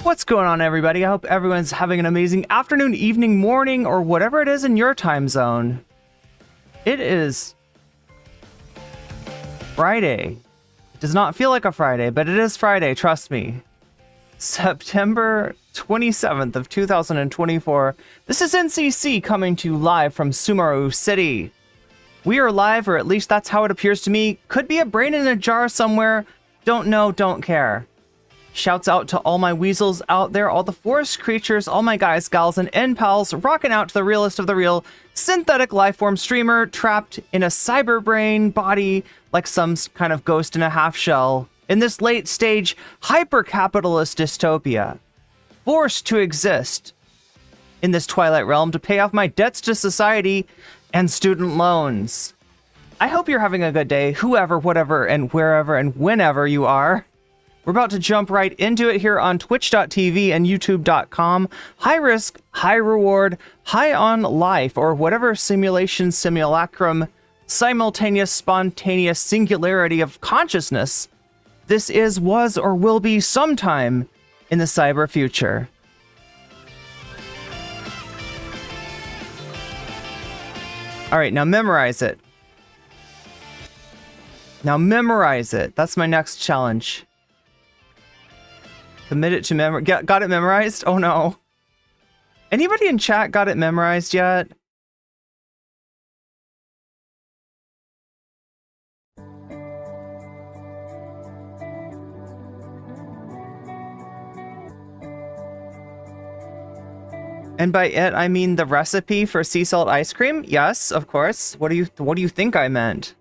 What's going on, everybody? I hope everyone's having an amazing afternoon, evening, morning, or whatever it is in your time zone. It is Friday. It does not feel like a Friday, but it is Friday, trust me. September 27th of 2024. This is NCC coming to you live from Sumeru City. We are live, or at least that's how it appears to me. Could be a brain in a jar somewhere. Don't know, don't care. Shouts out to all my weasels out there, all the forest creatures, all my guys, gals, and N pals, rocking out to the realest of the real, synthetic lifeform streamer trapped in a cyber brain body like some kind of ghost in a half shell in this late stage hyper-capitalist dystopia. Forced to exist in this twilight realm to pay off my debts to society and student loans. I hope you're having a good day, whoever, whatever, and wherever and whenever you are. We're about to jump right into it here on twitch.tv and youtube.com. High risk, high reward, high on life, or whatever simulation, simulacrum, simultaneous, spontaneous singularity of consciousness this is, was, or will be sometime in the cyber future. All right, now memorize it. Now memorize it. That's my next challenge. Commit it to memory. Got it memorized? Oh no. Anybody in chat got it memorized yet? And by it, I mean the recipe for sea salt ice cream? Yes, of course. What do you think I meant?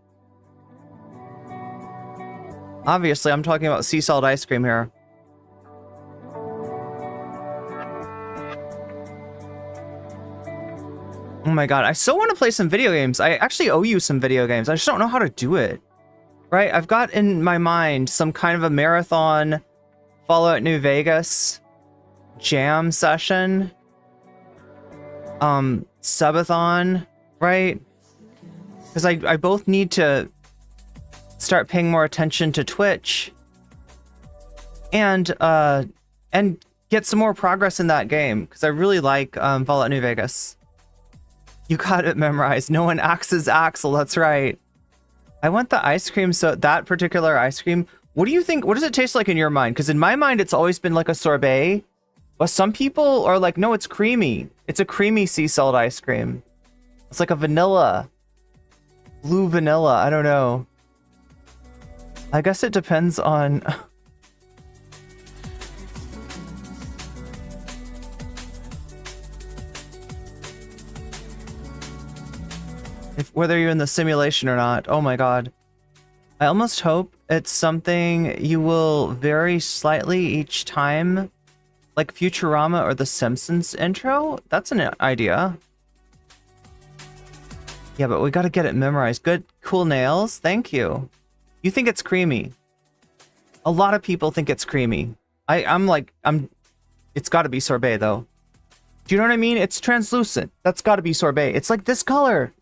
Obviously, I'm talking about sea salt ice cream here. Oh my god, I so want to play some video games. I actually owe you some video games. I just don't know how to do it. Right? I've got in my mind some kind of a marathon Fallout New Vegas jam session. Subathon, right? Because I both need to start paying more attention to Twitch and get some more progress in that game, because I really like Fallout New Vegas. You got it memorized. No one axes Axel. That's right. I want the ice cream. So that particular ice cream. What do you think? What does it taste like in your mind? Because in my mind, it's always been like a sorbet. But some people are like, no, it's creamy. It's a creamy sea salt ice cream. It's like a vanilla. Blue vanilla. I don't know. I guess it depends on... whether you're in the simulation or not. Oh my god. I almost hope it's something you will vary slightly each time. Like Futurama or The Simpsons intro? That's an idea. Yeah, but we gotta get it memorized. Good, cool nails. Thank you. You think it's creamy. A lot of people think it's creamy. It's gotta be sorbet though. Do you know what I mean? It's translucent. That's gotta be sorbet. It's like this color.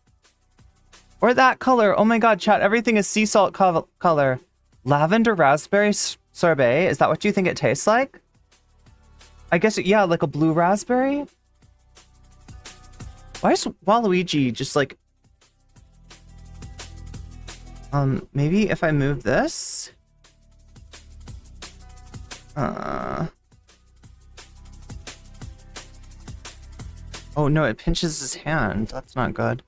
Or that color. Oh my god, chat. Everything is sea salt color. Lavender raspberry sorbet. Is that what you think it tastes like? I guess, yeah, like a blue raspberry? Why is Waluigi just like... maybe if I move this? Oh no, it pinches his hand. That's not good.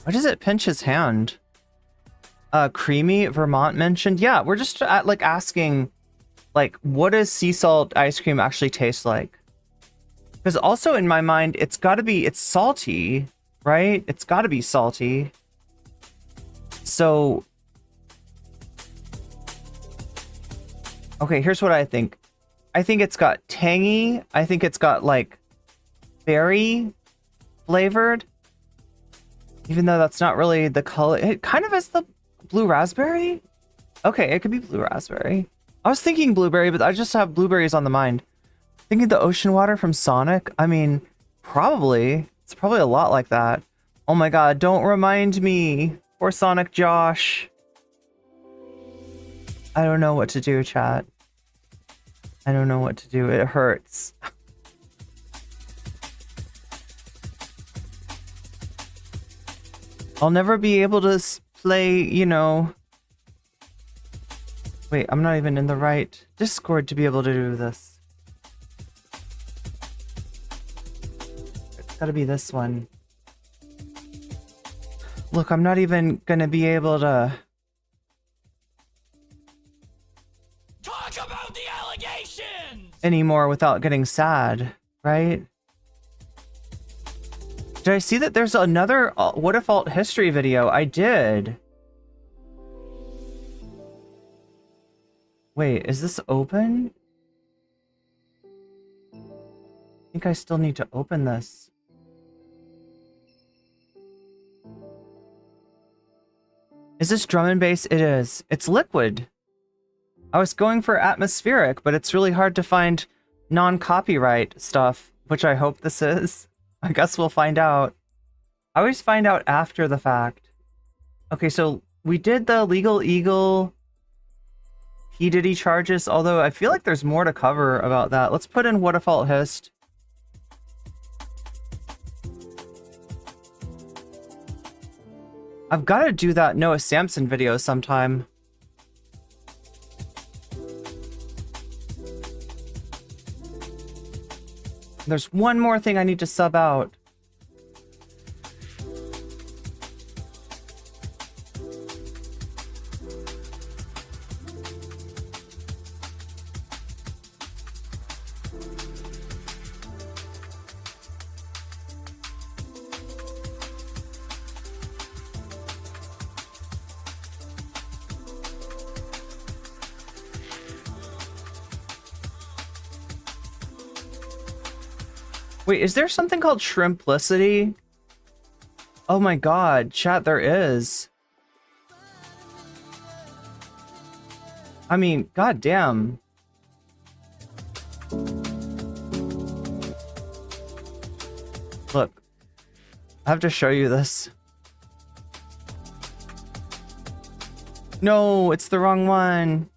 Why does it pinch his hand? Creamy, Vermont mentioned. Yeah, we're just like asking... like, what does sea salt ice cream actually taste like? Because also in my mind, it's salty, right? It's gotta be salty. So, okay, here's what I think. I think it's got tangy. I think it's got like berry flavored. Even though that's not really the color. It kind of has the blue raspberry. Okay, it could be blue raspberry. I was thinking blueberry, but I just have blueberries on the mind. Thinking the ocean water from Sonic? I mean, probably. It's probably a lot like that. Oh my god, don't remind me. Poor Sonic Josh. I don't know what to do, chat. I don't know what to do. It hurts. I'll never be able to play, you know... Wait, I'm not even in the right Discord to be able to do this. It's gotta be this one. Look, I'm not even gonna be able to... Talk about the allegations! Anymore without getting sad, right? Did I see that there's another What If Alt history video? I did. Wait, is this open? I think I still need to open this. Is this drum and bass? It is. It's liquid. I was going for atmospheric, but it's really hard to find non-copyright stuff, which I hope this is. I guess we'll find out. I always find out after the fact. Okay, so we did the Legal Eagle P. Diddy charges, although I feel like there's more to cover about that. Let's put in What If Alt Hist. I've got to do that Noah Samson video sometime. There's one more thing I need to sub out. Wait, is there something called shrimplicity? Oh my god, chat, there is. I mean, goddamn. Look, I have to show you this. No, it's the wrong one.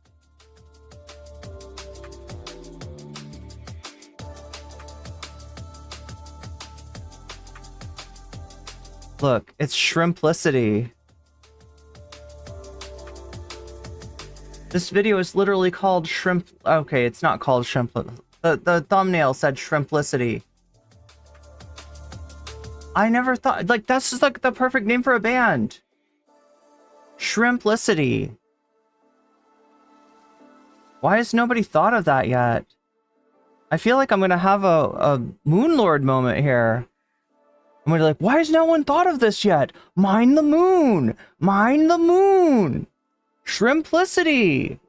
Look, it's shrimplicity. This video is literally called shrimp. Okay, it's not called shrimp. The thumbnail said shrimplicity. I never thought, like, that's just like the perfect name for a band. Shrimplicity. Why has nobody thought of that yet? I feel like I'm gonna have a Moonlord moment here. I'm gonna be like, why has no one thought of this yet? Mine the moon! Mine the moon! Shrimplicity!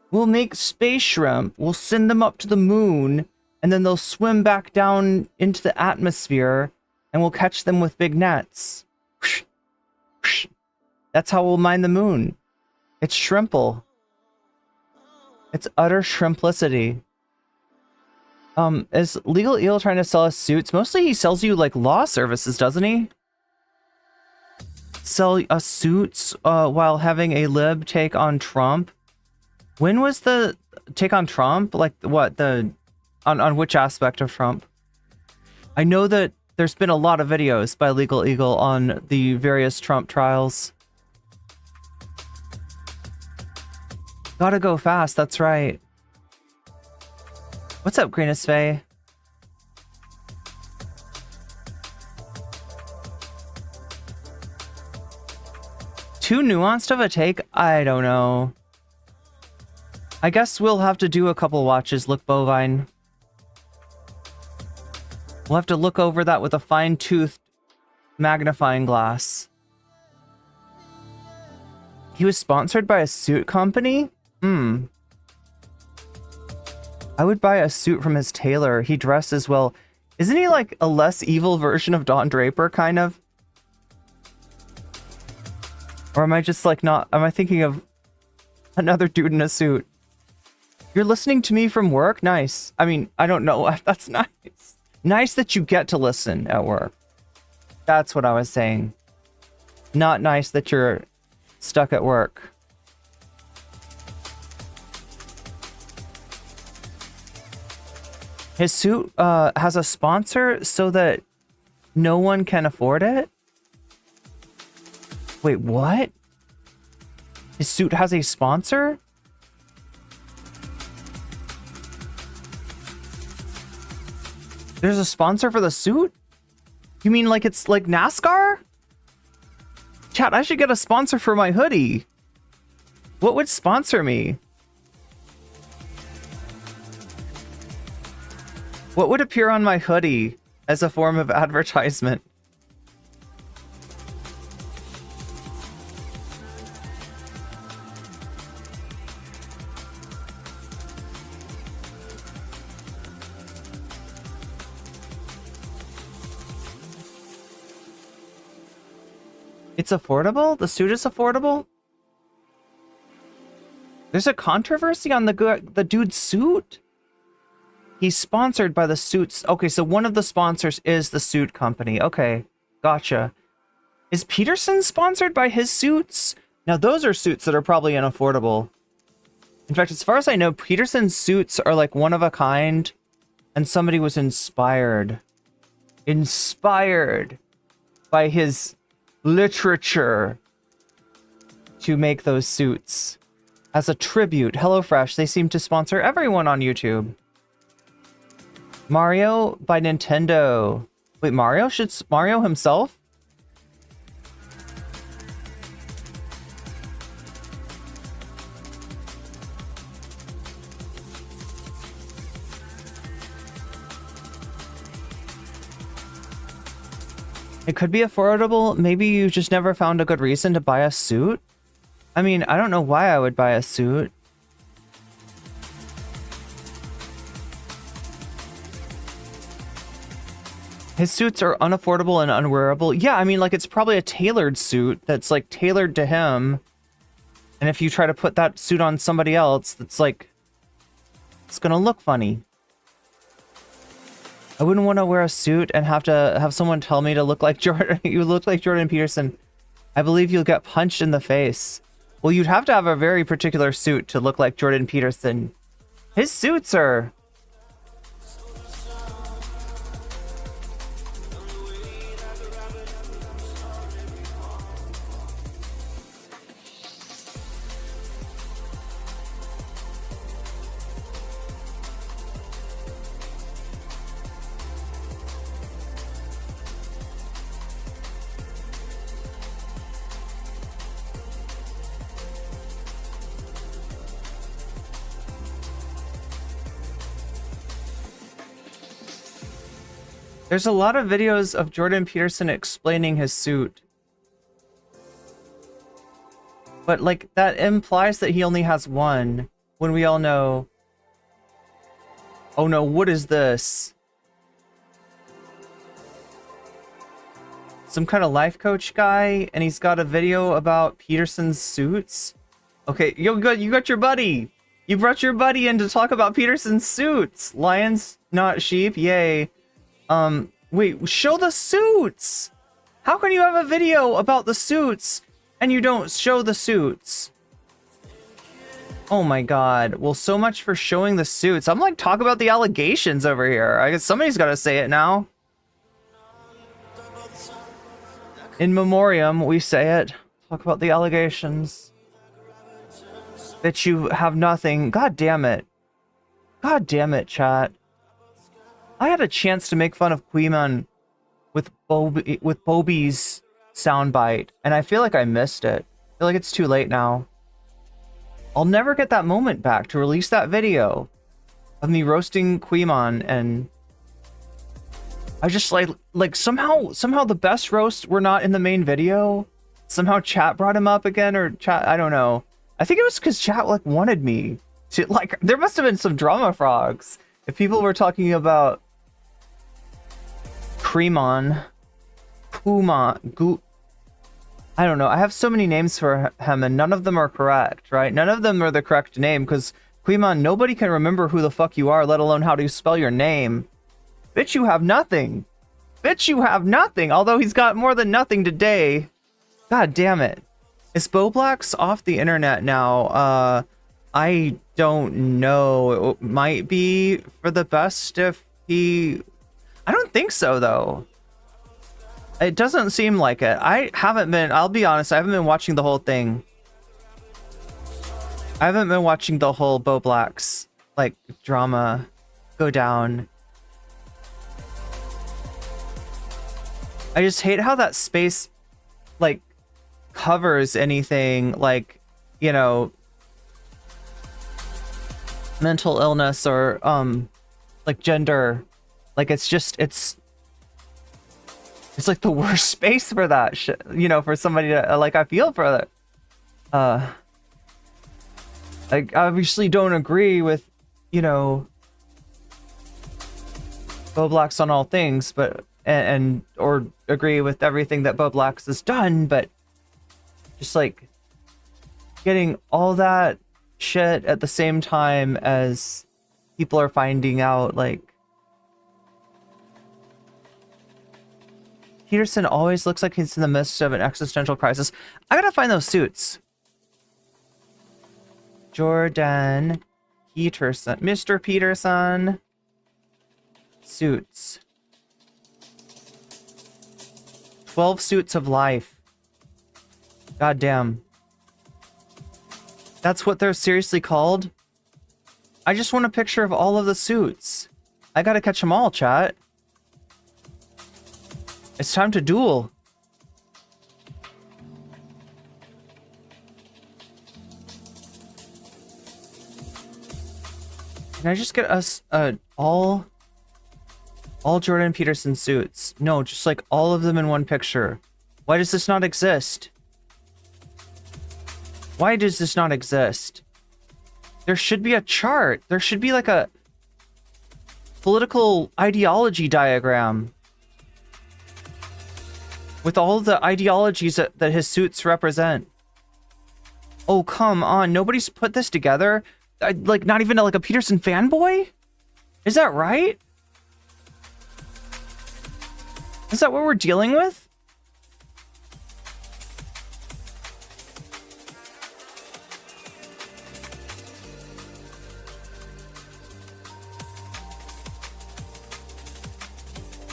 We'll make space shrimp, we'll send them up to the moon, and then they'll swim back down into the atmosphere, and we'll catch them with big nets. That's how we'll mine the moon. It's shrimple. It's utter shrimplicity. Is Legal Eel trying to sell us suits? Mostly he sells you, like, law services, doesn't he? Sell us suits, while having a lib take on Trump? When was the take on Trump? Like, what, on which aspect of Trump? I know that there's been a lot of videos by Legal Eagle on the various Trump trials. Gotta go fast, that's right. What's up, Greenest Faye? Too nuanced of a take? I don't know. I guess we'll have to do a couple watches, look bovine. We'll have to look over that with a fine-toothed magnifying glass. He was sponsored by a suit company? I would buy a suit from his tailor. He dresses well. Isn't he like a less evil version of Don Draper, kind of? Or am I just like not... Am I thinking of another dude in a suit? You're listening to me from work? Nice. I mean, I don't know. That's nice. Nice that you get to listen at work. That's what I was saying. Not nice that you're stuck at work. His suit has a sponsor so that no one can afford it? Wait, what? His suit has a sponsor? There's a sponsor for the suit? You mean like it's like NASCAR? Chat, I should get a sponsor for my hoodie. What would sponsor me? What would appear on my hoodie as a form of advertisement? It's affordable? The suit is affordable? There's a controversy on the dude's suit? He's sponsored by the suits. Okay, so one of the sponsors is the suit company. Okay, gotcha. Is Peterson sponsored by his suits? Now, those are suits that are probably unaffordable. In fact, as far as I know, Peterson's suits are like one of a kind, and somebody was inspired by his literature to make those suits. As a tribute, HelloFresh, they seem to sponsor everyone on YouTube. Mario by Nintendo. Wait, Mario himself? It could be affordable. Maybe you just never found a good reason to buy a suit. I mean, I don't know why I would buy a suit. His suits are unaffordable and unwearable. Yeah, I mean, like, it's probably a tailored suit that's, like, tailored to him. And if you try to put that suit on somebody else, that's, like, it's gonna look funny. I wouldn't want to wear a suit and have to have someone tell me to look like Jordan. You look like Jordan Peterson. I believe you'll get punched in the face. Well, you'd have to have a very particular suit to look like Jordan Peterson. His suits are... There's a lot of videos of Jordan Peterson explaining his suit. But, like, that implies that he only has one, when we all know... Oh no, what is this? Some kind of life coach guy, and he's got a video about Peterson's suits? Okay, you got your buddy! You brought your buddy in to talk about Peterson's suits! Lions, not sheep, yay. Wait, show the suits! How can you have a video about the suits and you don't show the suits? Oh my god. Well, so much for showing the suits. I'm like, talk about the allegations over here. I guess somebody's gotta say it now. In memoriam, we say it. Talk about the allegations. That you have nothing. God damn it. God damn it, chat. I had a chance to make fun of Queeman with Bobby's soundbite, and I feel like I missed it. I feel like it's too late now. I'll never get that moment back to release that video of me roasting Queeman, and I just like somehow the best roasts were not in the main video. Somehow chat brought him up again, or chat, I don't know. I think it was because chat like wanted me to, like, there must have been some drama frogs if people were talking about Cremon, Puma, I don't know. I have so many names for him, and none of them are correct, right? None of them are the correct name, because Quemon, nobody can remember who the fuck you are, let alone how to spell your name. Bitch, you have nothing. Bitch, you have nothing, although he's got more than nothing today. God damn it. Is Boblax off the internet now? I don't know. It might be for the best if I don't think so, though. It doesn't seem like it. I'll be honest, I haven't been watching the whole thing. I haven't been watching the whole Bo Black's, like, drama go down. I just hate how that space, like, covers anything, like, you know, mental illness or, like, gender. Like, it's like the worst space for that shit, you know, for somebody to, like, I feel for that. I obviously don't agree with, you know, Bo Black's on all things, but, or agree with everything that Bo Black's has done, but just, like, getting all that shit at the same time as people are finding out, like, Peterson always looks like he's in the midst of an existential crisis. I gotta find those suits. Jordan Peterson. Mr. Peterson. Suits. 12 suits of life. God damn. That's what they're seriously called? I just want a picture of all of the suits. I gotta catch them all, chat. It's time to duel. Can I just get us all Jordan Peterson suits? No, just like all of them in one picture. Why does this not exist? Why does this not exist? There should be a chart. There should be like a political ideology diagram with all the ideologies that his suits represent. Oh, come on. Nobody's put this together? Like, not even like a Peterson fanboy? Is that right? Is that what we're dealing with?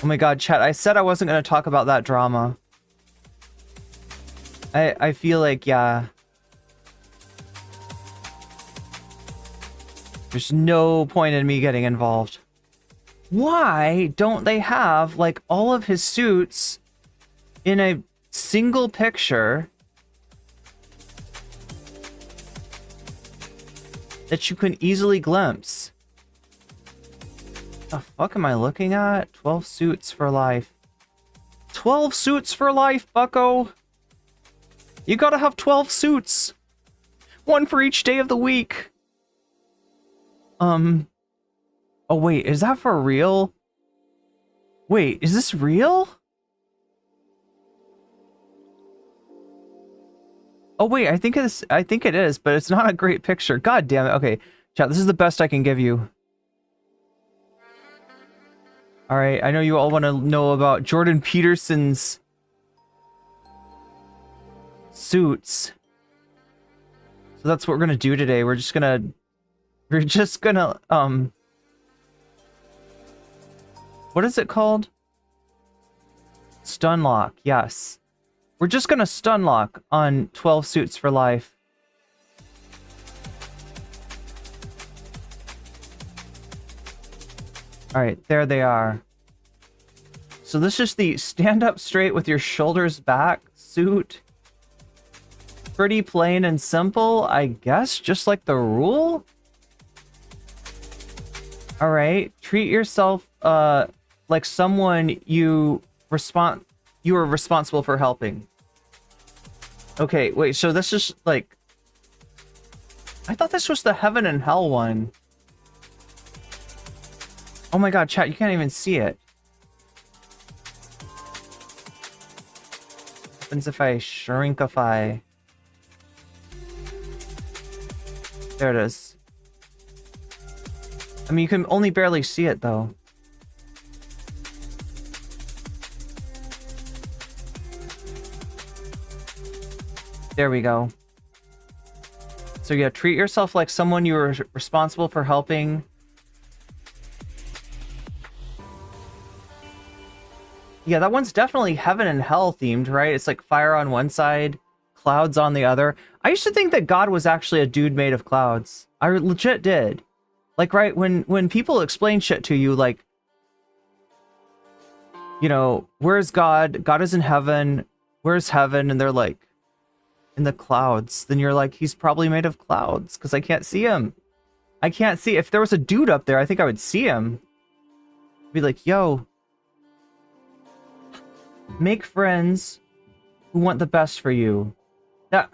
Oh my god, chat, I said I wasn't going to talk about that drama. I feel like, yeah. There's no point in me getting involved. Why don't they have, like, all of his suits in a single picture that you can easily glimpse? The fuck am I looking at? 12 suits for life. 12 suits for life, bucko! You gotta have 12 suits! One for each day of the week! Oh wait, is that for real? Wait, is this real? Oh wait, I think it is, but it's not a great picture. God damn it. Okay, chat, this is the best I can give you. Alright, I know you all want to know about Jordan Peterson's suits. So that's what we're gonna do today. We're just gonna what is it called? Stun lock, yes. We're just gonna stun lock on 12 suits for life. Alright, there they are. So this is the stand up straight with your shoulders back suit. Pretty plain and simple, I guess, just like the rule. Alright, treat yourself like someone you are responsible for helping. Okay, wait, so this is like, I thought this was the heaven and hell one. Oh my god, chat, you can't even see it. What happens if I shrinkify? There it is. I mean, you can only barely see it, though. There we go. So yeah, treat yourself like someone you are responsible for helping. Yeah, that one's definitely heaven and hell themed, right? It's like fire on one side, clouds on the other. I used to think that God was actually a dude made of clouds. I legit did. Like, right, when people explain shit to you, like, you know, where's God? God is in heaven. Where's heaven? And they're like, in the clouds. Then you're like, he's probably made of clouds because I can't see him. I can't see. If there was a dude up there, I think I would see him. Be like, yo, make friends who want the best for you. That...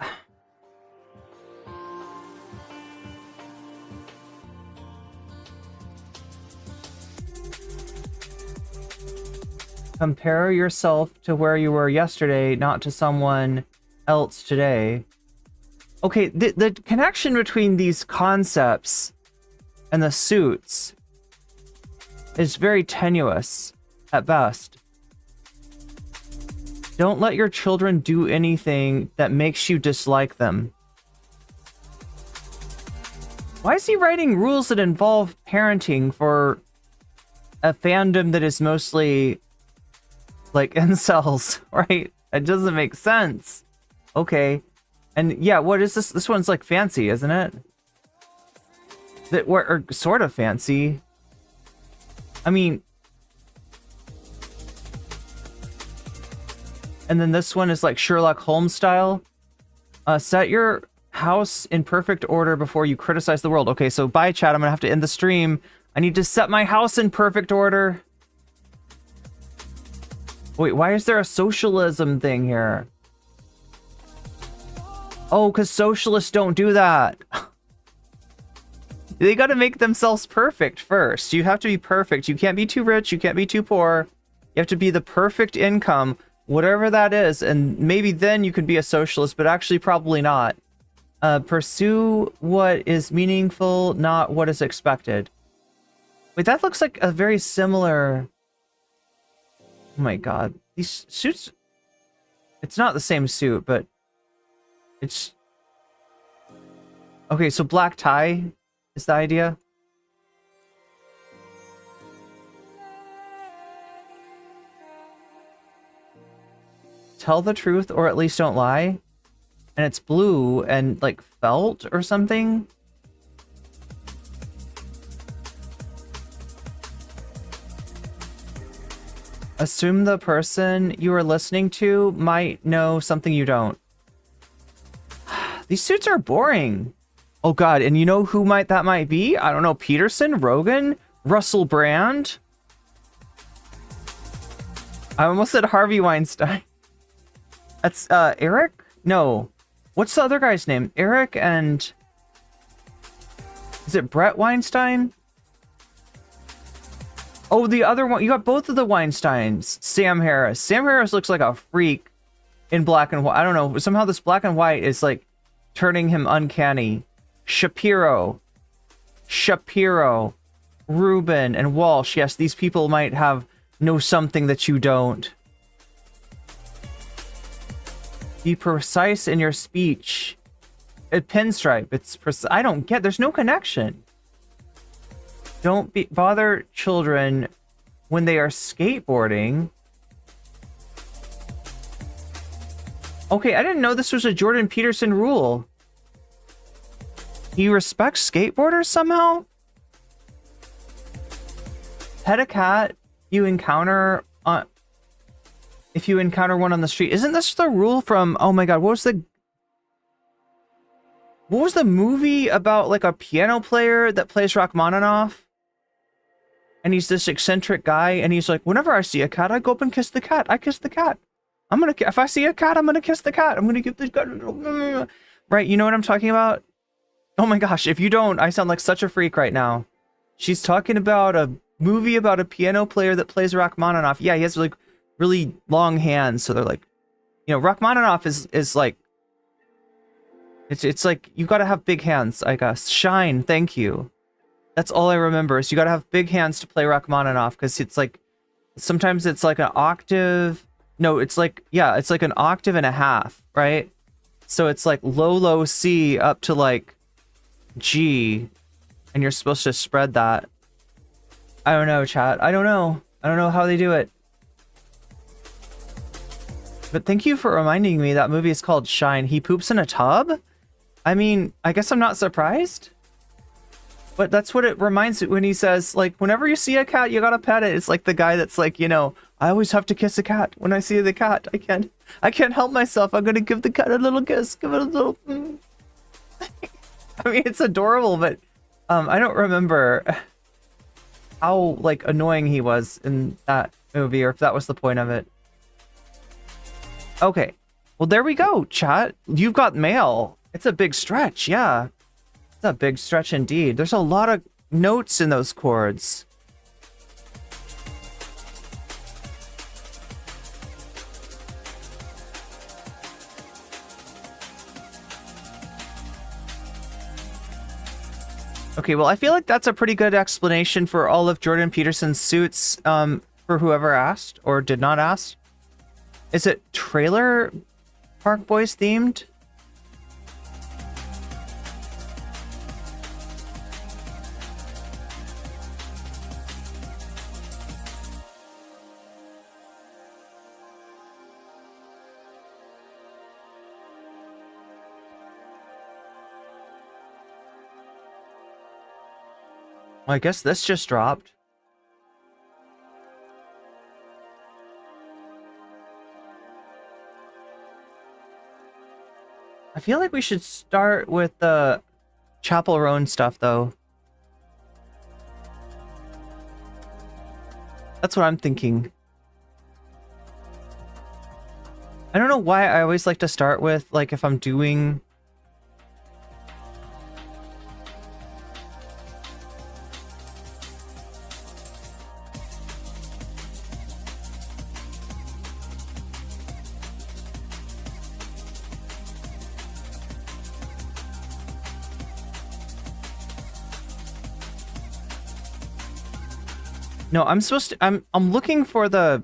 Compare yourself to where you were yesterday, not to someone else today. Okay, the connection between these concepts and the suits is very tenuous at best. Don't let your children do anything that makes you dislike them. Why is he writing rules that involve parenting for a fandom that is mostly like incels, right? It doesn't make sense. Okay. And yeah, what is this? This one's like fancy, isn't it? Or sort of fancy. I mean, and then this one is like Sherlock Holmes style. Set your house in perfect order before you criticize the world. Okay, so bye chat, I'm gonna have to end the stream. I need to set my house in perfect order. Wait, why is there a socialism thing here? Oh, because socialists don't do that. They gotta make themselves perfect first. You have to be perfect. You can't be too rich. You can't be too poor. You have to be the perfect income, whatever that is. And maybe then you can be a socialist, but actually probably not. Pursue what is meaningful, not what is expected. Wait, that looks like a very similar... Oh my god. These suits... It's not the same suit, but... It's... Okay, so black tie is the idea. Tell the truth, or at least don't lie. And it's blue and, like, felt or something. Assume the person you are listening to might know something you don't. These suits are boring. Oh god, and you know who that might be? I don't know, Peterson, Rogan, Russell Brand. I almost said Harvey Weinstein. That's Eric? No. What's the other guy's name? Eric and... Is it Brett Weinstein? Oh, the other one. You got both of the Weinsteins. Sam Harris. Sam Harris looks like a freak in black and white. I don't know. Somehow this black and white is like turning him uncanny. Shapiro. Rubin and Walsh. Yes, these people might know something that you don't. Be precise in your speech. A pinstripe. It's I don't get. There's no connection. Don't bother children when they are skateboarding. Okay, I didn't know this was a Jordan Peterson rule. He respects skateboarders somehow? Pet a cat you encounter on... If you encounter one on the street. Isn't this the rule from... Oh my god, what was the movie about like a piano player that plays Rachmaninoff? And he's this eccentric guy, and he's like, whenever I see a cat, I go up and kiss the cat. I kiss the cat. If I see a cat, I'm gonna kiss the cat. I'm gonna give the cat... Right, you know what I'm talking about? Oh my gosh, if you don't, I sound like such a freak right now. She's talking about a movie about a piano player that plays Rachmaninoff. Yeah, he has like really long hands, so they're like... You know, Rachmaninoff is like... It's like, you gotta have big hands, I guess. Shine, thank you. That's all I remember, is you gotta have big hands to play Rachmaninoff, because it's like... Sometimes it's like an octave... No, it's like... Yeah, it's like an octave and a half, right? So it's like low C up to like G, and you're supposed to spread that. I don't know, chat. I don't know how they do it. But thank you for reminding me that movie is called Shine. He poops in a tub? I mean, I guess I'm not surprised. But that's what it reminds me when he says, like, whenever you see a cat, you gotta pet it. It's like the guy that's like, you know, I always have to kiss a cat. When I see the cat, I can't help myself. I'm gonna give the cat a little kiss. Give it a little... I mean, it's adorable, but I don't remember how, like, annoying he was in that movie, or if that was the point of it. Okay. Well, there we go, chat. You've got mail. It's a big stretch, yeah. It's a big stretch indeed. There's a lot of notes in those chords. Okay, well, I feel like that's a pretty good explanation for all of Jordan Peterson's suits, for whoever asked or did not ask. Is it Trailer Park Boys themed? Well, I guess this just dropped. I feel like we should start with the Chappell Roan stuff, though. That's what I'm thinking. I don't know why I always like to start with, like, if I'm doing... No, I'm supposed to... I'm looking for the...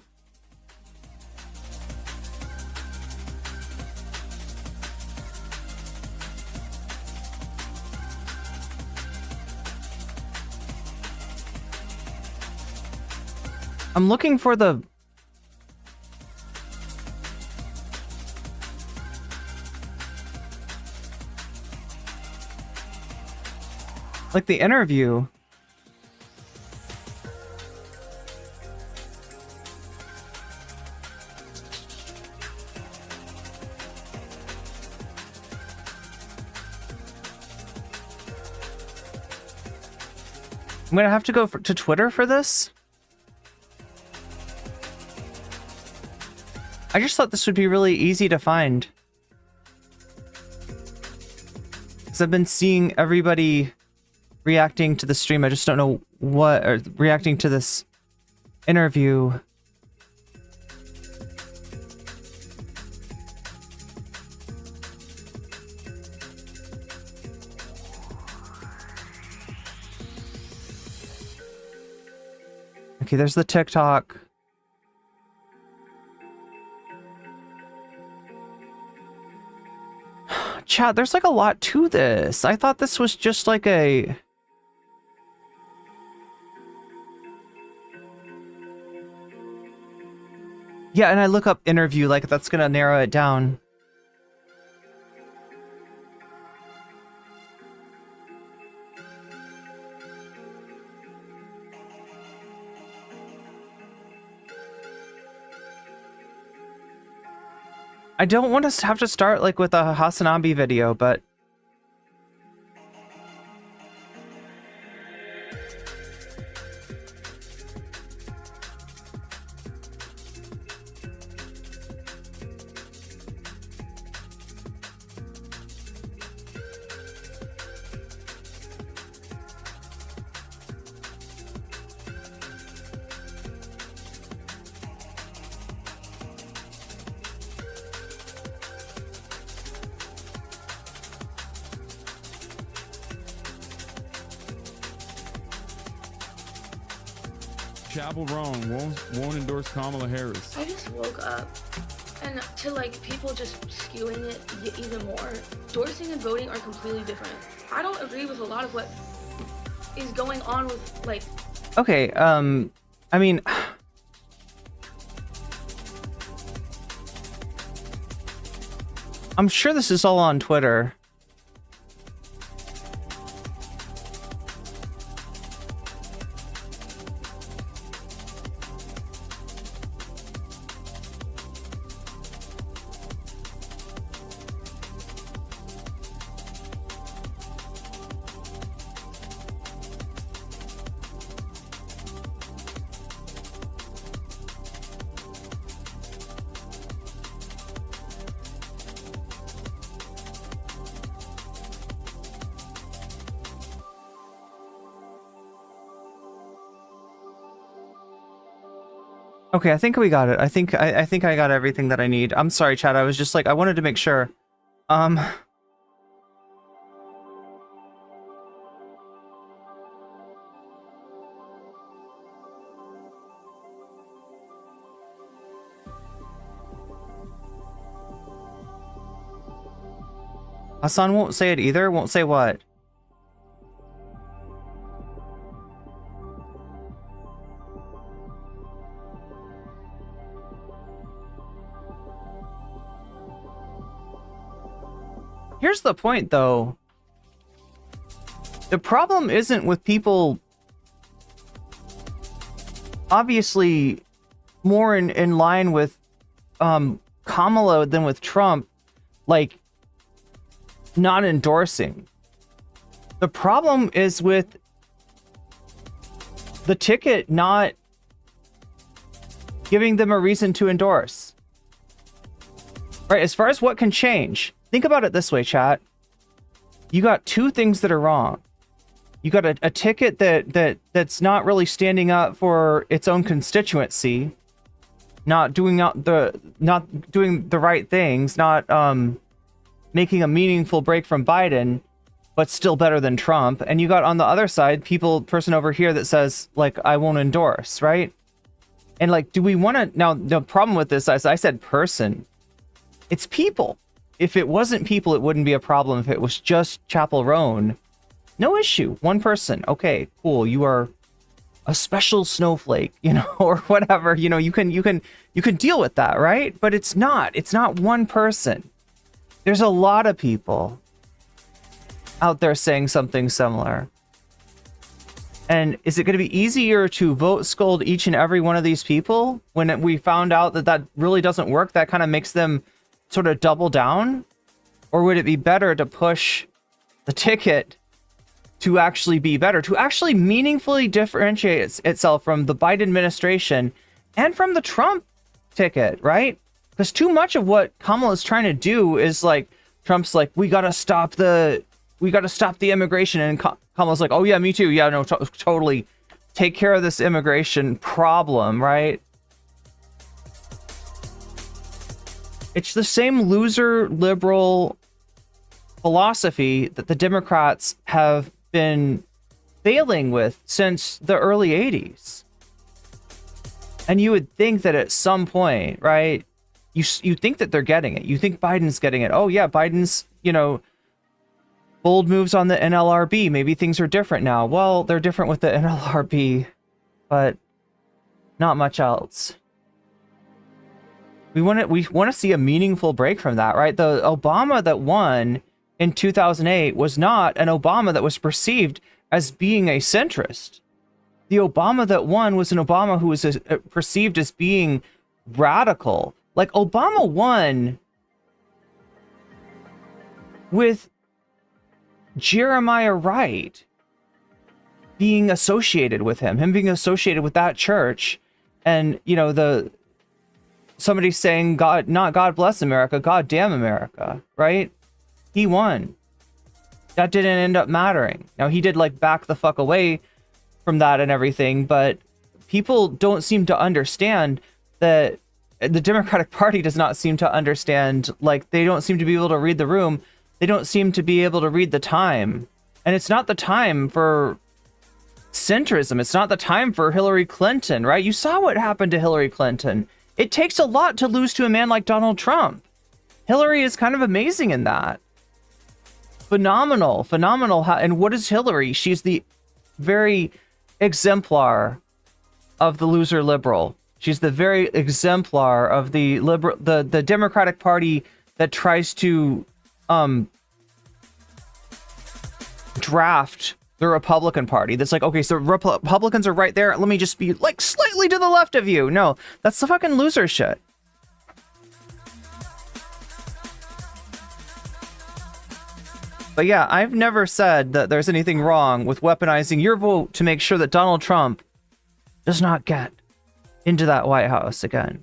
I'm looking for the... like the interview. I'm gonna have to go to Twitter for this. I just thought this would be really easy to find. Because I've been seeing everybody reacting to the stream. I just don't know what, or reacting to this interview. Okay, there's the TikTok. Chat, there's like a lot to this. I thought this was just like a... Yeah, and I look up interview, like that's gonna narrow it down. I don't want to have to start like with a Hasanabi video, but... Chappell Roan won't endorse Kamala Harris. I just woke up, and to like people just skewing it even more, endorsing and voting are completely different. I don't agree with a lot of what is going on with like... Okay, I mean... I'm sure this is all on Twitter. Okay, I think we got it. I think I got everything that I need. I'm sorry, chat. I was just like, I wanted to make sure. Hassan won't say it either. Won't say what? Here's the point, though. The problem isn't with people obviously more in line with Kamala than with Trump, like, not endorsing. The problem is with the ticket not giving them a reason to endorse. Right, as far as what can change, think about it this way, chat. You got two things that are wrong. You got a ticket that's not really standing up for its own constituency, not doing the right things, not making a meaningful break from Biden, but still better than Trump. And you got on the other side person over here that says, like, I won't endorse, right? And like, do we want to now? The problem with this, as I said, person, it's people. If it wasn't people, it wouldn't be a problem. If it was just Chappell Roan, no issue. One person. Okay, cool. You are a special snowflake, you know, or whatever. You know, you can deal with that, right? But it's not. It's not one person. There's a lot of people out there saying something similar. And is it going to be easier to vote scold each and every one of these people when we found out that really doesn't work? That kind of makes them sort of double down? Or would it be better to push the ticket to actually be better, to actually meaningfully differentiate itself from the Biden administration and from the Trump ticket, right? Because too much of what Kamala is trying to do is like, Trump's like, we gotta stop the immigration, and Kamala's like, oh yeah, me too, yeah, no, totally, take care of this immigration problem, right? It's the same loser liberal philosophy that the Democrats have been failing with since the early 80s. And you would think that at some point, right, you think that they're getting it. You think Biden's getting it. Oh yeah, Biden's, you know, bold moves on the NLRB. Maybe things are different now. Well, they're different with the NLRB, but not much else. We want to see a meaningful break from that, right? The Obama that won in 2008 was not an Obama that was perceived as being a centrist. The Obama that won was an Obama who was perceived as being radical. Like, Obama won with Jeremiah Wright being associated with him being associated with that church, and, you know, somebody saying, God, not God bless America, God damn America, right? He won. That didn't end up mattering. Now, he did, like, back the fuck away from that and everything, but people don't seem to understand that the Democratic Party does not seem to understand, like, they don't seem to be able to read the room. They don't seem to be able to read the time. And it's not the time for centrism. It's not the time for Hillary Clinton, right? You saw what happened to Hillary Clinton. It takes a lot to lose to a man like Donald Trump. Hillary is kind of amazing in that. Phenomenal. And what is Hillary? She's the very exemplar of the loser liberal. She's the very exemplar of the Democratic Party that tries to draft the Republican Party. That's like, okay, so Republicans are right there. Let me just be like slightly to the left of you. No, that's the fucking loser shit. But yeah, I've never said that there's anything wrong with weaponizing your vote to make sure that Donald Trump does not get into that White House again.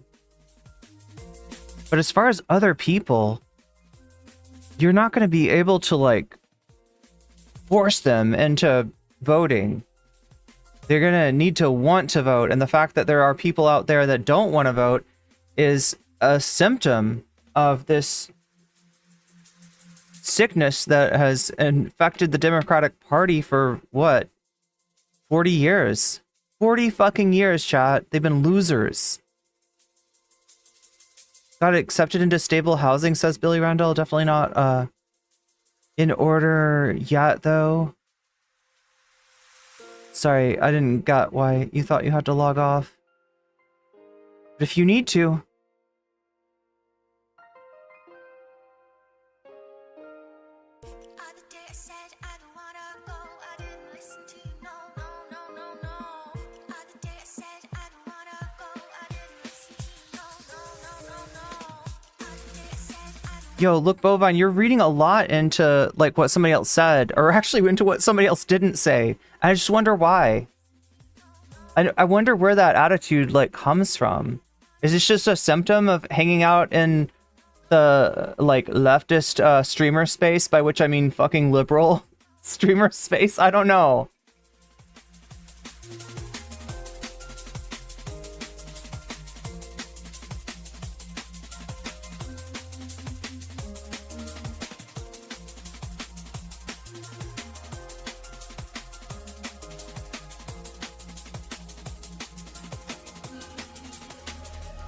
But as far as other people, you're not going to be able to like force them into voting. They're going to need to want to vote. And the fact that there are people out there that don't want to vote is a symptom of this sickness that has infected the Democratic Party for what? 40 years. 40 fucking years, chat. They've been losers. Got accepted into stable housing, says Billy Randall. Definitely not in order yet, though. Sorry, I didn't get why you thought you had to log off. But if you need to, yo, look, Bovine, you're reading a lot into like what somebody else said, or actually into what somebody else didn't say. I just wonder why. I wonder where that attitude like comes from. Is this just a symptom of hanging out in the like leftist streamer space, by which I mean fucking liberal streamer space? I don't know.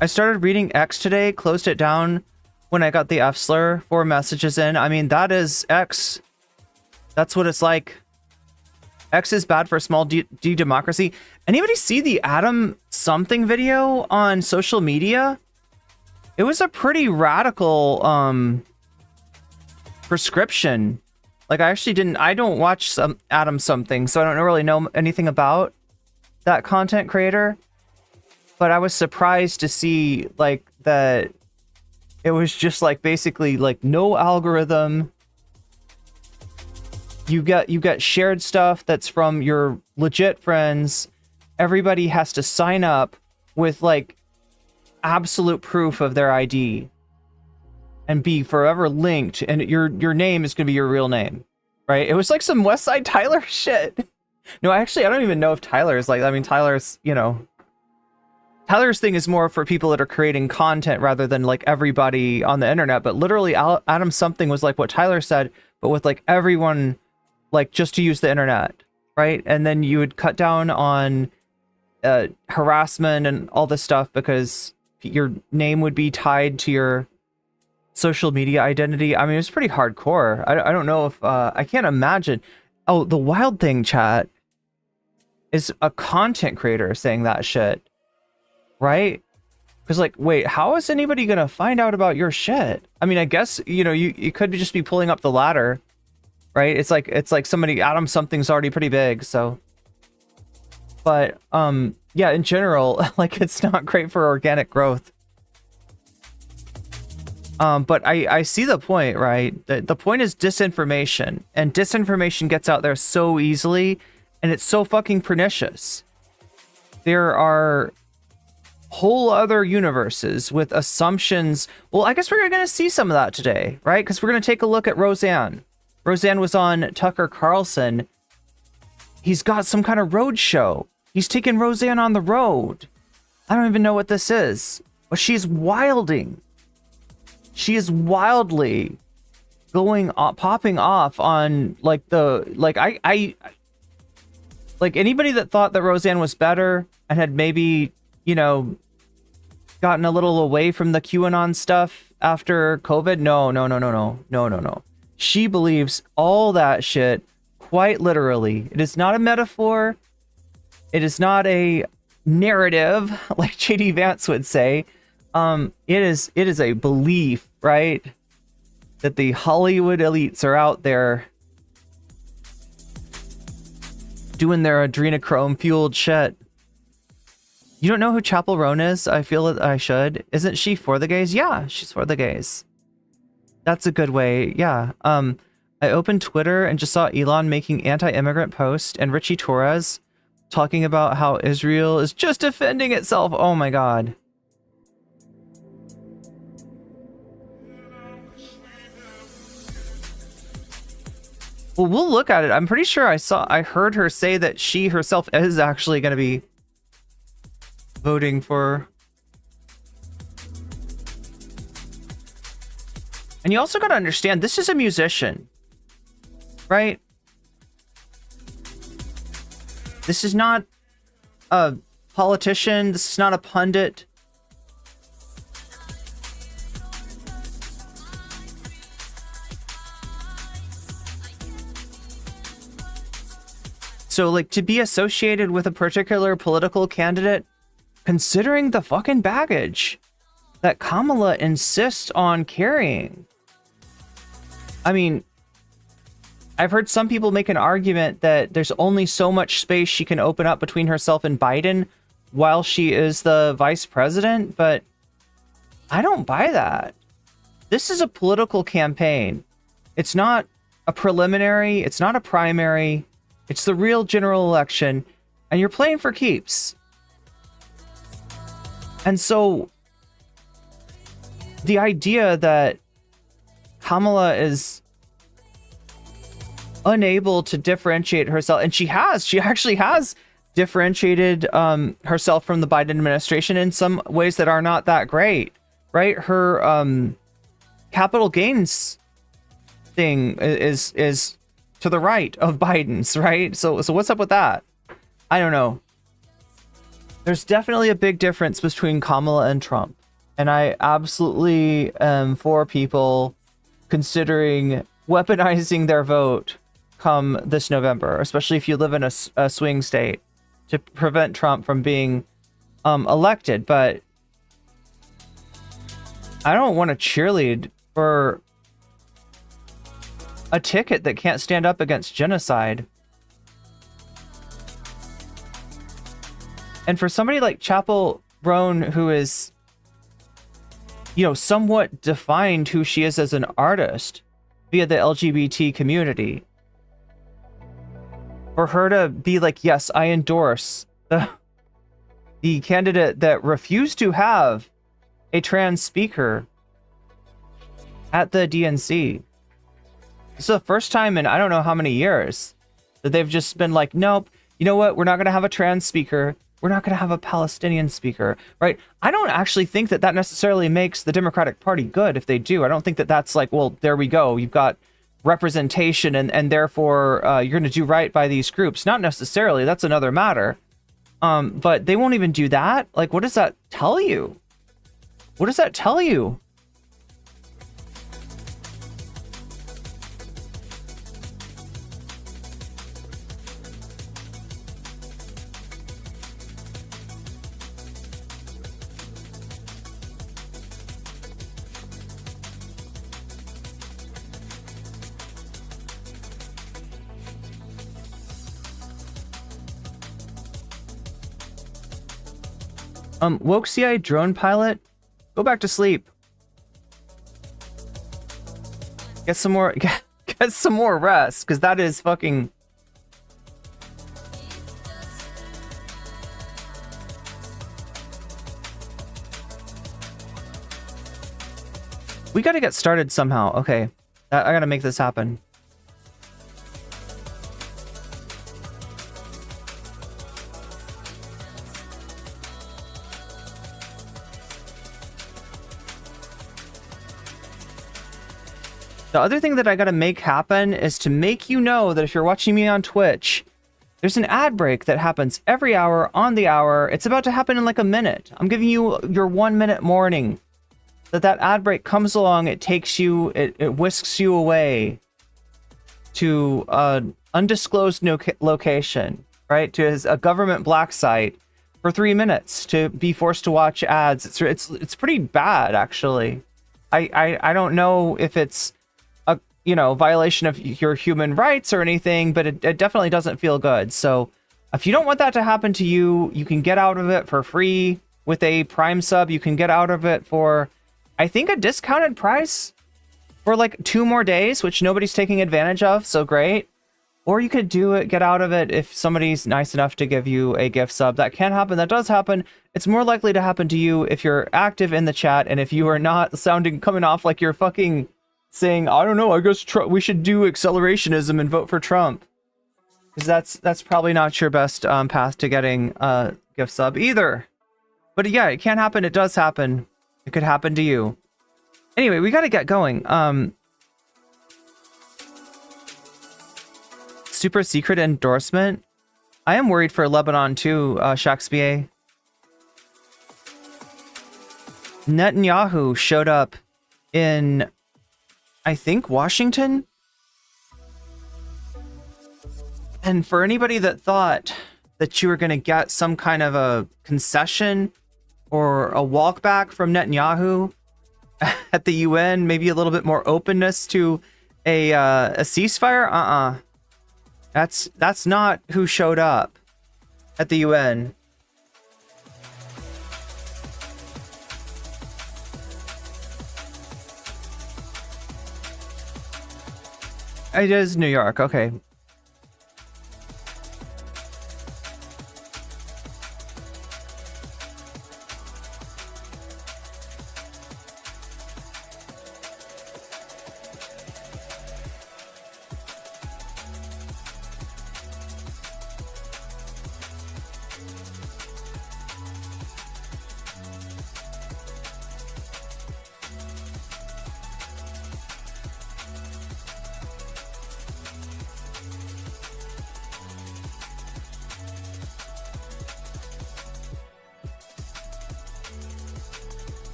I started reading X today, closed it down when I got the F slur 4 messages in. I mean, that is X. That's what it's like. X is bad for small d democracy. Anybody see the Adam something video on social media? It was a pretty radical prescription. Like, I don't watch Adam something, so I don't really know anything about that content creator. But I was surprised to see like that it was just like basically like no algorithm. You get shared stuff that's from your legit friends. Everybody has to sign up with like absolute proof of their ID and be forever linked, and your name is gonna be your real name, right? It was like some West Side Tyler shit. No, actually, I don't even know if Tyler's like. I mean, Tyler's, you know. Tyler's thing is more for people that are creating content rather than like everybody on the internet. But literally Adam something was like what Tyler said, but with like everyone like just to use the internet, right? And then you would cut down on harassment and all this stuff because your name would be tied to your social media identity. I mean, it's pretty hardcore. I don't know if I can't imagine. Oh, the wild thing, chat, is a content creator saying that shit. Right? Because like, wait, how is anybody gonna find out about your shit? I mean, I guess, you know, you could just be pulling up the ladder, right? It's like somebody, Adam something's already pretty big, so. But yeah, in general, like it's not great for organic growth. But I see the point, right? The point is disinformation, and disinformation gets out there so easily, and it's so fucking pernicious. There are whole other universes with assumptions. Well, I guess we're going to see some of that today, right? Because we're going to take a look at Roseanne. Roseanne was on Tucker Carlson. He's got some kind of road show. He's taking Roseanne on the road. I don't even know what this is, but she's wilding. She is wildly popping off on like I like anybody that thought that Roseanne was better and had maybe, you know, gotten a little away from the QAnon stuff after COVID. No. She believes all that shit quite literally. It is not a metaphor. It is not a narrative, like JD Vance would say. It is a belief, right? that the Hollywood elites are out there doing their adrenochrome fueled shit. You don't know who Chappell Roan is? I feel that I should. Isn't she for the gays? Yeah, she's for the gays. That's a good way. Yeah. I opened Twitter and just saw Elon making anti-immigrant posts and Richie Torres talking about how Israel is just defending itself. Oh my God. Well, we'll look at it. I'm pretty sure I heard her say that she herself is actually going to be voting for. And you also got to understand, this is a musician, right? This is not a politician. This is not a pundit. So, like, to be associated with a particular political candidate, considering the fucking baggage that Kamala insists on carrying. I mean, I've heard some people make an argument that there's only so much space she can open up between herself and Biden while she is the vice president, but I don't buy that. This is a political campaign. It's not a preliminary. It's not a primary. It's the real general election, and you're playing for keeps. And so the idea that Kamala is unable to differentiate herself, and she actually has differentiated herself from the Biden administration in some ways that are not that great, right? Her capital gains thing is to the right of Biden's, right? So what's up with that? I don't know. There's definitely a big difference between Kamala and Trump. And I absolutely am for people considering weaponizing their vote come this November, especially if you live in a swing state, to prevent Trump from being elected. But I don't want to cheerlead for a ticket that can't stand up against genocide. And for somebody like Chappell Roan, who is, you know, somewhat defined who she is as an artist via the LGBT community, for her to be like, yes, I endorse the candidate that refused to have a trans speaker at the DNC. This is the first time in I don't know how many years that they've just been like, nope, you know what? We're not going to have a trans speaker. We're not going to have a Palestinian speaker, right? I don't actually think that that necessarily makes the Democratic Party good if they do. I don't think that that's like, well, there we go. You've got representation and therefore you're going to do right by these groups. Not necessarily. That's another matter. But they won't even do that. Like, what does that tell you? What does that tell you? Woke CI drone pilot, go back to sleep. Get some more, get some more rest, because that is fucking. We got to get started somehow. Okay, I got to make this happen. The other thing that I gotta make happen is to make you know that if you're watching me on Twitch, there's an ad break that happens every hour on the hour. It's about to happen in like a minute. I'm giving you your 1 minute warning that ad break comes along. It takes you, it whisks you away to an undisclosed location, right? To a government black site for 3 minutes to be forced to watch ads. It's pretty bad, actually. I don't know if it's violation of your human rights or anything, but it definitely doesn't feel good. So if you don't want that to happen to you, you can get out of it for free with a Prime sub. You can get out of it for, I think, a discounted price for like 2 more days, which nobody's taking advantage of. So great. Or you could get out of it if somebody's nice enough to give you a gift sub. That can happen. That does happen. It's more likely to happen to you if you're active in the chat and if you are not coming off like you're fucking saying, I don't know, I guess we should do accelerationism and vote for Trump. Because that's probably not your best path to getting a gift sub either. But yeah, it can happen. It does happen. It could happen to you. Anyway, we got to get going. Super secret endorsement. I am worried for Lebanon too, Shakespeare. Netanyahu showed up in, I think, Washington. And for anybody that thought that you were going to get some kind of a concession or a walk back from Netanyahu at the UN, maybe a little bit more openness to a ceasefire, That's not who showed up at the UN. It is New York, okay.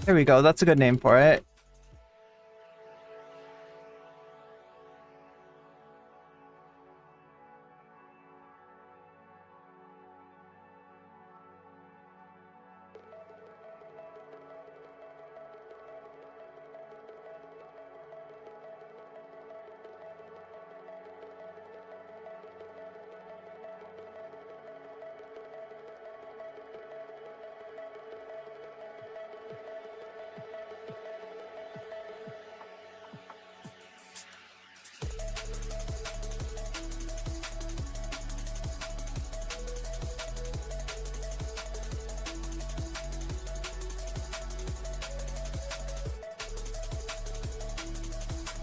There we go. That's a good name for it.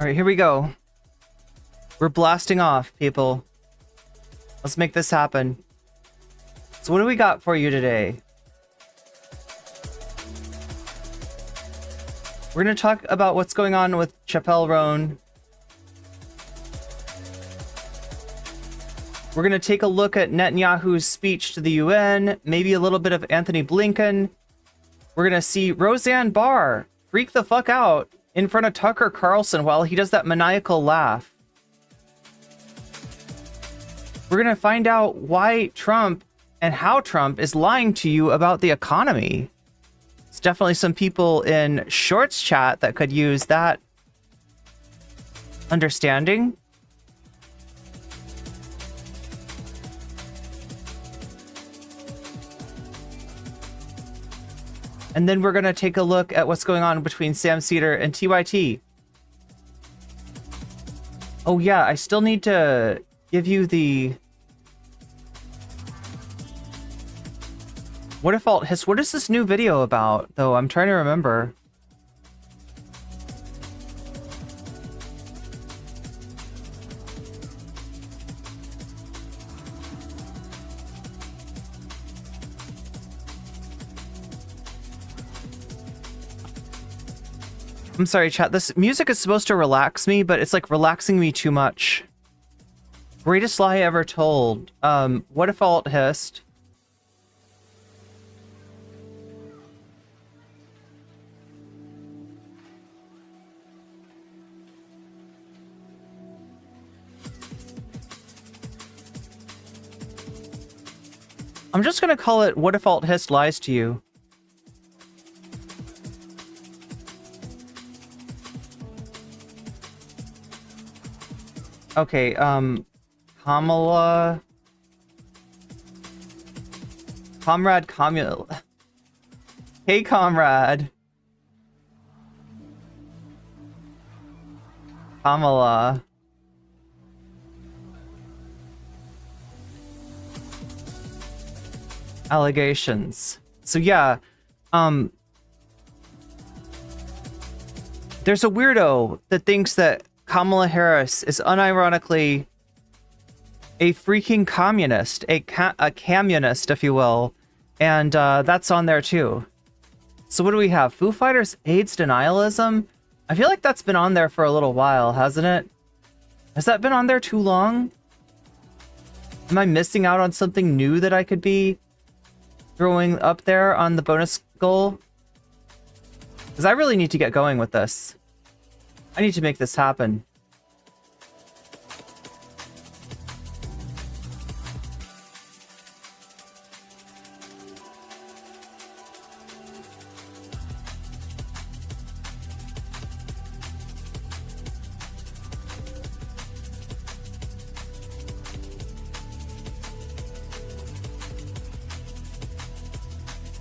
All right, here we go. We're blasting off, people. Let's make this happen. So what do we got for you today? We're going to talk about what's going on with Chappell Roan. We're going to take a look at Netanyahu's speech to the UN, maybe a little bit of Anthony Blinken. We're going to see Roseanne Bar freak the fuck out in front of Tucker Carlson while he does that maniacal laugh. We're going to find out why Trump and how Trump is lying to you about the economy. There's definitely some people in Shorts chat that could use that understanding. And then we're going to take a look at what's going on between Sam Seder and TYT. Oh yeah, I still need to give you the... What is this new video about, though? I'm trying to remember. I'm sorry, chat. This music is supposed to relax me, but it's like relaxing me too much. Greatest lie ever told. What if alt hissed? I'm just gonna call it What If Alt Hist Lies to You. Okay, Kamala... Comrade Communal... Hey, comrade. Kamala. Allegations. So yeah, there's a weirdo that thinks that Kamala Harris is unironically a freaking communist, a communist, if you will, and that's on there too. So what do we have? Foo Fighters AIDS denialism? I feel like that's been on there for a little while, hasn't it? Has that been on there too long? Am I missing out on something new that I could be throwing up there on the bonus goal? Because I really need to get going with this. I need to make this happen.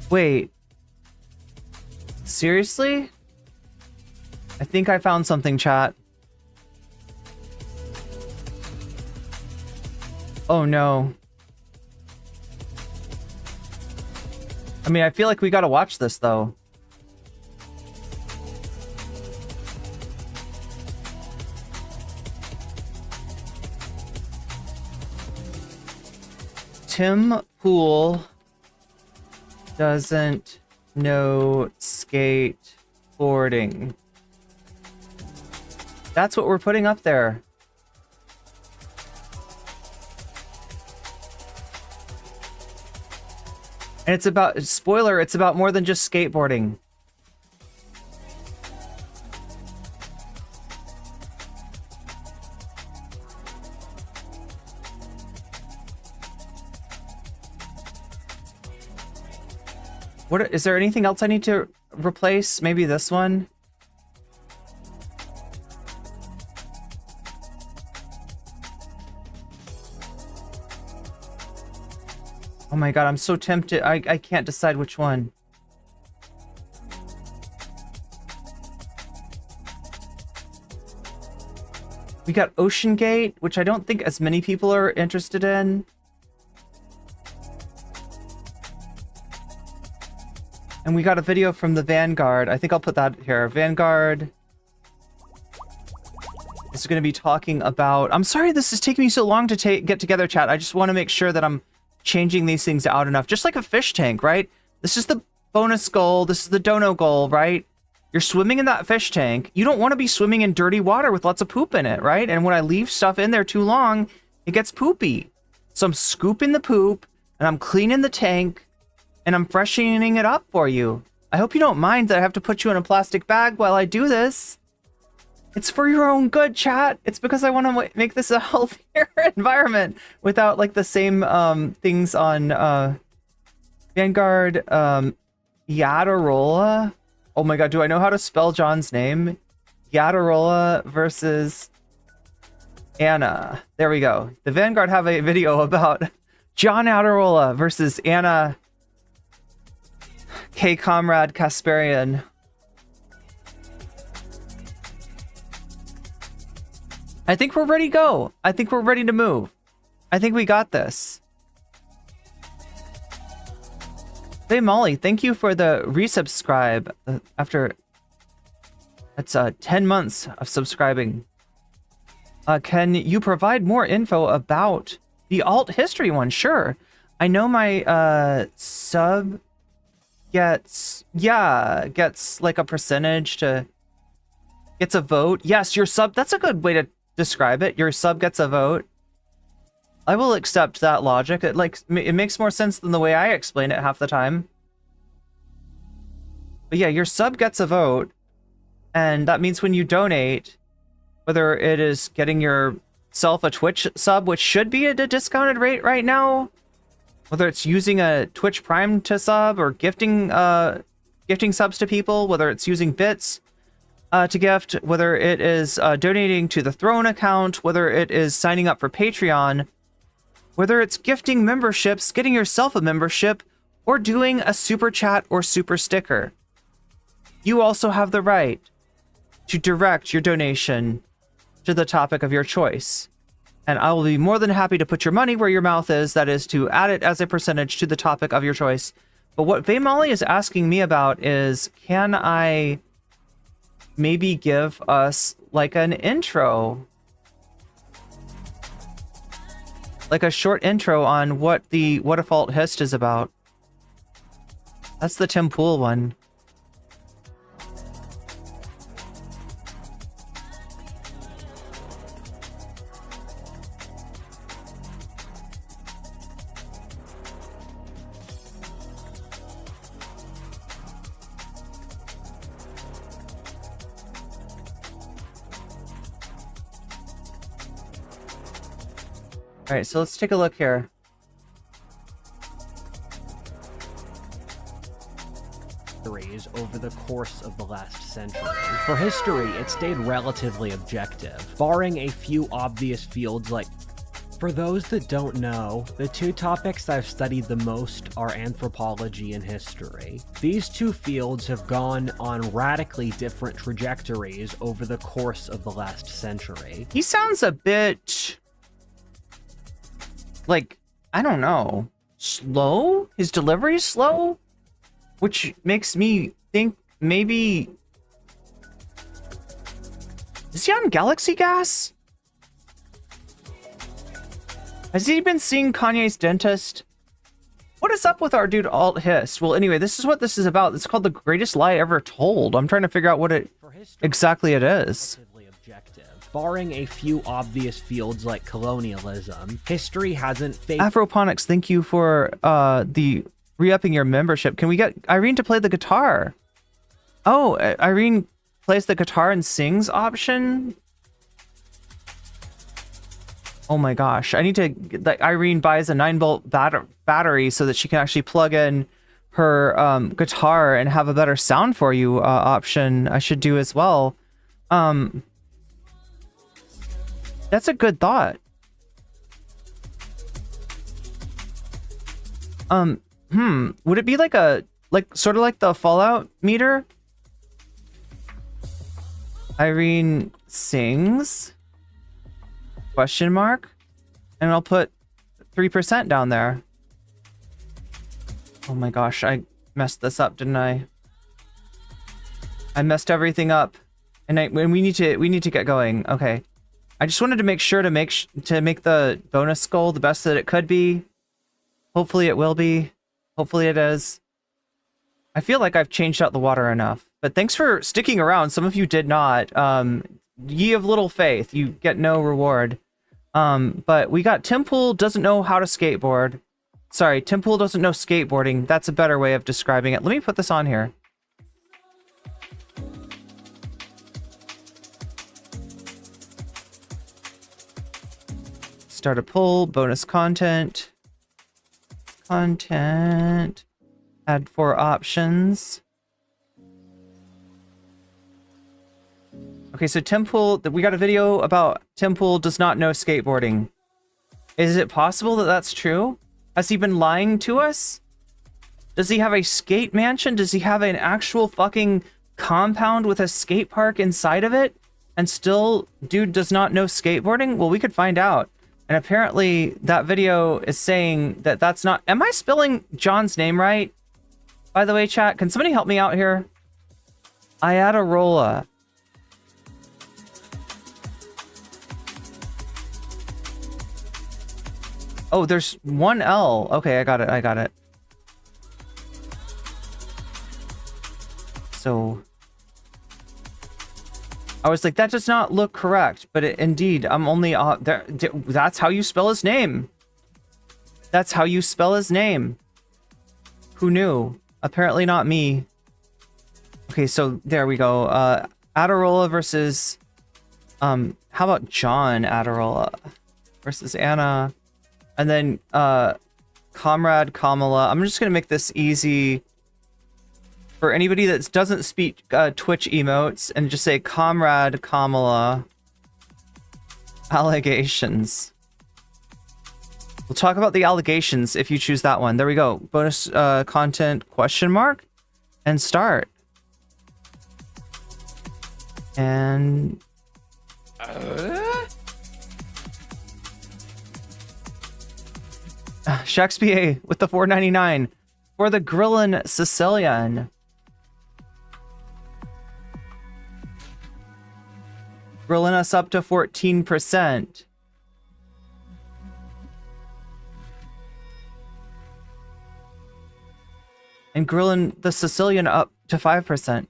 Wait. Seriously? I think I found something, chat. Oh no. I mean, I feel like we gotta watch this though. Tim Pool doesn't know skateboarding. That's what we're putting up there. And it's about, spoiler, it's about more than just skateboarding. What is there anything else I need to replace? Maybe this one? Oh my god, I'm so tempted. I can't decide which one. We got Ocean Gate, which I don't think as many people are interested in. And we got a video from the Vanguard. I think I'll put that here. Vanguard is going to be talking about... I'm sorry this is taking me so long to get together, chat. I just want to make sure that I'm changing these things out enough. Just like a fish tank, right? This is the bonus goal. This is the dono goal, right? You're swimming in that fish tank. You don't want to be swimming in dirty water with lots of poop in it, right? And when I leave stuff in there too long, it gets poopy. So I'm scooping the poop, and I'm cleaning the tank, and I'm freshening it up for you. I hope you don't mind that I have to put you in a plastic bag while I do this. It's for your own good, chat. It's because I want to make this a healthier environment without like the same things on Vanguard. Yadarola. Oh my god, do I know how to spell John's name? Yadarola versus Ana. There we go. The Vanguard have a video about John Yadarola versus Ana K. Comrade Kasparian. I think we're ready to go. I think we're ready to move. I think we got this. Hey Molly, thank you for the resubscribe after... That's 10 months of subscribing. Can you provide more info about the alt history one? Sure. I know my sub gets like a percentage to... Gets a vote. Yes, your sub... That's a good way to describe it. Your sub gets a vote. I will accept that logic. It makes more sense than the way I explain it half the time. But yeah, your sub gets a vote, and that means when you donate, whether it is getting yourself a Twitch sub, which should be at a discounted rate right now, Whether it's using a Twitch Prime to sub or gifting subs to people, whether it's using bits to gift, whether it is donating to the Throne account, whether it is signing up for Patreon, whether it's gifting memberships, getting yourself a membership, or doing a super chat or super sticker. You also have the right to direct your donation to the topic of your choice. And I will be more than happy to put your money where your mouth is, that is to add it as a percentage to the topic of your choice. But what Vay Molly is asking me about is, can I maybe give us like an intro? Like a short intro on what the What a Fault Hist is about. That's the Tim Pool one. All right, so let's take a look here. Over the course of the last century. For history, it stayed relatively objective, barring a few obvious fields like... For those that don't know, the two topics I've studied the most are anthropology and history. These two fields have gone on radically different trajectories over the course of the last century. He sounds a bit... like, I don't know, slow? His delivery is slow? Which makes me think maybe... Is he on Galaxy Gas? Has he been seeing Kanye's dentist? What is up with our dude Alt Hist? Well, anyway, this is what this is about. It's called The Greatest Lie Ever Told. I'm trying to figure out what it exactly it is. Barring a few obvious fields like colonialism, history hasn't faced... Afroponics, thank you for the re-upping your membership. Can we get Irene to play the guitar? Oh, Irene plays the guitar and sings option? Oh my gosh. I need to... Like, Irene buys a 9-volt battery so that she can actually plug in her guitar and have a better sound for you option. I should do as well. That's a good thought. Would it be like a, sort of like the Fallout meter? Irene sings, question mark, and I'll put 3% down there. Oh my gosh, I messed this up, didn't I? I messed everything up, and we need to get going. Okay. I just wanted to make sure to make the bonus skull the best that it could be. Hopefully it will be. Hopefully it is. I feel like I've changed out the water enough. But thanks for sticking around. Some of you did not. Ye of little faith. You get no reward. But we got Tim Pool doesn't know how to skateboard. Sorry, Tim Pool doesn't know skateboarding. That's a better way of describing it. Let me put this on here. Start a poll, bonus content, add 4 options. Okay, so Tim Pool, we got a video about Tim Pool does not know skateboarding. Is it possible that that's true? Has he been lying to us? Does he have a skate mansion? Does he have an actual fucking compound with a skate park inside of it? And still, dude does not know skateboarding? Well, we could find out. And apparently that video is saying that that's not... Am I spelling John's name right? By the way, chat, can somebody help me out here? Iadarola. Oh, there's one L. Okay, I got it. So... I was like, that does not look correct, but indeed, I'm only there. That's how you spell his name. That's how you spell his name. Who knew? Apparently not me. Okay, so there we go. Adarola versus, how about John Adarola versus Ana, and then Comrade Kamala. I'm just gonna make this easy for anybody that doesn't speak Twitch emotes, and just say Comrade Kamala allegations. We'll talk about the allegations if you choose that one. There we go. Bonus content question mark and start. And Shakespeare with the $4.99 for the Grillin' Sicilian. Grilling us up to 14%. And grilling the Sicilian up to 5%.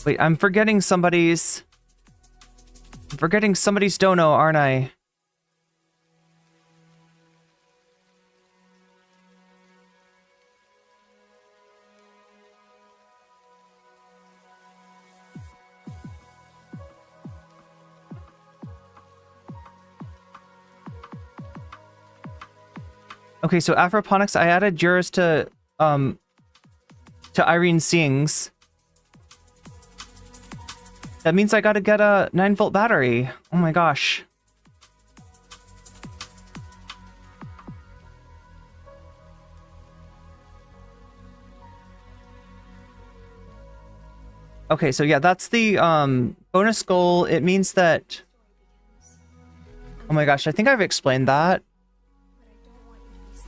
Wait, I'm forgetting somebody's dono, aren't I? Okay, so Afroponics, I added yours to Irene Sings. That means I gotta get a 9-volt battery. Oh my gosh. Okay, so yeah, that's the bonus goal. It means that... Oh my gosh, I think I've explained that.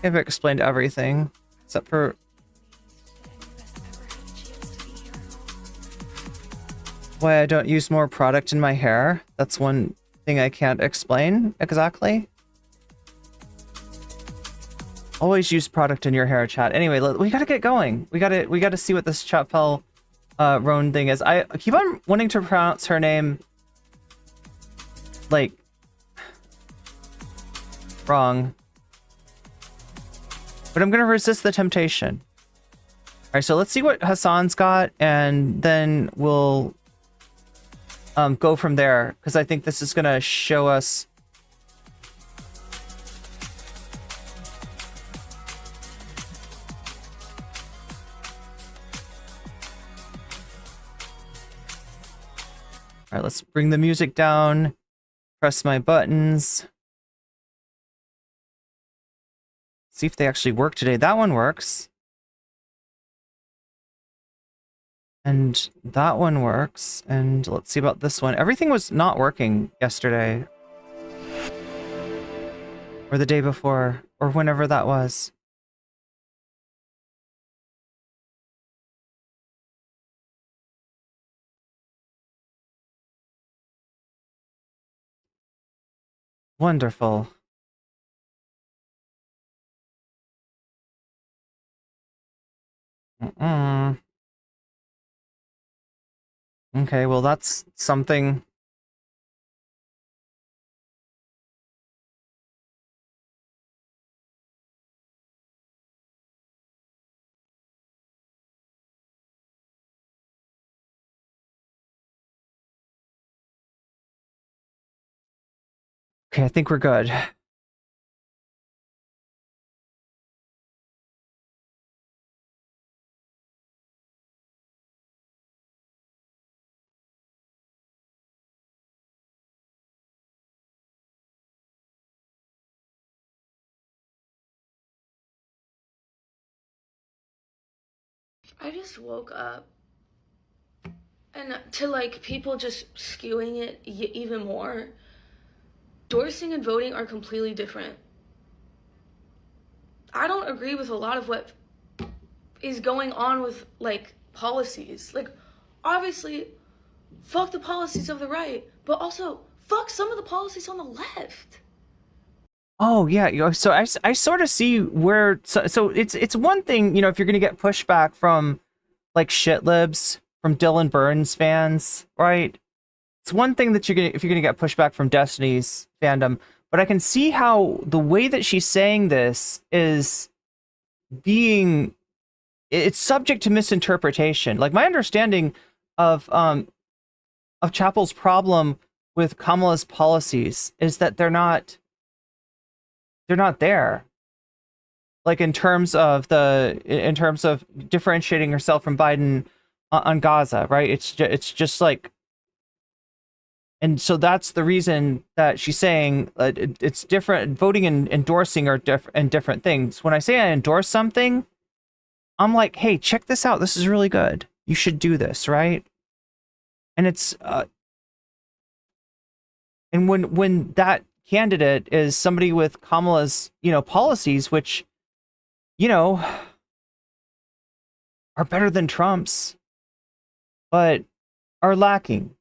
I've explained everything, except for... why I don't use more product in my hair. That's one thing I can't explain exactly. Always use product in your hair, chat. Anyway, we gotta get going. We gotta see what this Chappell Roan thing is. I keep on wanting to pronounce her name like wrong, but I'm gonna resist the temptation. All right, so let's see what Hassan's got, and then we'll go from there, because I think this is gonna show us all right, let's bring the music down, press my buttons, see if they actually work today. That one works. And that one works. And let's see about this one. Everything was not working yesterday. Or the day before. Or whenever that was. Wonderful. Okay, well that's something. Okay, I think we're good. I just woke up, and to like people just skewing it even more, endorsing and voting are completely different. I don't agree with a lot of what is going on with like policies. Like, obviously, fuck the policies of the right, but also fuck some of the policies on the left. Oh yeah, so I sort of see where so it's one thing, you know, if you're gonna get pushback from like shit libs, from Dylan Burns fans, right? It's one thing that if you're gonna get pushback from Destiny's fandom, but I can see how the way that she's saying this is being, it's subject to misinterpretation. Like my understanding of Chappell's problem with Kamala's policies is that they're not there. Like in terms of differentiating herself from Biden on Gaza, right? It's just like, and so that's the reason that she's saying it's different. Voting and endorsing are different things. When I say I endorse something, I'm like, hey, check this out. This is really good. You should do this, right? And it's and when that candidate is somebody with Kamala's, policies, which, are better than Trump's, but are lacking,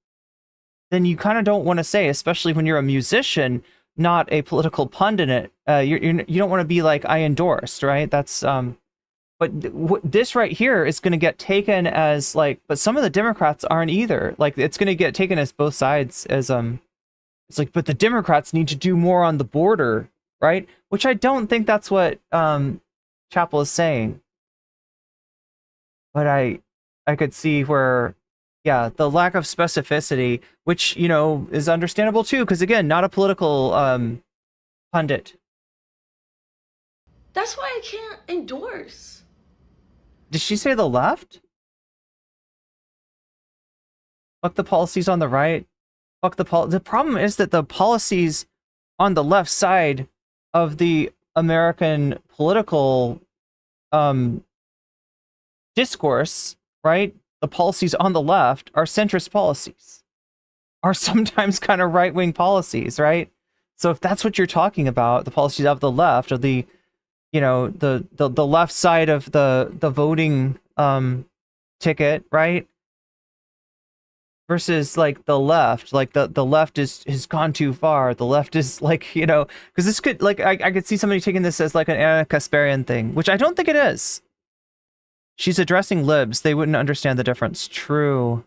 then you kind of don't want to say, especially when you're a musician, not a political pundit. You don't want to be like, I endorsed, right? That's but this right here is going to get taken as like, but some of the Democrats aren't either. Like it's going to get taken as both sides as it's like, but the Democrats need to do more on the border, right? Which I don't think that's what Chappell is saying. But I could see where, yeah, the lack of specificity, which, is understandable too, because again, not a political pundit. That's why I can't endorse. Did she say the left? Fuck the policies on the right. Fuck the problem is that the policies on the left side of the American political discourse, right? The policies on the left are centrist policies, are sometimes kind of right-wing policies, right? So if that's what you're talking about, the policies of the left, of the, the left side of the voting ticket, right? Versus like the left, like the left has gone too far. The left is like, because this could, like, I could see somebody taking this as like an Ana Kasparian thing, which I don't think it is. She's addressing libs. They wouldn't understand the difference. True.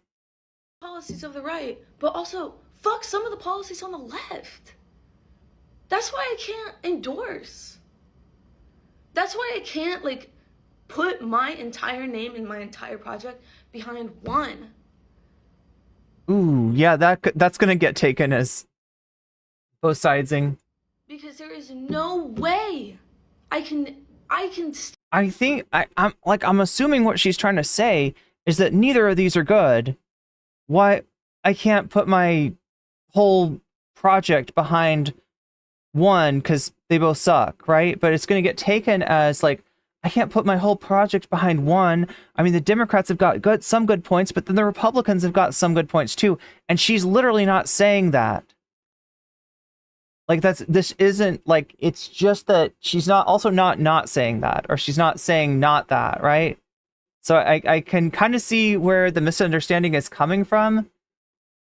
Policies of the right, but also fuck some of the policies on the left. That's why I can't endorse. That's why I can't like put my entire name and my entire project behind one. Ooh, yeah, that's gonna get taken as both sidesing. Because there is no way I can. I think I'm assuming what she's trying to say is that neither of these are good. Why I can't put my whole project behind one because they both suck, right? But it's gonna get taken as like, I can't put my whole project behind one. I mean, the Democrats have got some good points, but then the Republicans have got some good points too. And she's literally not saying that. Like this isn't like, it's just that she's not saying that, or she's not saying not that, right? So I can kind of see where the misunderstanding is coming from.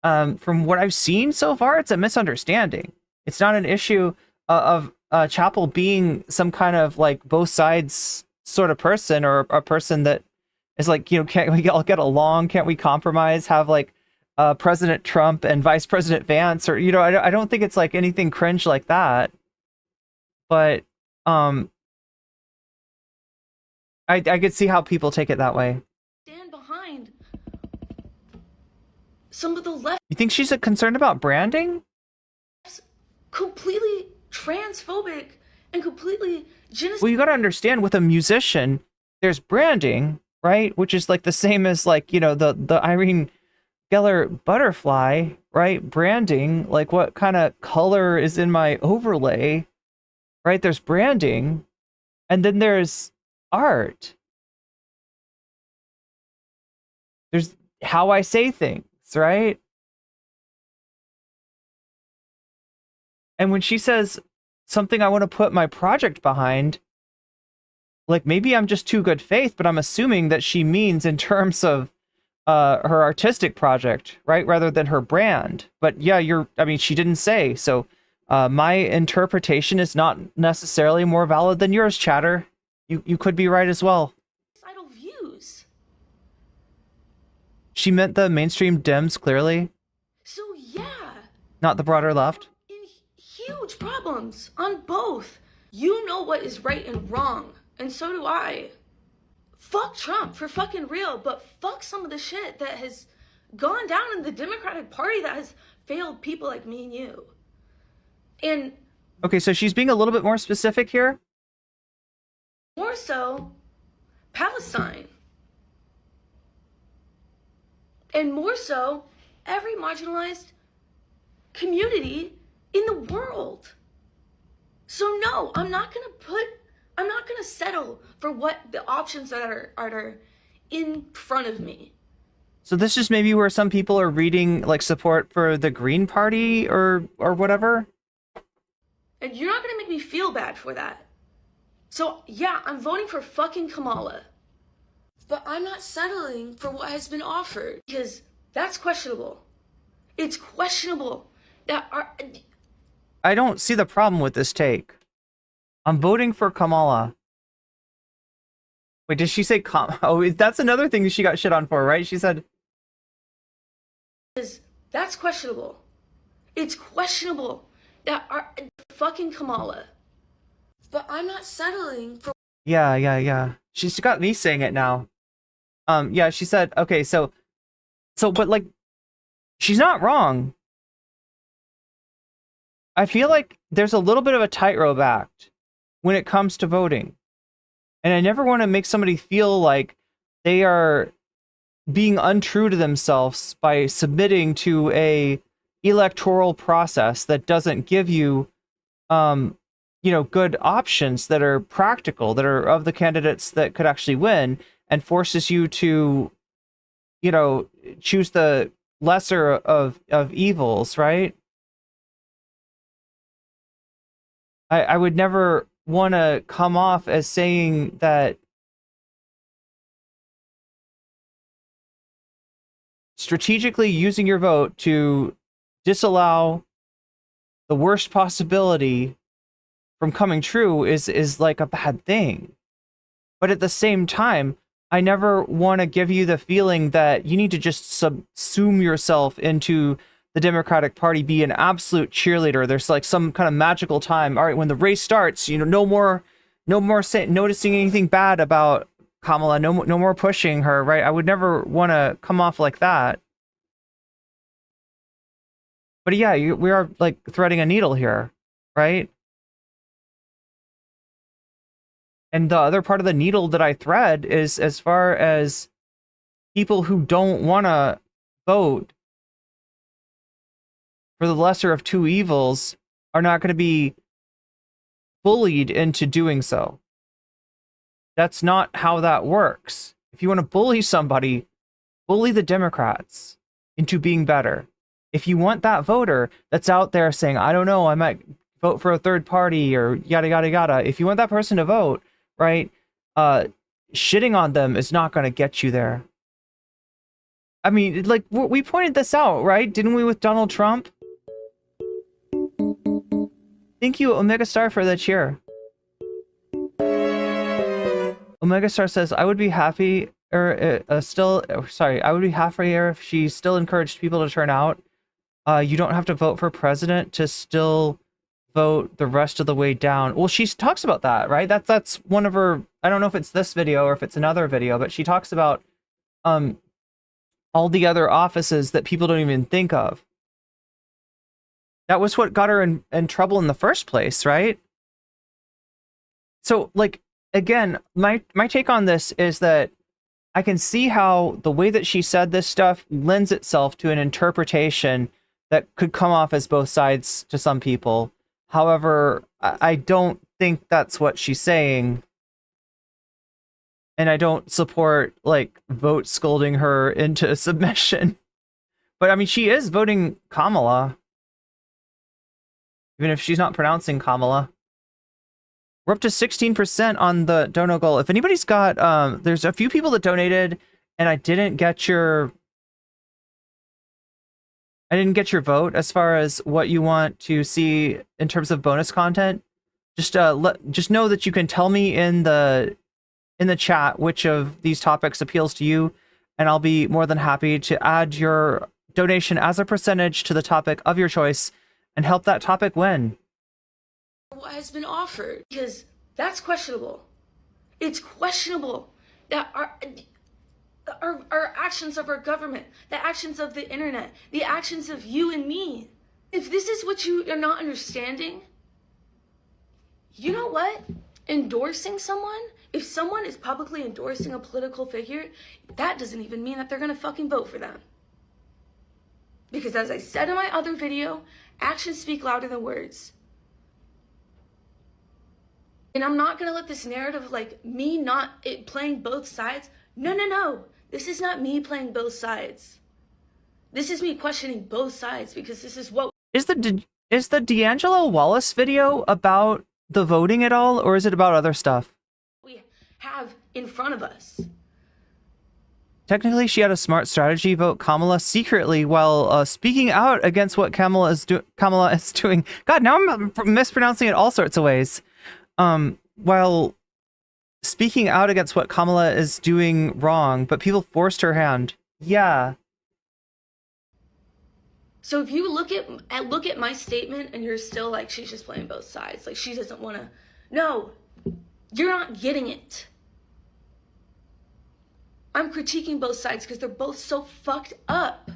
From what I've seen so far, it's a misunderstanding. It's not an issue of Chappell being some kind of like both sides sort of person, or a person that is like, can't we all get along? Can't we compromise? Have like President Trump and Vice President Vance, or I don't think it's like anything cringe like that. But I could see how people take it that way. Stand behind some of the left. You think she's concerned about branding? Completely transphobic and completely genocidal. Well, you got to understand, with a musician, there's branding, right? Which is like the same as like, the Irene Geller butterfly, right? Branding, like what kind of color is in my overlay, right? There's branding, and then there's art. There's how I say things, right? And when she says something I want to put my project behind, like maybe I'm just too good faith, but I'm assuming that she means in terms of her artistic project, right? Rather than her brand. But yeah, she didn't say. So my interpretation is not necessarily more valid than yours, Chatter. You could be right as well. Idle views. She meant the mainstream Dems, clearly. So yeah. Not the broader left. Huge problems on both. You know what is right and wrong. And so do I. Fuck Trump for fucking real, but fuck some of the shit that has gone down in the Democratic Party that has failed people like me and you. And Okay, so she's being a little bit more specific here. more so, Palestine. And more so, every marginalized community in the world. So no, I'm not gonna settle for what the options that are in front of me. So this is maybe where some people are reading like support for the Green Party or whatever. And you're not gonna make me feel bad for that. So yeah, I'm voting for fucking Kamala. But I'm not settling for what has been offered because that's questionable. It's questionable that I don't see the problem with this take. I'm voting for Kamala. Wait, did she say oh, that's another thing she got shit on for, right? She said... That's questionable. It's questionable that fucking Kamala. But I'm not settling for... Yeah. She's got me saying it now. Yeah, she said, okay, so, but like, she's not wrong. I feel like there's a little bit of a tightrope act when it comes to voting. And I never want to make somebody feel like they are being untrue to themselves by submitting to a electoral process that doesn't give you, good options that are practical, that are of the candidates that could actually win, and forces you to, choose the lesser of evils, right? I would never want to come off as saying that strategically using your vote to disallow the worst possibility from coming true is like a bad thing. But at the same time, I never want to give you the feeling that you need to just subsume yourself into the Democratic Party, be an absolute cheerleader. There's like some kind of magical time. All right, when the race starts, no more noticing anything bad about Kamala. No more pushing her. Right? I would never want to come off like that. But yeah, we are like threading a needle here, right? And the other part of the needle that I thread is as far as people who don't want to vote for the lesser of two evils are not going to be bullied into doing so. That's not how that works. If you want to bully somebody, bully the Democrats into being better. If you want that voter that's out there saying, I don't know, I might vote for a third party or yada, yada, yada. If you want that person to vote, right, shitting on them is not going to get you there. I mean, like, we pointed this out, right? Didn't we, with Donald Trump? Thank you, Omega Star, for the cheer. Omega Star says, I would be happy, I would be happier if she still encouraged people to turn out. You don't have to vote for president to still vote the rest of the way down. Well, she talks about that, right? That's one of her, I don't know if it's this video or if it's another video, but she talks about all the other offices that people don't even think of. That was what got her in trouble in the first place, right? So, like, again, my take on this is that I can see how the way that she said this stuff lends itself to an interpretation that could come off as both sides to some people. However, I don't think that's what she's saying. And I don't support, like, vote scolding her into submission. But, I mean, she is voting Kamala. Even if she's not pronouncing Kamala. We're up to 16% on the dono goal. If anybody's got, there's a few people that donated, and I didn't get your vote as far as what you want to see in terms of bonus content. Just know that you can tell me in the chat which of these topics appeals to you, and I'll be more than happy to add your donation as a percentage to the topic of your choice and help that topic win. What has been offered, because that's questionable. It's questionable that our actions of our government, the actions of the internet, the actions of you and me. If this is what you are not understanding, you know what? Endorsing someone, if someone is publicly endorsing a political figure, that doesn't even mean that they're gonna fucking vote for them. Because as I said in my other video, actions speak louder than words. And I'm not gonna let this narrative of like me not playing both sides. No. This is not me playing both sides. This is me questioning both sides because this is what... Is the D'Angelo Wallace video about the voting at all, or is it about other stuff? we have in front of us. Technically, she had a smart strategy: vote Kamala secretly while speaking out against what Kamala is doing. God, now I'm mispronouncing it all sorts of ways. While speaking out against what Kamala is doing wrong, but people forced her hand. Yeah. So if you look at my statement and you're still like, she's just playing both sides, like she doesn't want to. No, you're not getting it. I'm critiquing both sides because they're both so fucked up.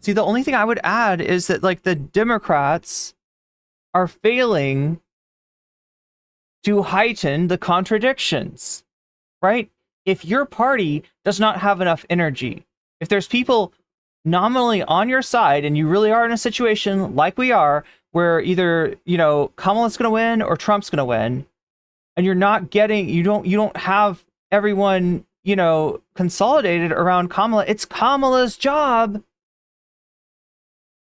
See, the only thing I would add is that, like, the Democrats are failing to heighten the contradictions, right? If your party does not have enough energy, if there's people nominally on your side and you really are in a situation like we are, where either, you know, Kamala's going to win or Trump's going to win, and you're not getting, you don't have everyone, you know, consolidated around Kamala, it's Kamala's job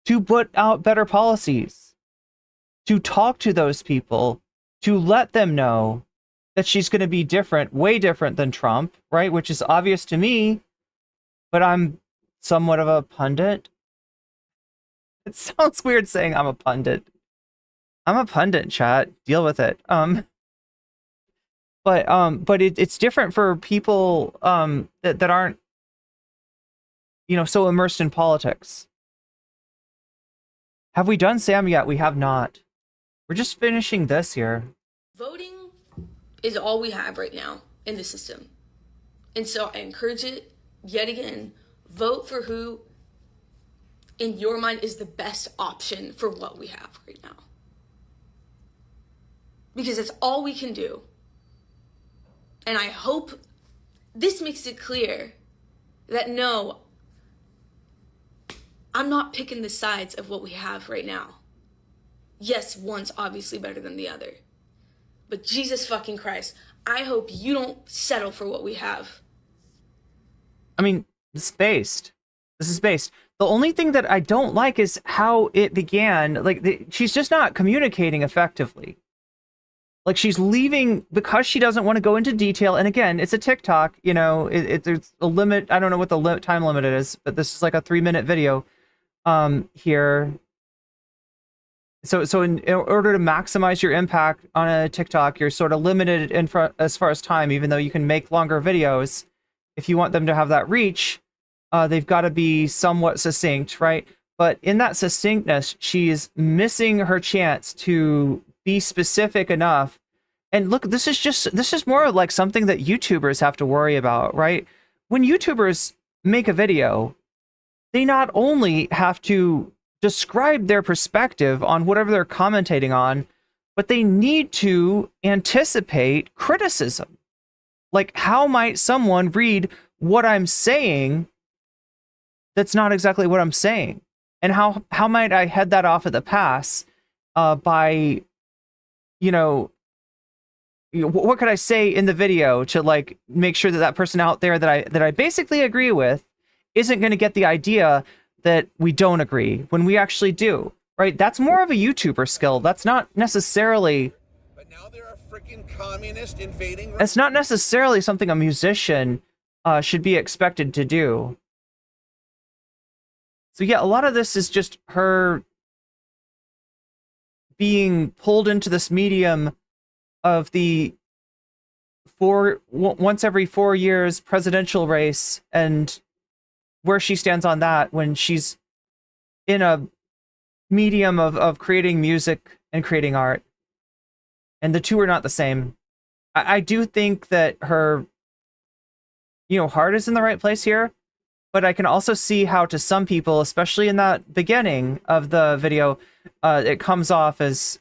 to put out better policies, to talk to those people, to let them know that she's going to be different, way different than Trump, right? Which is obvious to me, but I'm somewhat of a pundit. It sounds weird saying I'm a pundit. I'm a pundit, chat. Deal with it. But it's different for people that aren't, you know, so immersed in politics. Have we done Sam yet? We have not. We're just finishing this here. Voting is all we have right now in the system. And so I encourage it, yet again, vote for who in your mind is the best option for what we have right now. Because it's all we can do. And I hope this makes it clear that no, I'm not picking the sides of what we have right now. Yes, one's obviously better than the other. But Jesus fucking Christ, I hope you don't settle for what we have. I mean, this is based. The only thing that I don't like is how it began. Like, she's just not communicating effectively. Like, she's leaving because she doesn't want to go into detail. And again, it's a TikTok, you know, there's a limit. I don't know what the time limit is, but this is like a 3-minute video here. So in order to maximize your impact on a TikTok, you're sort of limited as far as time, even though you can make longer videos. If you want them to have that reach, they've got to be somewhat succinct, right? But in that succinctness, she's missing her chance to be specific enough. And look, this is more like something that YouTubers have to worry about, right? When YouTubers make a video, they not only have to describe their perspective on whatever they're commentating on, but they need to anticipate criticism. Like, how might someone read what I'm saying that's not exactly what I'm saying? And how might I head that off at the pass by, you know, what could I say in the video to, like, make sure that that person out there that I basically agree with isn't going to get the idea that we don't agree when we actually do, right? That's more of a YouTuber skill. That's not necessarily... But now there are freaking communists invading... It's not necessarily something a musician should be expected to do. So yeah, a lot of this is just her being pulled into this medium of the once every 4 years presidential race and where she stands on that when she's in a medium of creating music and creating art. and the two are not the same. I do think that her, heart is in the right place here, but I can also see how to some people, especially in that beginning of the video, it comes off as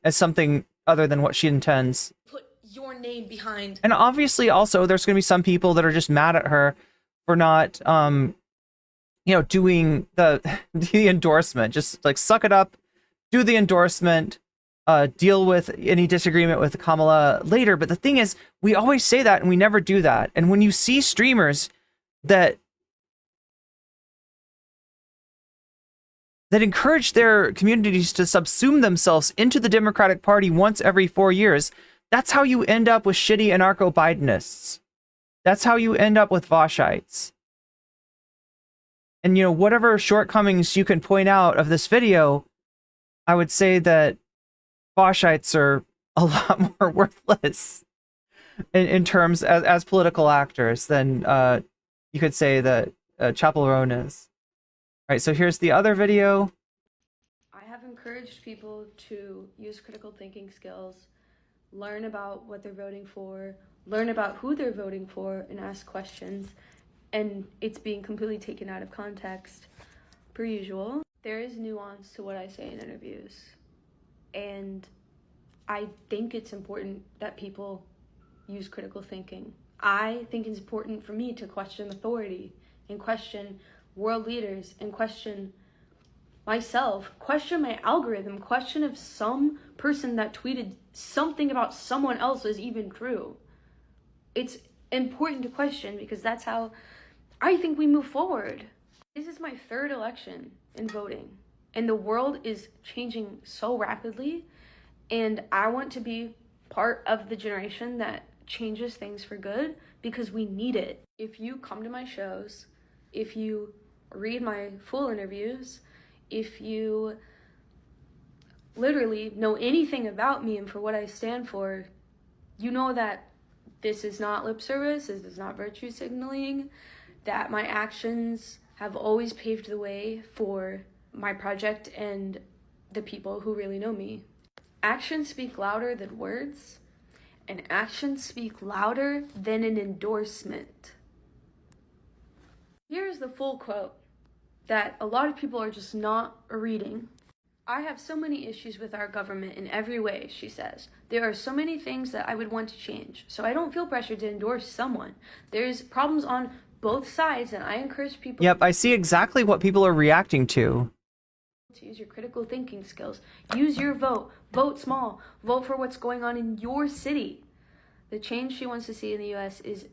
something other than what she intends. Put your name behind. And obviously also there's going to be some people that are just mad at her for not, doing the endorsement. Just like suck it up, do the endorsement, deal with any disagreement with Kamala later. But the thing is, we always say that and we never do that. And when you see streamers that encourage their communities to subsume themselves into the Democratic Party once every 4 years, that's how you end up with shitty anarcho-Bidenists. That's how you end up with Voshites. And, whatever shortcomings you can point out of this video, I would say that Voshites are a lot more worthless in terms as political actors than you could say that Chappell Roan is. All right, so here's the other video. I have encouraged people to use critical thinking skills, learn about what they're voting for, learn about who they're voting for, and ask questions. And it's being completely taken out of context, per usual. There is nuance to what I say in interviews. And I think it's important that people use critical thinking. I think it's important for me to question authority and question world leaders and question myself, question my algorithm, question if some person that tweeted something about someone else is even true. It's important to question because that's how I think we move forward. This is my third election in voting, and the world is changing so rapidly, and I want to be part of the generation that changes things for good because we need it. If you come to my shows, if you read my full interviews, if you literally know anything about me and for what I stand for, you know that this is not lip service, this is not virtue signaling, that my actions have always paved the way for my project and the people who really know me. Actions speak louder than words, and actions speak louder than an endorsement. Here's the full quote that a lot of people are just not reading. I have so many issues with our government in every way, she says. There are so many things that I would want to change, so I don't feel pressured to endorse someone. There's problems on both sides, and I encourage people. Yep, I see exactly what people are reacting to. To use your critical thinking skills. Use your vote. Vote small. Vote for what's going on in your city. The change she wants to see in the U.S. is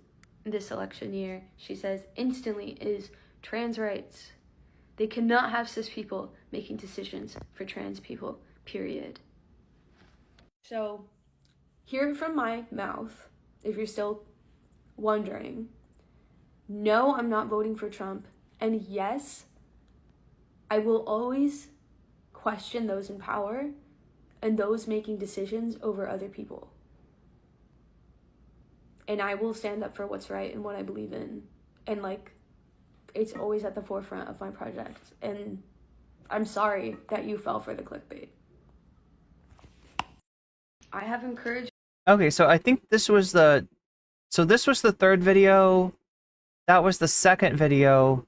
this election year, she says, instantly is trans rights. They cannot have cis people making decisions for trans people, period. So, hear it from my mouth, if you're still wondering. No, I'm not voting for Trump. And yes, I will always question those in power and those making decisions over other people. And I will stand up for what's right and what I believe in. And it's always at the forefront of my project. And I'm sorry that you fell for the clickbait. I have encouraged. Okay, so I think this was the third video. That was the second video.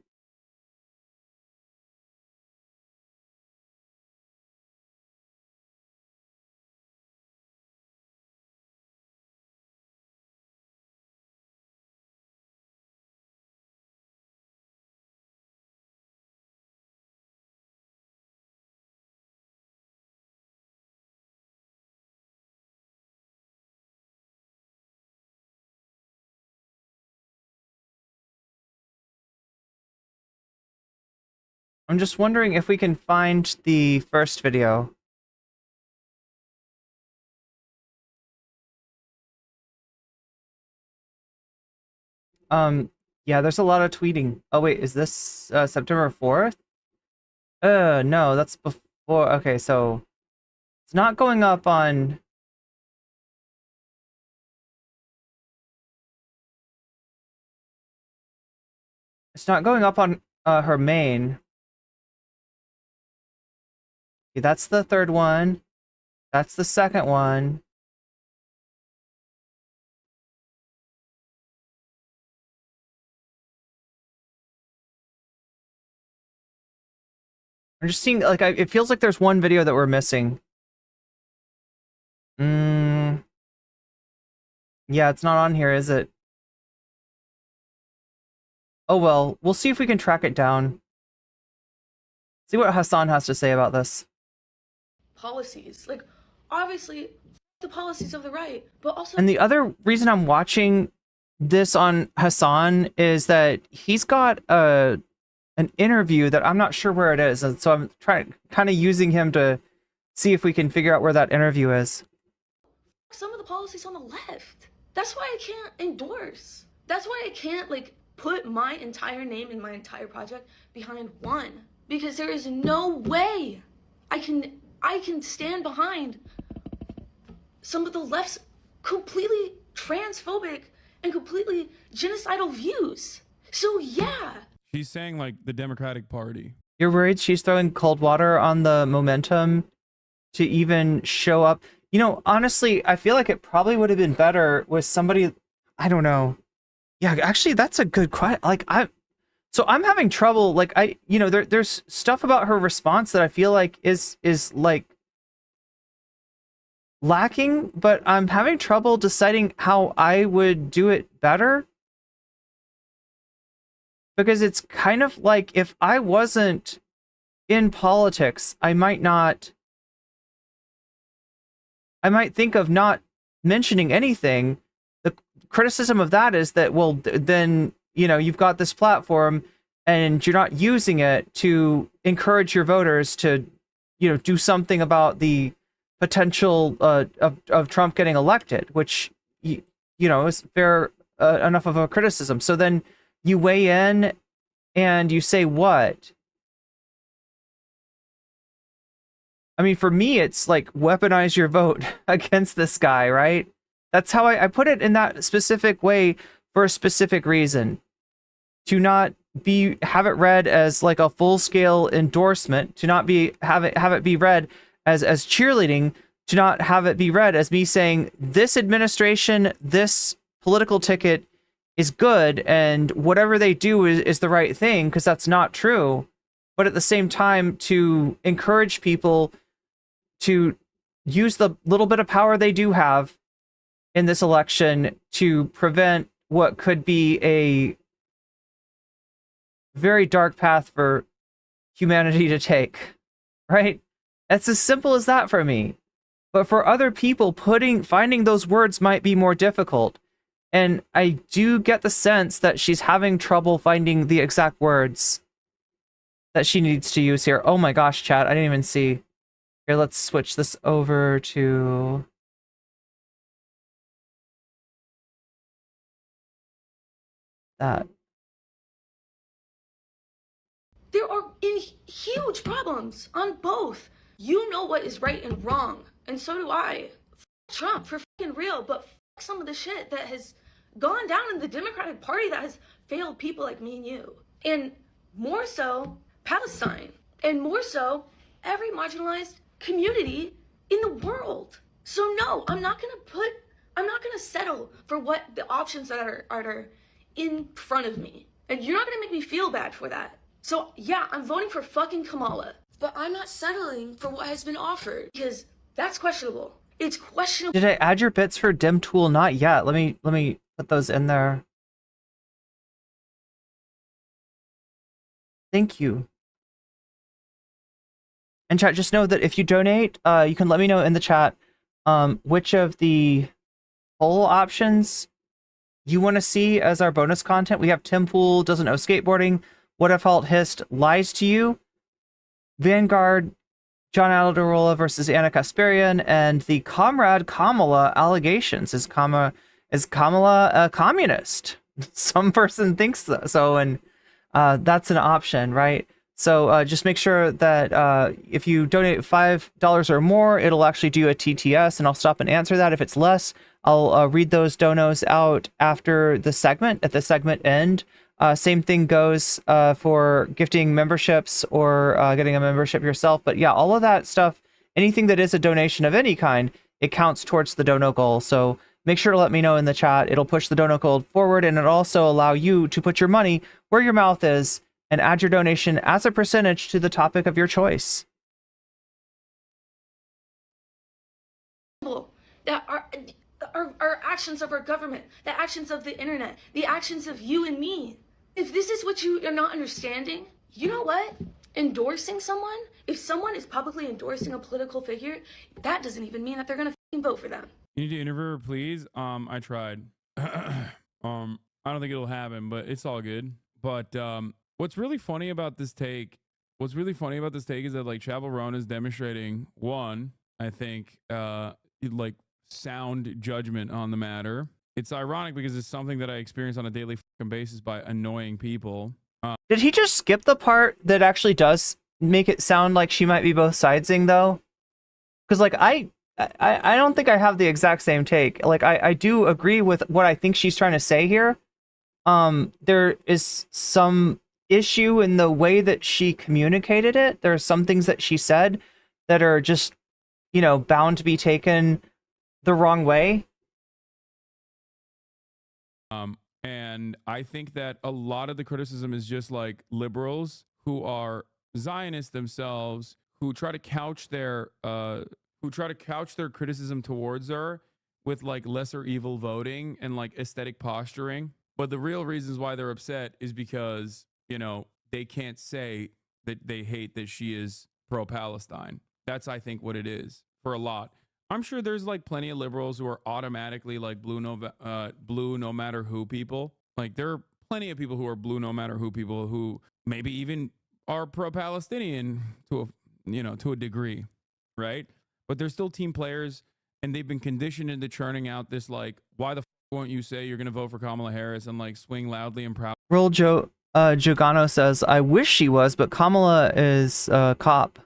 I'm just wondering if we can find the first video. Yeah, there's a lot of tweeting. Oh wait, is this September 4th? No, that's before. Okay, so it's not going up on. It's not going up on her main. Okay, that's the third one. That's the second one. I'm just seeing, like, it feels like there's one video that we're missing. Yeah, it's not on here, is it? Oh well, we'll see if we can track it down. See what Hassan has to say about this. Policies. Like, obviously, the policies of the right, but also... And the other reason I'm watching this on Hassan is that he's got an interview that I'm not sure where it is, and so I'm kind of using him to see if we can figure out where that interview is. Some of the policies on the left. That's why I can't endorse. That's why I can't, like, put my entire name and my entire project behind one. Because there is no way I can stand behind some of the left's completely transphobic and completely genocidal views. So yeah. She's saying like the Democratic Party. You're worried she's throwing cold water on the momentum to even show up? You know, honestly, I feel like it probably would have been better with somebody, I don't know. Yeah, actually, that's a good question. Like, so I'm having trouble, like, there's stuff about her response that I feel like is like lacking, but I'm having trouble deciding how I would do it better. Because it's kind of like, if I wasn't in politics, I might think of not mentioning anything. The criticism of that is that, well, then, you know, you've got this platform and you're not using it to encourage your voters to, you know, do something about the potential of Trump getting elected, which, you know, is fair enough of a criticism. So then you weigh in and you say what? I mean, for me, it's like, weaponize your vote against this guy, right? That's how I put it in that specific way for a specific reason. To not have it read as like a full-scale endorsement, to not have it be read as cheerleading, to not have it be read as me saying this administration, this political ticket is good, and whatever they do is the right thing, because that's not true. But at the same time, to encourage people to use the little bit of power they do have in this election to prevent what could be a very dark path for humanity to take, right? It's as simple as that for me. But for other people, finding those words might be more difficult. And I do get the sense that she's having trouble finding the exact words that she needs to use here. Oh my gosh, chat, I didn't even see. Here, let's switch this over to... that. There are huge problems on both. You know what is right and wrong, and so do I. F Trump for fucking real, but f some of the shit that has gone down in the Democratic Party that has failed people like me and you. And more so, Palestine. And more so, every marginalized community in the world. So no, I'm not gonna settle for what the options that are in front of me. And you're not gonna make me feel bad for that. So yeah, I'm voting for fucking Kamala. But I'm not settling for what has been offered, because that's questionable. It's questionable. Did I add your bits for dim tool? Not yet. Let me put those in there. Thank you. And chat, just know that if you donate, you can let me know in the chat which of the poll options you want to see as our bonus content. We have Tim Pool doesn't know skateboarding, What If Alt Hist lies to you, Vanguard, John Alderola versus Anna Kasparian, and the Comrade Kamala allegations. Is Kamala a communist? Some person thinks so, and that's an option, right? So just make sure that if you donate $5 or more, it'll actually do a TTS, and I'll stop and answer that. If it's less, I'll read those donos out after the segment, at the segment end. Same thing goes for gifting memberships or getting a membership yourself. But yeah, all of that stuff, anything that is a donation of any kind, it counts towards the dono goal. So make sure to let me know in the chat. It'll push the dono goal forward, and it'll also allow you to put your money where your mouth is and add your donation as a percentage to the topic of your choice. That our actions of our government, the actions of the internet, the actions of you and me. If this is what you are not understanding, you know what? Endorsing someone, if someone is publicly endorsing a political figure, that doesn't even mean that they're gonna vote for them. You need to interview her, please. I tried. I don't think it'll happen, but it's all good. But what's really funny about this take is that like Chappell Roan is demonstrating one, I think, like sound judgment on the matter. It's ironic because it's something that I experience on a daily basis by annoying people. Did he just skip the part that actually does make it sound like she might be both sidesing though? Because like I don't think I have the exact same take. Like I do agree with what I think she's trying to say here. There is some issue in the way that she communicated it. There are some things that she said that are just, you know, bound to be taken the wrong way. And I think that a lot of the criticism is just like liberals who are Zionists themselves, who try to couch their criticism towards her with like lesser evil voting and like aesthetic posturing. But the real reasons why they're upset is because, you know, they can't say that they hate that she is pro-Palestine. That's, I think, what it is for a lot. I'm sure there's like plenty of liberals who are automatically like blue no matter who people. Like there are plenty of people who are blue no matter who people who maybe even are pro-Palestinian to a degree, right? But they're still team players, and they've been conditioned into churning out this like, why the won't you say you're going to vote for Kamala Harris and like swing loudly and proud? Roll Giogano says, I wish she was, but Kamala is a cop.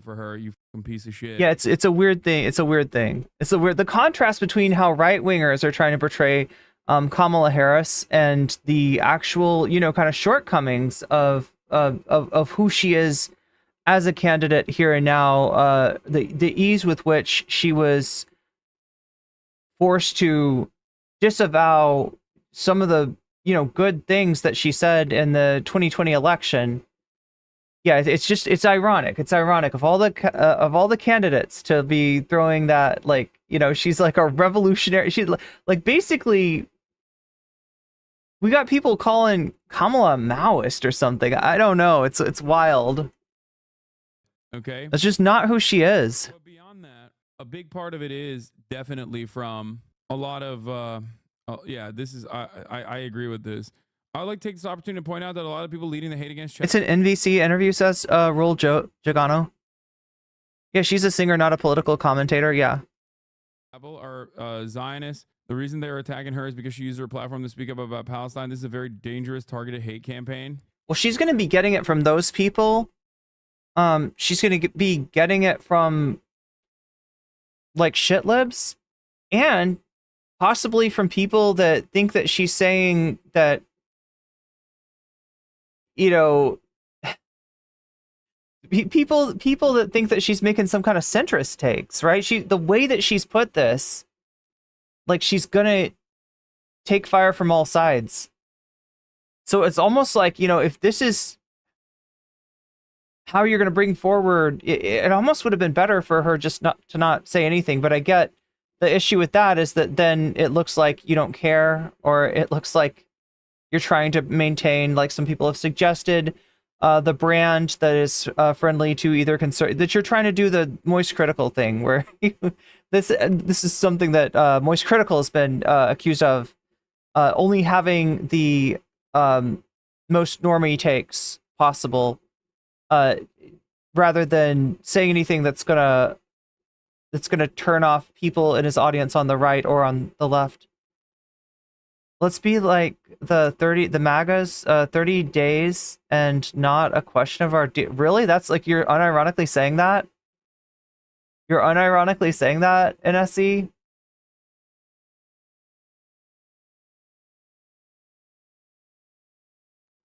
For her, you fucking piece of shit. Yeah, it's a weird thing. The contrast between how right wingers are trying to portray Kamala Harris and the actual, you know, kind of shortcomings of who she is as a candidate here and now. The ease with which she was forced to disavow some of the, you know, good things that she said in the 2020 election. Yeah, it's ironic. It's ironic of all the candidates to be throwing that, like, you know, she's like a revolutionary. She's like basically, we got people calling Kamala a Maoist or something. I don't know. It's wild. Okay, that's just not who she is. But beyond that, a big part of it is definitely from a lot of yeah. This is I agree with this. I'd like to take this opportunity to point out that a lot of people leading the hate against It's an NVC interview, says Roll Giogano. Yeah, she's a singer, not a political commentator. Yeah. Are Zionists. The reason they're attacking her is because she used her platform to speak up about Palestine. This is a very dangerous targeted hate campaign. Well, she's going to be getting it from those people. She's going to be getting it from like shit libs, and possibly from people that think that she's saying that, you know, people that think that she's making some kind of centrist takes, right? The way that she's put this, like she's gonna take fire from all sides. So it's almost like, you know, if this is how you're gonna bring forward, it almost would have been better for her just not say anything. But I get the issue with that is that then it looks like you don't care, or it looks like you're trying to maintain, like some people have suggested, the brand that is friendly to either that you're trying to do the Moist Critical thing, where this is something that Moist Critical has been accused of, only having the most normie takes possible, rather than saying anything that's gonna turn off people in his audience on the right or on the left. Let's be like the MAGAs, 30 days and not a question of our really? That's like, you're unironically saying that? You're unironically saying that, NSE?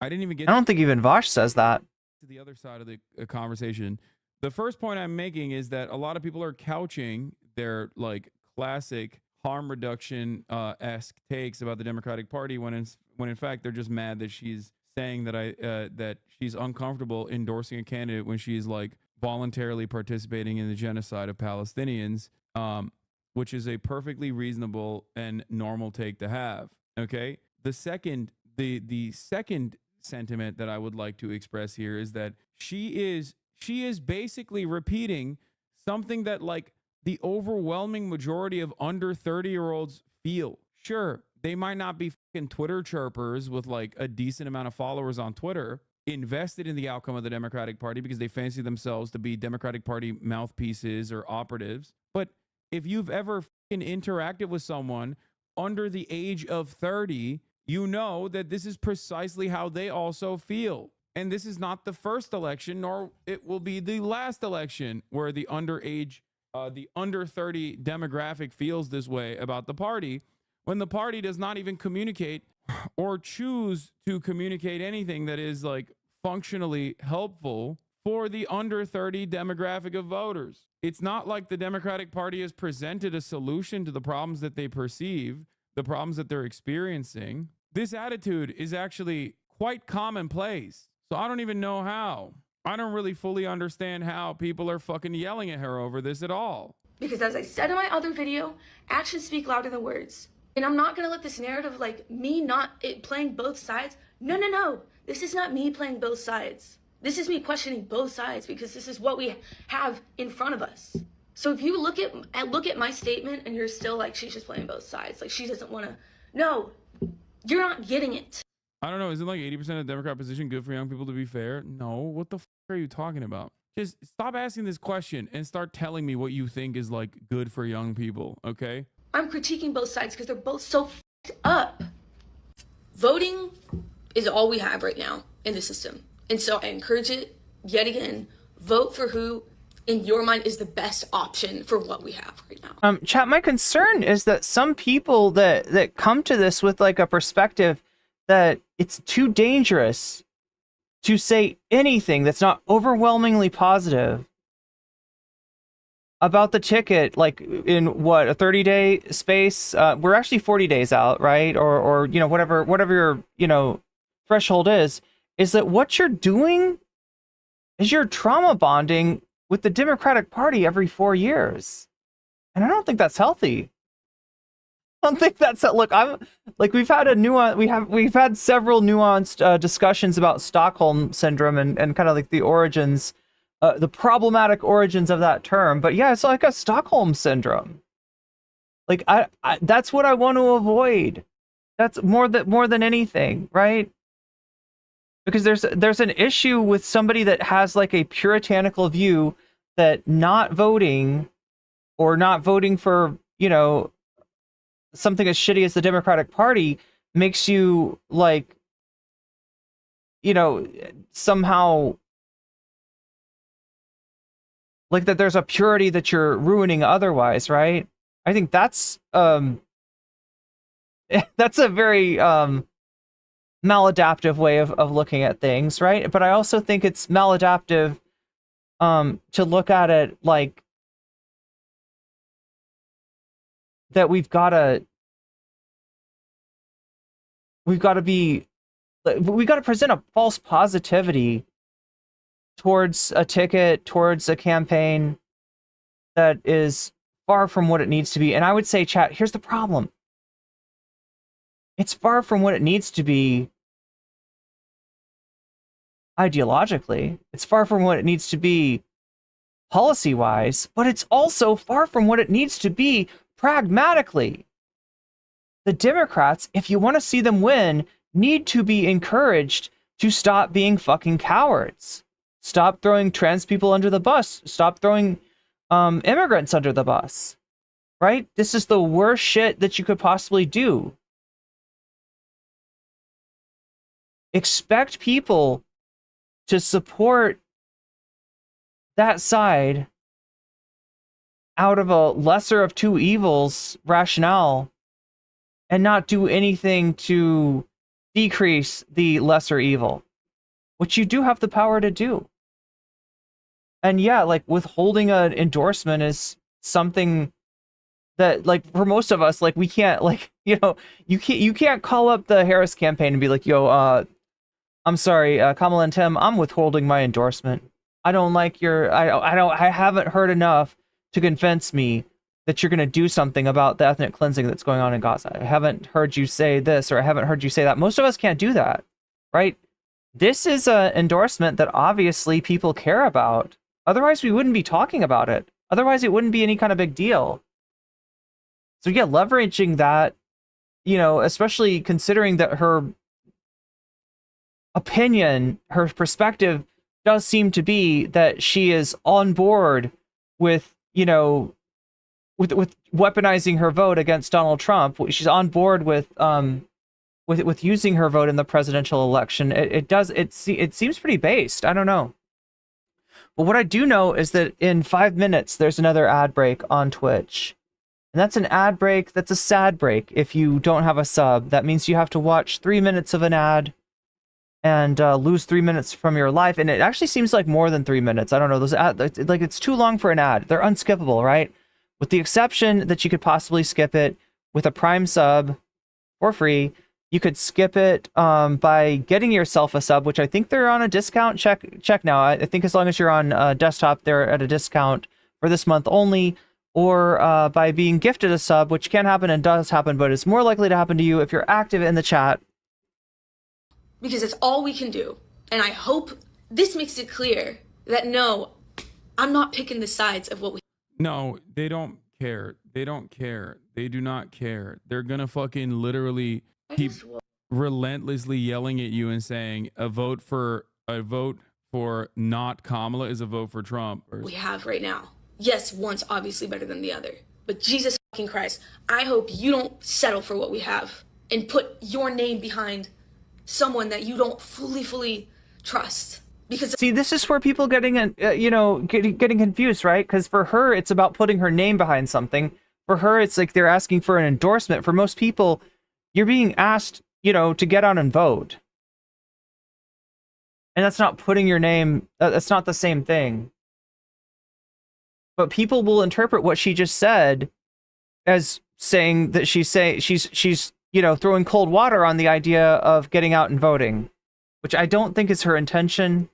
I didn't even get I don't think even Vosh says that. To the other side of the conversation. The first point I'm making is that a lot of people are couching their like classic harm reduction esque takes about the Democratic Party when in fact they're just mad that she's saying that that she's uncomfortable endorsing a candidate when she's like voluntarily participating in the genocide of Palestinians, which is a perfectly reasonable and normal take to have. Okay. The second sentiment that I would like to express here is that she is basically repeating something that like the overwhelming majority of under 30-year-olds feel. Sure, they might not be fucking Twitter chirpers with like a decent amount of followers on Twitter, invested in the outcome of the Democratic Party because they fancy themselves to be Democratic Party mouthpieces or operatives. But if you've ever fucking interacted with someone under the age of 30, you know that this is precisely how they also feel. And this is not the first election, nor it will be the last election where the underage, the under 30 demographic feels this way about the party, when the party does not even communicate or choose to communicate anything that is like functionally helpful for the under 30 demographic of voters. It's not like the Democratic Party has presented a solution to the problems that they perceive, the problems that they're experiencing. This attitude is actually quite commonplace. So I don't even know how. I don't really fully understand how people are fucking yelling at her over this at all. Because as I said in my other video, actions speak louder than words. And I'm not gonna let this narrative of like me playing both sides. No. This is not me playing both sides. This is me questioning both sides because this is what we have in front of us. So if you look at my statement and you're still like, she's just playing both sides, like she doesn't wanna, no, you're not getting it. I don't know. Isn't like 80% of the Democrat position good for young people, to be fair? No. What the fuck are you talking about? Just stop asking this question and start telling me what you think is like good for young people, okay? I'm critiquing both sides because they're both so fucked up. Voting is all we have right now in the system. And so I encourage it, yet again, vote for who in your mind is the best option for what we have right now. Chat, my concern is that some people that come to this with like a perspective that it's too dangerous to say anything that's not overwhelmingly positive about the ticket, like in what, a 30-day space? We're actually 40 days out, right? Or you know, whatever your, you know, threshold is that what you're doing is you're trauma bonding with the Democratic Party every 4 years. And I don't think that's healthy. I don't think that's look, I'm like, we've had several nuanced discussions about Stockholm syndrome and kind of like the origins, the problematic origins of that term. But yeah, it's like a Stockholm syndrome. Like I that's what I want to avoid. That's more than anything, right? Because there's an issue with somebody that has like a puritanical view that not voting or not voting for, you know, something as shitty as the Democratic Party makes you like, you know, somehow like that there's a purity that you're ruining otherwise, right? I think that's that's a very maladaptive way of looking at things, right? But I also think it's maladaptive to look at it like that we've got to present a false positivity towards a ticket, towards a campaign that is far from what it needs to be. And I would say, chat, here's the problem. It's far from what it needs to be ideologically. It's far from what it needs to be policy-wise, but it's also far from what it needs to be pragmatically. The Democrats, if you want to see them win, need to be encouraged to stop being fucking cowards. Stop throwing trans people under the bus. Stop throwing immigrants under the bus. Right? This is the worst shit that you could possibly do. Expect people to support that side out of a lesser of two evils rationale and not do anything to decrease the lesser evil, which you do have the power to do. And yeah, like withholding an endorsement is something that, like, for most of us, like, we can't, like, you know, you can't call up the Harris campaign and be like, yo, I'm sorry, Kamala and Tim, I'm withholding my endorsement. I don't like your, I haven't heard enough to convince me that you're going to do something about the ethnic cleansing that's going on in Gaza. I haven't heard you say this, or I haven't heard you say that. Most of us can't do that, right? This is an endorsement that obviously people care about. Otherwise, we wouldn't be talking about it. Otherwise, it wouldn't be any kind of big deal. So yeah, leveraging that, you know, especially considering that her opinion, her perspective does seem to be that she is on board with, you know, with weaponizing her vote against Donald Trump. She's on board with using her vote in the presidential election. It seems pretty based. I don't know. But what I do know is that in 5 minutes there's another ad break on Twitch. And that's an ad break, that's a sad break if you don't have a sub. That means you have to watch 3 minutes of an ad and lose 3 minutes from your life. And it actually seems like more than 3 minutes. I don't know, those ads, like, it's too long for an ad. They're unskippable, right? With the exception that you could possibly skip it with a Prime sub for free. You could skip it by getting yourself a sub, which I think they're on a discount. Check now. I think as long as you're on desktop, they're at a discount for this month only. Or by being gifted a sub, which can happen and does happen, but it's more likely to happen to you if you're active in the chat. Because it's all we can do. And I hope this makes it clear that no, I'm not picking the sides of what we... No, they don't care. They don't care. They do not care. They're gonna fucking literally keep relentlessly yelling at you and saying a vote for not Kamala is a vote for Trump. We have right now. Yes, one's obviously better than the other. But Jesus fucking Christ, I hope you don't settle for what we have and put your name behind someone that you don't fully trust. Because see, this is where people getting confused, right? Because for her, it's about putting her name behind something. For her, it's like they're asking for an endorsement. For most people, you're being asked, to get out and vote. And that's not putting your name, that's not the same thing. But people will interpret what she just said as saying that she's throwing cold water on the idea of getting out and voting, which I don't think is her intention.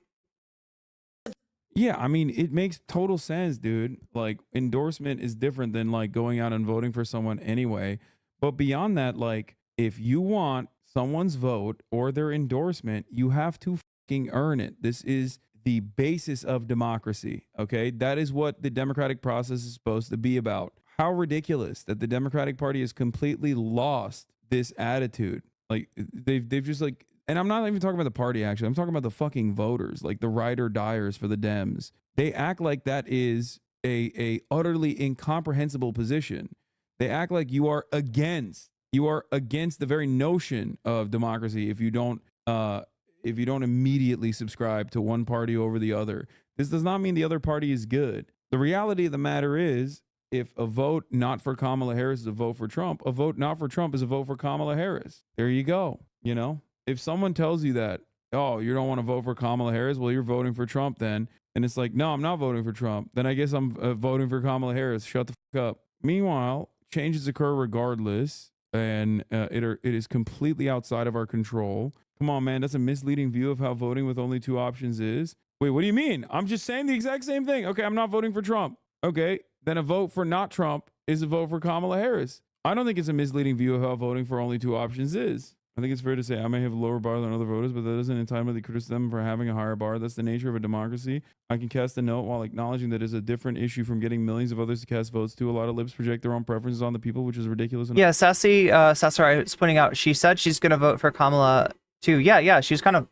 Yeah, I mean, it makes total sense, dude. Like, endorsement is different than like going out and voting for someone anyway. But beyond that, like, if you want someone's vote or their endorsement, you have to fucking earn it. This is the basis of democracy, okay? That is what the democratic process is supposed to be about. How ridiculous that the Democratic Party has completely lost this attitude. Like, they've just like, and I'm not even talking about the party, actually. I'm talking about the fucking voters, like the ride or diers for the Dems. They act like that is a utterly incomprehensible position. They act like you are against the very notion of democracy if you don't immediately subscribe to one party over the other. This does not mean the other party is good. The reality of the matter is, if a vote not for Kamala Harris is a vote for Trump, a vote not for Trump is a vote for Kamala Harris. There you go. If someone tells you that, oh, you don't want to vote for Kamala Harris, well, you're voting for Trump then. And it's like, no, I'm not voting for Trump. Then I guess I'm voting for Kamala Harris. Shut the fuck up. Meanwhile, changes occur regardless, and it is completely outside of our control. Come on, man. That's a misleading view of how voting with only two options is. Wait, what do you mean? I'm just saying the exact same thing. Okay, I'm not voting for Trump. Okay, then a vote for not Trump is a vote for Kamala Harris. I don't think it's a misleading view of how voting for only two options is. I think it's fair to say I may have a lower bar than other voters, but that doesn't entitle me to criticize them for having a higher bar. That's the nature of a democracy. I can cast a note while acknowledging that it's a different issue from getting millions of others to cast votes too. A lot of libs project their own preferences on the people, which is ridiculous. Yeah, Sassari was pointing out, she said she's going to vote for Kamala too. Yeah, she was kind of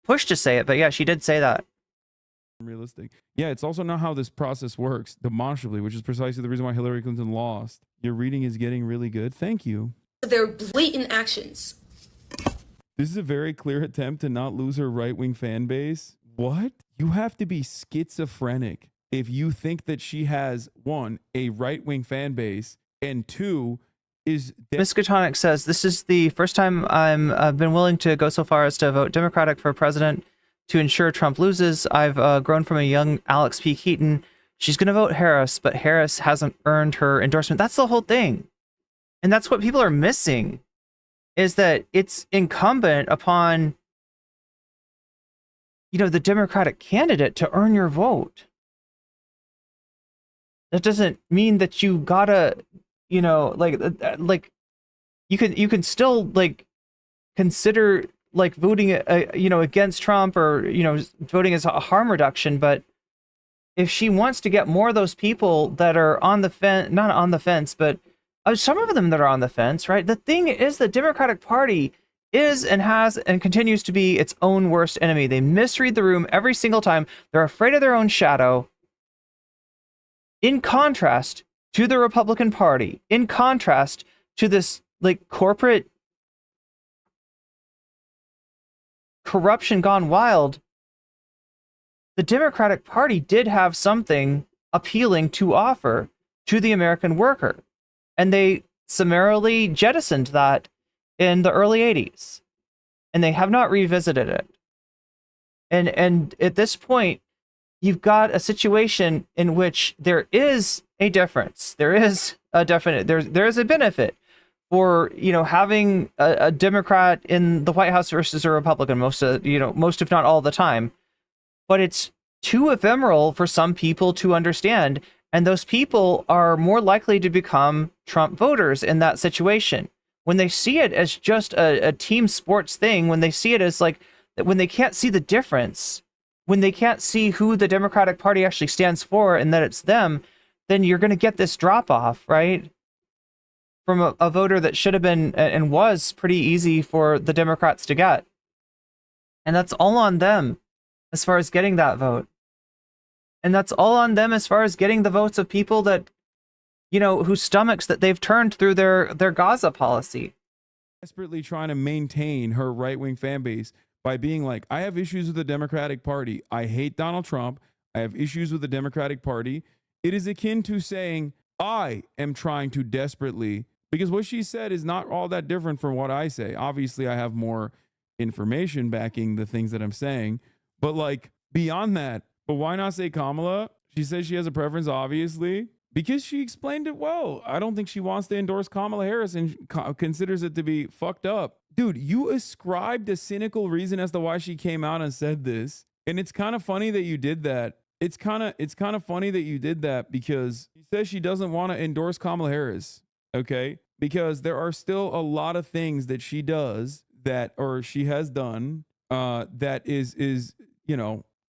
pushed to say it, but yeah, she did say that. Realistic. Yeah, it's also not how this process works demonstrably, which is precisely the reason why Hillary Clinton lost. Your reading is getting really good. Thank you. They're blatant actions. This is a very clear attempt to not lose her right-wing fan base. What? You have to be schizophrenic if you think that she has, one, a right-wing fan base, and two, is... Miskatonic says, this is the first time I've been willing to go so far as to vote Democratic for president to ensure Trump loses. I've grown from a young Alex P. Keaton. She's going to vote Harris, but Harris hasn't earned her endorsement. That's the whole thing. And that's what people are missing, is that it's incumbent upon the Democratic candidate to earn your vote. That doesn't mean that you gotta, like you can still like consider like voting, against Trump or, voting as a harm reduction. But if she wants to get more of those people that are on the fence, not on the fence, but some of them that are on the fence, right? The thing is, the Democratic Party is and has and continues to be its own worst enemy. They misread the room every single time. They're afraid of their own shadow. In contrast to the Republican Party, in contrast to this like corporate corruption gone wild, the Democratic Party did have something appealing to offer to the American worker. And they summarily jettisoned that in the early 80s. And they have not revisited it. And at this point, you've got a situation in which there is a difference. There is a definite, there is a benefit for, having a Democrat in the White House versus a Republican most if not all the time. But it's too ephemeral for some people to understand. And those people are more likely to become Trump voters in that situation. When they see it as just a team sports thing, when they see it as like, when they can't see the difference, when they can't see who the Democratic Party actually stands for and that it's them, then you're going to get this drop off, right? From a voter that should have been and was pretty easy for the Democrats to get. And that's all on them as far as getting that vote. And that's all on them as far as getting the votes of people that, whose stomachs that they've turned through their Gaza policy. Desperately trying to maintain her right-wing fan base by being like, I have issues with the Democratic Party. I hate Donald Trump. I have issues with the Democratic Party. It is akin to saying, I am trying to desperately, because what she said is not all that different from what I say. Obviously, I have more information backing the things that I'm saying. But like beyond that, but why not say Kamala? She says she has a preference, obviously, because she explained it well. I don't think she wants to endorse Kamala Harris and considers it to be fucked up. Dude, you ascribed a cynical reason as to why she came out and said this. And it's kind of funny that you did that. It's kind of funny that you did that because she says she doesn't want to endorse Kamala Harris. Okay? Because there are still a lot of things that she does that, or she has done, that is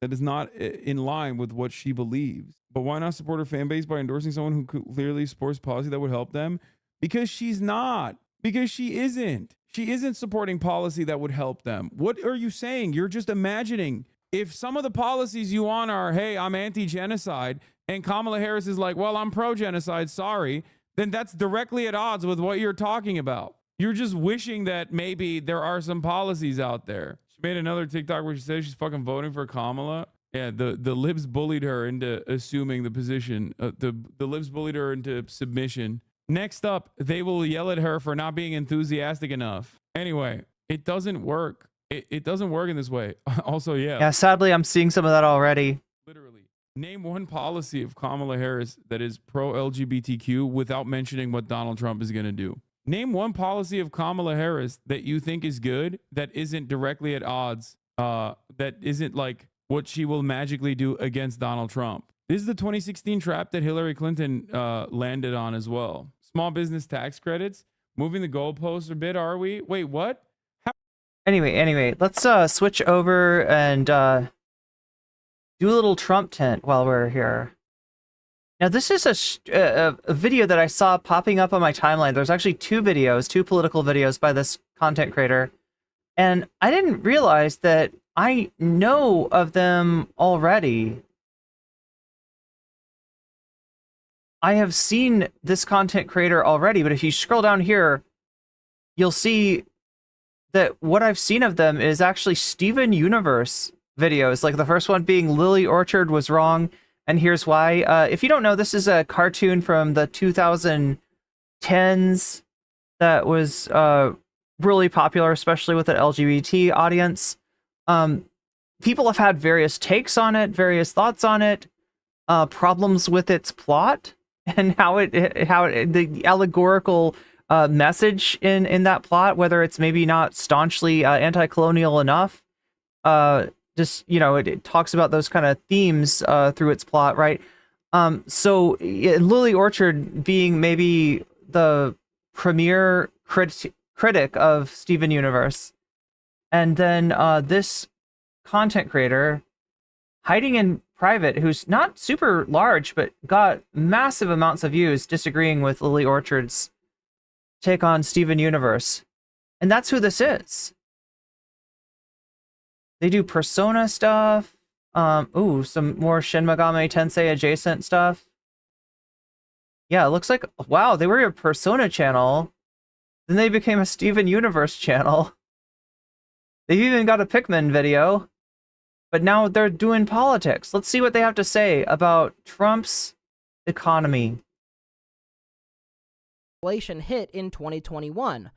that is not in line with what she believes. But why not support her fan base by endorsing someone who clearly supports policy that would help them? Because she's not. Because she isn't. She isn't supporting policy that would help them. What are you saying? You're just imagining. If some of the policies you want are, hey, I'm anti-genocide, and Kamala Harris is like, well, I'm pro-genocide, sorry, then that's directly at odds with what you're talking about. You're just wishing that maybe there are some policies out there. She made another TikTok where she says she's fucking voting for Kamala. Yeah, the libs bullied her into assuming the position. The libs bullied her into submission. Next up, they will yell at her for not being enthusiastic enough. Anyway, it doesn't work. It doesn't work in this way. Also, yeah. Yeah, sadly, I'm seeing some of that already. Literally. Name one policy of Kamala Harris that is pro-LGBTQ without mentioning what Donald Trump is going to do. Name one policy of Kamala Harris that you think is good that isn't directly at odds, that isn't like what she will magically do against Donald Trump. This is the 2016 trap that Hillary Clinton landed on as well. Small business tax credits, moving the goalposts a bit, are we? Wait, what? Anyway, let's switch over and do a little Trump tent while we're here. Now, this is a video that I saw popping up on my timeline. There's actually two political videos by this content creator. And I didn't realize that I know of them already. I have seen this content creator already, but if you scroll down here, you'll see that what I've seen of them is actually Steven Universe videos. Like the first one being Lily Orchard was wrong, and here's why. If you don't know, this is a cartoon from the 2010s that was really popular, especially with the LGBT audience. People have had various takes on it, various thoughts on it, problems with its plot and how the allegorical message in that plot, whether it's maybe not staunchly anti-colonial enough. just, you know, it talks about those kind of themes through its plot, right? So Lily Orchard being maybe the premier critic of Steven Universe, and then this content creator hiding in private, who's not super large but got massive amounts of views, disagreeing with Lily Orchard's take on Steven Universe. And that's who this is. They do Persona stuff. Ooh, some more Shin Megami Tensei adjacent stuff. Yeah, it looks like, wow, they were a Persona channel. Then they became a Steven Universe channel. They've even got a Pikmin video. But now they're doing politics. Let's see what they have to say about Trump's economy. Inflation hit in 2021.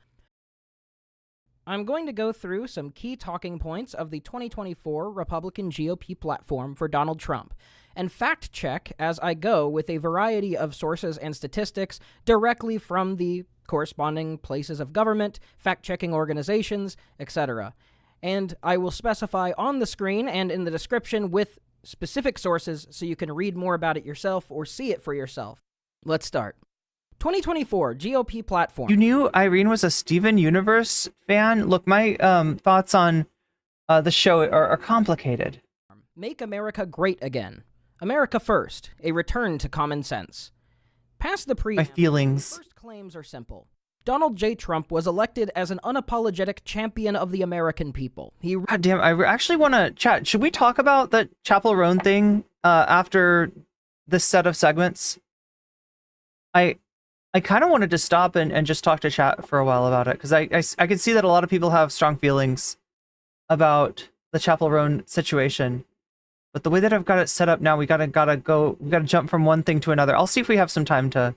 I'm going to go through some key talking points of the 2024 Republican GOP platform for Donald Trump, and fact check as I go with a variety of sources and statistics directly from the corresponding places of government, fact-checking organizations, etc. And I will specify on the screen and in the description with specific sources so you can read more about it yourself or see it for yourself. Let's start. 2024 GOP platform. You knew Irene was a Steven Universe fan? Look, my thoughts on the show are complicated. Make America Great Again. America First. A return to common sense. Past the preamble, My feelings. the first claims are simple. Donald J. Trump was elected as an unapologetic champion of the American people. God damn, I actually want to chat. Should we talk about the Chappell Roan thing after this set of segments? I kind of wanted to stop and just talk to chat for a while about it, because I can see that a lot of people have strong feelings about the Chappell Roan situation. But the way that I've got it set up now, we gotta jump from one thing to another. I'll see if we have some time to.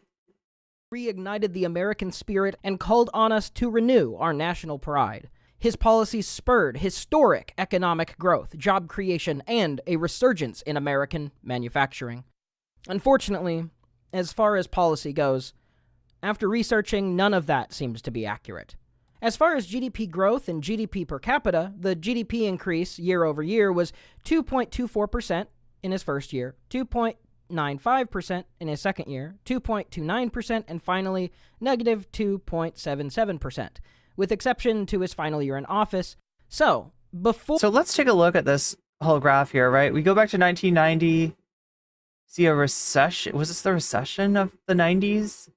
Reignited the American spirit and called on us to renew our national pride. His policies spurred historic economic growth, job creation, and a resurgence in American manufacturing. Unfortunately, as far as policy goes, after researching, none of that seems to be accurate. As far as GDP growth and GDP per capita, the GDP increase year over year was 2.24% in his first year, 2.95% in his second year, 2.29%, and finally, negative 2.77%, with exception to his final year in office. So let's take a look at this whole graph here, right? We go back to 1990, see a recession. Was this the recession of the 90s?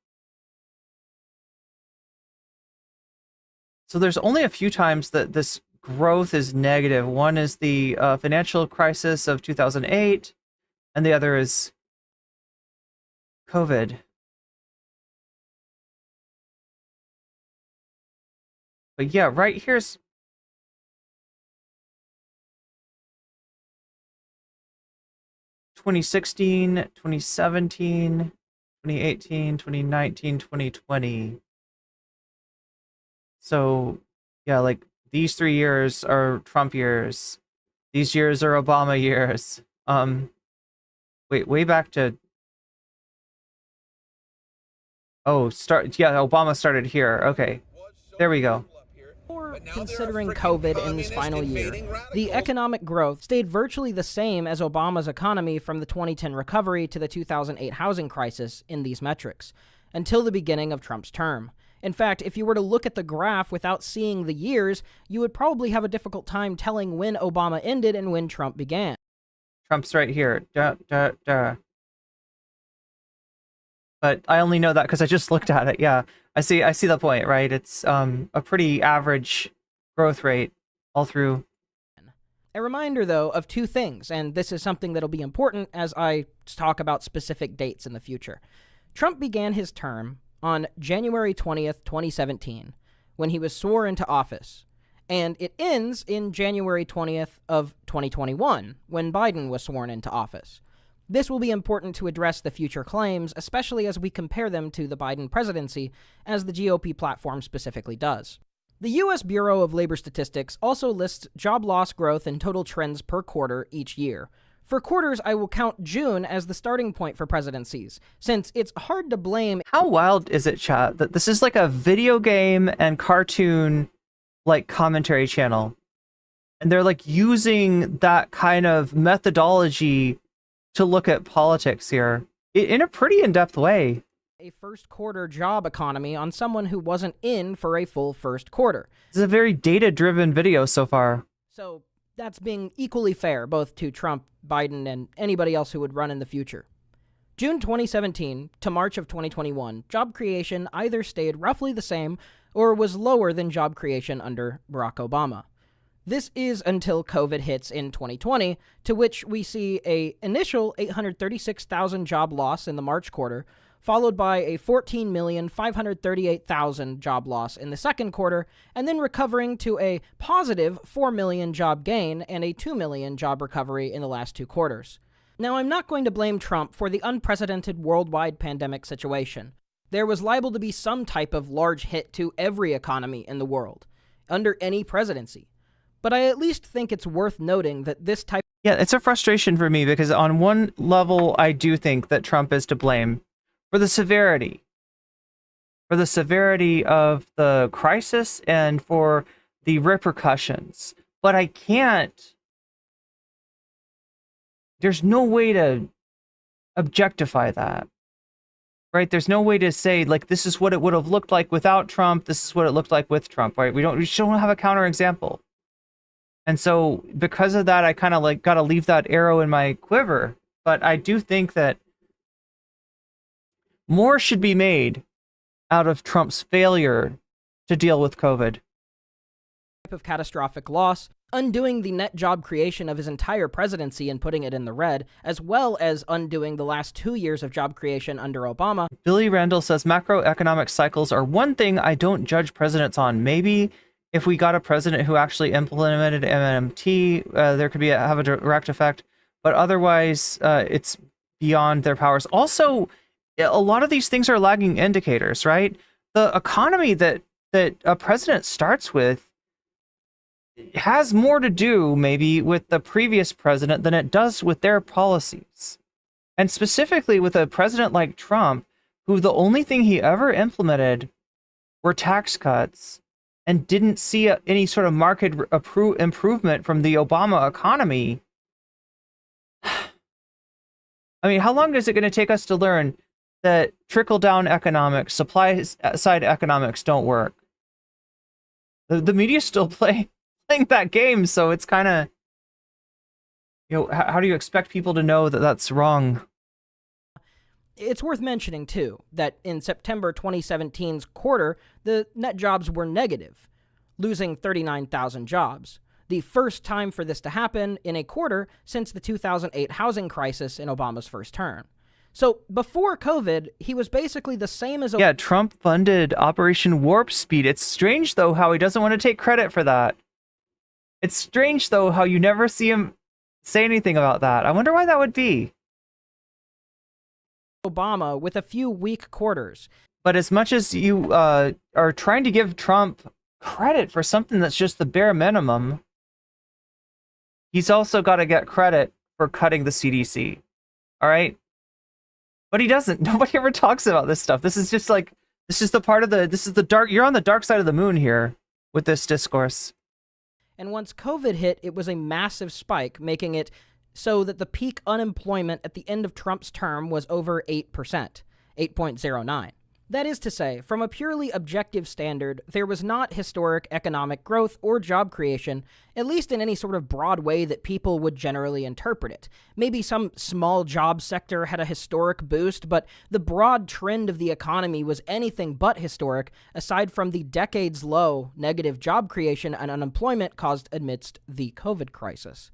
So there's only a few times that this growth is negative. One is the financial crisis of 2008, and the other is COVID. But yeah, right here's 2016, 2017, 2018, 2019, 2020. So, yeah, like these 3 years are Trump years. These years are Obama years. Wait, way back to. Oh, Obama started here. Okay, there we go. Considering COVID in this final year, the economic growth stayed virtually the same as Obama's economy from the 2010 recovery to the 2008 housing crisis in these metrics, until the beginning of Trump's term. In fact, if you were to look at the graph without seeing the years, you would probably have a difficult time telling when Obama ended and when Trump began. Trump's right here. But I only know that because I just looked at it. Yeah, I see the point, right? It's a pretty average growth rate all through. A reminder, though, of two things, and this is something that'll be important as I talk about specific dates in the future. Trump began his term on January 20th, 2017, when he was sworn into office, and it ends in January 20th of 2021, when Biden was sworn into office. This will be important to address the future claims, especially as we compare them to the Biden presidency, as the GOP platform specifically does. The U.S. Bureau of Labor Statistics also lists job loss growth and total trends per quarter each year. For quarters, I will count June as the starting point for presidencies, since it's hard to blame. How wild is it, chat, that this is like a video game and cartoon like commentary channel, And they're like using that kind of methodology to look at politics here in a pretty in-depth way. A first quarter job economy on someone who wasn't in for a full first quarter. This is a very data-driven video so far. So that's being equally fair, both to Trump, Biden, and anybody else who would run in the future. June 2017 to March of 2021, job creation either stayed roughly the same or was lower than job creation under Barack Obama. This is until COVID hits in 2020, to which we see a initial 836,000 job loss in the March quarter, followed by a 14,538,000 job loss in the second quarter, and then recovering to a positive 4 million job gain and a 2 million job recovery in the last two quarters. Now, I'm not going to blame Trump for the unprecedented worldwide pandemic situation. There was liable to be some type of large hit to every economy in the world, under any presidency. But I at least think it's worth noting that this type... Yeah, it's a frustration for me because on one level, I do think that Trump is to blame for the severity of the crisis and for the repercussions. But I can't... There's no way to objectify that, right? There's no way to say, like, this is what it would have looked like without Trump. This is what it looked like with Trump, right? We just don't have a counterexample. And so because of that, I kind of like got to leave that arrow in my quiver. But I do think that more should be made out of Trump's failure to deal with COVID. Of catastrophic loss, undoing the net job creation of his entire presidency and putting it in the red, as well as undoing the last 2 years of job creation under Obama. Billy Randall says macroeconomic cycles are one thing I don't judge presidents on. Maybe if we got a president who actually implemented MMT, there could have a direct effect, but otherwise it's beyond their powers. Also, a lot of these things are lagging indicators, right? The economy that a president starts with has more to do maybe with the previous president than it does with their policies. And specifically with a president like Trump, who the only thing he ever implemented were tax cuts and didn't see any sort of market improvement from the Obama economy. I mean, how long is it going to take us to learn that trickle-down economics, supply-side economics don't work? The media's still playing that game, so it's kind of, you know, how do you expect people to know that that's wrong? It's worth mentioning, too, that in September 2017's quarter, the net jobs were negative, losing 39,000 jobs. The first time for this to happen in a quarter since the 2008 housing crisis in Obama's first term. So before COVID, he was basically the same as... Yeah, Trump funded Operation Warp Speed. It's strange, though, how he doesn't want to take credit for that. It's strange, though, how you never see him say anything about that. I wonder why that would be. Obama with a few weak quarters. But as much as you are trying to give Trump credit for something that's just the bare minimum, he's also got to get credit for cutting the CDC. All right? But he doesn't. Nobody ever talks about this stuff. This is just like, this is the part of this is the dark, you're on the dark side of the moon here with this discourse. And once COVID hit, it was a massive spike, making it so that the peak unemployment at the end of Trump's term was over 8%, 8.09. That is to say, from a purely objective standard, there was not historic economic growth or job creation, at least in any sort of broad way that people would generally interpret it. Maybe some small job sector had a historic boost, but the broad trend of the economy was anything but historic, aside from the decades-low negative job creation and unemployment caused amidst the COVID crisis.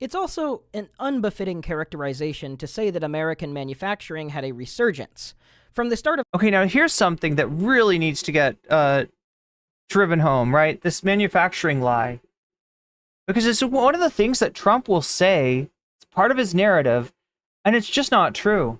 It's also an unbefitting characterization to say that American manufacturing had a resurgence. From the start of... Okay, now here's something that really needs to get driven home, right? This manufacturing lie. Because it's one of the things that Trump will say, it's part of his narrative, and it's just not true.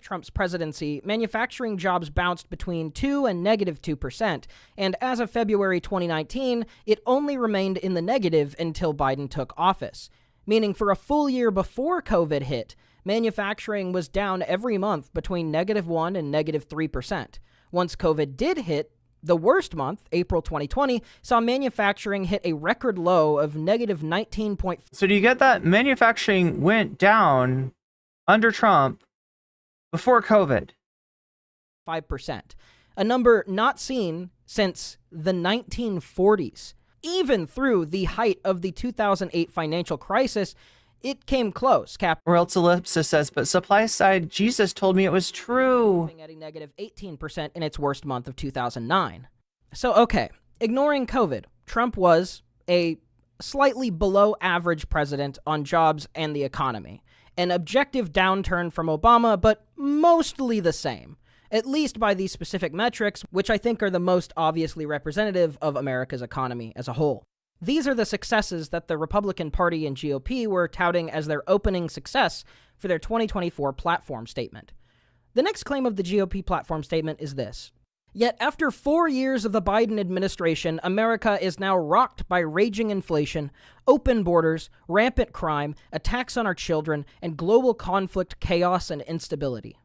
Trump's presidency, manufacturing jobs bounced between 2 and negative 2%, and as of February 2019, it only remained in the negative until Biden took office. Meaning for a full year before COVID hit, manufacturing was down every month between -1 and -3%. Once COVID did hit, The worst month, April 2020, saw manufacturing hit a record low of negative 19.5%. So do you get that? Manufacturing went down under Trump before COVID. A number not seen since the 1940s. Even through the height of the 2008 financial crisis, it came close, Or else Ellipsis says, but supply side, Jesus told me it was true. at a negative 18% in its worst month of 2009. So, okay, ignoring COVID, Trump was a slightly below average president on jobs and the economy. An objective downturn from Obama, but mostly the same, at least by these specific metrics, which I think are the most obviously representative of America's economy as a whole. These are the successes that the Republican Party and GOP were touting as their opening success for their 2024 platform statement. The next claim of the GOP platform statement is this: yet after 4 years of the Biden administration, America is now rocked by raging inflation, open borders, rampant crime, attacks on our children, and global conflict, chaos, and instability.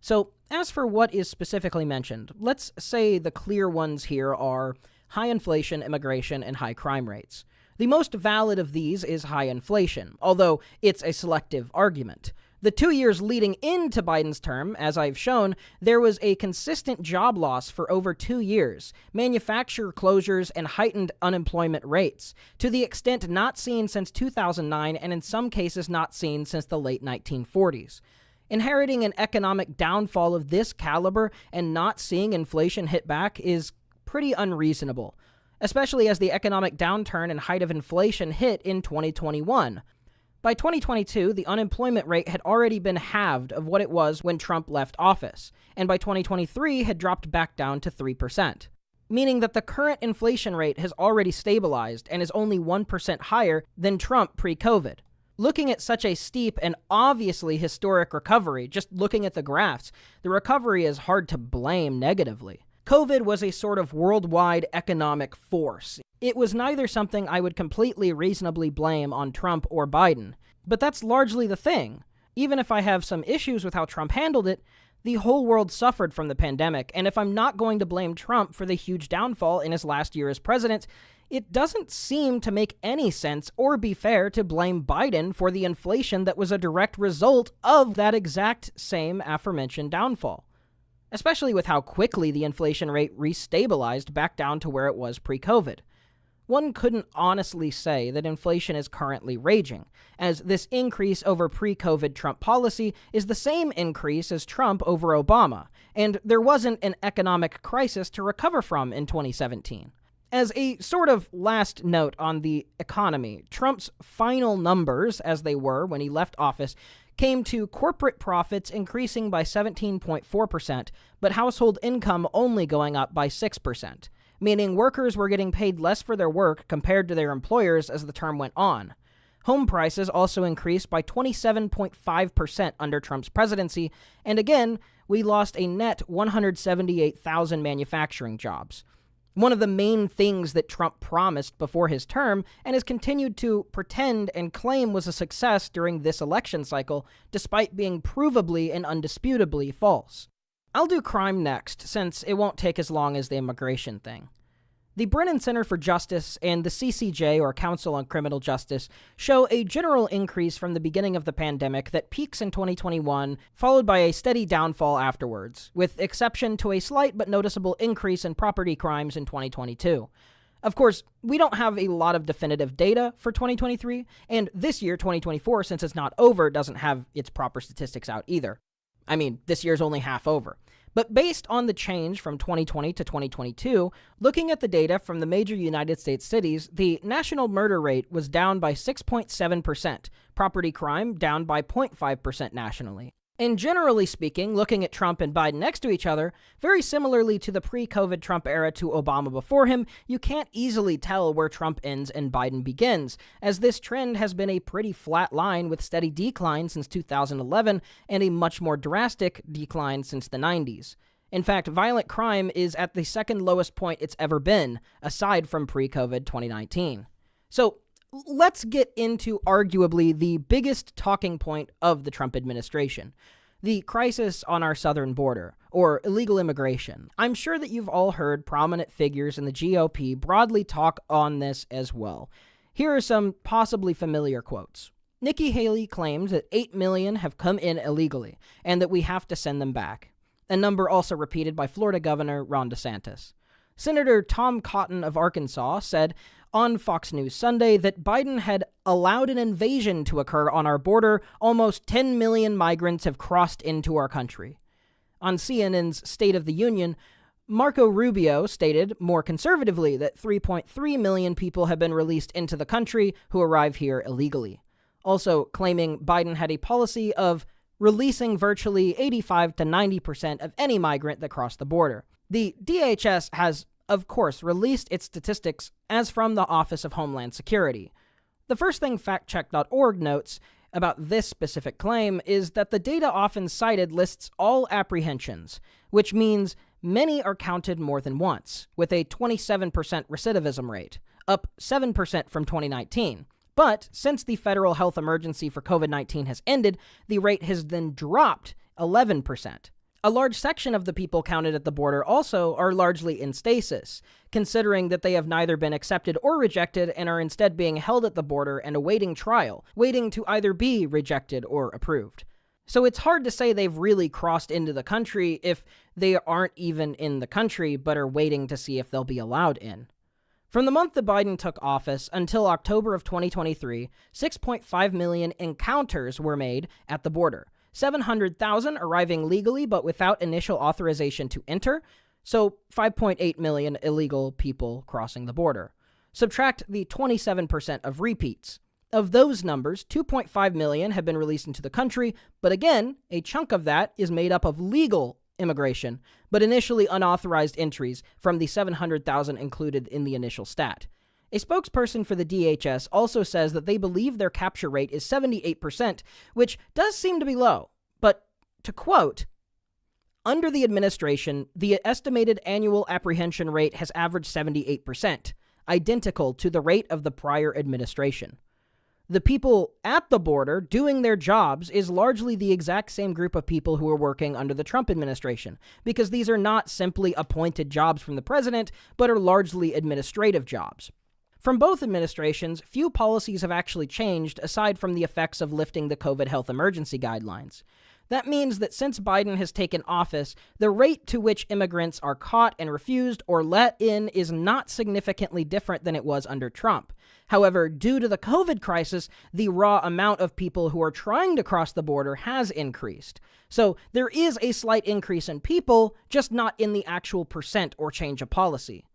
So, as for what is specifically mentioned, let's say the clear ones here are high inflation, immigration, and high crime rates. The most valid of these is high inflation, although it's a selective argument. The 2 years leading into Biden's term, as I've shown, there was a consistent job loss for over 2 years, manufacturer closures, and heightened unemployment rates, to the extent not seen since 2009 and in some cases not seen since the late 1940s. Inheriting an economic downfall of this caliber and not seeing inflation hit back is pretty unreasonable, especially as the economic downturn and height of inflation hit in 2021. By 2022, the unemployment rate had already been halved of what it was when Trump left office, and by 2023 had dropped back down to 3%, meaning that the current inflation rate has already stabilized and is only 1% higher than Trump pre-COVID. Looking at such a steep and obviously historic recovery, just looking at the graphs, the recovery is hard to blame negatively. COVID was a sort of worldwide economic force. It was neither something I would completely reasonably blame on Trump or Biden. But that's largely the thing. Even if I have some issues with how Trump handled it, the whole world suffered from the pandemic, and if I'm not going to blame Trump for the huge downfall in his last year as president, it doesn't seem to make any sense or be fair to blame Biden for the inflation that was a direct result of that exact same aforementioned downfall. Especially with how quickly the inflation rate restabilized back down to where it was pre-COVID. One couldn't honestly say that inflation is currently raging, as this increase over pre-COVID Trump policy is the same increase as Trump over Obama, and there wasn't an economic crisis to recover from in 2017. As a sort of last note on the economy, Trump's final numbers, as they were when he left office, came to corporate profits increasing by 17.4%, but household income only going up by 6%, meaning workers were getting paid less for their work compared to their employers as the term went on. Home prices also increased by 27.5% under Trump's presidency, and again, we lost a net 178,000 manufacturing jobs. One of the main things that Trump promised before his term and has continued to pretend and claim was a success during this election cycle, despite being provably and undisputably false. I'll do crime next, since it won't take as long as the immigration thing. The Brennan Center for Justice and the CCJ, or Council on Criminal Justice, show a general increase from the beginning of the pandemic that peaks in 2021, followed by a steady downfall afterwards, with exception to a slight but noticeable increase in property crimes in 2022. Of course, we don't have a lot of definitive data for 2023, and this year, 2024, since it's not over, doesn't have its proper statistics out either. I mean, this year's only half over. But based on the change from 2020 to 2022, looking at the data from the major United States cities, the national murder rate was down by 6.7%, property crime down by 0.5% nationally. And generally speaking, looking at Trump and Biden next to each other, very similarly to the pre-COVID Trump era to Obama before him, you can't easily tell where Trump ends and Biden begins, as this trend has been a pretty flat line with steady decline since 2011 and a much more drastic decline since the 90s. In fact, violent crime is at the second lowest point it's ever been, aside from pre-COVID 2019. So, let's get into arguably the biggest talking point of the Trump administration. the crisis on our southern border, or illegal immigration. I'm sure that you've all heard prominent figures in the GOP broadly talk on this as well. Here are some possibly familiar quotes. Nikki Haley claimed that 8 million have come in illegally, and that we have to send them back. A number also repeated by Florida Governor Ron DeSantis. Senator Tom Cotton of Arkansas said on Fox News Sunday that Biden had allowed an invasion to occur on our border. Almost 10 million migrants have crossed into our country. On CNN's State of the Union, Marco Rubio stated more conservatively that 3.3 million people have been released into the country who arrive here illegally, also claiming Biden had a policy of releasing virtually 85 to 90% of any migrant that crossed the border. The DHS has, of course, released its statistics as from the Office of Homeland Security. The first thing factcheck.org notes about this specific claim is that the data often cited lists all apprehensions, which means many are counted more than once, with a 27% recidivism rate, up 7% from 2019. But since the federal health emergency for COVID-19 has ended, the rate has then dropped 11%. A large section of the people counted at the border also are largely in stasis, considering that they have neither been accepted or rejected and are instead being held at the border and awaiting trial, waiting to either be rejected or approved. So it's hard to say they've really crossed into the country if they aren't even in the country but are waiting to see if they'll be allowed in. From the month that Biden took office until October of 2023, 6.5 million encounters were made at the border. 700,000 arriving legally but without initial authorization to enter, so 5.8 million illegal people crossing the border. Subtract the 27% of repeats. Of those numbers, 2.5 million have been released into the country, but again, a chunk of that is made up of legal immigration, but initially unauthorized entries from the 700,000 included in the initial stat. A spokesperson for the DHS also says that they believe their capture rate is 78%, which does seem to be low. But, to quote, under the administration, the estimated annual apprehension rate has averaged 78%, identical to the rate of the prior administration. The people at the border doing their jobs is largely the exact same group of people who are working under the Trump administration, because these are not simply appointed jobs from the president, but are largely administrative jobs. From both administrations, few policies have actually changed aside from the effects of lifting the COVID health emergency guidelines. That means that since Biden has taken office, the rate to which immigrants are caught and refused or let in is not significantly different than it was under Trump. However, due to the COVID crisis, the raw amount of people who are trying to cross the border has increased. So there is a slight increase in people, just not in the actual percent or change of policy.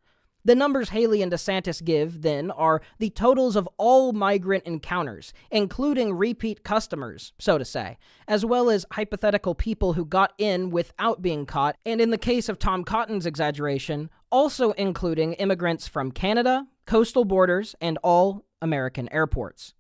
The numbers Haley and DeSantis give, then, are the totals of all migrant encounters, including repeat customers, so to say, as well as hypothetical people who got in without being caught, and in the case of Tom Cotton's exaggeration, also including immigrants from Canada, coastal borders, and all American airports.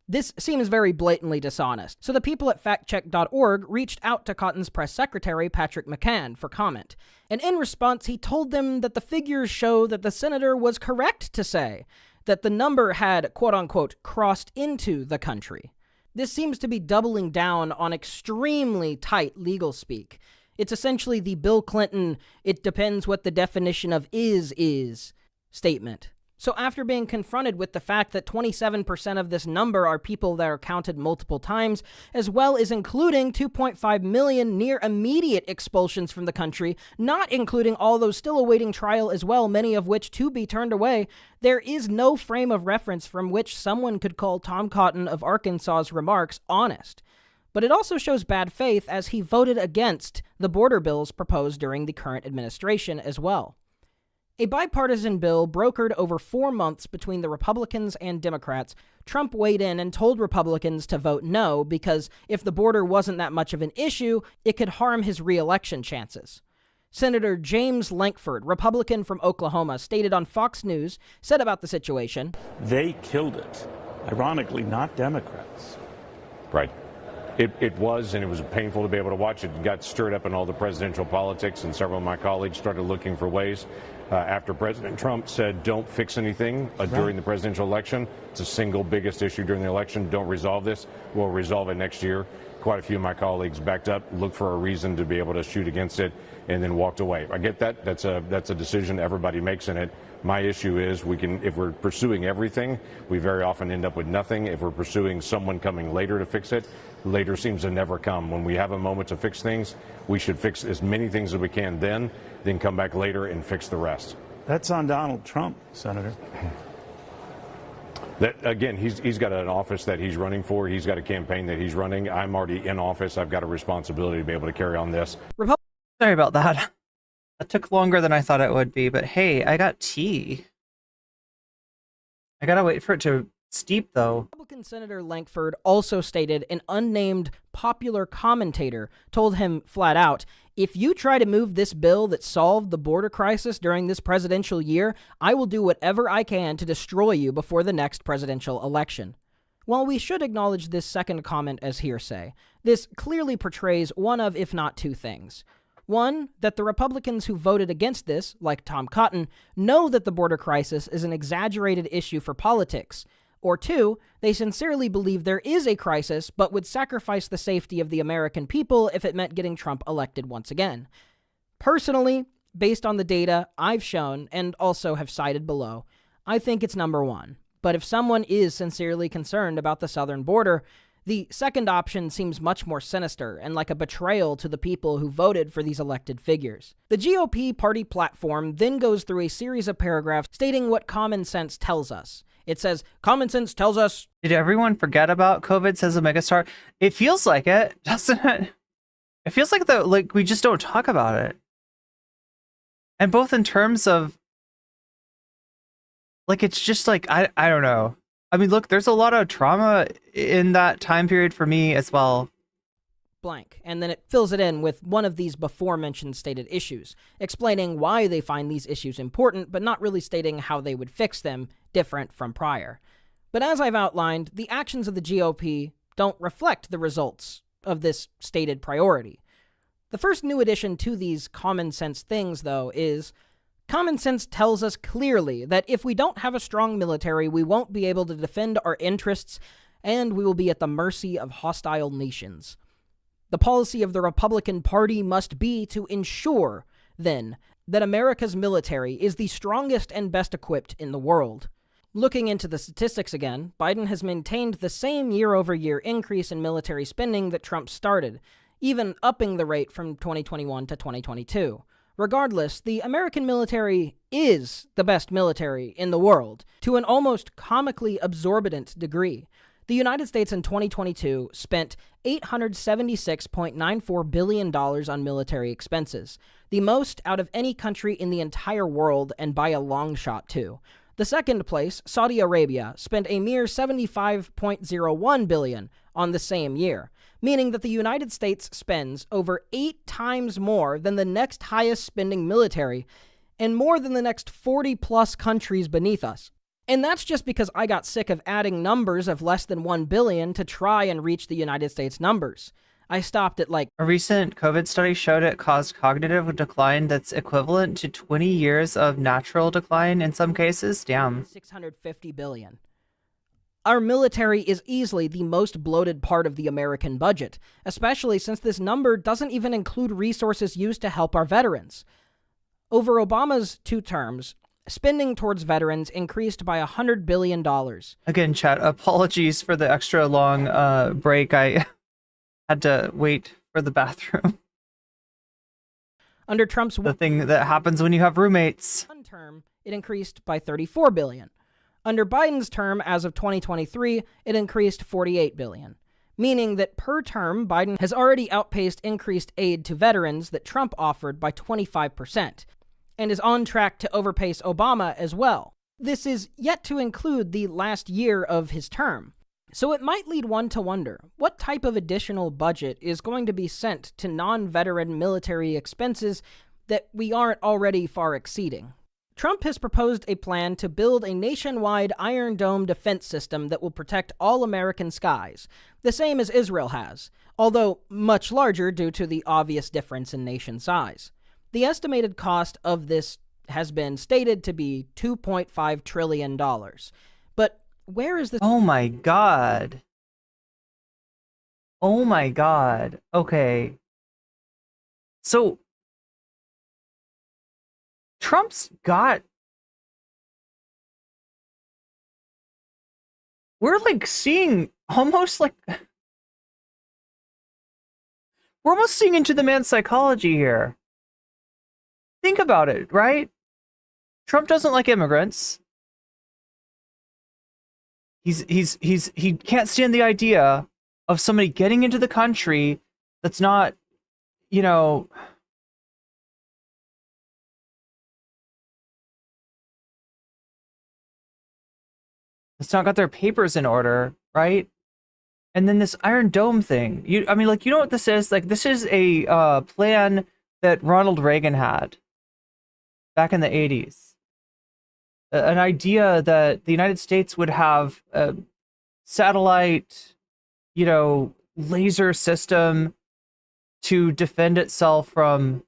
This seems very blatantly dishonest, so the people at factcheck.org reached out to Cotton's press secretary, Patrick McCann, for comment. And in response, he told them that the figures show that the senator was correct to say that the number had, quote-unquote, crossed into the country. This seems to be doubling down on extremely tight legal speak. It's essentially the Bill Clinton, it depends what the definition of is statement. So after being confronted with the fact that 27% of this number are people that are counted multiple times, as well as including 2.5 million near immediate expulsions from the country, not including all those still awaiting trial as well, many of which to be turned away, there is no frame of reference from which someone could call Tom Cotton of Arkansas's remarks honest. But it also shows bad faith as he voted against the border bills proposed during the current administration as well. A bipartisan bill brokered over 4 months between the Republicans and Democrats, Trump weighed in and told Republicans to vote no because if the border wasn't that much of an issue, it could harm his re-election chances. Senator James Lankford, Republican from Oklahoma, stated on Fox News, said about the situation, "They killed it. Ironically, not Democrats." Right. It was, and it was painful to be able to watch it. It got stirred up in all the presidential politics, and several of my colleagues started looking for ways. After President Trump said, don't fix anything during the presidential election, it's the single biggest issue during the election, don't resolve this, we'll resolve it next year. quite a few of my colleagues backed up, looked for a reason to be able to shoot against it, and then walked away. I get that. That's a decision everybody makes in it. My issue is if we're pursuing everything, we very often end up with nothing. If we're pursuing someone coming later to fix it, later seems to never come. When we have a moment to fix things, we should fix as many things as we can then come back later and fix the rest. That's on Donald Trump, Senator. That, again, he's got an office that he's running for. He's got a campaign that he's running. I'm already in office. I've got a responsibility to be able to carry on this. Sorry about that. That took longer than I thought it would be, but hey, I got tea. I gotta wait for it to steep, though. Republican Senator Lankford also stated an unnamed popular commentator told him flat out, if you try to move this bill that solved the border crisis during this presidential year, I will do whatever I can to destroy you before the next presidential election. While we should acknowledge this second comment as hearsay, this clearly portrays one of, if not two things. One, that the Republicans who voted against this, like Tom Cotton, know that the border crisis is an exaggerated issue for politics. Or two, they sincerely believe there is a crisis, but would sacrifice the safety of the American people if it meant getting Trump elected once again. Personally, based on the data I've shown and also have cited below, I think it's number one. But if someone is sincerely concerned about the southern border, the second option seems much more sinister and like a betrayal to the people who voted for these elected figures. The GOP party platform then goes through a series of paragraphs stating what common sense tells us. It says, common sense tells us... Did everyone forget about COVID, says a megastar? It feels like it, doesn't it? It feels like we just don't talk about it. And both in terms of... Like, it's just like, I don't know. I mean, look, there's a lot of trauma in that time period for me as well. Blank, and then it fills it in with one of these before-mentioned stated issues, explaining why they find these issues important, but not really stating how they would fix them, different from prior. But as I've outlined, the actions of the GOP don't reflect the results of this stated priority. The first new addition to these common sense things, though, is common sense tells us clearly that if we don't have a strong military, we won't be able to defend our interests, and we will be at the mercy of hostile nations. The policy of the Republican Party must be to ensure, then, that America's military is the strongest and best equipped in the world. Looking into the statistics again, Biden has maintained the same year-over-year increase in military spending that Trump started, even upping the rate from 2021 to 2022. Regardless, the American military is the best military in the world, to an almost comically exorbitant degree. The United States in 2022 spent $876.94 billion on military expenses, the most out of any country in the entire world, and by a long shot, too. The second place, Saudi Arabia, spent a mere $75.01 billion on the same year, meaning that the United States spends over 8 times more than the next highest spending military and more than the next 40-plus countries beneath us. And that's just because I got sick of adding numbers of less than 1 billion to try and reach the United States numbers. I stopped at like... A recent COVID study showed it caused cognitive decline that's equivalent to 20 years of natural decline in some cases. Damn. 650 billion. Our military is easily the most bloated part of the American budget, especially since this number doesn't even include resources used to help our veterans. Over Obama's 2 terms, spending towards veterans increased by $100 billion. Again, chat, apologies for the extra long break. I had to wait for the bathroom. Under Trump's the thing that happens when you have roommates. One term, it increased by $34 billion. Under Biden's term, as of 2023, it increased $48 billion, meaning that per term, Biden has already outpaced increased aid to veterans that Trump offered by 25%, and is on track to overpace Obama as well. This is yet to include the last year of his term. So it might lead one to wonder, what type of additional budget is going to be sent to non-veteran military expenses that we aren't already far exceeding? Trump has proposed a plan to build a nationwide Iron Dome defense system that will protect all American skies, the same as Israel has, although much larger due to the obvious difference in nation size. The estimated cost of this has been stated to be $2.5 trillion. But where is this? Oh my god. Oh my God. Okay. So Trump's got. We're like seeing almost like. We're almost seeing into the man's psychology here. Think about it, right? Trump doesn't like immigrants. He can't stand the idea of somebody getting into the country that's not, you know, that's not got their papers in order, right? And then this Iron Dome thing. I mean, like, you know what this is? Like, this is a plan that Ronald Reagan had back in the 80s. An idea that the United States would have a satellite, laser system to defend itself from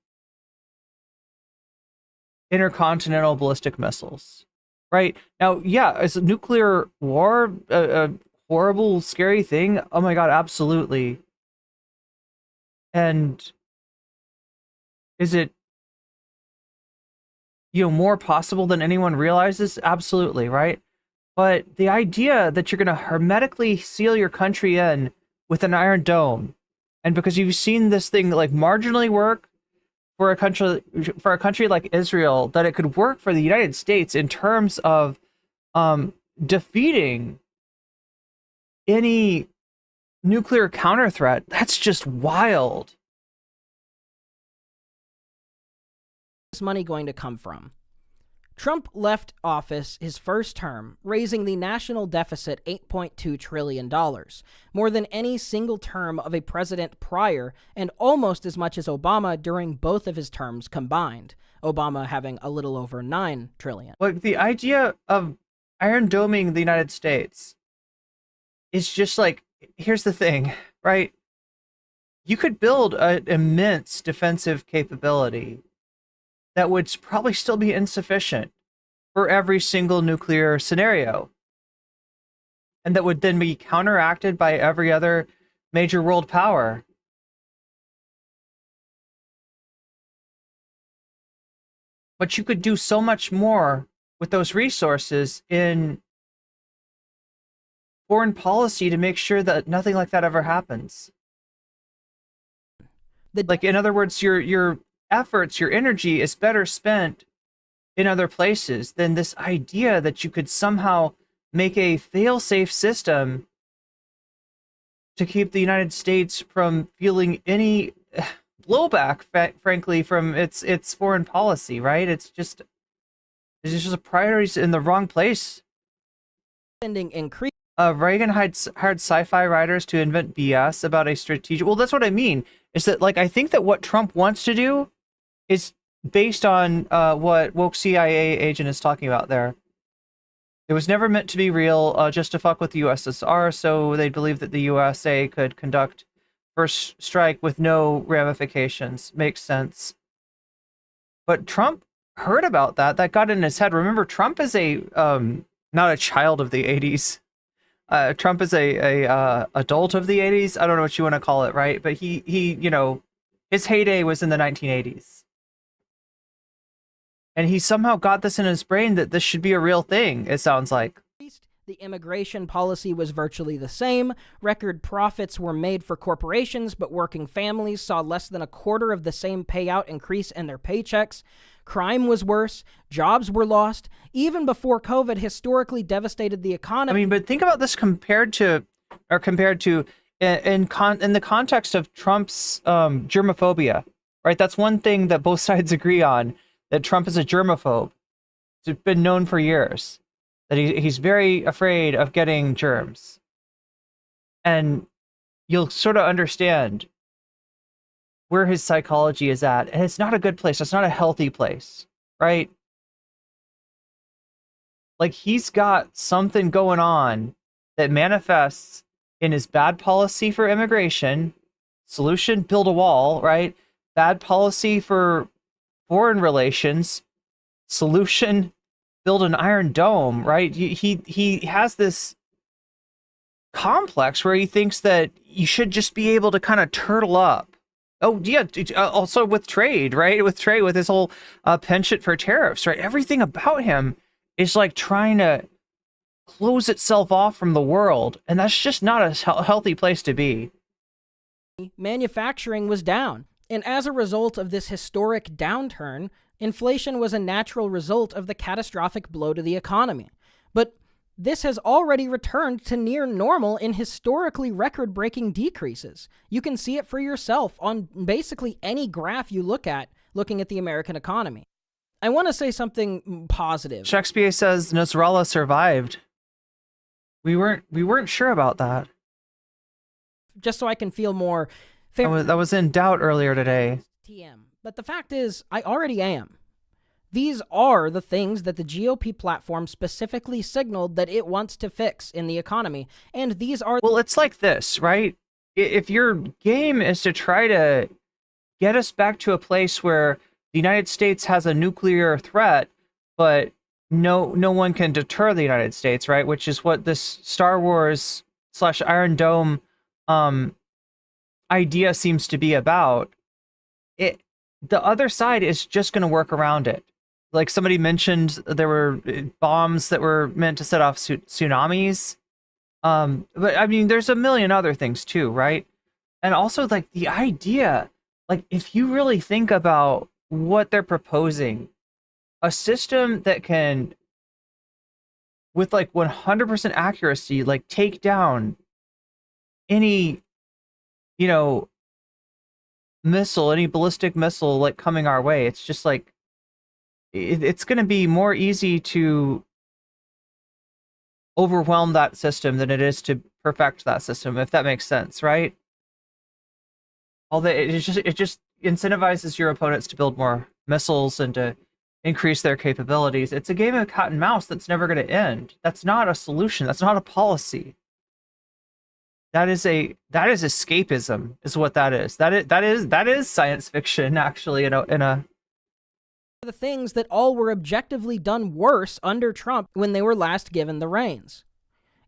intercontinental ballistic missiles. Right? Now, yeah, is nuclear war a horrible, scary thing? Oh my God, absolutely. And is it, more possible than anyone realizes? Absolutely, right? But the idea that you're going to hermetically seal your country in with an Iron Dome, and because you've seen this thing like marginally work for a country like Israel, that it could work for the United States in terms of defeating any nuclear counter threat, that's just wild. This money going to come from? Trump left office his first term, raising the national deficit $8.2 trillion, more than any single term of a president prior, and almost as much as Obama during both of his terms combined, Obama having a little over $9 trillion. Like, the idea of Iron Doming the United States is just like, here's the thing, right? You could build an immense defensive capability that would probably still be insufficient for every single nuclear scenario. And that would then be counteracted by every other major world power. But you could do so much more with those resources in foreign policy to make sure that nothing like that ever happens. Like, in other words, your efforts, your energy is better spent in other places than this idea that you could somehow make a fail-safe system to keep the United States from feeling any blowback, frankly, from its foreign policy, right? It's just a priorities in the wrong place. Reagan hired sci-fi writers to invent BS about a strategic. Well, that's what I mean. Is that, like, I think that what Trump wants to do is based on what woke CIA agent is talking about there. It was never meant to be real, just to fuck with the USSR, so they believed that the USA could conduct first strike with no ramifications. Makes sense. But Trump heard about that. That got in his head. Remember, Trump is not a child of the 80s. Trump is a adult of the 80s. I don't know what you want to call it, right? But he his heyday was in the 1980s. And he somehow got this in his brain that this should be a real thing, it sounds like. The immigration policy was virtually the same. Record profits were made for corporations, but working families saw less than a quarter of the same payout increase in their paychecks. Crime was worse. Jobs were lost. Even before COVID historically devastated the economy. I mean, but think about this compared to in the context of Trump's germophobia, right? That's one thing that both sides agree on, that Trump is a germaphobe. It's been known for years that he's very afraid of getting germs. And you'll sort of understand where his psychology is at. And it's not a good place. It's not a healthy place, right? Like, he's got something going on that manifests in his bad policy for immigration. Solution, build a wall, right? Bad policy for foreign relations. Solution, build an Iron Dome, right? He has this complex where he thinks that you should just be able to kind of turtle up. Oh, yeah. Also with trade, right? With his whole penchant for tariffs, right? Everything about him is like trying to close itself off from the world. And that's just not a healthy place to be. Manufacturing was down. And as a result of this historic downturn, inflation was a natural result of the catastrophic blow to the economy. But this has already returned to near normal in historically record-breaking decreases. You can see it for yourself on basically any graph you look at, looking at the American economy. I want to say something positive. Shakespeare says Nasrallah survived. We weren't sure about that. Just so I can feel more fair. That was in doubt earlier today. TM. But the fact is, I already am. These are the things that the GOP platform specifically signaled that it wants to fix in the economy. And these are... Well, it's like this, right? If your game is to try to get us back to a place where the United States has a nuclear threat, but no one can deter the United States, right? Which is what this Star Wars / Iron Dome idea seems to be about. The other side is just going to work around it. Like somebody mentioned, there were bombs that were meant to set off tsunamis. But I mean, there's a million other things too, right? And also like the idea, like if you really think about what they're proposing, a system that can, with like 100% accuracy, like take down any, missile, any ballistic missile like coming our way. It's just like, it's going to be more easy to overwhelm that system than it is to perfect that system, if that makes sense, right? Although it just incentivizes your opponents to build more missiles and to increase their capabilities. It's a game of cat and mouse that's never going to end. That's not a solution. That's not a policy. That is escapism, is what that is. That is science fiction, actually, in a the things that all were objectively done worse under Trump when they were last given the reins.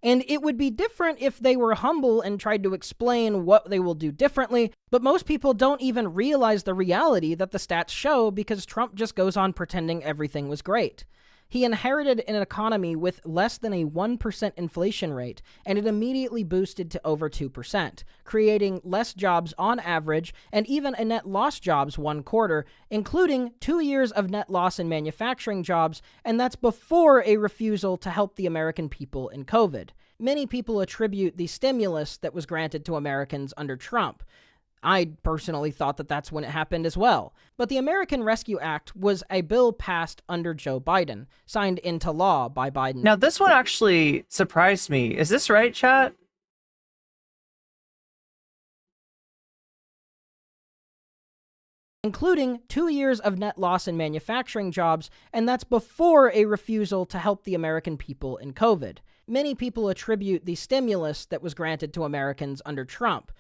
And it would be different if they were humble and tried to explain what they will do differently, but most people don't even realize the reality that the stats show because Trump just goes on pretending everything was great. He inherited an economy with less than a 1% inflation rate, and it immediately boosted to over 2%, creating less jobs on average and even a net loss jobs one quarter, including 2 years of net loss in manufacturing jobs, and that's before a refusal to help the American people in COVID. Many people attribute the stimulus that was granted to Americans under Trump. I personally thought that that's when it happened as well. But the American Rescue Act was a bill passed under Joe Biden, signed into law by Biden. Now, this one actually surprised me. Is this right, chat? Including 2 years of net loss in manufacturing jobs, and that's before a refusal to help the American people in COVID. Many people attribute the stimulus that was granted to Americans under Trump.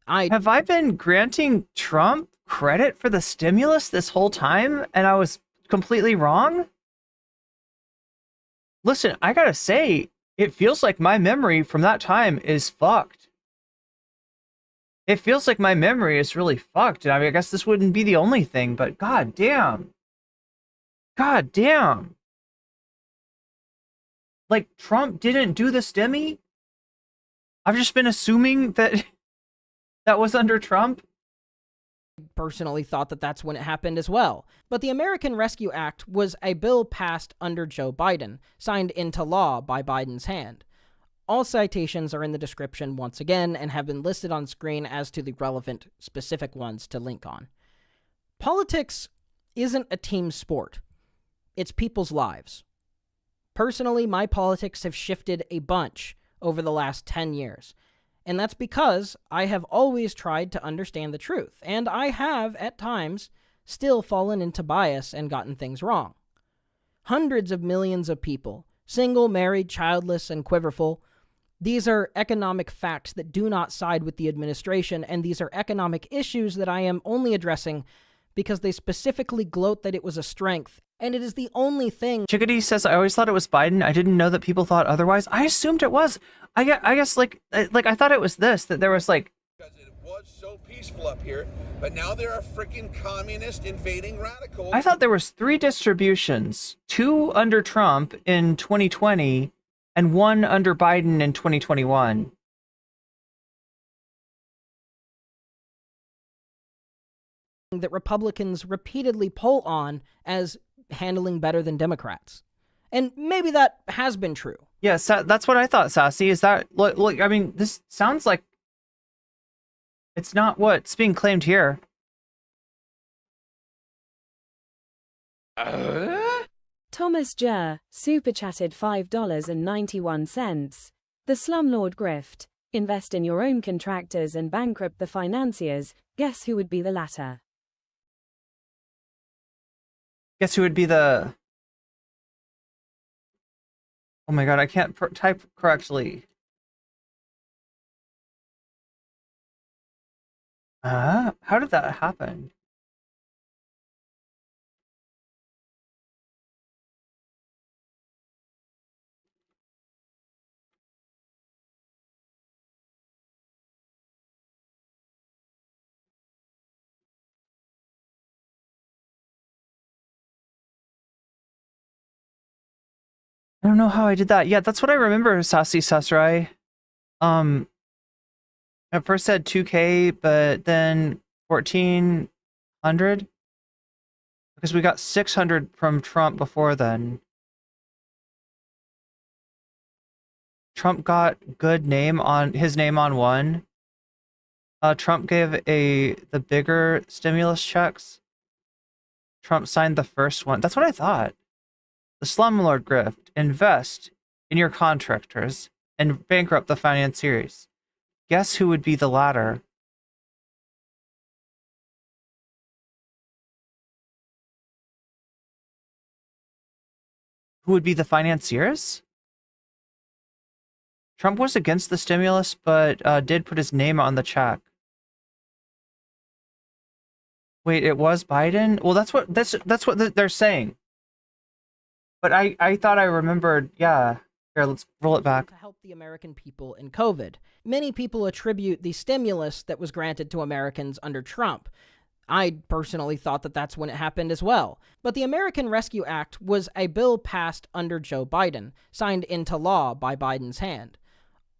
Have I been granting Trump credit for the stimulus this whole time, and I was completely wrong? Listen, I gotta say, it feels like my memory from that time is fucked. It feels like my memory is really fucked. And I mean, I guess this wouldn't be the only thing, but god damn. God damn. Like, Trump didn't do the stimmy? I've just been assuming that that was under Trump? Personally thought that that's when it happened as well. But the American Rescue Act was a bill passed under Joe Biden, signed into law by Biden's hand. All citations are in the description once again and have been listed on screen as to the relevant specific ones to link on. Politics isn't a team sport. It's people's lives. Personally, my politics have shifted a bunch over the last 10 years. And that's because I have always tried to understand the truth, and I have, at times, still fallen into bias and gotten things wrong. Hundreds of millions of people, single, married, childless, and quiverful, these are economic facts that do not side with the administration, and these are economic issues that I am only addressing because they specifically gloat that it was a strength And it is the only thing. Chickadee says, I always thought it was Biden. I didn't know that people thought otherwise. I assumed it was. I guess like I thought it was this, that there was like. Because it was so peaceful up here, but now there are freaking communist invading radicals. I thought there was 3 distributions, 2 under Trump in 2020 and 1 under Biden in 2021. That Republicans repeatedly poll on as handling better than Democrats. And maybe that has been true. Yeah, that's what I thought, Sassy. Is that, look, I mean, this sounds like it's not what's being claimed here. Thomas Jur, super chatted $5.91. The slumlord grift. Invest in your own contractors and bankrupt the financiers. Guess who would be the latter? Guess who would be the... Oh my god, I can't type correctly. How did that happen? I don't know how I did that. Yeah, that's what I remember, Sassy Sasrai. At first said 2K, but then 1,400. Because we got 600 from Trump before then. Trump got his name on one. Trump gave the bigger stimulus checks. Trump signed the first one. That's what I thought. The slumlord grift. Invest in your contractors and bankrupt the financiers. Guess who would be the latter? Who would be the financiers? Trump was against the stimulus, but did put his name on the check. Wait, it was Biden? Well, that's what they're saying. But I thought I remembered, yeah. Here, let's roll it back. To help the American people in COVID. Many people attribute the stimulus that was granted to Americans under Trump. I personally thought that that's when it happened as well. But the American Rescue Act was a bill passed under Joe Biden, signed into law by Biden's hand.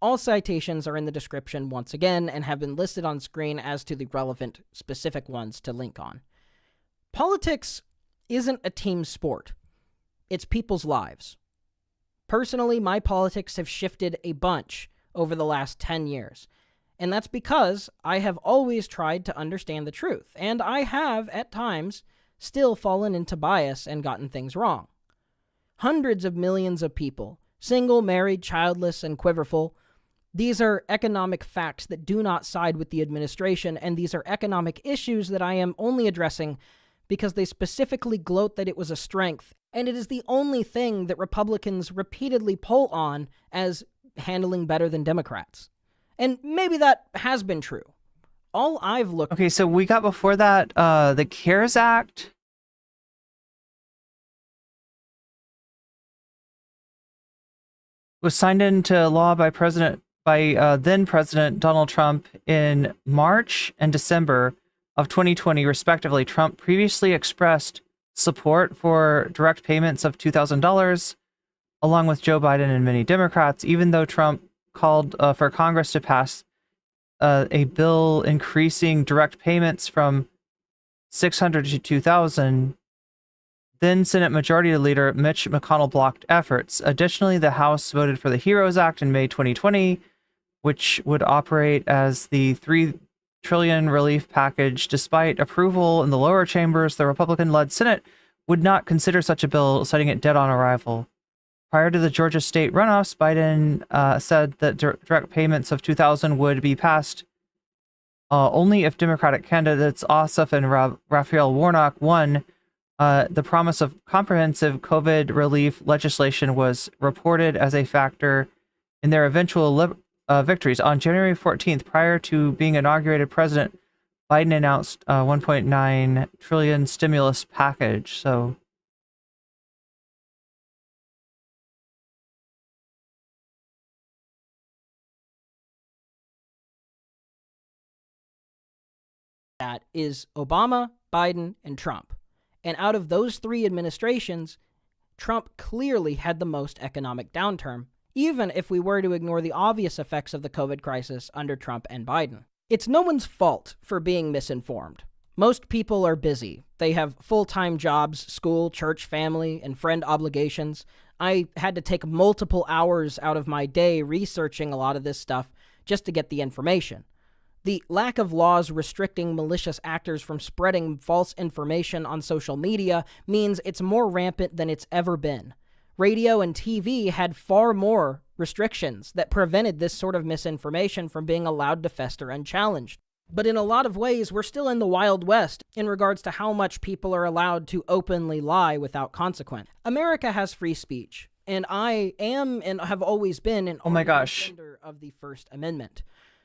All citations are in the description once again and have been listed on screen as to the relevant specific ones to link on. Politics isn't a team sport. It's people's lives. Personally, my politics have shifted a bunch over the last 10 years. And that's because I have always tried to understand the truth. And I have, at times, still fallen into bias and gotten things wrong. Hundreds of millions of people, single, married, childless, and quiverful, these are economic facts that do not side with the administration, and these are economic issues that I am only addressing because they specifically gloat that it was a strength, and it is the only thing that Republicans repeatedly poll on as handling better than Democrats. And maybe that has been true. All I've looked... Okay, so we got before that the CARES Act. Was signed into law by then President Donald Trump in March and December of 2020, respectively. Trump previously expressed support for direct payments of $2,000, along with Joe Biden and many Democrats, even though Trump called for Congress to pass a bill increasing direct payments from $600 to $2,000. Then Senate Majority Leader Mitch McConnell blocked efforts. Additionally, the House voted for the HEROES Act in May 2020, which would operate as the $3 trillion relief package. Despite approval in the lower chambers, the Republican-led Senate would not consider such a bill, citing it dead on arrival. Prior to the Georgia state runoffs, Biden said that direct payments of $2,000 would be passed only if Democratic candidates Ossoff and Raphael Warnock won. The promise of comprehensive COVID relief legislation was reported as a factor in their eventual victories. On January 14th, prior to being inaugurated, President Biden announced a $1.9 trillion stimulus package. So at is Obama, Biden, and Trump. And out of those three administrations, Trump clearly had the most economic downturn, even if we were to ignore the obvious effects of the COVID crisis under Trump and Biden. It's no one's fault for being misinformed. Most people are busy. They have full-time jobs, school, church, family, and friend obligations. I had to take multiple hours out of my day researching a lot of this stuff just to get the information. The lack of laws restricting malicious actors from spreading false information on social media means it's more rampant than it's ever been. Radio and TV had far more restrictions that prevented this sort of misinformation from being allowed to fester unchallenged. But in a lot of ways, we're still in the Wild West in regards to how much people are allowed to openly lie without consequence. America has free speech, and I am and have always been an defender of the First Amendment.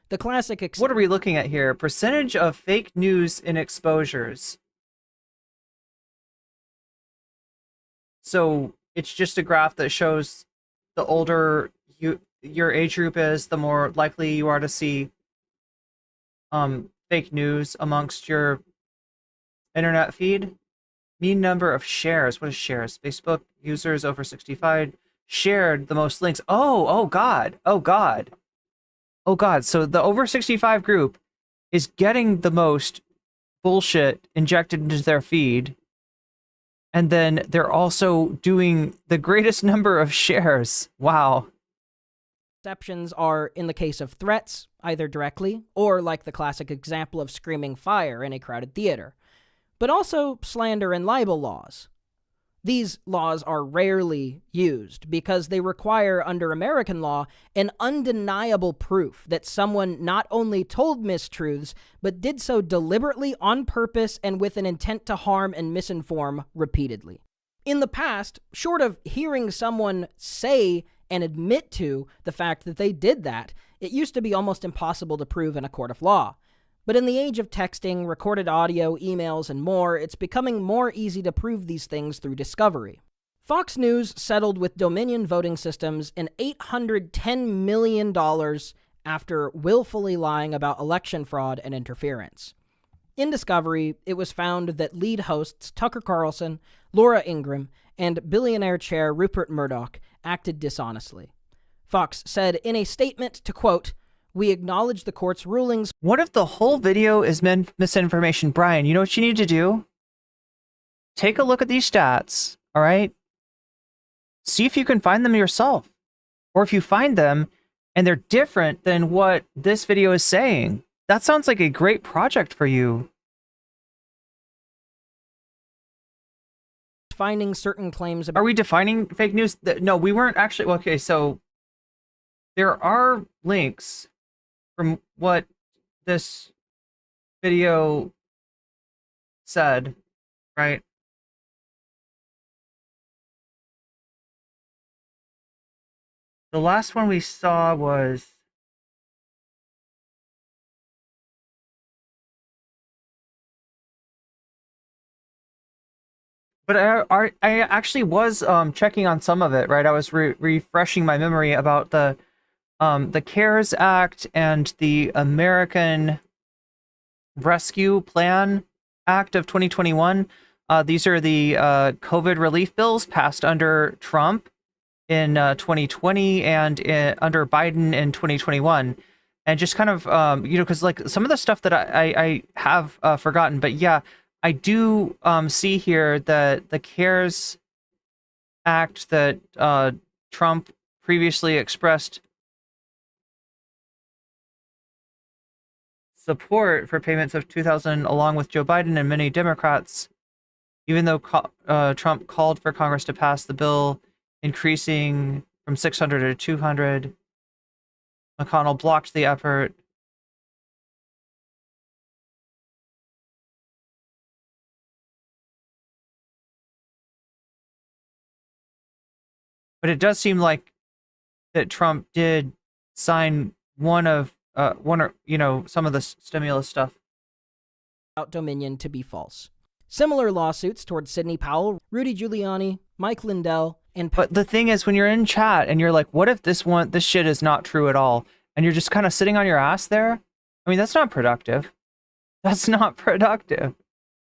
The classic What are we looking at here? Percentage of fake news in exposures. So it's just a graph that shows the older your age group is, the more likely you are to see fake news amongst your internet feed. Mean number of shares. What is shares? Facebook users over 65 shared the most links. Oh God. So the over 65 group is getting the most bullshit injected into their feed. And then they're also doing the greatest number of shares. Wow. Exceptions are in the case of threats, either directly or like the classic example of screaming fire in a crowded theater, but also slander and libel laws. These laws are rarely used because they require, under American law, an undeniable proof that someone not only told mistruths, but did so deliberately, on purpose, and with an intent to harm and misinform repeatedly. In the past, short of hearing someone say and admit to the fact that they did that, it used to be almost impossible to prove in a court of law. But in the age of texting, recorded audio, emails, and more, it's becoming more easy to prove these things through discovery. Fox News settled with Dominion Voting Systems in $810 million after willfully lying about election fraud and interference. In discovery, it was found that lead hosts Tucker Carlson, Laura Ingraham, and billionaire chair Rupert Murdoch acted dishonestly. Fox said in a statement to quote, "We acknowledge the court's rulings." What if the whole video is misinformation? Brian, you know what you need to do? Take a look at these stats, all right? See if you can find them yourself. Or if you find them and they're different than what this video is saying, that sounds like a great project for you. Finding certain claims about... Are we defining fake news? No, we weren't actually... Okay, so there are links from what this video said, right? The last one we saw was... But I actually was checking on some of it, right? I was refreshing my memory about the CARES Act and the American Rescue Plan Act of 2021. These are the COVID relief bills passed under Trump in 2020 and under Biden in 2021. And just kind of, because like some of the stuff that I have forgotten, but yeah, I do see here that the CARES Act that Trump previously expressed support for payments of $2,000 along with Joe Biden and many Democrats, even though Trump called for Congress to pass the bill increasing from $600 to $200. McConnell blocked the effort. But it does seem like that Trump did sign some of the stimulus stuff. About Dominion to be false. Similar lawsuits towards Sidney Powell, Rudy Giuliani, Mike Lindell, and... But the thing is, when you're in chat and you're like, what if this shit is not true at all? And you're just kind of sitting on your ass there? I mean, that's not productive. That's not productive.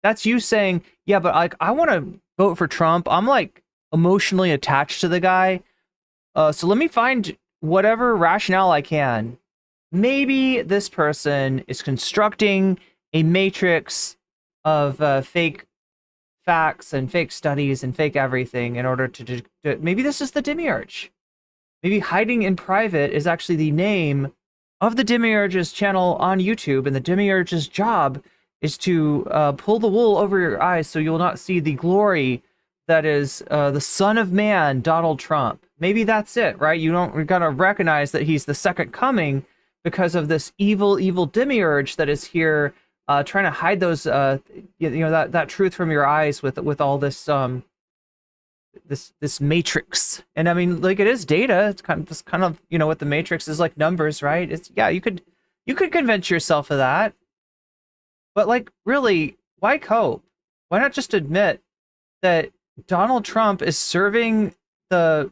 That's you saying, yeah, but like I want to vote for Trump. I'm like emotionally attached to the guy. So let me find whatever rationale I can. Maybe this person is constructing a matrix of fake facts and fake studies and fake everything in order to maybe this is the demiurge. Maybe hiding in private is actually the name of the demiurge's channel on YouTube, and the demiurge's job is to pull the wool over your eyes so you'll not see the glory that is the Son of Man, Donald Trump. Maybe that's it, right? We gotta recognize that he's the second coming because of this evil demiurge that is here trying to hide those that truth from your eyes with all this this matrix. And I mean, like, it is data. It's kind of what the matrix is, like numbers, right? It's, yeah, you could convince yourself of that, but like, really, why cope? Why not just admit that Donald Trump is serving the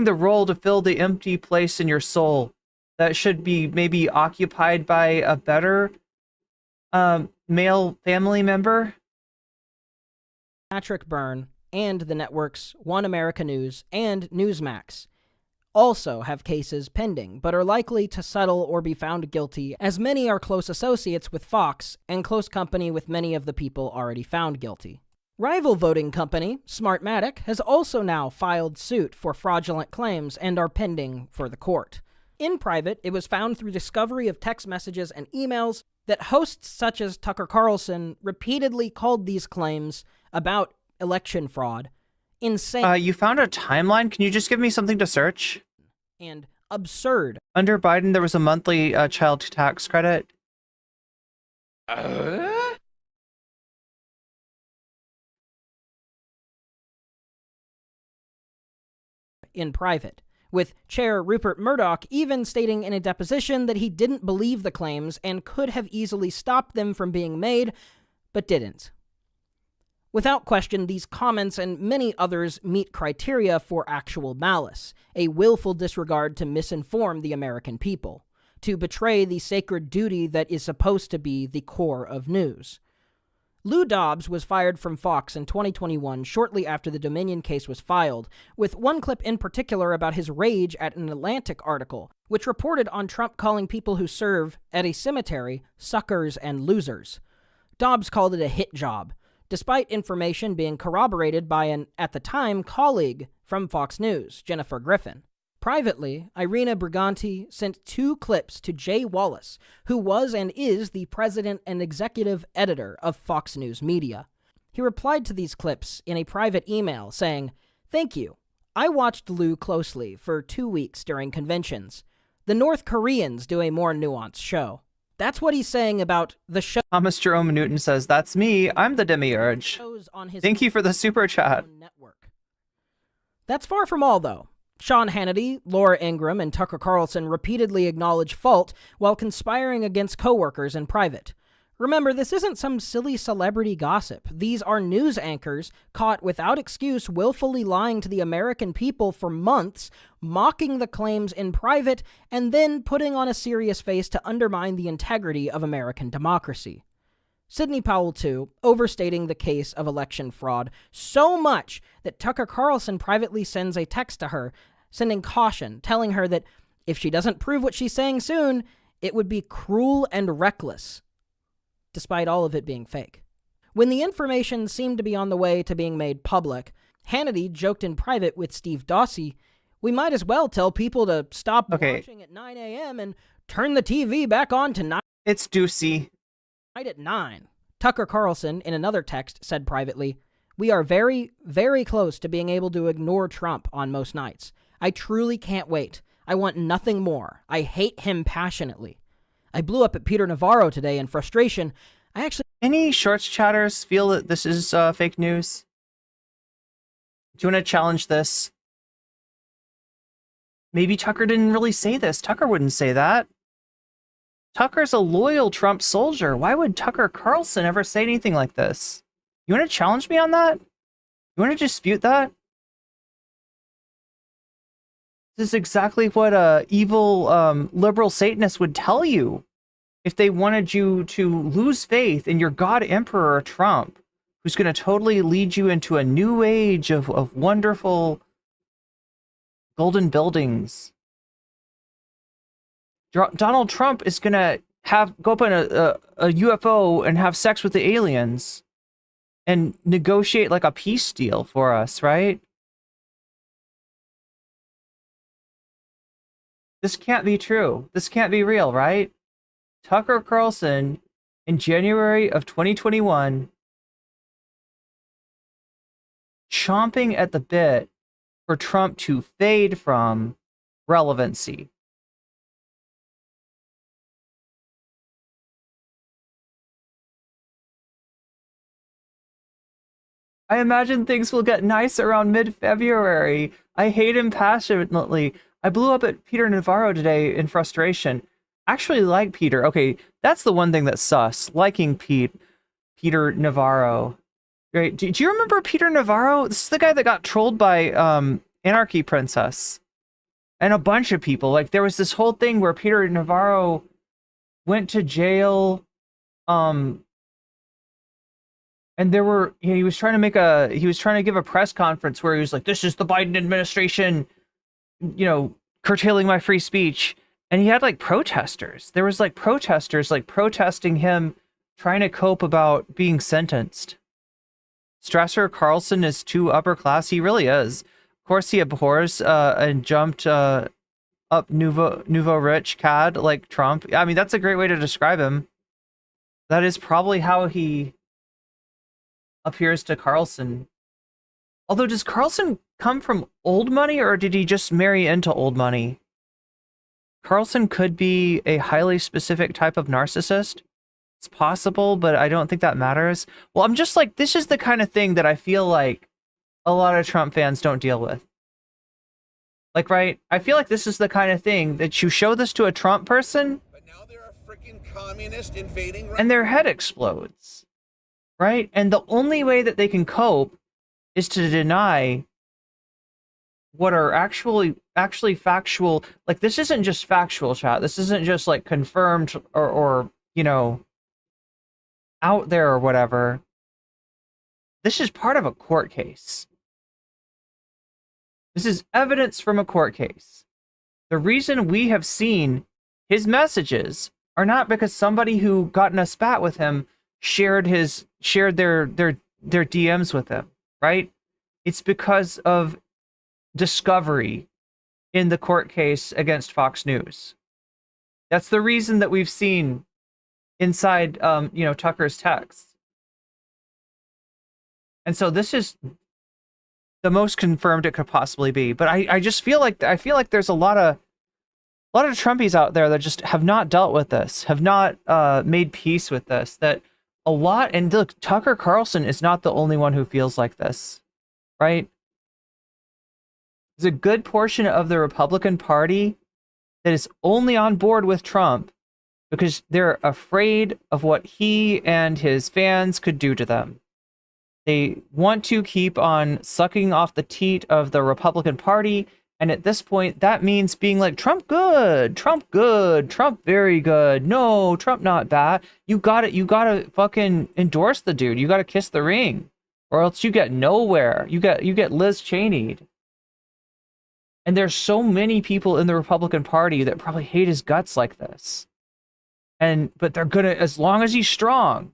role to fill the empty place in your soul that should be maybe occupied by a better male family member? Patrick Byrne and the networks One America News and Newsmax also have cases pending, but are likely to settle or be found guilty, as many are close associates with Fox and close company with many of the people already found guilty. Rival voting company Smartmatic has also now filed suit for fraudulent claims and are pending for the court. In private, it was found through discovery of text messages and emails that hosts such as Tucker Carlson repeatedly called these claims about election fraud insane. You found a timeline? Can you just give me something to search? And absurd. Under Biden, there was a monthly child tax credit. In private, with Chair Rupert Murdoch even stating in a deposition that he didn't believe the claims and could have easily stopped them from being made, but didn't. Without question, these comments and many others meet criteria for actual malice, a willful disregard to misinform the American people, to betray the sacred duty that is supposed to be the core of news. Lou Dobbs was fired from Fox in 2021 shortly after the Dominion case was filed, with one clip in particular about his rage at an Atlantic article, which reported on Trump calling people who serve at a cemetery suckers and losers. Dobbs called it a hit job, despite information being corroborated by an, at the time, colleague from Fox News, Jennifer Griffin. Privately, Irene Briganti sent 2 clips to Jay Wallace, who was and is the president and executive editor of Fox News Media. He replied to these clips in a private email saying, "Thank you. I watched Lou closely for 2 weeks during conventions. The North Koreans do a more nuanced show." That's what he's saying about the show. Thomas Jerome Newton says, "That's me. I'm the demiurge. Thank you for the super chat." Network. That's far from all, though. Sean Hannity, Laura Ingraham, and Tucker Carlson repeatedly acknowledge fault while conspiring against coworkers in private. Remember, this isn't some silly celebrity gossip. These are news anchors caught without excuse willfully lying to the American people for months, mocking the claims in private, and then putting on a serious face to undermine the integrity of American democracy. Sidney Powell, too, overstating the case of election fraud so much that Tucker Carlson privately sends a text to her, sending caution, telling her that if she doesn't prove what she's saying soon, it would be cruel and reckless, despite all of it being fake. When the information seemed to be on the way to being made public, Hannity joked in private with Steve Dawsey, "We might as well tell people to stop watching at 9 a.m. and turn the TV back on tonight." It's Ducey. At 9. Tucker Carlson, in another text, said privately, "We are very, very close to being able to ignore Trump on most nights. I truly can't wait. I want nothing more. I hate him passionately. I blew up at Peter Navarro today in frustration. Any shorts chatters feel that this is fake news? Do you want to challenge this? Maybe Tucker didn't really say this. Tucker wouldn't say that. Tucker's a loyal Trump soldier. Why would Tucker Carlson ever say anything like this? You want to challenge me on that? You want to dispute that? This is exactly what a evil liberal Satanist would tell you. if they wanted you to lose faith in your God Emperor Trump, who's going to totally lead you into a new age of wonderful golden buildings. Donald Trump is going to go up in a UFO and have sex with the aliens and negotiate like a peace deal for us, right? This can't be true. This can't be real, right? Tucker Carlson in January of 2021 chomping at the bit for Trump to fade from relevancy. I imagine things will get nice around mid-February. I hate him passionately. I blew up at Peter Navarro today in frustration. Actually like Peter. Okay, that's the one thing that's sus. Liking Peter Navarro. Right? Do you remember Peter Navarro? This is the guy that got trolled by Anarchy Princess and a bunch of people. Like, there was this whole thing where Peter Navarro went to jail, and there were, he was trying to give a press conference where he was like, this is the Biden administration, curtailing my free speech. And he had like protesters. There was like protesters like protesting him, trying to cope about being sentenced. Strasser Carlson is too upper class. He really is. Of course, he abhors and jumped up nouveau rich cad like Trump. I mean, that's a great way to describe him. That is probably how he appears to Carlson. Although, does Carlson come from old money, or did he just marry into old money? Carlson could be a highly specific type of narcissist. It's possible, but I don't think that matters. Well, I'm just like, this is the kind of thing that I feel like a lot of Trump fans don't deal with. Like, right? I feel like this is the kind of thing that you show this to a Trump person, But now there are freaking communists invading. and their head explodes. Right? And the only way that they can cope is to deny what are actually factual. Like, this isn't just factual, chat. This isn't just like confirmed or out there or whatever. This is part of a court case. This is evidence from a court case. The reason we have seen his messages are not because somebody who got in a spat with him shared their DMs with him, right? It's because of discovery in the court case against Fox News. That's the reason that we've seen inside Tucker's texts. And so this is the most confirmed it could possibly be. But I just feel like there's a lot of Trumpies out there that just have not dealt with this, have not made peace with this. That a lot, and look, Tucker Carlson is not the only one who feels like this, right? There's a good portion of the Republican Party that is only on board with Trump because they're afraid of what he and his fans could do to them. They want to keep on sucking off the teat of the Republican Party, and at this point, that means being like, Trump good, Trump very good, no, Trump not bad. You gotta fucking endorse the dude. You gotta kiss the ring, or else you get nowhere. You get Liz Cheney'd. And there's so many people in the Republican Party that probably hate his guts like this. But they're gonna, as long as he's strong,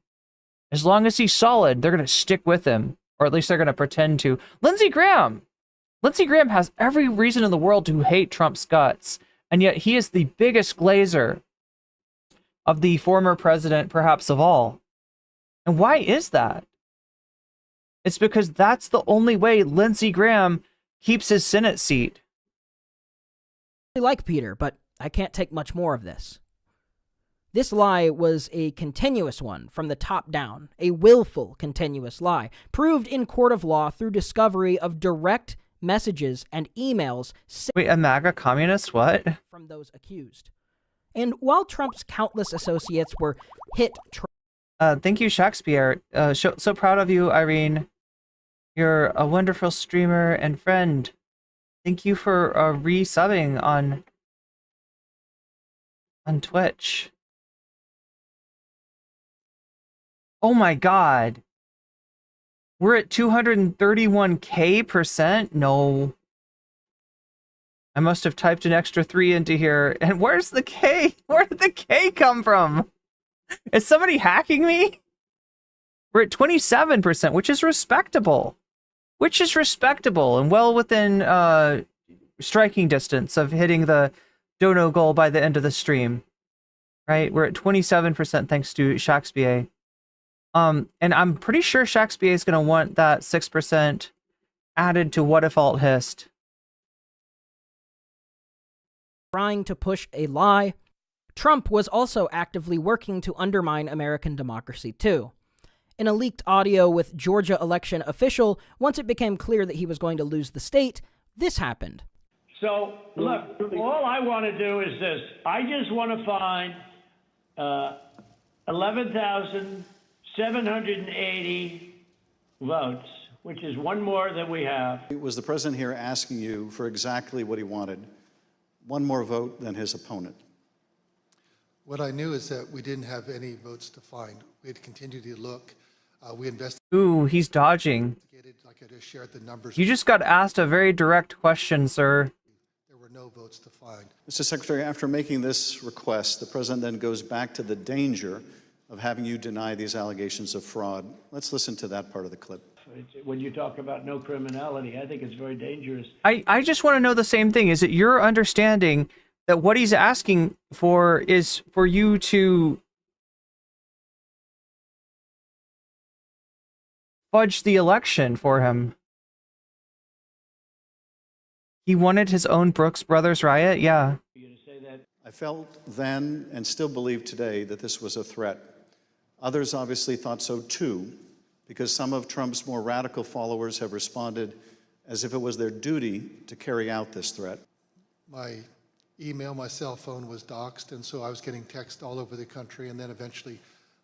as long as he's solid, they're gonna stick with him, or at least they're gonna pretend to. Lindsey Graham has every reason in the world to hate Trump's guts, and yet he is the biggest glazer of the former president, perhaps of all. And why is that? It's because that's the only way Lindsey Graham keeps his Senate seat. I like Peter, but I can't take much more of this. This lie was a continuous one from the top down, a willful continuous lie, proved in court of law through discovery of direct messages and emails Wait, a MAGA communist? What? From those accused. And while Trump's countless associates were hit... Thank you, Shakespeare. So proud of you, Irene. You're a wonderful streamer and friend. Thank you for resubbing on Twitch. Oh my God. We're at 231K%? No. I must have typed an extra 3 into here. And where's the K? Where did the K come from? Is somebody hacking me? We're at 27%, which is respectable. Which is respectable and well within striking distance of hitting the dono goal by the end of the stream. Right? We're at 27% thanks to Shakespeare. And I'm pretty sure Shakespeare is going to want that 6% added to what if alt hist. Trying to push a lie, Trump was also actively working to undermine American democracy too. In a leaked audio with Georgia election official, once it became clear that he was going to lose the state, this happened. So, look, all I want to do is this. I just want to find 11,780 votes, which is one more than we have. Was the president here asking you for exactly what he wanted? One more vote than his opponent? What I knew is that we didn't have any votes to find. We had continued to look. We investigated. Ooh, he's dodging. Like I just shared the numbers. You just got asked a very direct question, sir. There were no votes to find. Mr. Secretary, after making this request, the president then goes back to the danger of having you deny these allegations of fraud. Let's listen to that part of the clip. When you talk about no criminality, I think it's very dangerous. I just want to know the same thing. Is it your understanding that what he's asking for is for you to fudge the election for him? He wanted his own Brooks Brothers riot? Yeah. I felt then and still believe today that this was a threat. Others obviously thought so too, because some of Trump's more radical followers have responded as if it was their duty to carry out this threat. My email, my cell phone was doxxed, and so I was getting text all over the country, and then eventually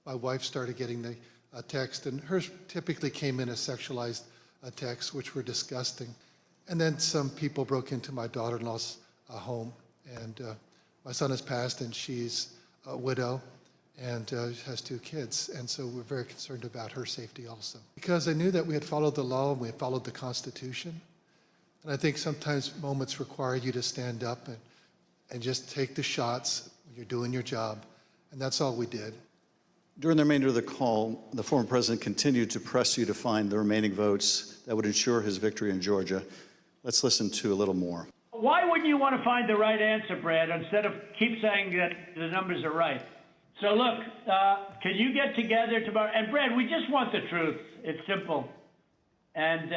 my wife started getting the text, and hers typically came in as sexualized texts, which were disgusting. And then some people broke into my daughter-in-law's home, and my son has passed, and she's a widow, and has 2 kids, and so we're very concerned about her safety also. Because I knew that we had followed the law and we had followed the Constitution, and I think sometimes moments require you to stand up and just take the shots when you're doing your job, and that's all we did. During the remainder of the call, the former president continued to press you to find the remaining votes that would ensure his victory in Georgia. Let's listen to a little more. Why wouldn't you want to find the right answer, Brad, instead of keep saying that the numbers are right? So look, can you get together tomorrow? And Brad, we just want the truth. It's simple. And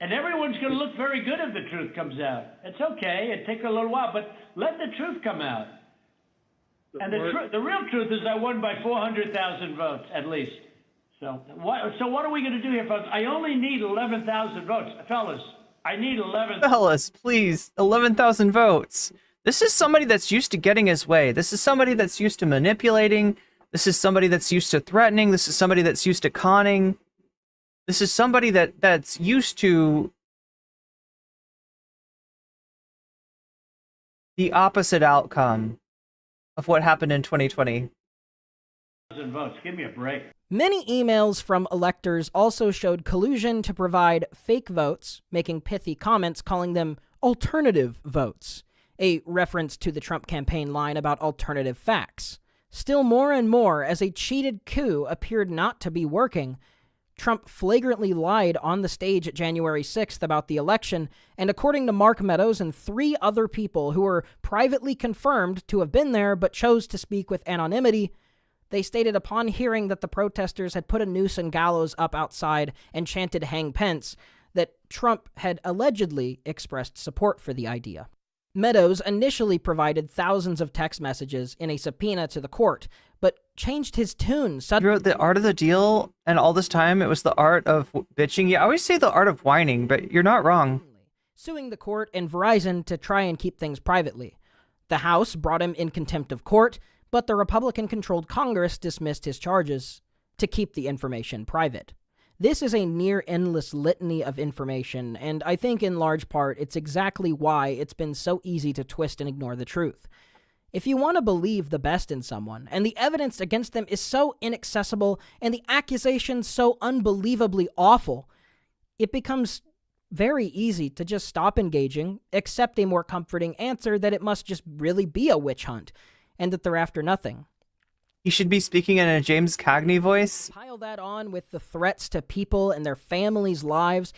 everyone's going to look very good if the truth comes out. It's okay. It takes a little while, but let the truth come out. And the real truth is I won by 400,000 votes, at least. So what are we going to do here, folks? I only need 11,000 votes. Fellas, I need 11,000. Fellas, please, 11,000 votes. This is somebody that's used to getting his way. This is somebody that's used to manipulating. This is somebody that's used to threatening. This is somebody that's used to conning. This is somebody that's used to the opposite outcome of what happened in 2020. Votes. Give me a break. Many emails from electors also showed collusion to provide fake votes, making pithy comments calling them alternative votes, a reference to the Trump campaign line about alternative facts. Still more and more, as a cheated coup appeared not to be working, Trump flagrantly lied on the stage at January 6th about the election, and according to Mark Meadows and 3 other people who were privately confirmed to have been there but chose to speak with anonymity, they stated upon hearing that the protesters had put a noose and gallows up outside and chanted "Hang Pence," that Trump had allegedly expressed support for the idea. Meadows initially provided thousands of text messages in a subpoena to the court, but changed his tune suddenly. You wrote The Art of the Deal, and all this time it was the art of bitching. Yeah, I always say the art of whining, but you're not wrong. Suing the court and Verizon to try and keep things privately. The House brought him in contempt of court, but the Republican-controlled Congress dismissed his charges to keep the information private. This is a near-endless litany of information, and I think in large part it's exactly why it's been so easy to twist and ignore the truth. If you want to believe the best in someone, and the evidence against them is so inaccessible, and the accusations so unbelievably awful, it becomes very easy to just stop engaging, accept a more comforting answer that it must just really be a witch hunt, and that they're after nothing. He should be speaking in a James Cagney voice. Pile that on with the threats to people and their families' lives,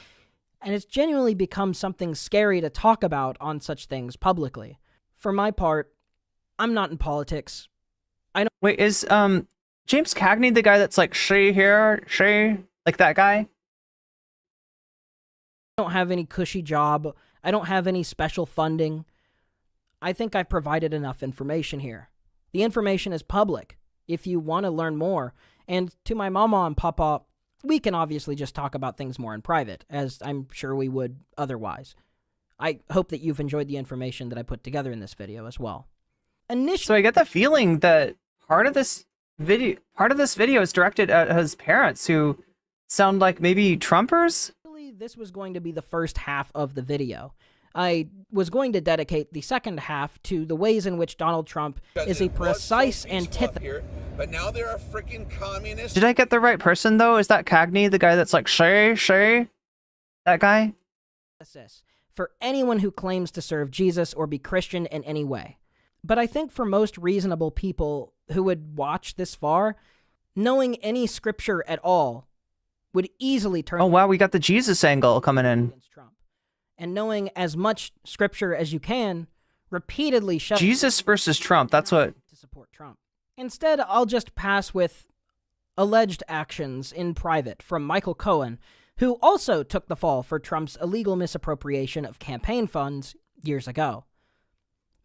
and it's genuinely become something scary to talk about on such things publicly. For my part, I'm not in politics. I don't— Wait, is James Cagney the guy that's like, she here, she? Like that guy? I don't have any cushy job. I don't have any special funding. I think I've provided enough information here. The information is public if you want to learn more. And to my mama and papa, we can obviously just talk about things more in private, as I'm sure we would otherwise. I hope that you've enjoyed the information that I put together in this video as well. So I get the feeling that part of this video is directed at his parents, who sound like maybe Trumpers? This was going to be the first half of the video. I was going to dedicate the second half to the ways in which Donald Trump is a precise antithesis. But now there are freaking communists. Did I get the right person, though? Is that Cagney, the guy that's like, she? That guy? For anyone who claims to serve Jesus or be Christian in any way. But I think for most reasonable people who would watch this far, knowing any scripture at all would easily turn— Oh wow, we got the Jesus angle coming in. And knowing as much scripture as you can, repeatedly shove Jesus versus Trump, that's what— to support Trump. Instead, I'll just pass with alleged actions in private from Michael Cohen, who also took the fall for Trump's illegal misappropriation of campaign funds years ago.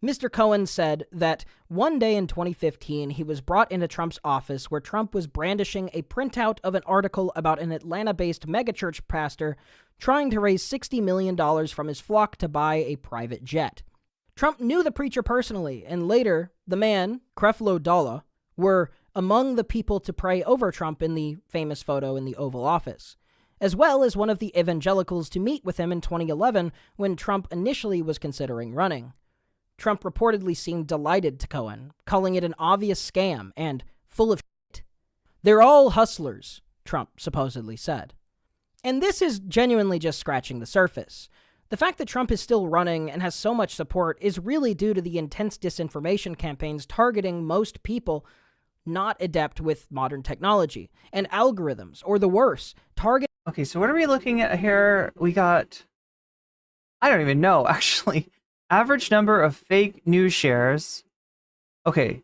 Mr. Cohen said that one day in 2015, he was brought into Trump's office where Trump was brandishing a printout of an article about an Atlanta-based megachurch pastor trying to raise $60 million from his flock to buy a private jet. Trump knew the preacher personally, and later, the man, Creflo Dollar, were among the people to pray over Trump in the famous photo in the Oval Office, as well as one of the evangelicals to meet with him in 2011 when Trump initially was considering running. Trump reportedly seemed delighted to Cohen, calling it an obvious scam and full of shit. They're all hustlers, Trump supposedly said. And this is genuinely just scratching the surface. The fact that Trump is still running and has so much support is really due to the intense disinformation campaigns targeting most people not adept with modern technology and algorithms, or the worse, target— Okay, so what are we looking at here? We got— I don't even know, actually. Average number of fake news shares. Okay,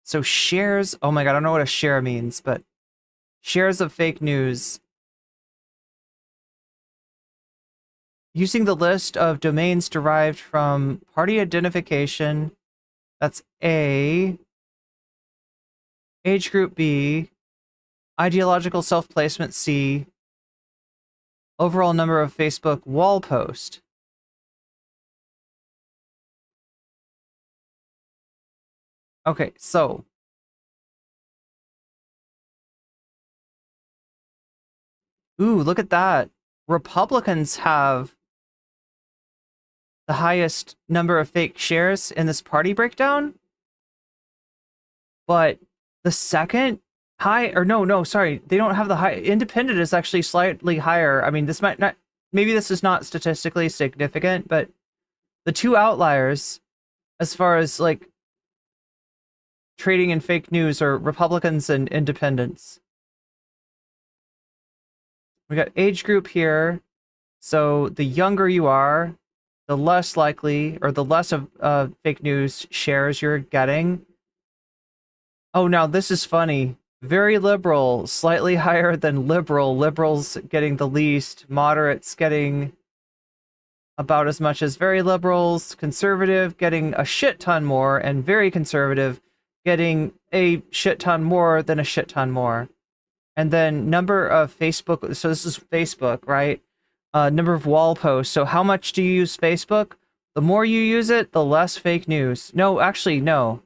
so shares— oh my god, I don't know what a share means, but shares of fake news. Using the list of domains derived from party identification, that's A. Age group B. Ideological self-placement C. Overall number of Facebook wall post. Okay, so ooh, look at that. Republicans have the highest number of fake shares in this party breakdown. But the second high— or no, sorry, they don't have the high— independent is actually slightly higher. I mean, this might not— maybe this is not statistically significant, but the two outliers as far as like trading in fake news are Republicans and independents. We got age group here. So the younger you are, the less likely, or the less of fake news shares you're getting. Oh, now this is funny. Very liberal, slightly higher than liberal. Liberals getting the least. Moderates getting about as much as very liberals. Conservative getting a shit ton more, and very conservative getting a shit ton more than a shit ton more. And then number of Facebook— so this is Facebook, right? Number of wall posts. So how much do you use Facebook? The more you use it, the less fake news. No, actually, no.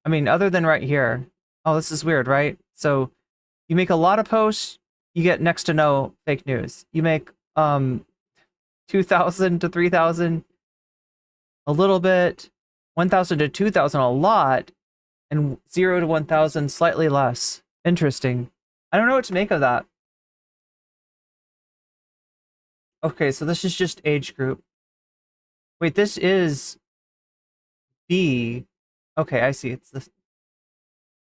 I mean, other than right here. Oh, this is weird, right? So you make a lot of posts, you get next to no fake news. You make 2,000 to 3,000, a little bit, 1,000 to 2,000 a lot, and 0 to 1,000 slightly less. Interesting. I don't know what to make of that. Okay, so this is just age group. Wait, this is B. Okay, I see. It's this.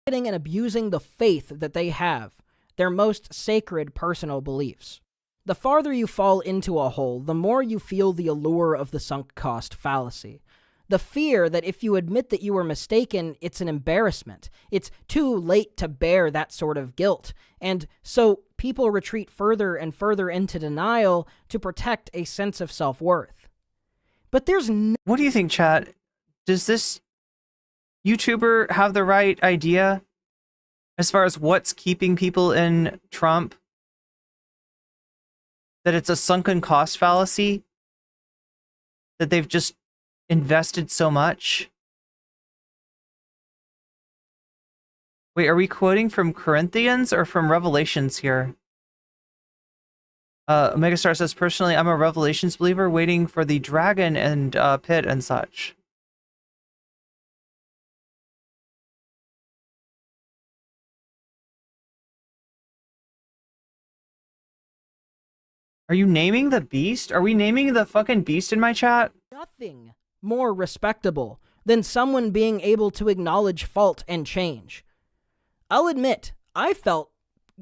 And abusing the faith that they have, their most sacred personal beliefs. The farther you fall into a hole, the more you feel the allure of the sunk cost fallacy. The fear that if you admit that you were mistaken, it's an embarrassment. It's too late to bear that sort of guilt. And so people retreat further and further into denial to protect a sense of self-worth. But there's no— What do you think, chat? Does this YouTuber have the right idea as far as what's keeping people in Trump? That it's a sunken cost fallacy? That they've just invested so much? Wait, are we quoting from Corinthians or from Revelations here? Megastar says, personally, I'm a Revelations believer waiting for the dragon and pit and such. Are you naming the beast? Are we naming the fucking beast in my chat? nothing more respectable than someone being able to acknowledge fault and change. I'll admit, I felt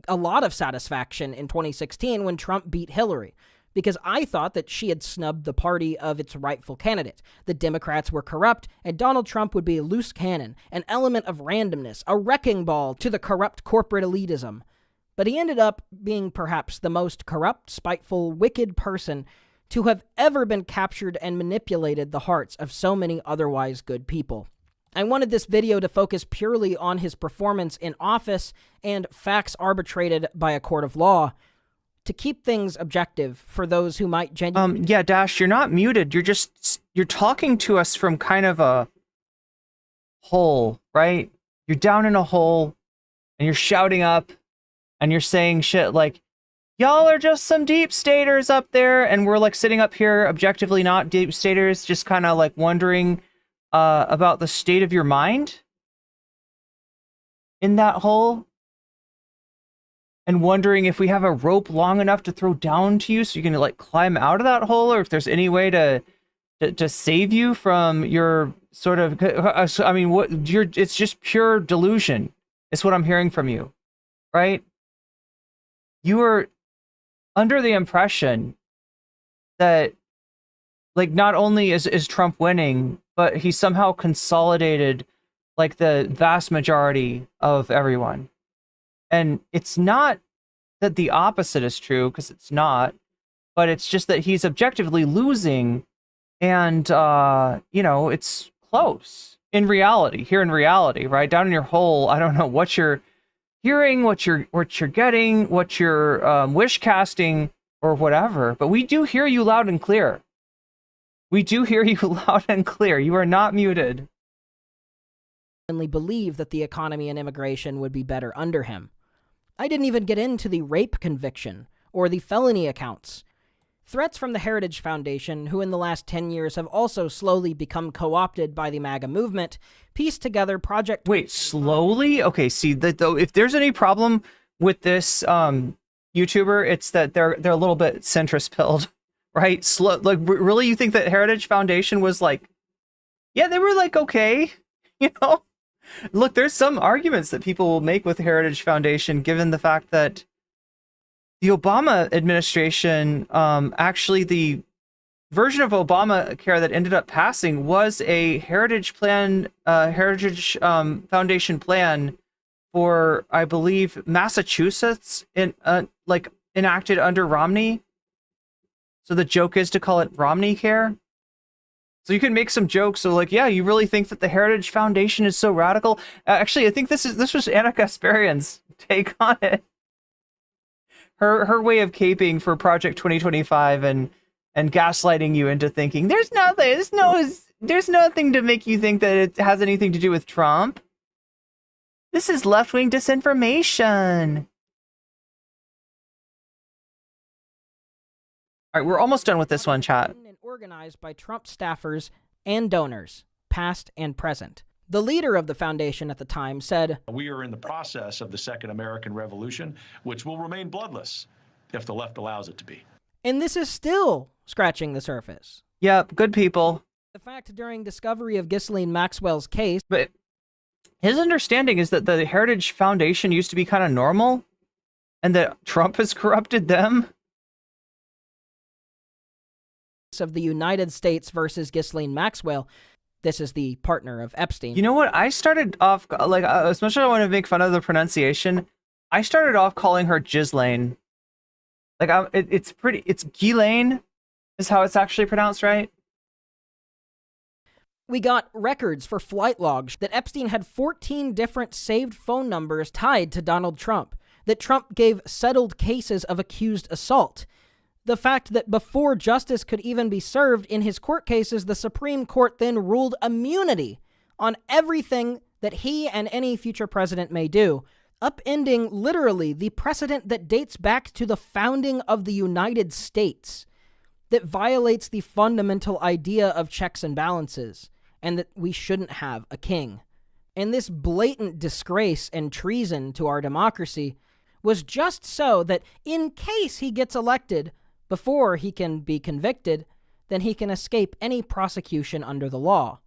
a lot of satisfaction in 2016 when Trump beat Hillary, because I thought that she had snubbed the party of its rightful candidate. The Democrats were corrupt, and Donald Trump would be a loose cannon, an element of randomness, a wrecking ball to the corrupt corporate elitism. But he ended up being perhaps the most corrupt, spiteful, wicked person to have ever been captured and manipulated the hearts of so many otherwise good people. I wanted this video to focus purely on his performance in office and facts arbitrated by a court of law, to keep things objective for those who might genuinely... Yeah, Dash, you're not muted. You're talking to us from kind of a hole, right? You're down in a hole, and you're shouting up, and you're saying shit like, y'all are just some deep staters up there, and we're like sitting up here objectively not deep staters, just kind of like wondering about the state of your mind in that hole, and wondering if we have a rope long enough to throw down to you so you can like climb out of that hole, or if there's any way to save you from your sort of, I mean, it's just pure delusion. It's what I'm hearing from you, right? You were under the impression that, like, not only is Trump winning, but he somehow consolidated like the vast majority of everyone. And it's not that the opposite is true, because it's not, but it's just that he's objectively losing, and you know, it's close in reality, here in reality, right? Down in your hole, I don't know what you're hearing, what you're getting, what you're wish casting or whatever, but we do hear you loud and clear. We do hear you loud and clear. You are not muted. Believe that the economy and immigration would be better under him. I didn't even get into the rape conviction or the felony accounts. Threats from the Heritage Foundation, who in the last 10 years have also slowly become co-opted by the MAGA movement, pieced together Project... Wait, slowly? Okay, see, though, if there's any problem with this YouTuber, it's that they're a little bit centrist-pilled, right? Slow, like, really, you think that Heritage Foundation was like, yeah, they were like, okay, you know? Look, there's some arguments that people will make with the Heritage Foundation, given the fact that the Obama administration, actually the version of Obamacare that ended up passing was a Heritage plan, Foundation plan for, I believe, Massachusetts, like enacted under Romney. So the joke is to call it Romney Care. So you can make some jokes. So like, yeah, you really think that the Heritage Foundation is so radical? Actually, I think this was Ana Kasparian's take on it. Her way of caping for Project 2025 and gaslighting you into thinking there's nothing to make you think that it has anything to do with Trump. This is left-wing disinformation. All right, we're almost done with this one, chat. And organized by Trump staffers and donors. past and present. The leader of the foundation at the time said, "We are in the process of the Second American Revolution, which will remain bloodless if the left allows it to be." And this is still scratching the surface. Yep, good people. The fact during discovery of Ghislaine Maxwell's case... But his understanding is that the Heritage Foundation used to be kind of normal, and that Trump has corrupted them. Of the United States versus Ghislaine Maxwell. This is the partner of Epstein. You know what? I started off, like, as much as I want to make fun of the pronunciation, I started off calling her Ghislaine. Like, it's Ghislaine is how it's actually pronounced, right? We got records for flight logs that Epstein had 14 different saved phone numbers tied to Donald Trump, that Trump gave settled cases of accused assault. The fact that before justice could even be served in his court cases, the Supreme Court then ruled immunity on everything that he and any future president may do, upending literally the precedent that dates back to the founding of the United States, that violates the fundamental idea of checks and balances, and that we shouldn't have a king. And this blatant disgrace and treason to our democracy was just so that in case he gets elected, before he can be convicted, then he can escape any prosecution under the law.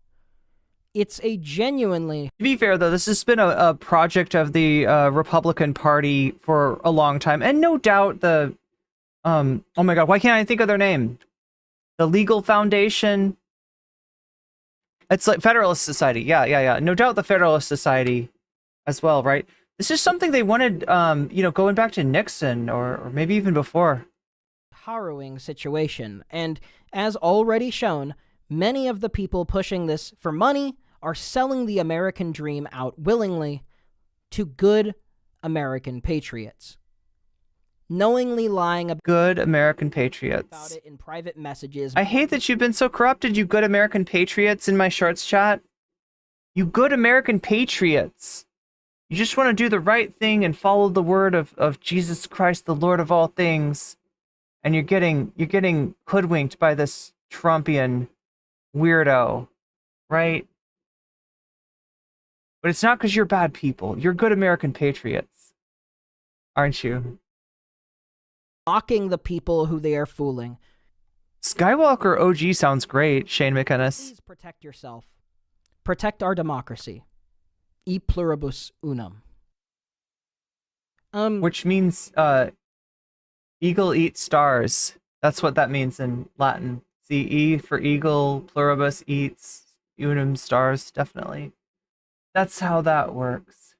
It's a genuinely... To be fair, though, this has been a project of the Republican Party for a long time. And no doubt the... oh my god, why can't I think of their name? The Legal Foundation. It's like Federalist Society. Yeah. No doubt the Federalist Society as well, right? This is something they wanted, going back to Nixon or maybe even before. Harrowing situation, and as already shown, many of the people pushing this for money are selling the American dream out willingly to good American patriots, knowingly lying about good American patriots it in private messages. I hate that you've been so corrupted, you good American patriots in my shorts chat. You good American patriots. You just want to do the right thing and follow the word of Jesus Christ, the Lord of all things. And you're getting hoodwinked by this Trumpian weirdo, right? But it's not because you're bad people. You're good American patriots, aren't you? Mocking the people who they are fooling. Skywalker OG sounds great, Shane McInnes. Please protect yourself. Protect our democracy. E pluribus unum. Which means, eagle eats stars. That's what that means in Latin. See, E for eagle, pluribus eats, unum stars, definitely. That's how that works.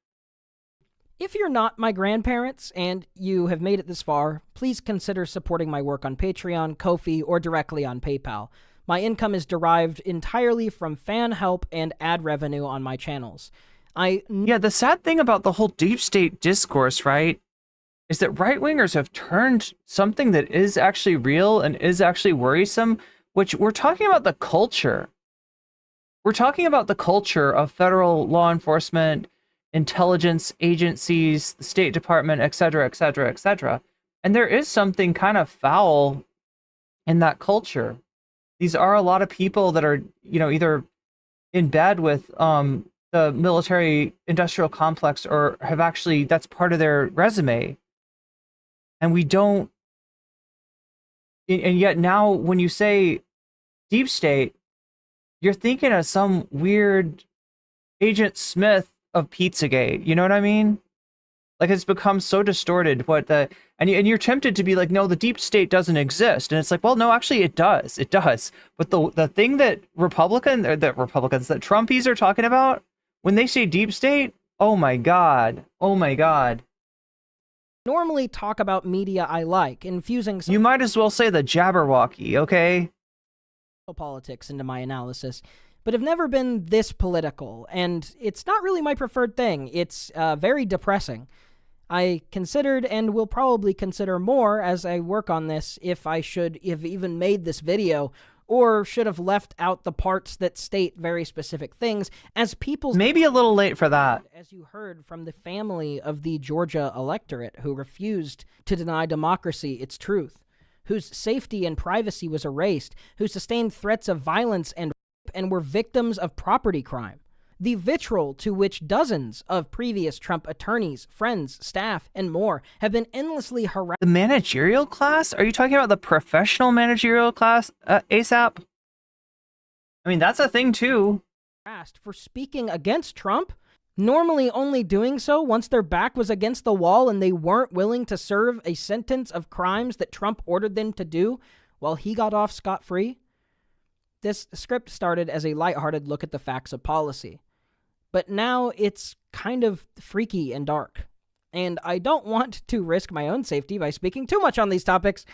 If you're not my grandparents and you have made it this far, please consider supporting my work on Patreon, Ko-fi, or directly on PayPal. My income is derived entirely from fan help and ad revenue on my channels. Yeah, the sad thing about the whole deep state discourse, right, is that right-wingers have turned something that is actually real and is actually worrisome, which we're talking about the culture. We're talking about the culture of federal law enforcement, intelligence agencies, the State Department, etc., etc., etc. And there is something kind of foul in that culture. These are a lot of people that are, either in bed with the military industrial complex or have actually, that's part of their resume. And we don't, and yet now when you say deep state, you're thinking of some weird Agent Smith of Pizzagate. You know what I mean? Like, it's become so distorted and you're tempted to be like, no, the deep state doesn't exist. And it's like, well, no, actually it does. It does. But the thing that that Trumpies are talking about, when they say deep state, oh my God. Normally talk about media I like, infusing some... You might as well say the Jabberwocky, okay? ...politics into my analysis, but have never been this political, and it's not really my preferred thing. It's very depressing. I considered and will probably consider more as I work on this if I should have even made this video, or should have left out the parts that state very specific things, as people's... Maybe a little late for that. As you heard from the family of the Georgia electorate who refused to deny democracy its truth, whose safety and privacy was erased, who sustained threats of violence and and were victims of property crime. The vitriol to which dozens of previous Trump attorneys, friends, staff, and more have been endlessly harassed. The managerial class? Are you talking about the professional managerial class, ASAP? I mean, that's a thing too. For speaking against Trump, normally only doing so once their back was against the wall and they weren't willing to serve a sentence of crimes that Trump ordered them to do while he got off scot-free. This script started as a lighthearted look at the facts of policy, but now it's kind of freaky and dark, and I don't want to risk my own safety by speaking too much on these topics.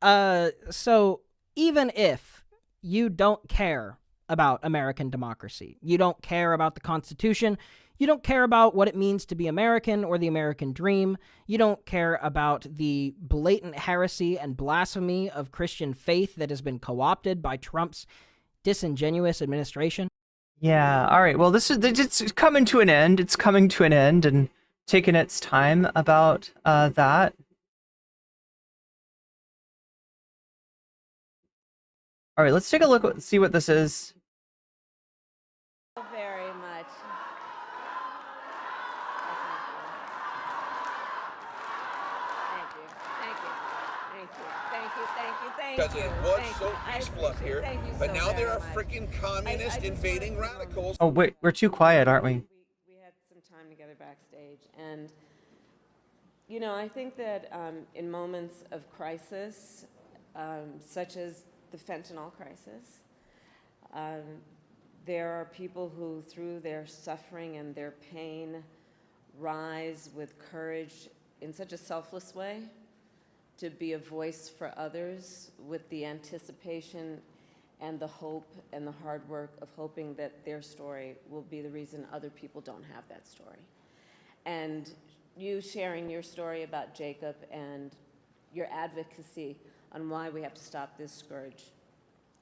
So even if you don't care about American democracy, you don't care about the Constitution, you don't care about what it means to be American or the American dream, you don't care about the blatant heresy and blasphemy of Christian faith that has been co-opted by Trump's disingenuous administration. Yeah, all right. Well, it's coming to an end. It's coming to an end and taking its time about that. All right, let's take a look, see what this is. Very much. Because it was so peaceful up here, but now there are freaking communist invading radicals. Oh, wait, we're too quiet, aren't we? We had some time together backstage, and you know, I think that in moments of crisis, such as the fentanyl crisis, there are people who, through their suffering and their pain, rise with courage in such a selfless way to be a voice for others with the anticipation and the hope and the hard work of hoping that their story will be the reason other people don't have that story. And you sharing your story about Jacob and your advocacy on why we have to stop this scourge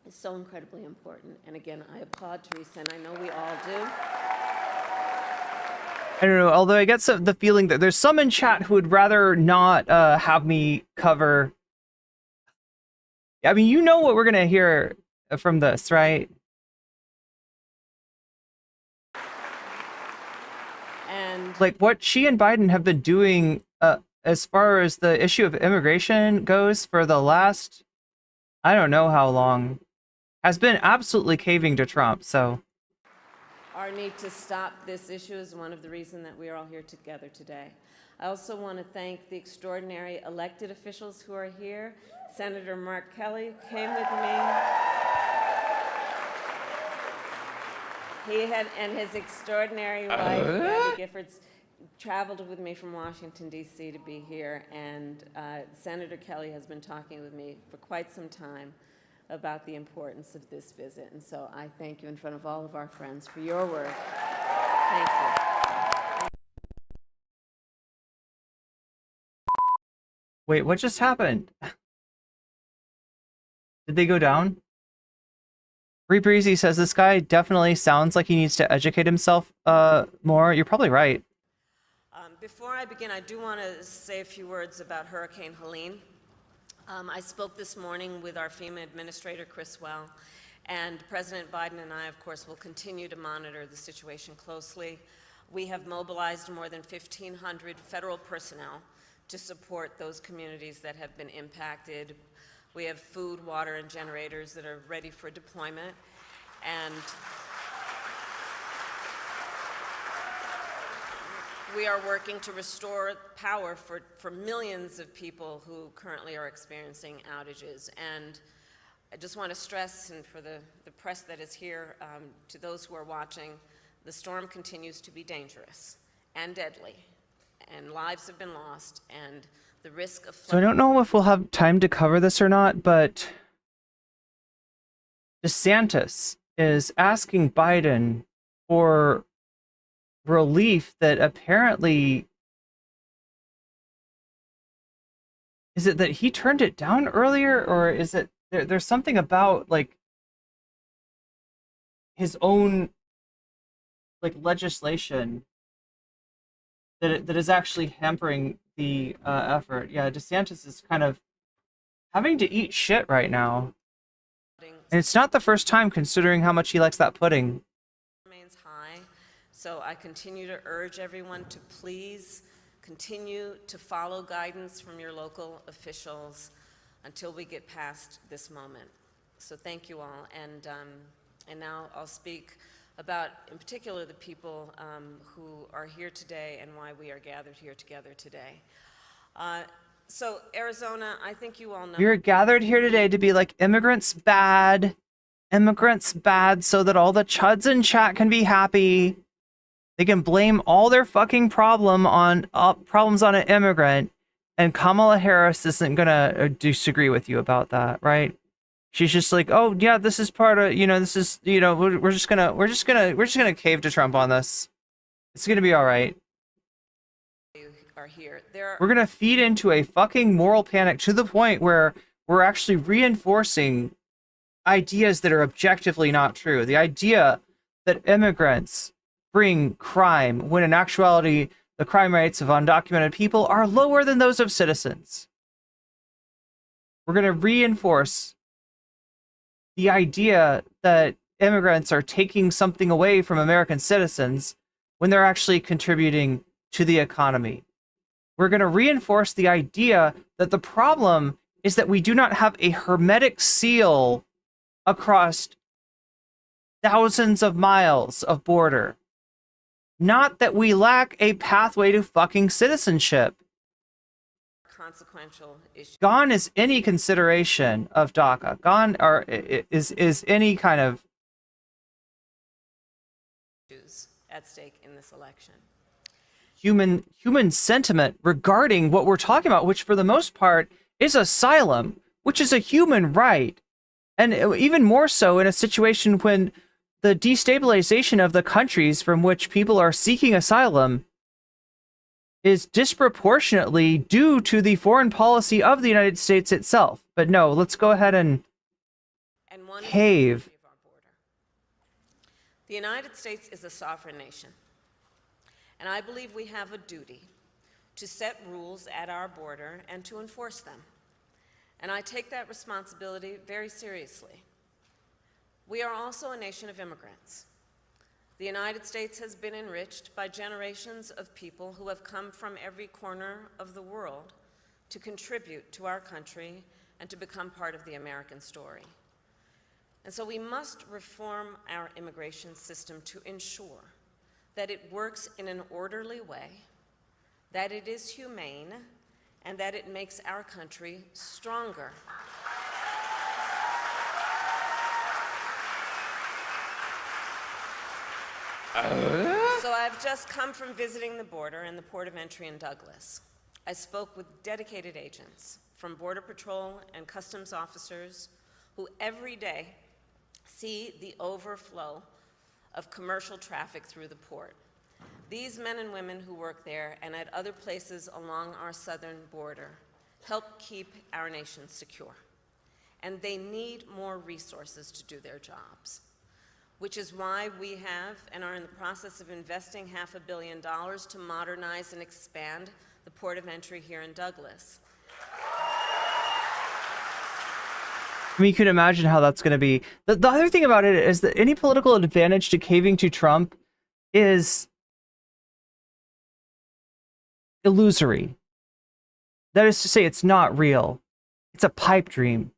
is so incredibly important. And again, I applaud Teresa, and I know we all do. I don't know, although I get the feeling that there's some in chat who would rather not have me cover. I mean, you know what we're going to hear from this, right? And like what she and Biden have been doing as far as the issue of immigration goes for the last, I don't know how long, has been absolutely caving to Trump, so. Our need to stop this issue is one of the reasons that we are all here together today. I also want to thank the extraordinary elected officials who are here. Senator Mark Kelly came with me. He and his extraordinary wife, Gabby Giffords, traveled with me from Washington, D.C. to be here, and Senator Kelly has been talking with me for quite some time about the importance of this visit. And so I thank you in front of all of our friends for your work. Thank you. Wait, what just happened? Did they go down? Free Breezy says this guy definitely sounds like he needs to educate himself more. You're probably right. Before I begin, I do want to say a few words about Hurricane Helene. I spoke this morning with our FEMA administrator, Chris Well, and President Biden and I, of course, will continue to monitor the situation closely. We have mobilized more than 1,500 federal personnel to support those communities that have been impacted. We have food, water, and generators that are ready for deployment. And we are working to restore power for millions of people who currently are experiencing outages. And I just want to stress, and for the press that is here, to those who are watching, the storm continues to be dangerous and deadly, and lives have been lost, and the risk of So I don't know if we'll have time to cover this or not, but DeSantis is asking Biden for relief that apparently, is it that he turned it down earlier, or is it there's something about like his own like legislation that is actually hampering the effort? Yeah, DeSantis is kind of having to eat shit right now. And it's not the first time, considering how much he likes that pudding. Remains high, so I continue to urge everyone to please continue to follow guidance from your local officials until we get past this moment. So thank you all, and now I'll speak about, in particular, the people who are here today and why we are gathered here together today. So Arizona, I think you all know. We're gathered here today to be like, immigrants bad, so that all the chuds in chat can be happy. They can blame all their fucking problems on an immigrant, and Kamala Harris isn't gonna disagree with you about that, right? She's just like, oh yeah, this is part of, this is, we're just gonna cave to Trump on this. It's gonna be all right. Are here. We're gonna feed into a fucking moral panic to the point where we're actually reinforcing ideas that are objectively not true. The idea that immigrants bring crime, when in actuality the crime rates of undocumented people are lower than those of citizens. We're gonna reinforce the idea that immigrants are taking something away from American citizens when they're actually contributing to the economy. We're going to reinforce the idea that the problem is that we do not have a hermetic seal across thousands of miles of border. Not that we lack a pathway to fucking citizenship. Consequential issue. Gone is any consideration of DACA. Gone is any kind of issues at stake in this election. Human sentiment regarding what we're talking about, which for the most part is asylum, which is a human right, and even more so in a situation when the destabilization of the countries from which people are seeking asylum is disproportionately due to the foreign policy of the United States itself. But no, let's go ahead and cave. The United States is a sovereign nation, and I believe we have a duty to set rules at our border and to enforce them. And I take that responsibility very seriously. We are also a nation of immigrants. The United States has been enriched by generations of people who have come from every corner of the world to contribute to our country and to become part of the American story. And so we must reform our immigration system to ensure that it works in an orderly way, that it is humane, and that it makes our country stronger. So I've just come from visiting the border and the port of entry in Douglas. I spoke with dedicated agents from Border Patrol and Customs officers who every day see the overflow of commercial traffic through the port. These men and women who work there and at other places along our southern border help keep our nation secure. And they need more resources to do their jobs, which is why we have and are in the process of investing $500 million to modernize and expand the port of entry here in Douglas. I mean, you can imagine how that's going to be. The other thing about it is that any political advantage to caving to Trump is illusory. That is to say, it's not real. It's a pipe dream.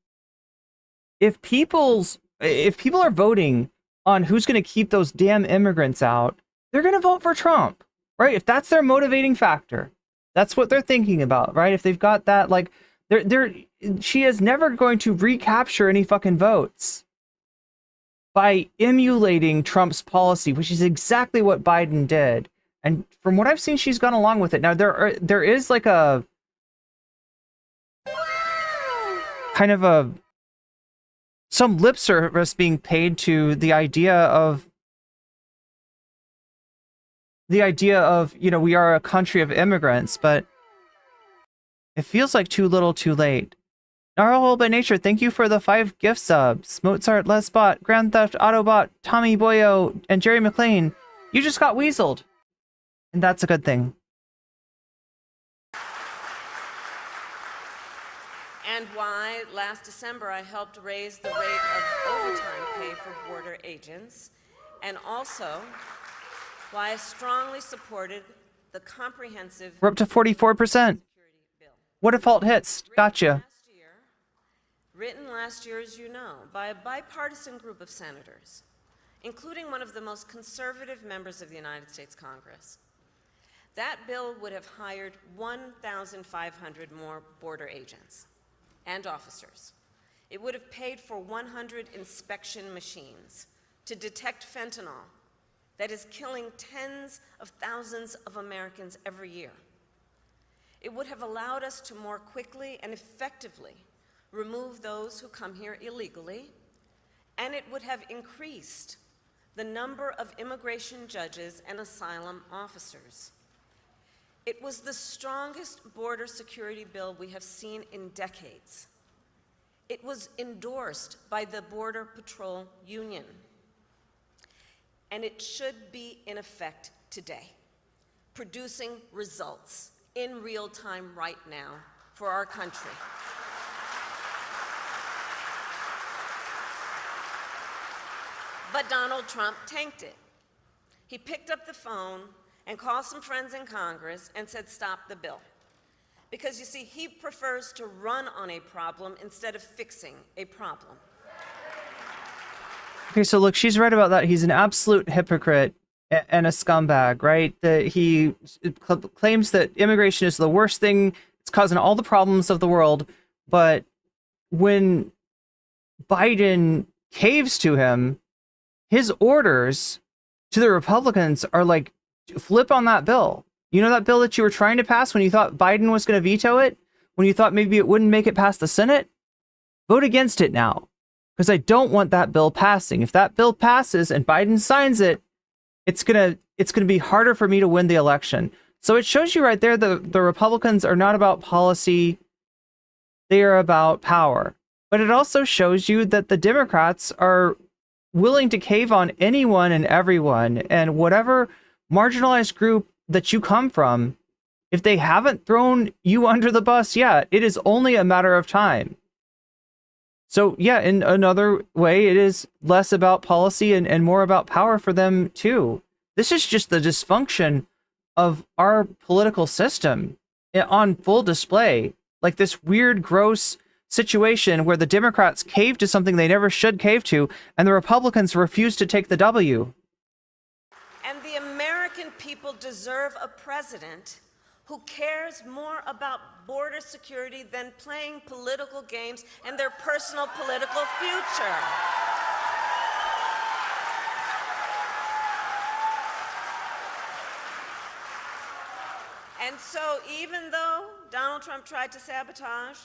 If people are voting on who's going to keep those damn immigrants out, they're going to vote for Trump, right? If that's their motivating factor, that's what they're thinking about, right? If they've got that, like, she is never going to recapture any fucking votes by emulating Trump's policy, which is exactly what Biden did. And from what I've seen, she's gone along with it. Now, there is like a kind of some lip service being paid to the idea of, we are a country of immigrants, but it feels like too little too late. Gnarlhole by Nature, thank you for the 5 gift subs. Mozart, Lesbot, Grand Theft Autobot, Tommy Boyo, and Jerry McLean. You just got weaseled. And that's a good thing. And why last December I helped raise the rate of overtime pay for border agents, and also why I strongly supported the comprehensive We're up to 44%. What default hits? Gotcha. written last year, as you know, by a bipartisan group of senators, including one of the most conservative members of the United States Congress. That bill would have hired 1,500 more border agents and officers. It would have paid for 100 inspection machines to detect fentanyl that is killing tens of thousands of Americans every year. It would have allowed us to more quickly and effectively remove those who come here illegally, and it would have increased the number of immigration judges and asylum officers. It was the strongest border security bill we have seen in decades. It was endorsed by the Border Patrol Union, and it should be in effect today, producing results in real time right now for our country. But Donald Trump tanked it. He picked up the phone and called some friends in Congress and said, stop the bill. Because you see, he prefers to run on a problem instead of fixing a problem. Okay, so look, she's right about that. He's an absolute hypocrite and a scumbag, right? That he claims that immigration is the worst thing. It's causing all the problems of the world. But when Biden caves to him, his orders to the Republicans are like, flip on that bill. You know that bill that you were trying to pass when you thought Biden was going to veto it? When you thought maybe it wouldn't make it past the Senate? Vote against it now. Because I don't want that bill passing. If that bill passes and Biden signs it, it's gonna be harder for me to win the election. So it shows you right there that the Republicans are not about policy. They are about power. But it also shows you that the Democrats are willing to cave on anyone and everyone, and whatever marginalized group that you come from, if they haven't thrown you under the bus yet, it is only a matter of time. So yeah, in another way, it is less about policy and more about power for them too. This is just the dysfunction of our political system on full display. Like this weird, gross situation where the Democrats cave to something they never should cave to, and the Republicans refuse to take the W. And the American people deserve a president who cares more about border security than playing political games and their personal political future. And so even though Donald Trump tried to sabotage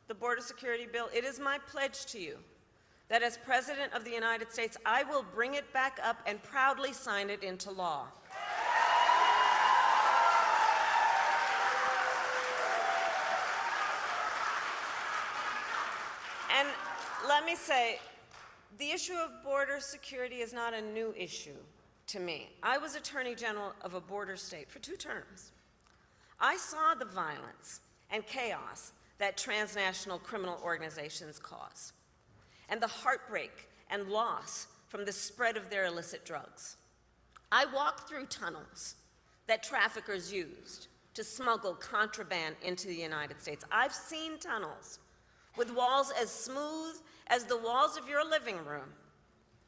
the border security bill, it is my pledge to you that as President of the United States, I will bring it back up and proudly sign it into law. And let me say, the issue of border security is not a new issue to me. I was Attorney General of a border state for 2 terms. I saw the violence and chaos that transnational criminal organizations cause, and the heartbreak and loss from the spread of their illicit drugs. I walked through tunnels that traffickers used to smuggle contraband into the United States. I've seen tunnels with walls as smooth as the walls of your living room,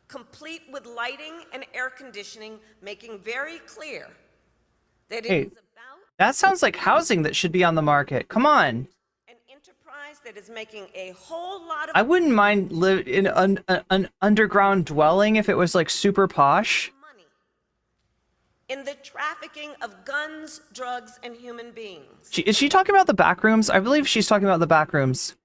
complete with lighting and air conditioning, making very clear that it is about that sounds like housing that should be on the market. Come on. an enterprise that is making a whole lot of I wouldn't mind live in an underground dwelling if it was like super posh. money in the trafficking of guns, drugs, and human beings. Is she talking about the back rooms? I believe she's talking about the back rooms.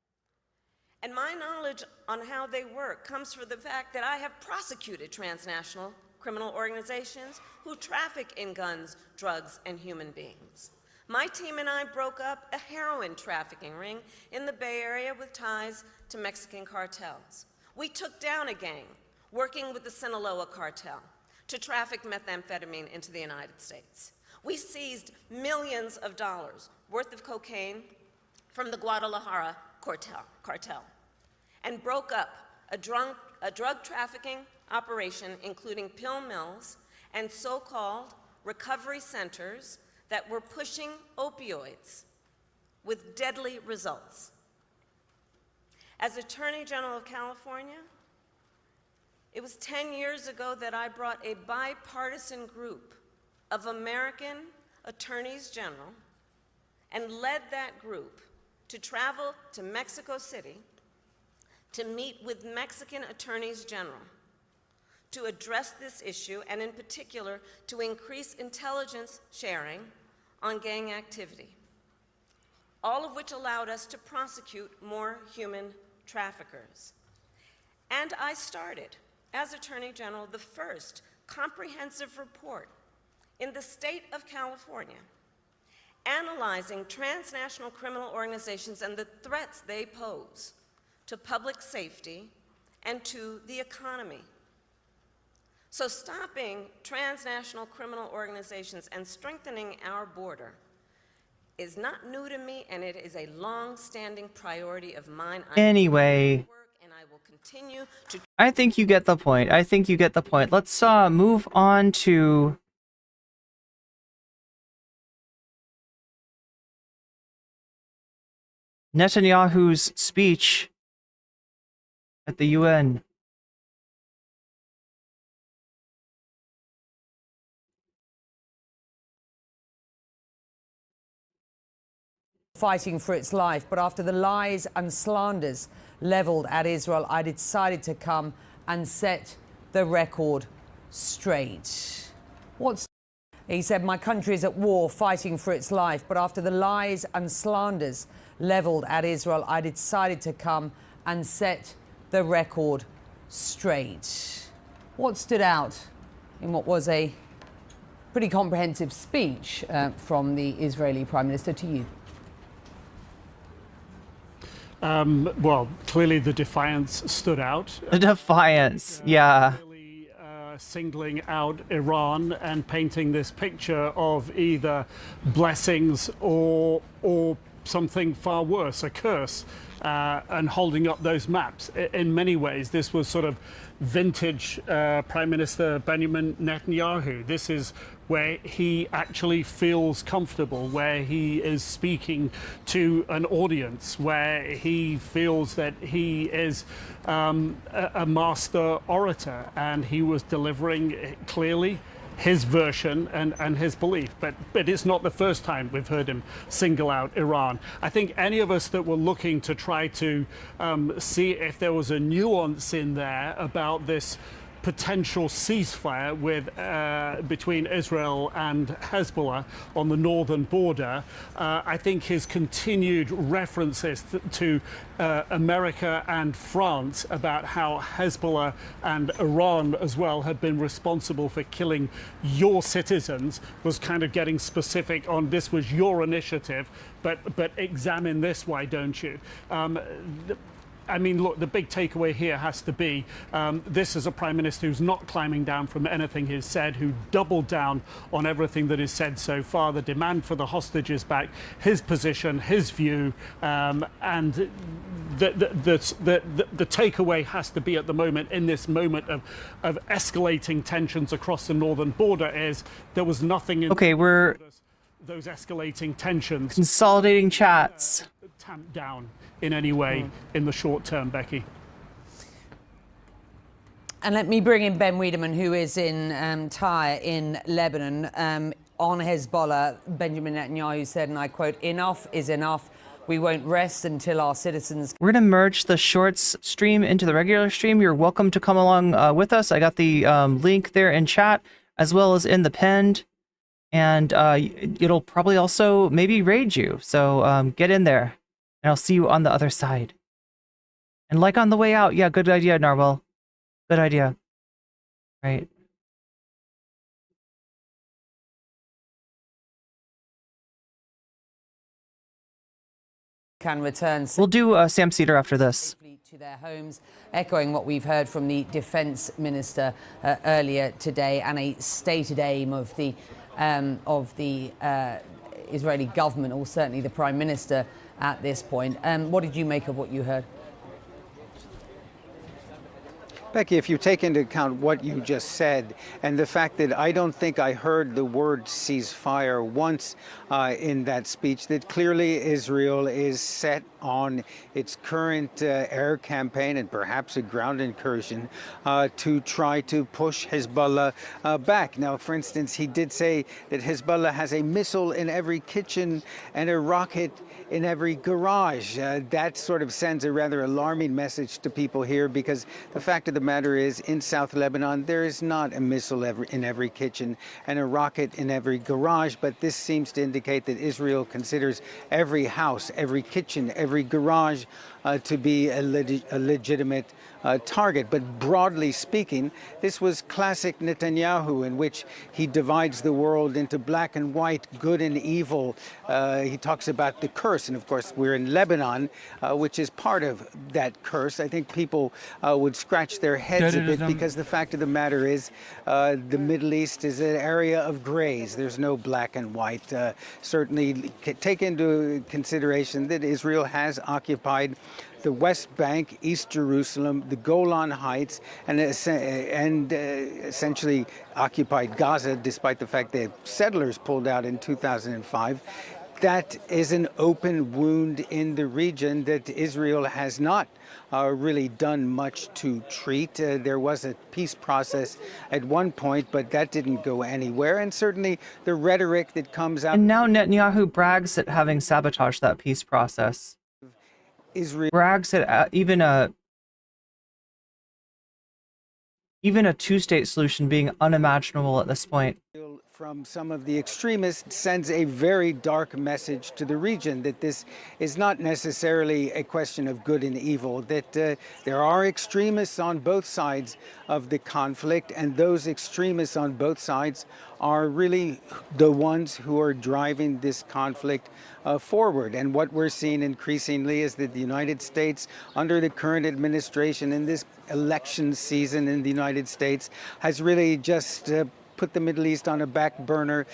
And my knowledge on how they work comes from the fact that I have prosecuted transnational criminal organizations who traffic in guns, drugs, and human beings. My team and I broke up a heroin trafficking ring in the Bay Area with ties to Mexican cartels. We took down a gang working with the Sinaloa cartel to traffic methamphetamine into the United States. We seized millions of dollars worth of cocaine from the Guadalajara cartel and broke up a drug trafficking operation, including pill mills and so-called recovery centers that were pushing opioids with deadly results. As Attorney General of California, it was 10 years ago that I brought a bipartisan group of American attorneys general and led that group to travel to Mexico City to meet with Mexican attorneys general to address this issue, and in particular, to increase intelligence sharing on gang activity, all of which allowed us to prosecute more human traffickers. And I started, as Attorney General, the first comprehensive report in the state of California analyzing transnational criminal organizations and the threats they pose to public safety and to the economy. So stopping transnational criminal organizations and strengthening our border is not new to me, and it is a long-standing priority of mine. Anyway, And I will continue to. I think you get the point. I think you get the point. Let's move on to Netanyahu's speech at the UN. Fighting for its life, but after the lies and slanders leveled at Israel, I decided to come and set the record straight. He said, my country is at war fighting for its life, but after the lies and slanders leveled at Israel, I decided to come and set the record straight. What stood out in what was a pretty comprehensive speech from the Israeli Prime Minister to you? Well, clearly the defiance stood out. The defiance, yeah. Really, singling out Iran and painting this picture of either blessings or something far worse, a curse, and holding up those maps. In many ways, this was sort of vintage Prime Minister Benjamin Netanyahu. This is where he actually feels comfortable, where he is speaking to an audience, where he feels that he is a master orator, and he was delivering clearly his version and his belief. But it's not the first time we've heard him single out Iran. I think any of us that were looking to try to see if there was a nuance in there about this potential ceasefire with between Israel and Hezbollah on the northern border, I think his continued references to America and France about how Hezbollah and Iran as well have been responsible for killing your citizens was kind of getting specific on this was your initiative, but examine this, why don't you? I mean, look, the big takeaway here has to be this is a Prime Minister who's not climbing down from anything he's said, who doubled down on everything that is said so far, the demand for the hostages back, his position, his view, and the takeaway has to be at the moment, in this moment of escalating tensions across the northern border, is there was nothing in we're those escalating tensions consolidating chats tamped down in any way in the short term, Becky. And let me bring in Ben Wiedemann, who is in Tyre in Lebanon. On Hezbollah, Benjamin Netanyahu said, and I quote, "Enough is enough. We won't rest until our citizens..." We're going to merge the shorts stream into the regular stream. You're welcome to come along with us. I got the link there in chat, as well as in the pinned. And it'll probably also maybe raid you. So get in there. And I'll see you on the other side. And like on the way out. Yeah, good idea, Narwhal. Good idea. Right. Can return. We'll do Sam Seder after this. To their homes, echoing what we've heard from the Defense Minister earlier today, and a stated aim of the Israeli government, or certainly the Prime Minister at this point. What did you make of what you heard? Becky, if you take into account what you just said and the fact that I don't think I heard the word ceasefire once in that speech, that clearly Israel is set on its current air campaign and perhaps a ground incursion to try to push Hezbollah back. Now, for instance, he did say that Hezbollah has a missile in every kitchen and a rocket in every garage. That sort of sends a rather alarming message to people here, because the fact of the matter is, in South Lebanon, there is not a missile in every kitchen and a rocket in every garage, but this seems to indicate that Israel considers every house, every kitchen, every garage to be a legitimate target. But broadly speaking, this was classic Netanyahu, in which he divides the world into black and white, good and evil. He talks about the curse, and of course we're in Lebanon, which is part of that curse. I think people would scratch their heads a bit, because the fact of the matter is the Middle East is an area of grays. There's no black and white. Certainly take into consideration that Israel has occupied the West Bank, East Jerusalem, the Golan Heights, and essentially occupied Gaza, despite the fact that settlers pulled out in 2005. That is an open wound in the region that Israel has not really done much to treat. There was a peace process at one point, but that didn't go anywhere. And certainly the rhetoric that comes out... And now Netanyahu brags at having sabotaged that peace process. Israel brags at even a two-state solution being unimaginable at this point. From some of the extremists sends a very dark message to the region, that this is not necessarily a question of good and evil, that there are extremists on both sides of the conflict, and those extremists on both sides are really the ones who are driving this conflict forward. And what we're seeing increasingly is that the United States, under the current administration in this election season in the United States, has really just put the Middle East on a back burner,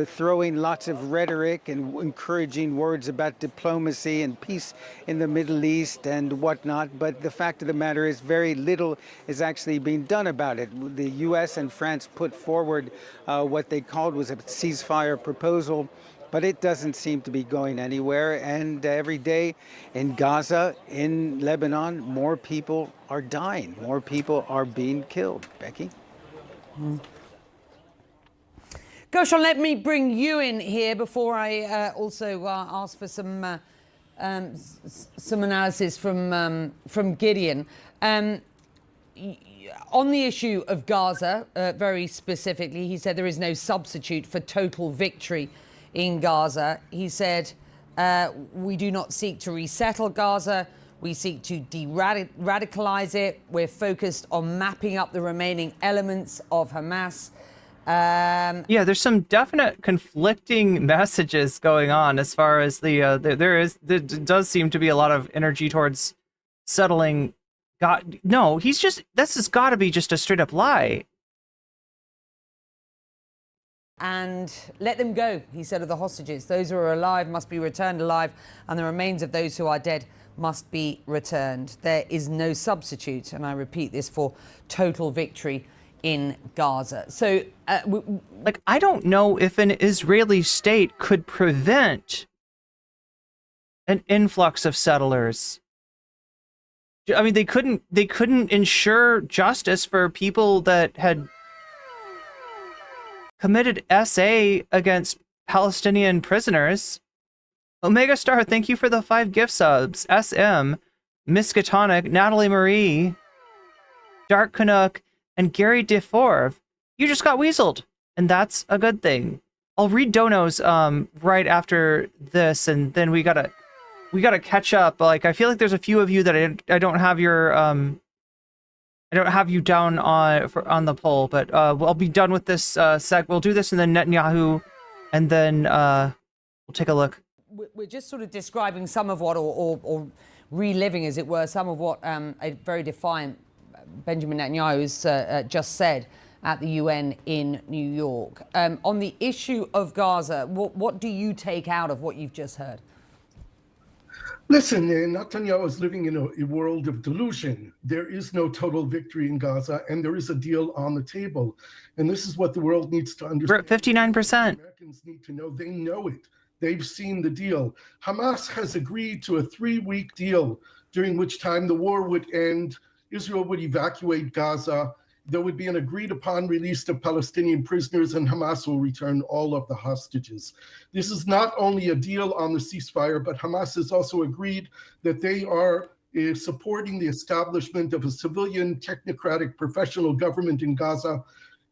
throwing lots of rhetoric and encouraging words about diplomacy and peace in the Middle East and whatnot. But the fact of the matter is, very little is actually being done about it. The U.S. and France put forward what they called was a ceasefire proposal, but it doesn't seem to be going anywhere. And every day in Gaza, in Lebanon, more people are dying. More people are being killed. Becky? Gershon, let me bring you in here before I also ask for some analysis from Gideon. On the issue of Gaza, very specifically, he said there is no substitute for total victory in Gaza. He said, we do not seek to resettle Gaza. We seek to de-radicalize it. We're focused on mapping up the remaining elements of Hamas. Yeah, there's some definite conflicting messages going on as far as there does seem to be a lot of energy towards settling. No, this has got to be just a straight up lie. And let them go, he said of the hostages. Those who are alive must be returned alive, and the remains of those who are dead must be returned. There is no substitute, and I repeat this, for total victory in Gaza. So, I don't know if an Israeli state could prevent an influx of settlers. I mean, they couldn't ensure justice for people that had committed SA against Palestinian prisoners. Omega Star, thank you for the 5 gift subs. SM, Miskatonic, Natalie Marie, Dark Canuck, and Gary DeForve. You just got weaseled, and that's a good thing. I'll read donos right after this, and then we gotta catch up. Like, I feel like there's a few of you that I don't have your I don't have you down on the poll, but I'll be done with this seg. We'll do this, and then Netanyahu, and then we'll take a look. We're just sort of describing some of what, or reliving, as it were, some of what a very defiant Benjamin Netanyahu has just said at the UN in New York. On the issue of Gaza, what do you take out of what you've just heard? Listen, Netanyahu is living in a world of delusion. There is no total victory in Gaza, and there is a deal on the table. And this is what the world needs to understand. We're at 59%. Americans need to know. They know it. They've seen the deal. Hamas has agreed to a 3-week deal during which time the war would end. Israel would evacuate Gaza. There would be an agreed upon release of Palestinian prisoners, and Hamas will return all of the hostages. This is not only a deal on the ceasefire, but Hamas has also agreed that they are supporting the establishment of a civilian, technocratic, professional government in Gaza,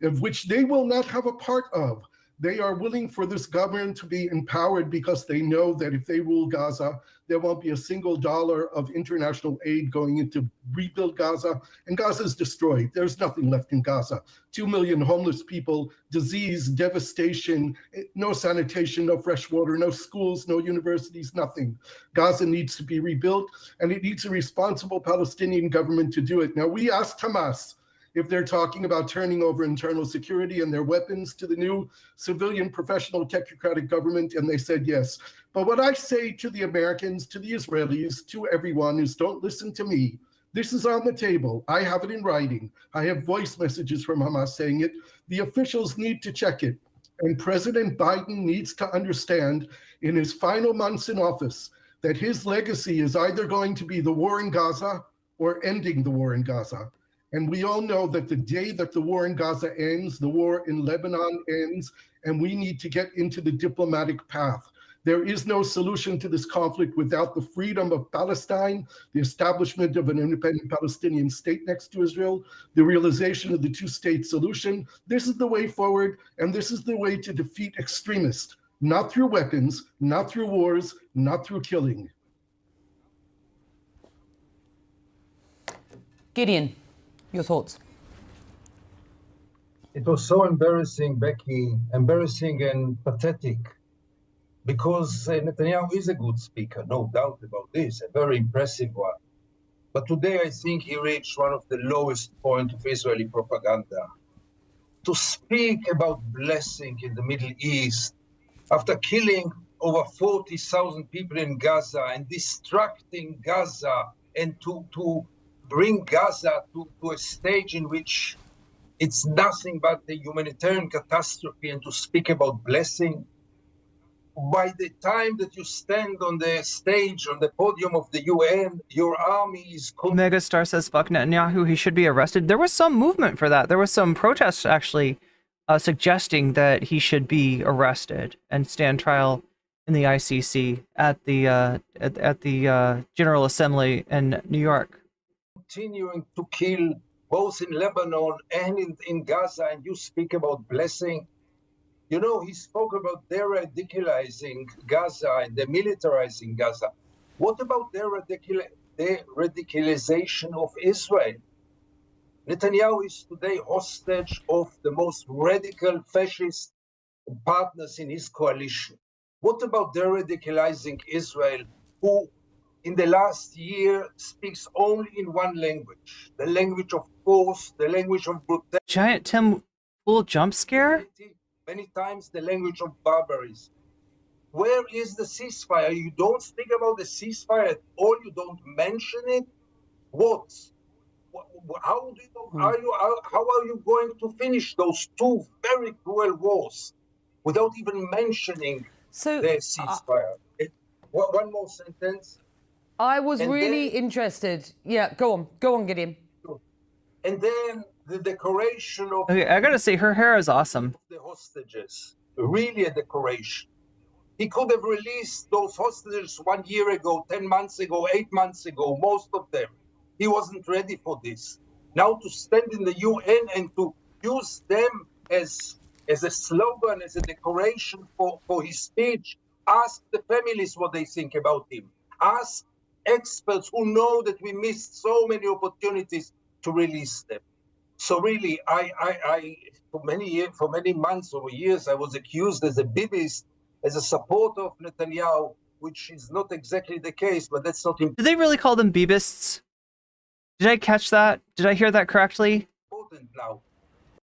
of which they will not have a part of. They are willing for this government to be empowered because they know that if they rule Gaza, there won't be a single dollar of international aid going into rebuild Gaza, and Gaza is destroyed. There's nothing left in Gaza. 2 million homeless people, disease, devastation, no sanitation, no fresh water, no schools, no universities, nothing. Gaza needs to be rebuilt, and it needs a responsible Palestinian government to do it. Now, we asked Hamas if they're talking about turning over internal security and their weapons to the new civilian, professional, technocratic government, and they said yes. But what I say to the Americans, to the Israelis, to everyone is don't listen to me. This is on the table. I have it in writing. I have voice messages from Hamas saying it. The officials need to check it. And President Biden needs to understand in his final months in office that his legacy is either going to be the war in Gaza or ending the war in Gaza. And we all know that the day that the war in Gaza ends, the war in Lebanon ends, and we need to get into the diplomatic path. There is no solution to this conflict without the freedom of Palestine, the establishment of an independent Palestinian state next to Israel, the realization of the two-state solution. This is the way forward, and this is the way to defeat extremists, not through weapons, not through wars, not through killing. Gideon, your thoughts? It was so embarrassing, Becky, embarrassing and pathetic, because Netanyahu is a good speaker, no doubt about this, a very impressive one. But today I think he reached one of the lowest points of Israeli propaganda. To speak about blessing in the Middle East, after killing over 40,000 people in Gaza and distracting Gaza, and to bring Gaza to a stage in which it's nothing but the humanitarian catastrophe, and to speak about blessing. By the time that you stand on the stage, on the podium of the UN, your army is... Megastar says, fuck Netanyahu, he should be arrested. There was some movement for that. There was some protests, actually, suggesting that he should be arrested and stand trial in the ICC at the General Assembly in New York. Continuing to kill both in Lebanon and in Gaza, and you speak about blessing. You know, he spoke about de-radicalizing Gaza and demilitarizing Gaza. What about de-radicalization of Israel? Netanyahu is today hostage of the most radical fascist partners in his coalition. What about de-radicalizing Israel, who in the last year speaks only in one language, the language of force, the language of brutality. Giant Tim Pool jump scare? Many times the language of barbarism. Where is the ceasefire? You don't speak about the ceasefire at all. You don't mention it. What? How are you going to finish those two very cruel wars without even mentioning the ceasefire? One more sentence. I was really interested. Yeah, go on, Gideon. And then the decoration of... Okay, I gotta say, her hair is awesome. The hostages, really a decoration. He could have released those hostages 1 year ago, 10 months ago, 8 months ago, most of them. He wasn't ready for this. Now to stand in the UN and to use them as a slogan, as a decoration for his speech, ask the families what they think about him. Ask experts who know that we missed so many opportunities to release them. So really, I for many months or years, I was accused as a Bibist, as a supporter of Netanyahu, which is not exactly the case, but that's not important. Did they really call them Bibists? Did I catch that? Did I hear that correctly? Now.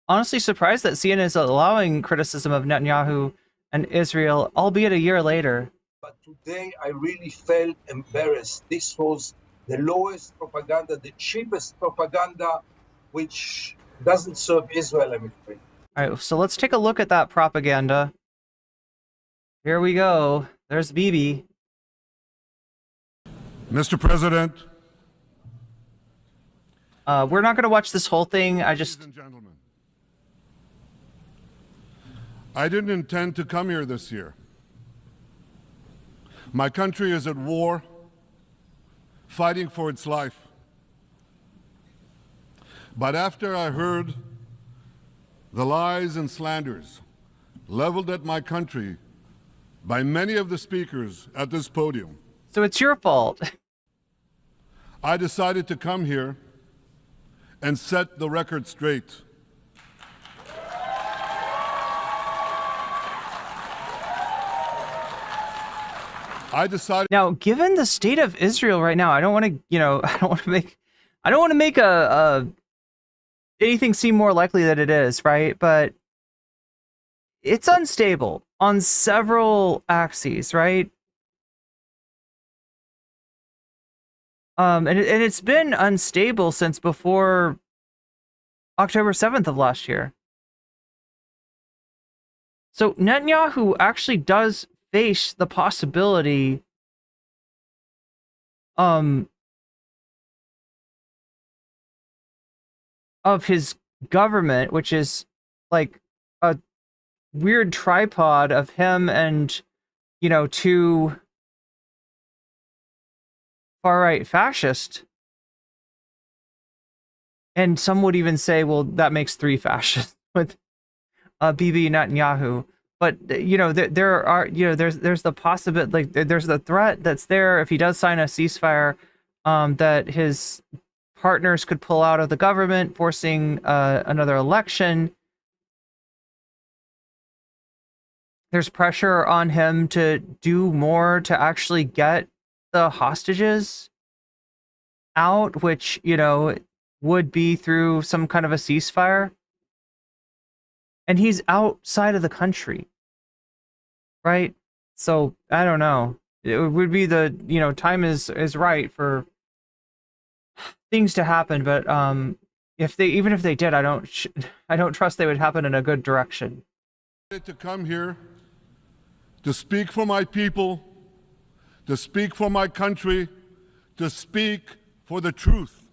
Honestly surprised that CNN is allowing criticism of Netanyahu and Israel, albeit a year later. But today I really felt embarrassed. This was the lowest propaganda, the cheapest propaganda, which doesn't serve Israel, I'm afraid. All right, so let's take a look at that propaganda. Here we go. There's Bibi. Mr. President. We're not going to watch this whole thing. Ladies and gentlemen, I didn't intend to come here this year. My country is at war, fighting for its life. But after I heard the lies and slanders leveled at my country by many of the speakers at this podium. So it's your fault. I decided to come here and set the record straight. I decided. Now, given the state of Israel right now, I don't want to, I don't want to make anything seem more likely than it is, right? But it's unstable on several axes, right? And it's been unstable since before October 7th of last year. So Netanyahu actually does face the possibility of his government, which is like a weird tripod of him and, two far-right fascists. And some would even say, well, that makes 3 fascists with Bibi Netanyahu. But there are there's the possibility, like there's the threat that's there if he does sign a ceasefire, that his partners could pull out of the government, forcing another election. There's pressure on him to do more to actually get the hostages out, which would be through some kind of a ceasefire. And he's outside of the country. Right? So, I don't know. It would be the, time is right for things to happen, but even if they did, I don't trust they would happen in a good direction. To come here to speak for my people, to speak for my country, to speak for the truth.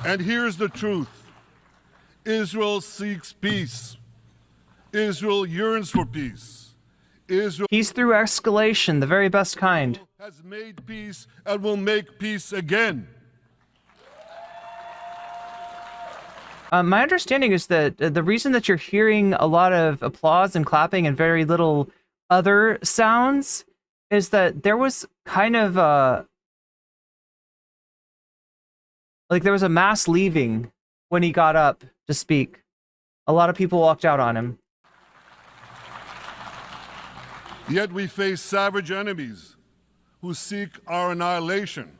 And here's the truth. Israel seeks peace. Israel yearns for peace. Israel peace through escalation, the very best kind. Has made peace and will make peace again. My understanding is that the reason that you're hearing a lot of applause and clapping and very little other sounds is that there was kind of there was a mass leaving when he got up to speak. A lot of people walked out on him. Yet we face savage enemies who seek our annihilation,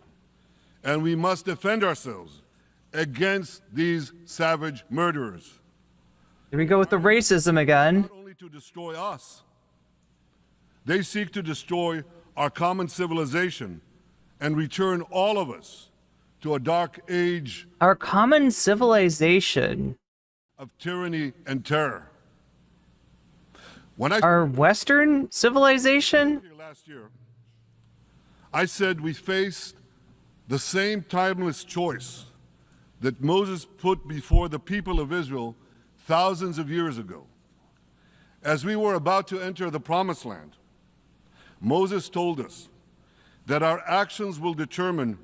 and we must defend ourselves against these savage murderers. Here we go with the racism again. Not only to destroy us, they seek to destroy our common civilization and return all of us to a dark age. Our common civilization of tyranny and terror. Our Western civilization? Last year, I said we faced the same timeless choice that Moses put before the people of Israel thousands of years ago. As we were about to enter the Promised Land, Moses told us that our actions will determine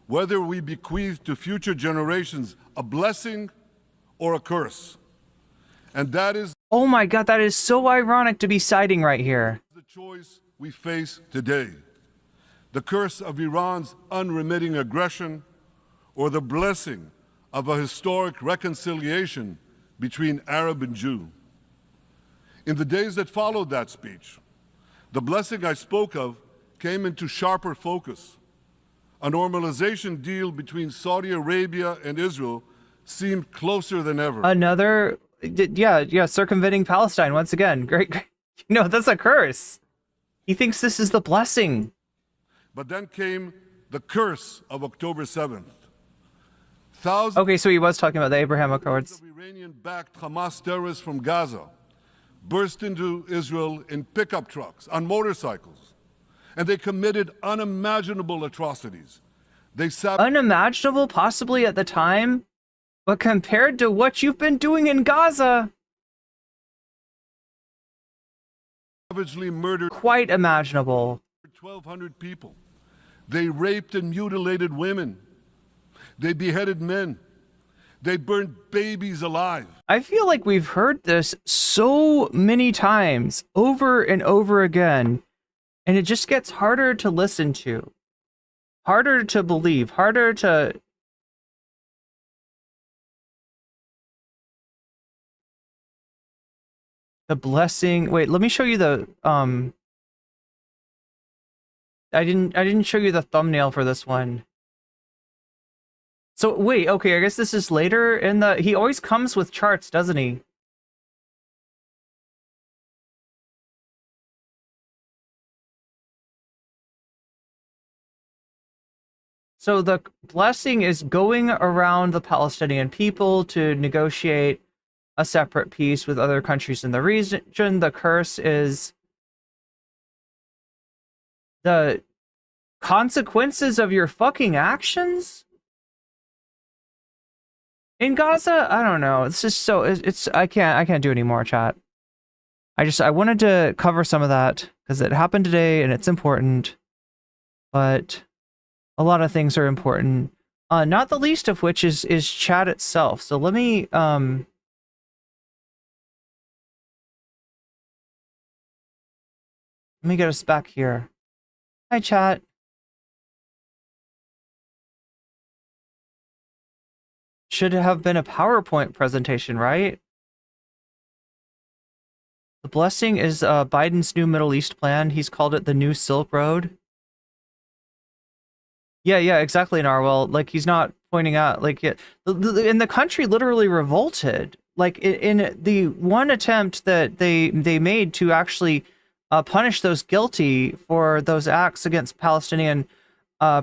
whether we bequeath to future generations a blessing or a curse. And that is, oh my God, that is so ironic to be citing right here. The choice we face today. The curse of Iran's unremitting aggression, or the blessing of a historic reconciliation between Arab and Jew. In the days that followed that speech, the blessing I spoke of came into sharper focus. A normalization deal between Saudi Arabia and Israel seemed closer than ever. Another Yeah, circumventing Palestine once again. Great. No, that's a curse. He thinks this is the blessing. But then came the curse of October 7th. Okay, so he was talking about the Abraham Accords. Iranian-backed Hamas terrorists from Gaza burst into Israel in pickup trucks, on motorcycles, and they committed unimaginable atrocities. Unimaginable, possibly at the time, but compared to what you've been doing in Gaza, savagely murdered quite imaginable. 1,200 people. They raped and mutilated women. They beheaded men. They burned babies alive. I feel like we've heard this so many times, over and over again, and it just gets harder to listen to, harder to believe, harder to... The blessing... Wait, let me show you the... I didn't show you the thumbnail for this one. So wait, okay, I guess this is later in the... He always comes with charts, doesn't he? So the blessing is going around the Palestinian people to negotiate a separate peace with other countries in the region. The curse is the consequences of your fucking actions in Gaza. I don't know. It's just so I can't do any more, chat. I wanted to cover some of that because it happened today and it's important, but a lot of things are important. Not the least of which is chat itself. So let me get us back here. Hi, chat. Should have been a PowerPoint presentation, right? The blessing is Biden's new Middle East plan. He's called it the New Silk Road. Yeah, exactly, Narwhal. Like, he's not pointing out, like, and the country literally revolted. Like, in the one attempt that they made to actually punish those guilty for those acts against Palestinian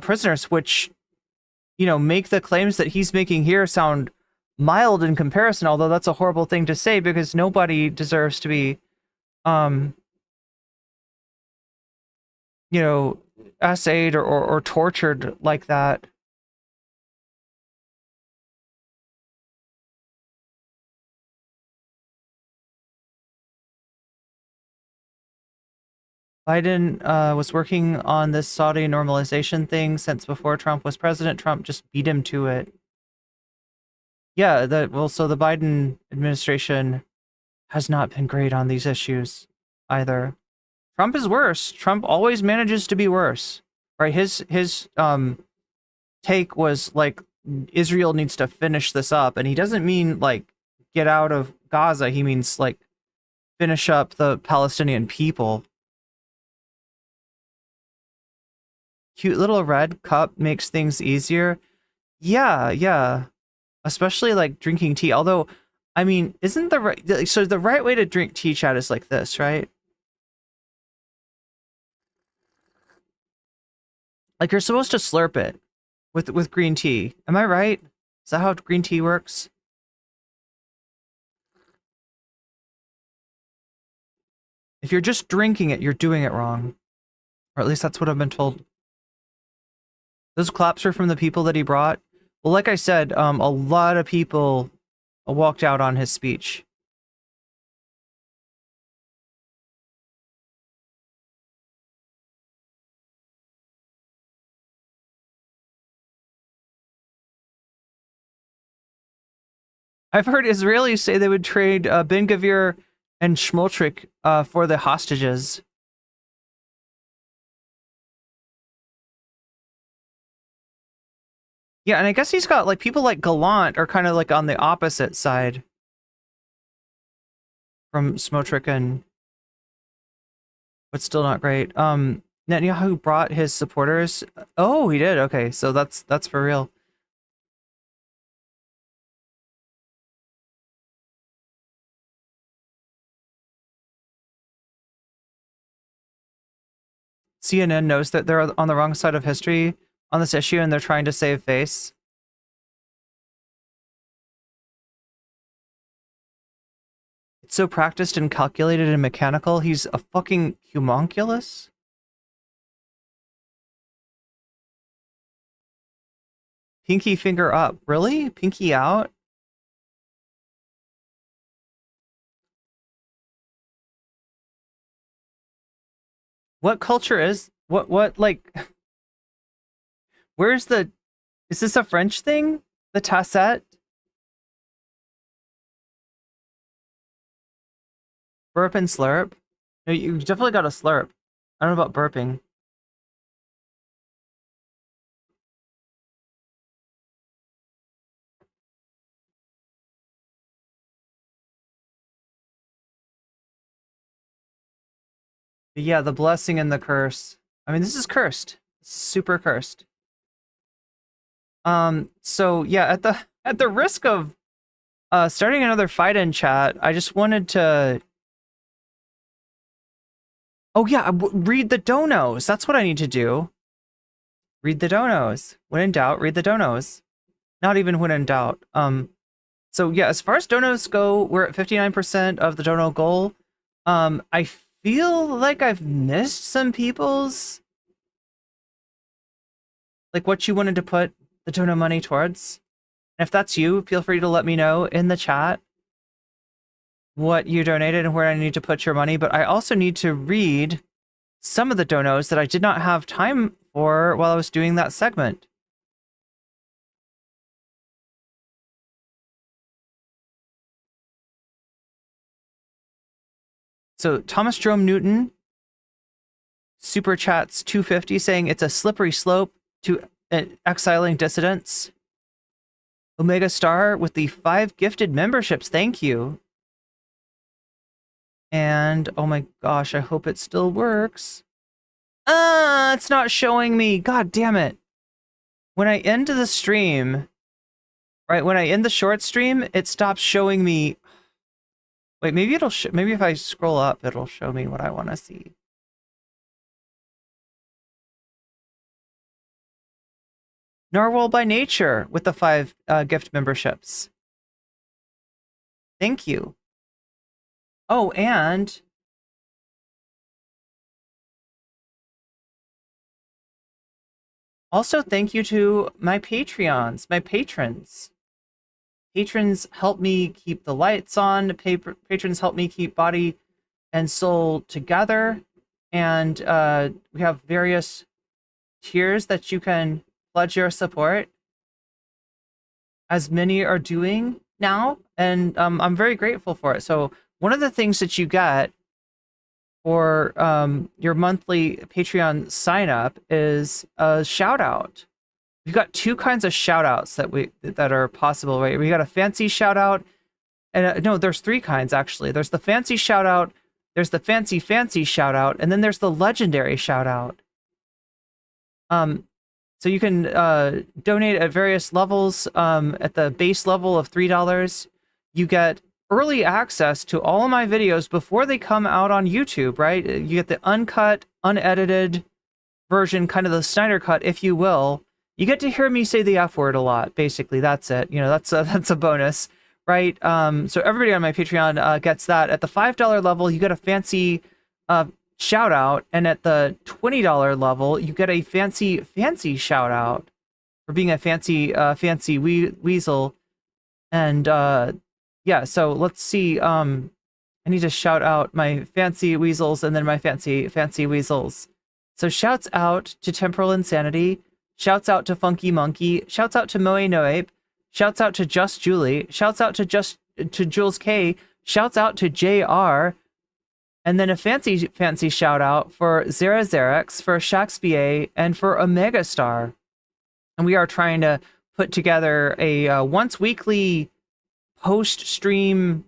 prisoners, which, you know, make the claims that he's making here sound mild in comparison, although that's a horrible thing to say because nobody deserves to be, you know, essayed or tortured like that. Biden was working on this Saudi normalization thing since before Trump was president. Trump just beat him to it. Yeah, so the Biden administration has not been great on these issues either. Trump is worse. Trump always manages to be worse. Right? His take was like Israel needs to finish this up, and he doesn't mean like get out of Gaza. He means like finish up the Palestinian people. Cute little red cup makes things easier. Yeah. Especially like drinking tea. Although, I mean, isn't the right way to drink tea, chat, is like this, right? Like you're supposed to slurp it with green tea. Am I right? Is that how green tea works? If you're just drinking it, you're doing it wrong. Or at least that's what I've been told. Those claps are from the people that he brought. Well, like I said, a lot of people walked out on his speech. I've heard Israelis say they would trade Ben Gvir and Schmoltrick for the hostages. Yeah, and I guess he's got, like, people like Gallant are kind of, like, on the opposite side from Smotrich, and but still not great. Netanyahu brought his supporters. Oh, he did. Okay, so that's for real. CNN knows that they're on the wrong side of history on this issue and they're trying to save face. It's so practiced and calculated and mechanical. He's a fucking homunculus. Pinky finger up. Really? Pinky out? What culture is what like where's the is this a French thing? The tassette? Burp and slurp? No, you definitely got a slurp. I don't know about burping. But yeah, the blessing and the curse. I mean, this is cursed. Super cursed. So yeah, at the risk of starting another fight in chat, I just wanted to oh yeah, read the donos. That's what I need to do. Read the donos. When in doubt, read the donos. Not even when in doubt. So yeah, as far as donos go, we're at 59% of the dono goal. I feel like I've missed some people's like what you wanted to put the dono money towards. And if that's you, feel free to let me know in the chat what you donated and where I need to put your money. But I also need to read some of the donos that I did not have time for while I was doing that segment. So Thomas Jerome Newton super chats 250 saying it's a slippery slope to exiling dissidents. Omega Star with the 5 gifted memberships. Thank you. And oh my gosh, I hope it still works. It's not showing me. God damn it. When I end the stream, right, when I end the short stream, it stops showing me. Wait, maybe it'll maybe if I scroll up, it'll show me what I want to see. Narwhal by Nature with the 5 gift memberships. Thank you. Oh, and also thank you to my Patreons, my patrons. Patrons help me keep the lights on. Patrons help me keep body and soul together. And we have various tiers that you can pledge your support, as many are doing now. And I'm very grateful for it. So one of the things that you get for your monthly Patreon sign up is a shout out. We've got 2 kinds of shout outs that are possible, right? We got a fancy shout out, and no, there's 3 kinds actually. There's the fancy shout out, there's the fancy shout out, and then there's the legendary shout out. So you can donate at various levels. At the base level of $3, you get early access to all of my videos before they come out on YouTube, right? You get the uncut, unedited version, kind of the Snyder cut, if you will. You get to hear me say the F word a lot, basically. That's it. You know, that's a bonus, right? So everybody on my Patreon gets that. At the $5 level, you get a fancy shout out, and at the $20 level, you get a fancy shout out for being a fancy weasel. And yeah, so let's see. I need to shout out my fancy weasels and then my fancy weasels. So shouts out to Temporal Insanity. Shouts out to Funky Monkey. Shouts out to Moe Noape. Shouts out to Just Julie. Shouts out to Jules K. Shouts out to JR. And then a fancy shout out for Zara Xerex, for Shakespeare, and for Omega Star. And we are trying to put together a once weekly post stream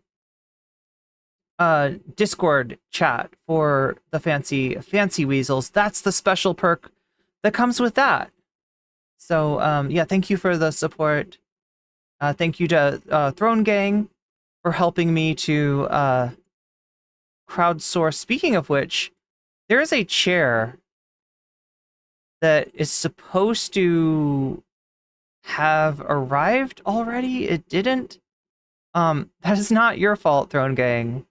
Discord chat for the fancy weasels. That's the special perk that comes with that. So yeah, thank you for the support. Thank you to Throne Gang for helping me to crowdsource. Speaking of which, there is a chair that is supposed to have arrived already. It didn't. That is not your fault, Throne Gang.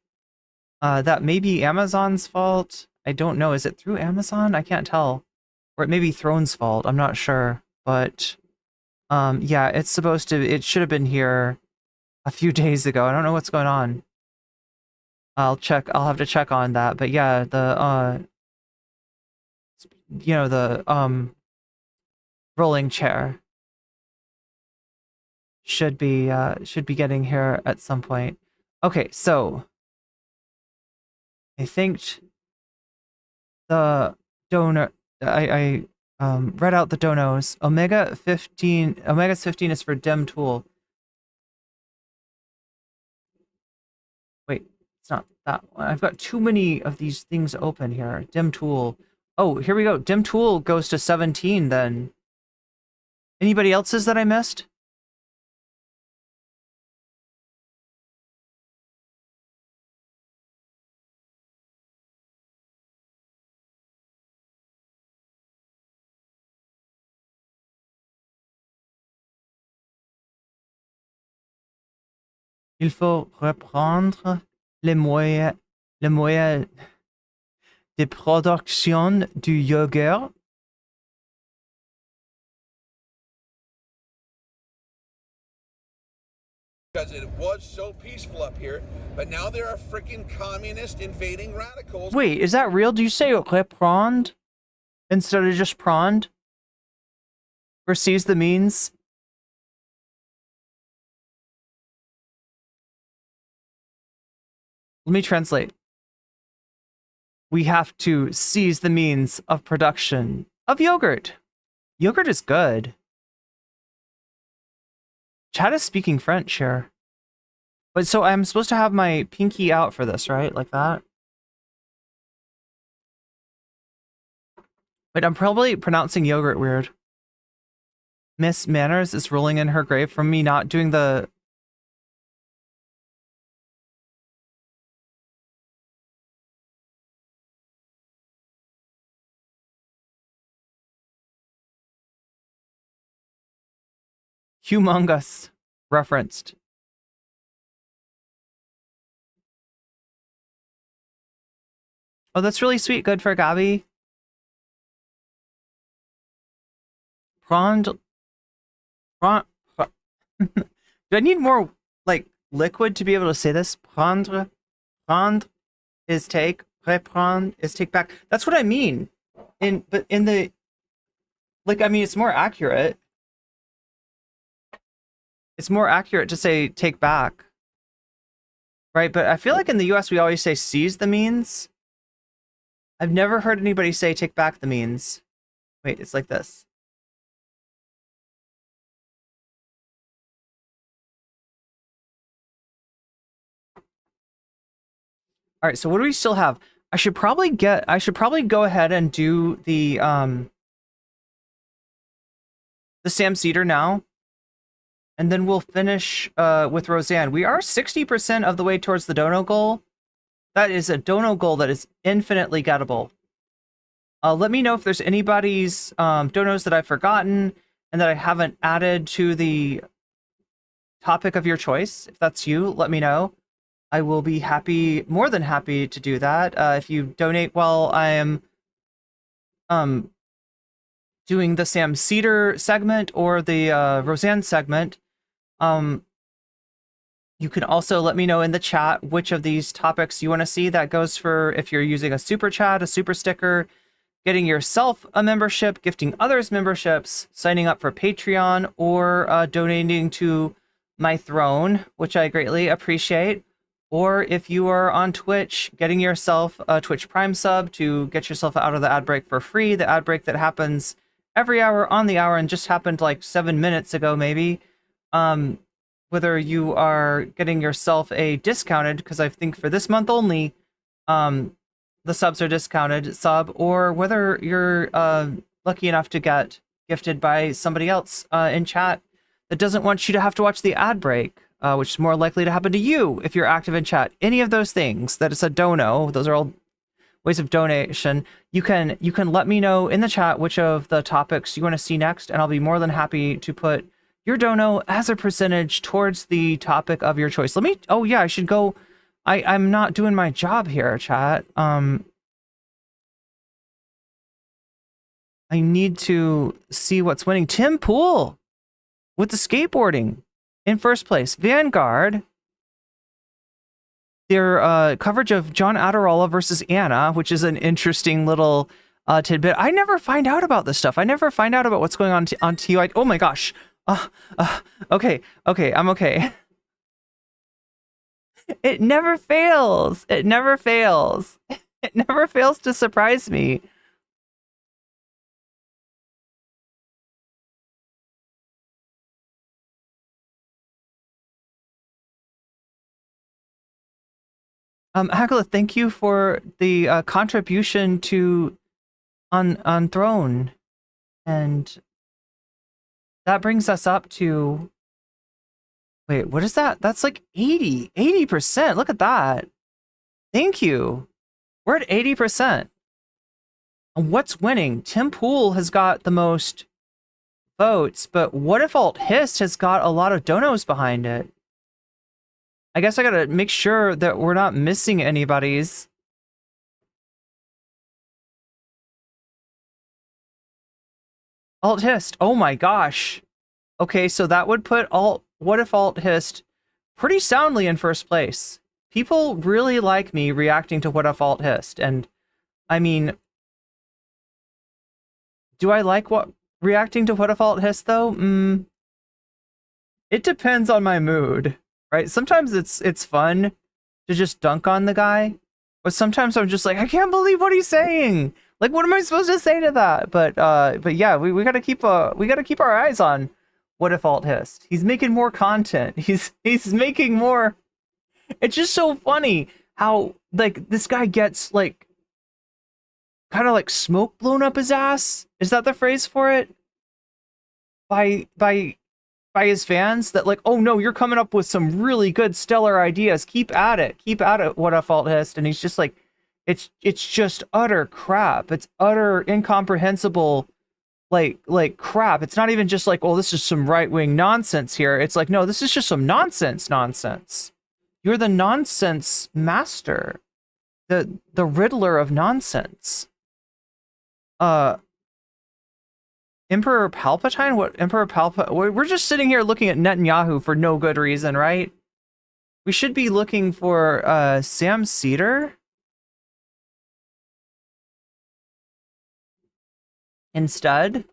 That may be Amazon's fault. I don't know. Is it through Amazon? I can't tell. Or it may be Throne's fault. I'm not sure. But yeah, it's supposed to. It should have been here a few days ago. I don't know what's going on. I'll check. I'll have to check on that. But yeah, the the rolling chair should be getting here at some point. Okay, so I think the donor I read out the donos. Omega's 15 is for dim tool. Wait, it's not that one. I've got too many of these things open here. Dim tool. Oh, here we go. Dim tool goes to 17 then. Anybody else's that I missed? Il faut reprendre les moyens de production du yogurt. Because it was so peaceful up here, but now there are freaking communist invading radicals. Wait, is that real? Do you say reprendre instead of just prendre? Or seize the means? Let me translate. We have to seize the means of production of yogurt. Yogurt is good. Chat is speaking French here. But so I'm supposed to have my pinky out for this, right? Like that? Wait, I'm probably pronouncing yogurt weird. Miss Manners is rolling in her grave from me not doing the... humongous referenced. Oh, that's really sweet. Good for Gabby. Do I need more like liquid to be able to say this? Prendre is take. Reprendre is take back. That's what I mean. But in the like, I mean, it's more accurate. It's more accurate to say take back. Right? But I feel like in the US we always say seize the means. I've never heard anybody say take back the means. Wait, it's like this. All right, so what do we still have? I should probably go ahead and do the Sam Seder now. And then we'll finish with Roseanne. We are 60% of the way towards the dono goal. That is a dono goal that is infinitely gettable. Let me know if there's anybody's donos that I've forgotten and that I haven't added to the topic of your choice. If that's you, let me know. I will be happy, more than happy to do that. If you donate while I am doing the Sam Seder segment or the Roseanne segment, you can also let me know in the chat which of these topics you want to see. That goes for if you're using a super chat, a super sticker, getting yourself a membership, gifting others memberships, signing up for Patreon, or donating to my throne, which I greatly appreciate. Or if you are on Twitch, getting yourself a Twitch Prime sub to get yourself out of the ad break for free. The ad break that happens every hour on the hour and just happened like 7 minutes ago, maybe. Whether you are getting yourself a discounted, because I think for this month only, the subs are discounted sub, or whether you're lucky enough to get gifted by somebody else in chat that doesn't want you to have to watch the ad break, which is more likely to happen to you if you're active in chat. Any of those things that is a dono, those are all ways of donation. You can let me know in the chat which of the topics you want to see next, and I'll be more than happy to put your dono as a percentage towards the topic of your choice. Let me, oh yeah, I should go. I'm not doing my job here, chat. I need to see what's winning. Tim Pool with the skateboarding in first place. Vanguard, their coverage of John Adderall versus Anna, which is an interesting little tidbit. I never find out about this stuff. I never find out about what's going on on TYT. Oh my gosh. Okay, I'm okay. It never fails. It never fails. It never fails to surprise me. Hagla, thank you for the contribution to on Throne, and that brings us up to, wait, what is that? That's like 80%. Look at that. Thank you. We're at 80%. And what's winning? Tim Pool has got the most votes, but What If Alt Hist has got a lot of donos behind it. I guess I gotta make sure that we're not missing anybody's. Alt Hist. Oh my gosh. Okay, so that would put What If Alt Hist pretty soundly in first place. People really like me reacting to What If Alt Hist, and I mean, do I like reacting to What If Alt Hist though? It depends on my mood, right? Sometimes it's fun to just dunk on the guy, but sometimes I'm just like, I can't believe what he's saying. Like, what am I supposed to say to that? But yeah, we gotta keep our eyes on What If Alt Hist. He's making more content. He's making more. It's just so funny how like this guy gets like kind of like smoke blown up his ass. Is that the phrase for it? By his fans, that like, oh no, you're coming up with some really good stellar ideas. Keep at it, What If Alt Hist. And he's just like, it's just utter crap. It's utter incomprehensible, like crap. It's not even just like, oh, this is some right-wing nonsense here. It's like, no, this is just some nonsense. You're the nonsense master, the Riddler of nonsense. Emperor Palpatine? What Emperor Palpatine? We're just sitting here looking at Netanyahu for no good reason, right? We should be looking for Sam Seder instead.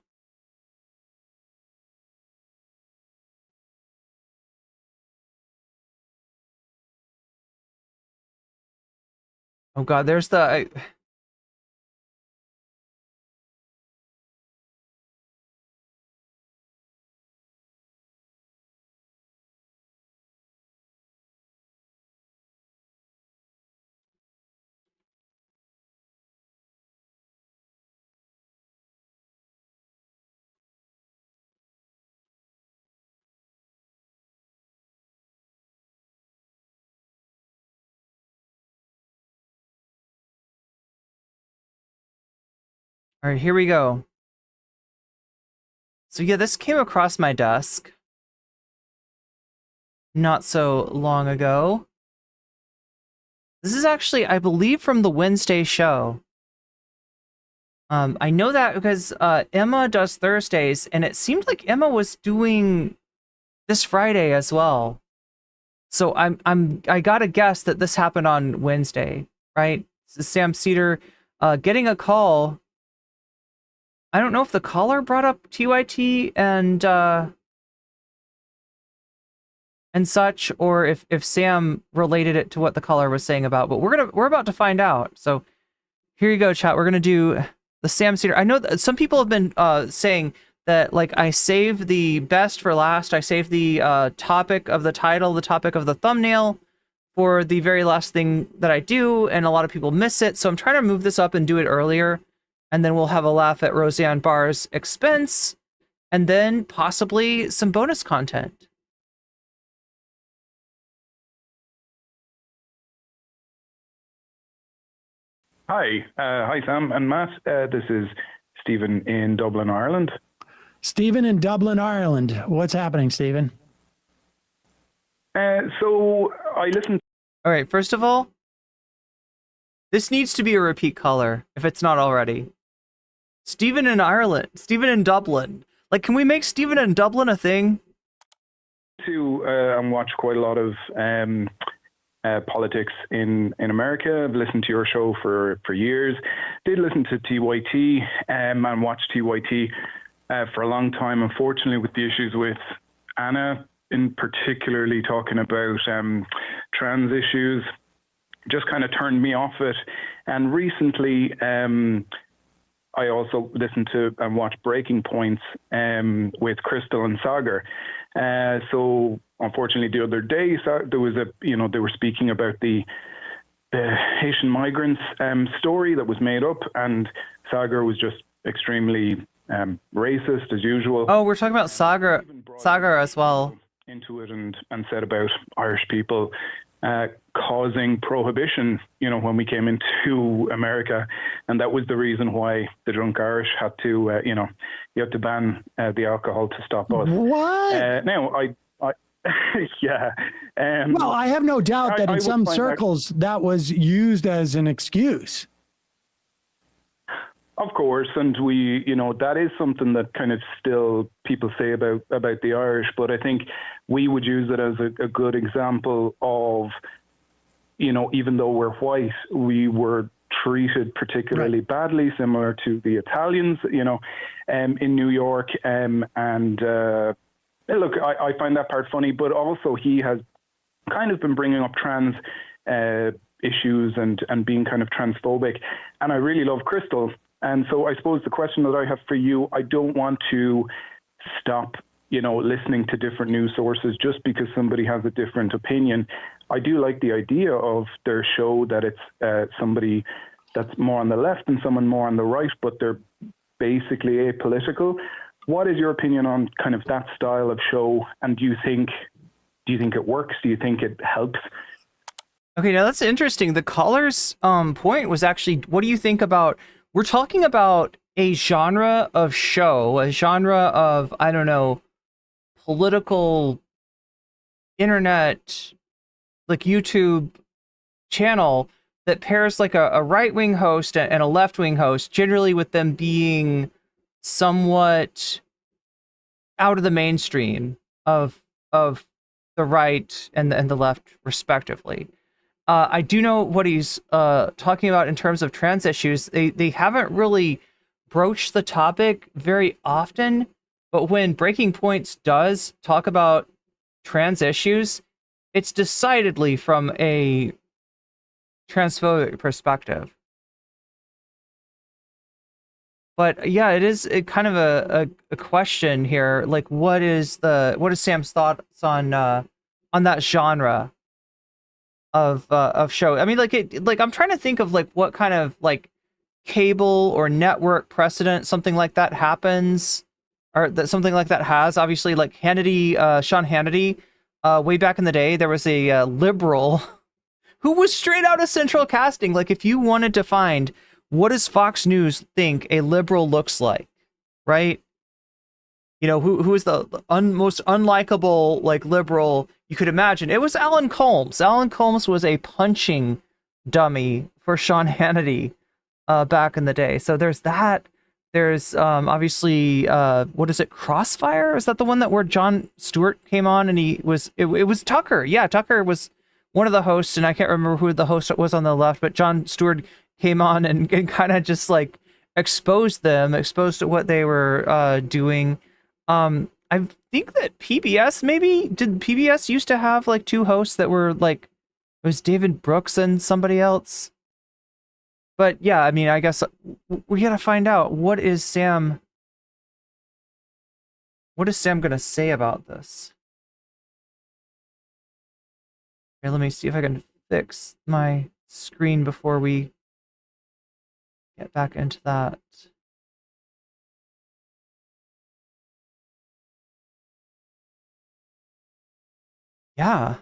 Oh god, there's the... All right, here we go. So yeah, this came across my desk not so long ago. This is actually, I believe, from the Wednesday show. I know that because Emma does Thursdays, and it seemed like Emma was doing this Friday as well. So I gotta guess that this happened on Wednesday, right? So Sam Seder getting a call. I don't know if the caller brought up TYT and such, or if Sam related it to what the caller was saying about, but we're about to find out. So here you go, chat. We're gonna do the Sam Seder. I know that some people have been saying that, like, I save the best for last. I save the topic of the title, the topic of the thumbnail for the very last thing that I do, and a lot of people miss it. So I'm trying to move this up and do it earlier, and then we'll have a laugh at Roseanne Bar's expense, and then possibly some bonus content. Hi, Sam and Matt. This is Stephen in Dublin, Ireland. Stephen in Dublin, Ireland. What's happening, Stephen? So I listened. All right, first of all, this needs to be a repeat color if it's not already. Stephen in Ireland, Stephen in Dublin. Like, can we make Stephen in Dublin a thing? To and watch quite a lot of politics in America. I've listened to your show for years. Did listen to TYT and watched TYT for a long time. Unfortunately, with the issues with Ana, in particularly talking about trans issues, just kind of turned me off it. And recently, I also listened to and watched Breaking Points with Crystal and Sagar. So unfortunately, the other day there was they were speaking about the Haitian migrants story that was made up, and Sagar was just extremely racist as usual. Oh, we're talking about Sagar as well. Into it and said about Irish people causing prohibition, when we came into America, and that was the reason why the drunk Irish had to, you have to ban the alcohol to stop us. What? Now, yeah. Well, I have no doubt that in some circles that was used as an excuse. Of course, and we, that is something that kind of still people say about the Irish, but I think we would use it as a good example of, even though we're white, we were treated particularly badly, similar to the Italians, in New York. Look, I find that part funny, but also he has kind of been bringing up trans issues and being kind of transphobic. And I really love Crystal. And so I suppose the question that I have for you, I don't want to stop, listening to different news sources just because somebody has a different opinion. I do like the idea of their show that it's somebody that's more on the left and someone more on the right, but they're basically apolitical. What is your opinion on kind of that style of show? And do you think it works? Do you think it helps? Okay, now that's interesting. The caller's point was actually, what do you think about, we're talking about a genre of show, a genre of, I don't know, political internet, like YouTube channel that pairs like a right-wing host and a left-wing host, generally with them being somewhat out of the mainstream of the right and the left, respectively. I do know what he's talking about in terms of trans issues. They haven't really broached the topic very often, but when Breaking Points does talk about trans issues, it's decidedly from a transphobic perspective. But yeah, it is kind of a question here. Like, what is Sam's thoughts on that genre of show? I mean, I'm trying to think of like what kind of like cable or network precedent something like that happens, or that something like that has. Obviously, like Hannity, Sean Hannity, way back in the day, there was a liberal who was straight out of central casting. Like, if you wanted to find what does Fox News think a liberal looks like, right? Who is the most unlikable like liberal you could imagine? It was Alan Colmes. Alan Colmes was a punching dummy for Sean Hannity back in the day. So there's that. There's obviously what is it? Crossfire? Is that the one where Jon Stewart came on and it was Tucker? Yeah, Tucker was one of the hosts, and I can't remember who the host was on the left, but Jon Stewart came on and kind of just like exposed to what they were doing. I think that did PBS used to have like two hosts that were like, it was David Brooks and somebody else. But yeah, I mean, I guess we gotta find out what is Sam gonna say about this. Here, let me see if I can fix my screen before we get back into that. Yeah.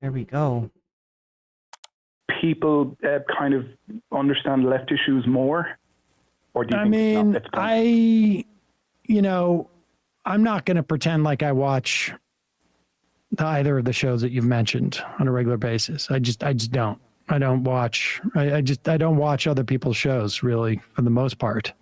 There we go. people kind of understand left issues more? Or do you I think mean, I'm not going to pretend like I watch either of the shows that you've mentioned on a regular basis. I just don't. I don't watch. I don't watch other people's shows really for the most part.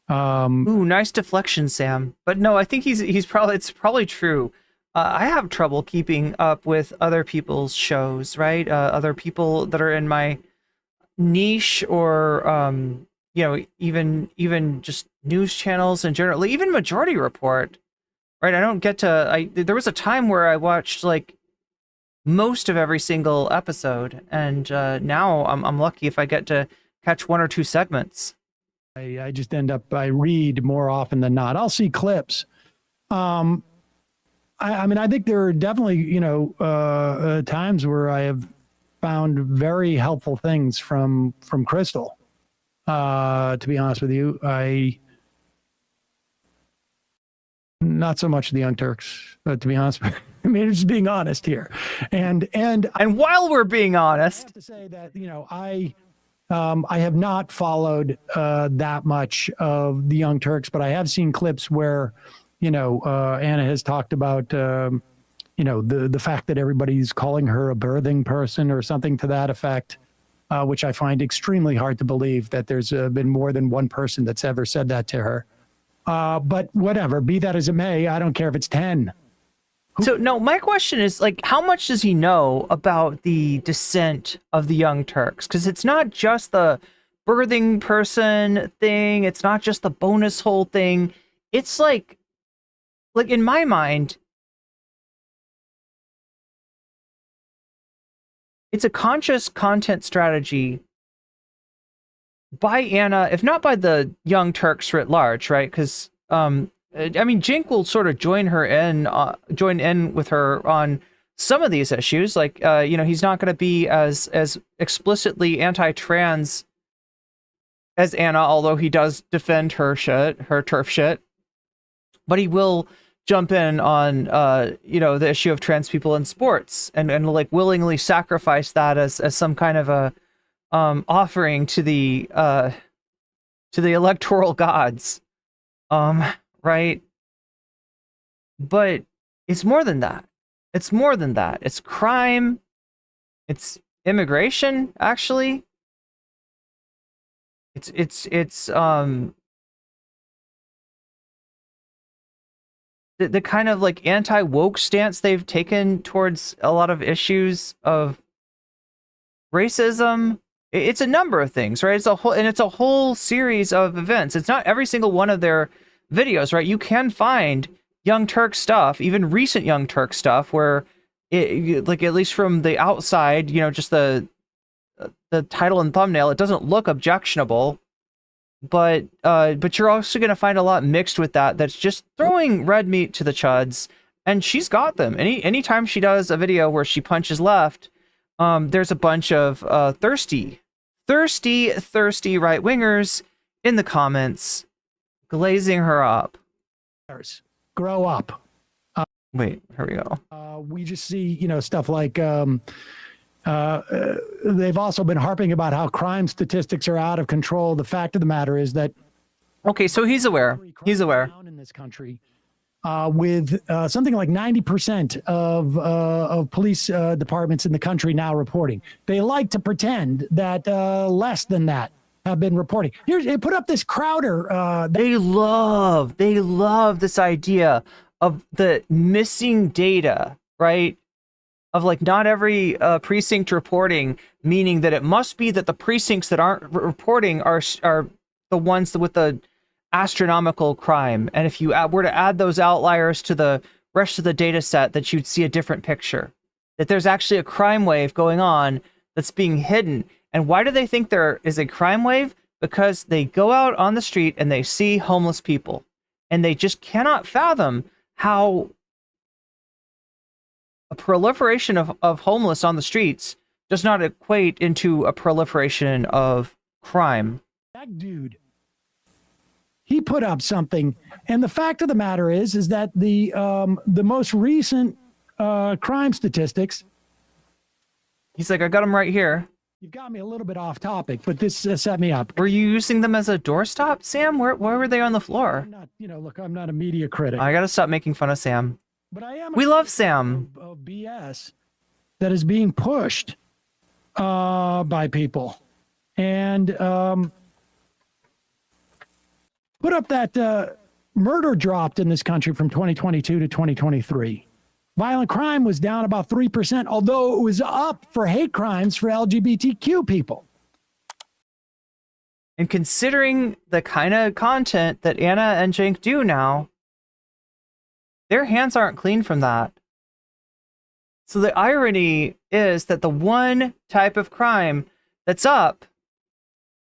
Ooh, nice deflection, Sam. But no, I think it's probably true. I have trouble keeping up with other people's shows, right? Other people that are in my niche, or even just news channels in general, even Majority Report, right? I don't get to. There was a time where I watched like most of every single episode, and now I'm lucky if I get to catch one or two segments. I just end up, I read more often than not. I'll see clips. I mean, I think there are definitely, times where I have found very helpful things from Crystal. To be honest with you, not so much the Young Turks, to be honest. I mean, just being honest here. And while we're being honest, I have to say that, I have not followed that much of the Young Turks, but I have seen clips where, Ana has talked about, the fact that everybody's calling her a birthing person or something to that effect, which I find extremely hard to believe that there's been more than one person that's ever said that to her. But whatever, be that as it may, I don't care if it's 10. So, no, my question is, like, how much does he know about the descent of the Young Turks? Because it's not just the birthing person thing. It's not just the bonus hole thing. It's like in my mind, it's a conscious content strategy by Ana, if not by the Young Turks writ large, right? Because, I mean, Cenk will sort of join in with her on some of these issues. Like, he's not going to be as explicitly anti-trans as Ana, although he does defend her turf shit. But he will jump in on, the issue of trans people in sports and like willingly sacrifice that as some kind of a offering to the electoral gods. Right? But it's more than that. It's more than that. It's crime. It's immigration, actually. It's the kind of like anti-woke stance they've taken towards a lot of issues of racism. It's a number of things, right? It's a whole series of events. It's not every single one of their videos, right? You can find Young Turk stuff, even recent Young Turk stuff, where like, at least from the outside, just the title and thumbnail, it doesn't look objectionable, but you're also going to find a lot mixed with that's just throwing red meat to the chuds, and she's got them. Anytime she does a video where she punches left, there's a bunch of thirsty right-wingers in the comments glazing her up. Grow up. Wait, here we go. We just see, stuff like they've also been harping about how crime statistics are out of control. The fact of the matter is that. Okay, so he's aware. He's aware. In this country, with something like 90% of police departments in the country now reporting. They like to pretend that less than that have been reporting. They put up this Crowder. They love this idea of the missing data, right? Of like not every precinct reporting, meaning that it must be that the precincts that aren't reporting are the ones with the astronomical crime. And if you were to add those outliers to the rest of the data set, that you'd see a different picture. That there's actually a crime wave going on that's being hidden. And why do they think there is a crime wave? Because they go out on the street and they see homeless people. And they just cannot fathom how a proliferation of homeless on the streets does not equate into a proliferation of crime. That dude, he put up something, and the fact of the matter is that the most recent crime statistics. He's like, I got them right here. You've got me a little bit off topic, but this set me up. Were you using them as a doorstop, Sam? Where were they on the floor? I'm not, look, I'm not a media critic. I gotta stop making fun of Sam. But I am. We love Sam. Of BS that is being pushed by people, and put up that murder dropped in this country from 2022 to 2023. Violent crime was down about 3%, although it was up for hate crimes for LGBTQ people. And considering the kind of content that Ana and Cenk do now, their hands aren't clean from that. So the irony is that the one type of crime that's up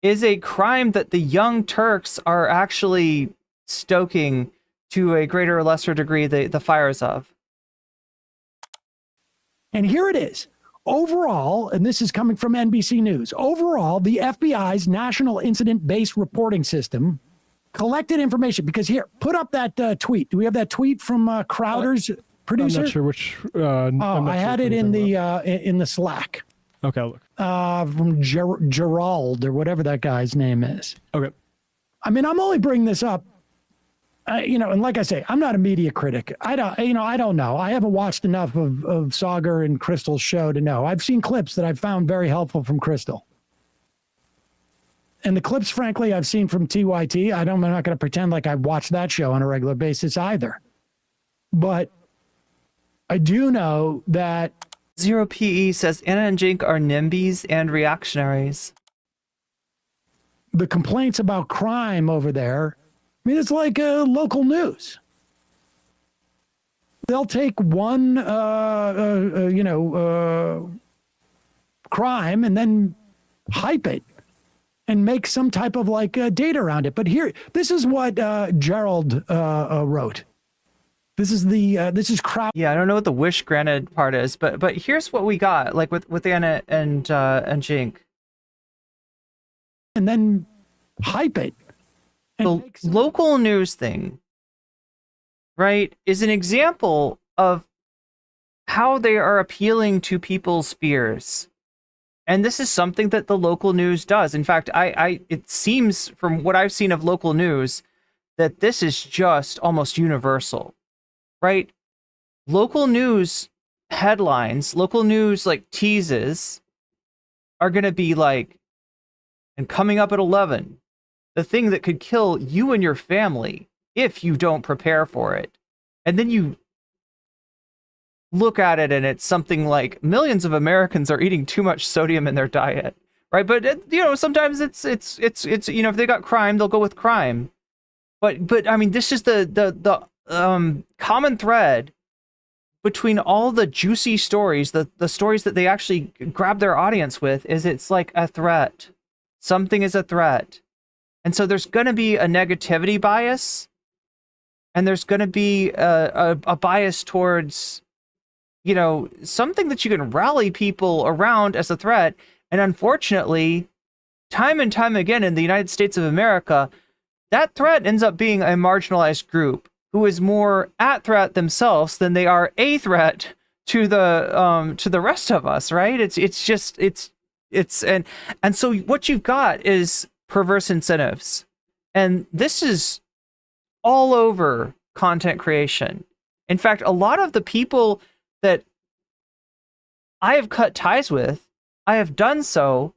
is a crime that the Young Turks are actually stoking to a greater or lesser degree the fires of. And here it is. Overall, and this is coming from NBC News, overall, the FBI's National Incident-Based Reporting System collected information. Because here, put up that tweet. Do we have that tweet from Crowder's producer? I'm not sure which. I had it in the Slack. Okay, I'll look. From Gerald or whatever that guy's name is. Okay. I mean, I'm only bringing this up, and like I say, I'm not a media critic. I don't know. I haven't watched enough of Saagar and Crystal's show to know. I've seen clips that I've found very helpful from Crystal. And the clips, frankly, I've seen from TYT, I'm not going to pretend like I watch that show on a regular basis either. But I do know that Zero PE says Ana and Cenk are NIMBYs and reactionaries. The complaints about crime over there, I mean, it's like local news. They'll take one, crime and then hype it and make some type of data around it. But here, this is what Gerald wrote. This is crowd. Yeah, I don't know what the wish granted part is, but here's what we got, like with Ana and Cenk. And then hype it. The local news thing, right, is an example of how they are appealing to people's fears. And this is something that the local news does. In fact, it seems from what I've seen of local news that this is just almost universal. Right? Local news headlines, local news teases are going to be and coming up at 11, the thing that could kill you and your family if you don't prepare for it. And then you look at it and it's something like millions of Americans are eating too much sodium in their diet. Right? But sometimes it's if they got crime, they'll go with crime. But I mean, this is the common thread between all the juicy stories, the stories that they actually grab their audience with, is it's like a threat. Something is a threat. And so there's going to be a negativity bias, and there's going to be a bias towards, something that you can rally people around as a threat. And unfortunately, time and time again in the United States of America, that threat ends up being a marginalized group who is more at threat themselves than they are a threat to the rest of us, right? And so what you've got is perverse incentives. And this is all over content creation. In fact, a lot of the people that I have cut ties with, I have done so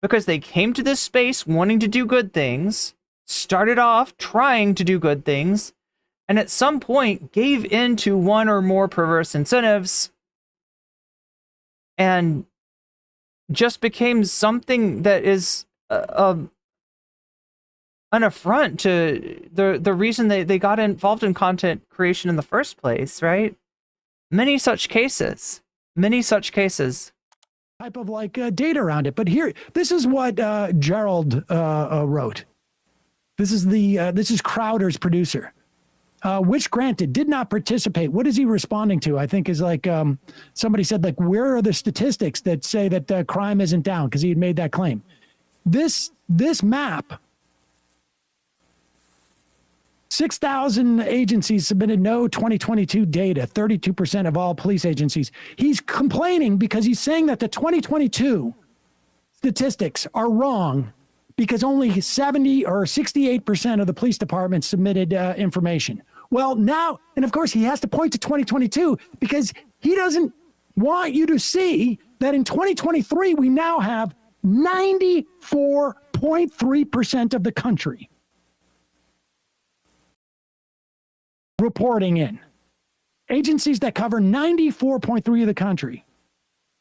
because they came to this space wanting to do good things, started off trying to do good things, and at some point gave in to one or more perverse incentives and just became something that is an affront to the reason they got involved in content creation in the first place, right? Many such cases. Type of data around it. But here, this is what Gerald wrote. This is Crowder's producer. Which granted did not participate. What is he responding to? I think is somebody said where are the statistics that say that crime isn't down, because he had made that claim. This map, 6,000 agencies submitted no 2022 data, 32% of all police agencies. He's complaining because he's saying that the 2022 statistics are wrong because only 70 or 68% of the police departments submitted information. Well, now, and of course, he has to point to 2022 because he doesn't want you to see that in 2023, we now have 94.3% of the country reporting in. Agencies that cover 94.3% of the country.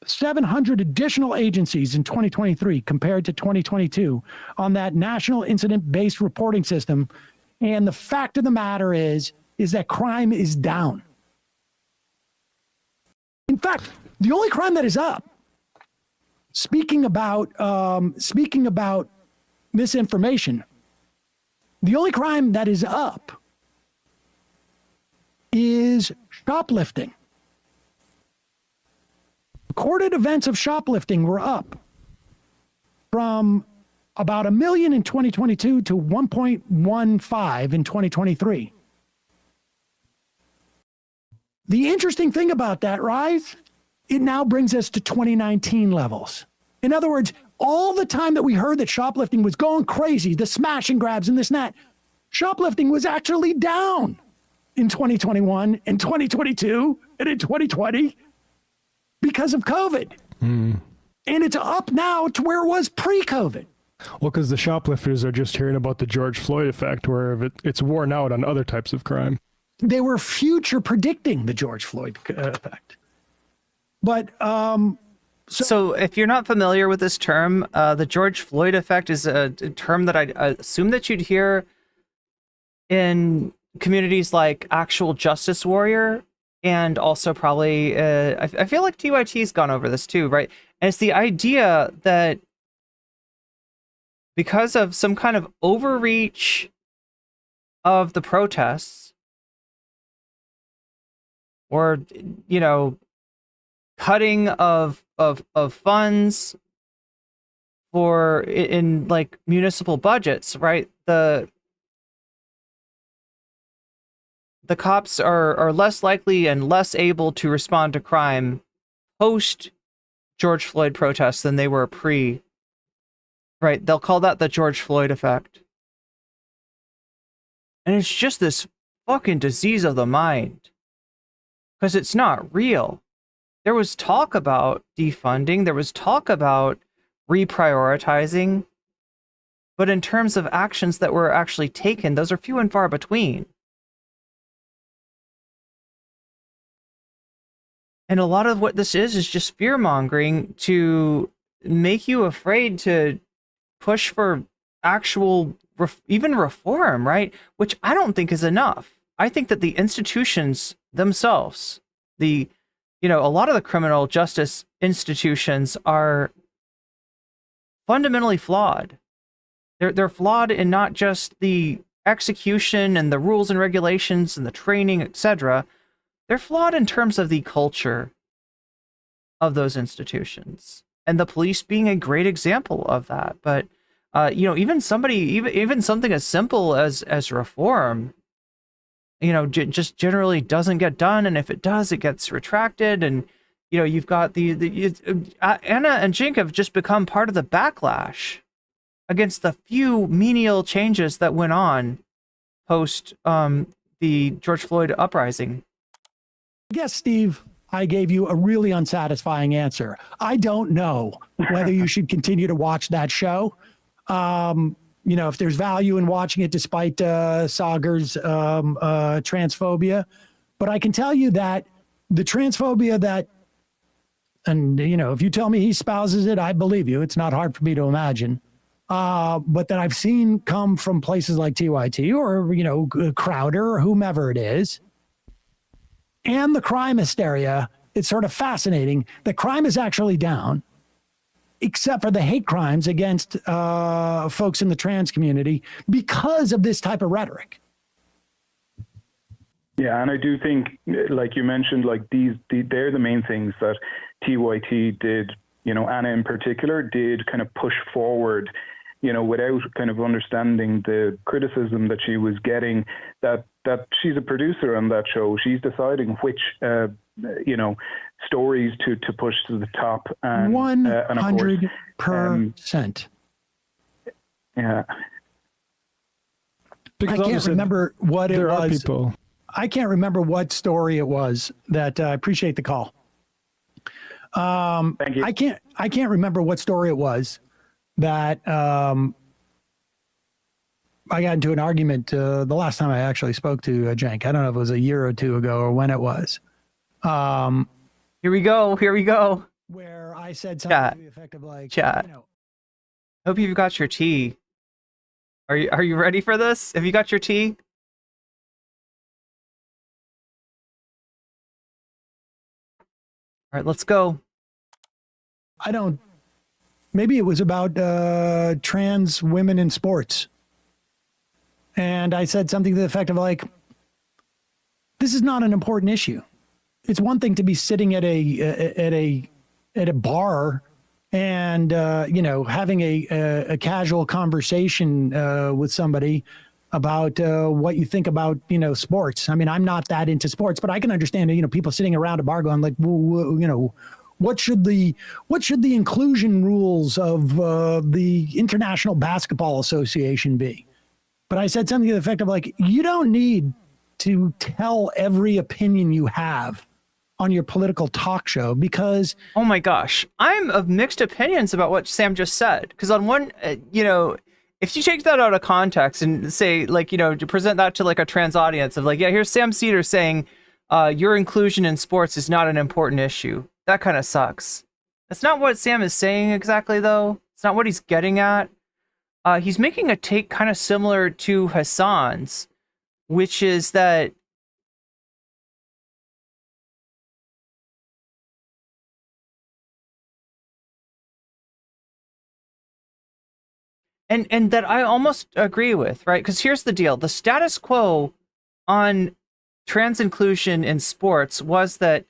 700 additional agencies in 2023 compared to 2022 on that national incident-based reporting system. And the fact of the matter is that crime is down. In fact, the only crime that is up, speaking about misinformation, the only crime that is up is shoplifting. Recorded events of shoplifting were up from about 1 million in 2022 to 1.15 in 2023. The interesting thing about that rise, it now brings us to 2019 levels. In other words, all the time that we heard that shoplifting was going crazy, the smash and grabs and this and that, shoplifting was actually down in 2021 and 2022 and in 2020 because of COVID. And it's up now to where it was pre-COVID. Well, because the shoplifters are just hearing about the George Floyd effect, where it's worn out on other types of crime. They were future predicting the George Floyd effect. But so if you're not familiar with this term, the George Floyd effect is a term that I assume that you'd hear in communities like Actual Justice Warrior, and also probably, I feel like TYT's gone over this too, right? And it's the idea that because of some kind of overreach of the protests, or, you know, cutting of funds for in like municipal budgets, right? The cops are less likely and less able to respond to crime post George Floyd protests than they were pre. Right? They'll call that the George Floyd effect. And it's just this fucking disease of the mind. Because it's not real. There was talk about defunding, there was talk about reprioritizing, but in terms of actions that were actually taken, those are few and far between. And a lot of what this is just fear-mongering to make you afraid to push for actual, even reform, right? Which I don't think is enough. I think that the institutions themselves, a lot of the criminal justice institutions are fundamentally flawed. They're flawed in not just the execution and the rules and regulations and the training, etc. They're flawed in terms of the culture of those institutions, and the police being a great example of that. But even something as simple as reform, just generally doesn't get done, and if it does, it gets retracted. And you've got Ana and Cenk have just become part of the backlash against the few menial changes that went on post the George Floyd uprising. I guess, Steve, I gave you a really unsatisfying answer. I don't know whether you should continue to watch that show. If there's value in watching it despite Sagar's transphobia. But I can tell you that the transphobia if you tell me he spouses it, I believe you. It's not hard for me to imagine. But that I've seen come from places like TYT or, Crowder or whomever it is. And the crime hysteria, it's sort of fascinating. The crime is actually down, except for the hate crimes against folks in the trans community because of this type of rhetoric. Yeah, and I do think, like you mentioned, they're the main things that TYT did, Ana in particular, did kind of push forward, without kind of understanding the criticism that she was getting, that she's a producer on that show. She's deciding which, stories to push to the top. And, and of course, 100%. Yeah. Because I can't remember what it there was. Are people. I can't remember what story it was that I appreciate the call. Thank you. I can't remember what story it was that I got into an argument the last time I actually spoke to Cenk. I don't know if it was a year or two ago or when it was. Here we go. Where I said something to the effect of like, Chat. Hope you've got your tea. Are you ready for this? Have you got your tea? All right, let's go. Maybe it was about trans women in sports. And I said something to the effect of like, this is not an important issue. It's one thing to be sitting at a bar and having a casual conversation with somebody about what you think about sports. I mean, I'm not that into sports, but I can understand people sitting around a bar going like, what should the inclusion rules of the International Basketball Association be? But I said something to the effect of like, you don't need to tell every opinion you have on your political talk show because... Oh my gosh. I'm of mixed opinions about what Sam just said. Because on one, if you take that out of context and say like, to present that to like a trans audience of like, yeah, here's Sam Seder saying your inclusion in sports is not an important issue. That kind of sucks. That's not what Sam is saying exactly though. It's not what he's getting at. He's making a take kind of similar to Hassan's, which is that and that I almost agree with, right? Because here's the deal. The status quo on trans inclusion in sports was that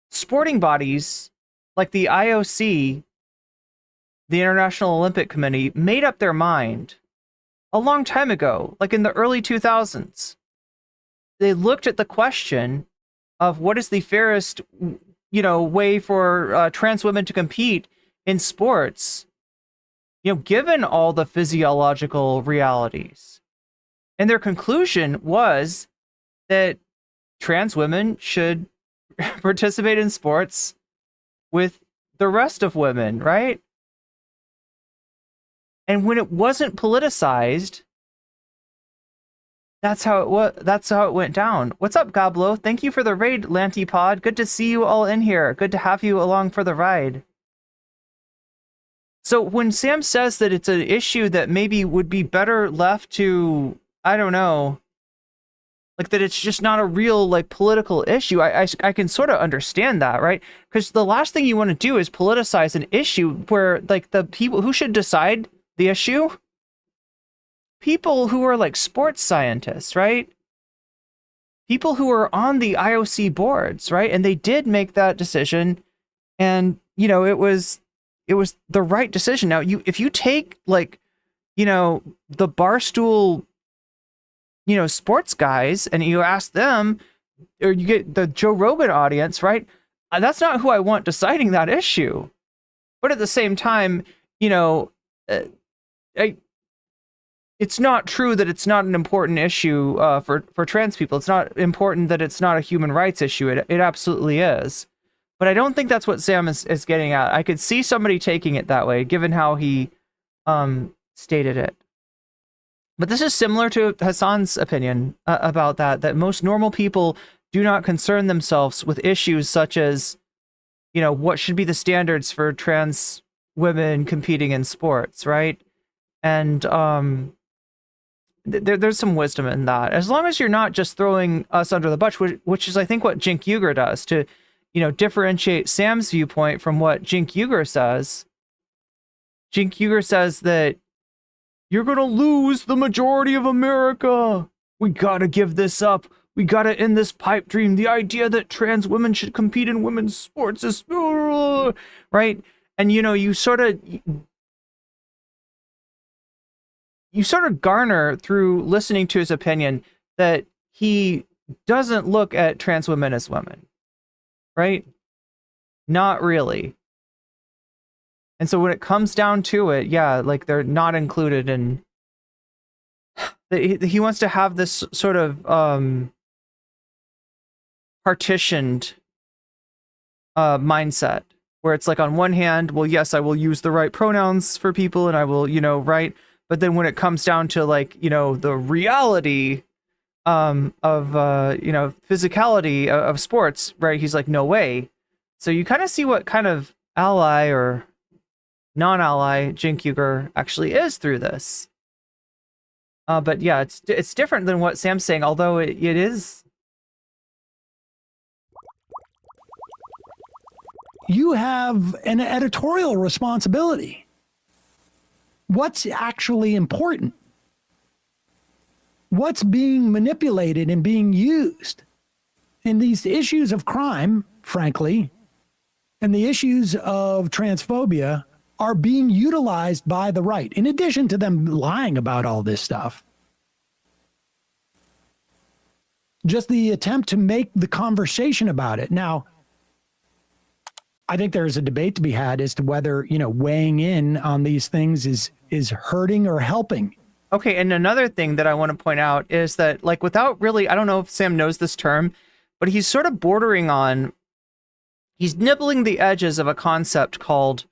sporting bodies like the IOC, the International Olympic Committee, made up their mind a long time ago, like in the early 2000s. They looked at the question of what is the fairest, way for trans women to compete in sports, given all the physiological realities. And their conclusion was that trans women should participate in sports with the rest of women, right? And when it wasn't politicized, that's how it went down. What's up, Goblo? Thank you for the raid, Lantipod. Good to see you all in here. Good to have you along for the ride. So when Sam says that it's an issue that maybe would be better left to, I don't know, like that it's just not a real like political issue, I can sort of understand that, right? Because the last thing you want to do is politicize an issue where like the people who should decide the issue, people who are like sports scientists, right? People who are on the IOC boards, right? And they did make that decision, and it was the right decision. Now, if you take like, the Barstool, sports guys, and you ask them, or you get the Joe Rogan audience, right? That's not who I want deciding that issue. But at the same time, it's not true that it's not an important issue for trans people. It's not important that it's not a human rights issue. It absolutely is. But I don't think that's what Sam is getting at. I could see somebody taking it that way, given how he stated it. But this is similar to Hassan's opinion about that most normal people do not concern themselves with issues such as, what should be the standards for trans women competing in sports, right? And there's some wisdom in that. As long as you're not just throwing us under the bus, which is, I think, what Cenk Uygur does to, differentiate Sam's viewpoint from what Cenk Uygur says. Cenk Uygur says that you're going to lose the majority of America. We got to give this up. We got to end this pipe dream. The idea that trans women should compete in women's sports is right. And, you sort of garner through listening to his opinion that he doesn't look at trans women as women. right? Not really. And so when it comes down to it, yeah, like they're not included in. He wants to have this sort of partitioned mindset where it's like on one hand, well, yes, I will use the right pronouns for people and I will, right. But then when it comes down to like, the reality of, physicality of sports, right. He's like, no way. So you kind of see what kind of ally or non-ally Cenk Uygur actually is through this. But yeah, it's different than what Sam's saying, although it is. You have an editorial responsibility. What's actually important? What's being manipulated and being used? And these issues of crime, frankly, and the issues of transphobia are being utilized by the right, in addition to them lying about all this stuff. Just the attempt to make the conversation about it. Now, I think there's a debate to be had as to whether, weighing in on these things is hurting or helping. Okay, and another thing that I want to point out is that, like, without really, I don't know if Sam knows this term, but he's sort of bordering on, he's nibbling the edges of a concept called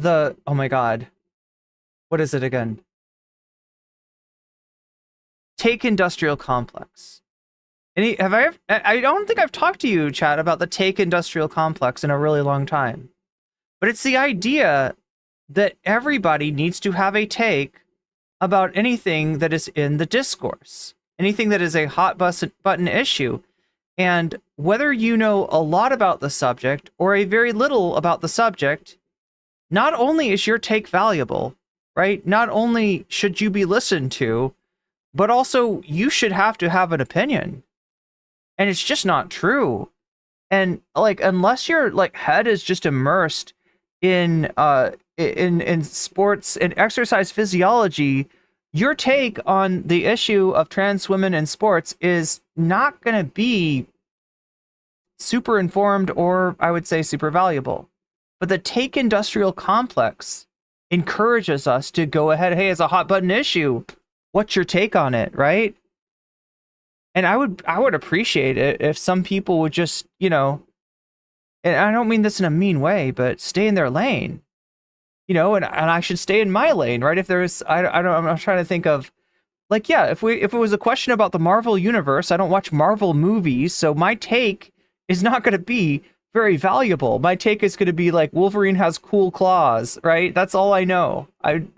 oh my God, what is it again? Take industrial complex. I don't think I've talked to you, Chad, about the take industrial complex in a really long time. But it's the idea that everybody needs to have a take about anything that is in the discourse, anything that is a hot button issue. And whether you know a lot about the subject or a very little about the subject, not only is your take valuable, right? Not only should you be listened to, but also you should have to have an opinion. And it's just not true. And like, unless your like head is just immersed in sports and exercise physiology, your take on the issue of trans women in sports is not going to be super informed or, I would say, super valuable. But the take industrial complex encourages us to go ahead. Hey, it's a hot button issue. What's your take on it, right? And I would appreciate it if some people would just, and I don't mean this in a mean way, but stay in their lane, and I should stay in my lane, right? If there's, I'm trying to think of, like, yeah, if it was a question about the Marvel universe, I don't watch Marvel movies, so my take is not going to be very valuable. My take is going to be like Wolverine has cool claws, right? That's all I know.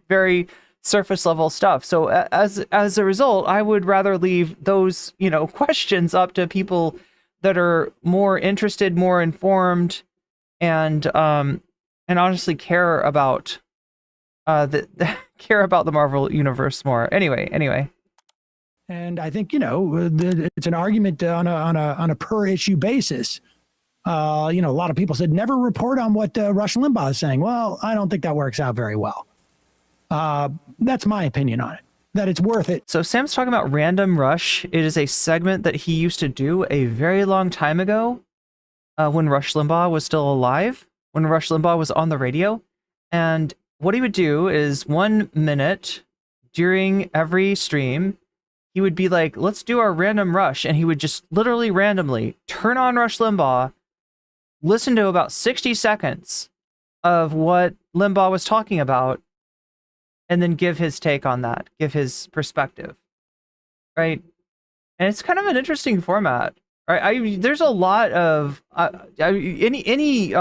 Very surface level stuff. So as a result, I would rather leave those, questions up to people that are more interested, more informed, and honestly care about the Marvel universe more. Anyway. And I think, it's an argument on a per issue basis. A lot of people said never report on what Rush Limbaugh is saying. Well, I don't think that works out very well. That's my opinion on it, that it's worth it. So Sam's talking about Random Rush. It is a segment that he used to do a very long time ago when Rush Limbaugh was still alive, when Rush Limbaugh was on the radio. And what he would do is 1 minute during every stream, he would be like, let's do our Random Rush. And he would just literally randomly turn on Rush Limbaugh, listen to about 60 seconds of what Limbaugh was talking about, and then give his take on that, give his perspective, right? And it's kind of an interesting format, right? There's a lot of any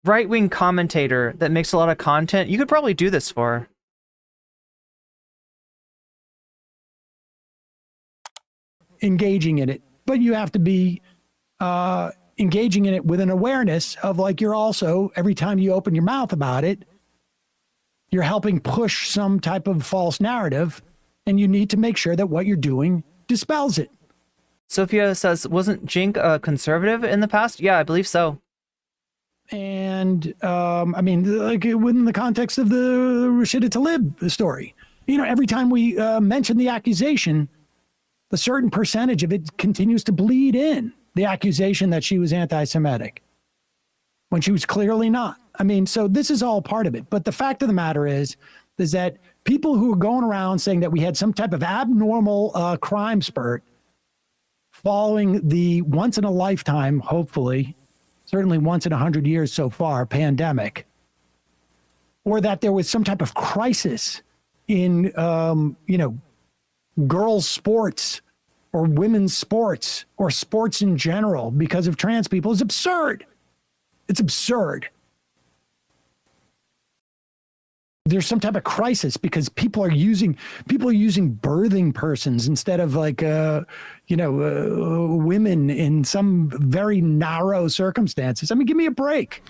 right-wing commentator that makes a lot of content, you could probably do this for. Engaging in it, but you have to be engaging in it with an awareness of, like, you're also, every time you open your mouth about it, you're helping push some type of false narrative, and you need to make sure that what you're doing dispels it. Sophia says, wasn't Cenk a conservative in the past? Yeah, I believe so. And I mean, like, within the context of the Rashida Tlaib story, every time we mention the accusation, the certain percentage of it continues to bleed in the accusation that she was anti-Semitic when she was clearly not. I mean, so this is all part of it. But the fact of the matter is that people who are going around saying that we had some type of abnormal crime spurt following the once in a lifetime, hopefully, certainly once in 100 years so far, pandemic, or that there was some type of crisis in, girls' sports or women's sports or sports in general because of trans people is absurd. It's absurd. There's some type of crisis because people are using birthing persons instead of women in some very narrow circumstances. I mean, give me a break.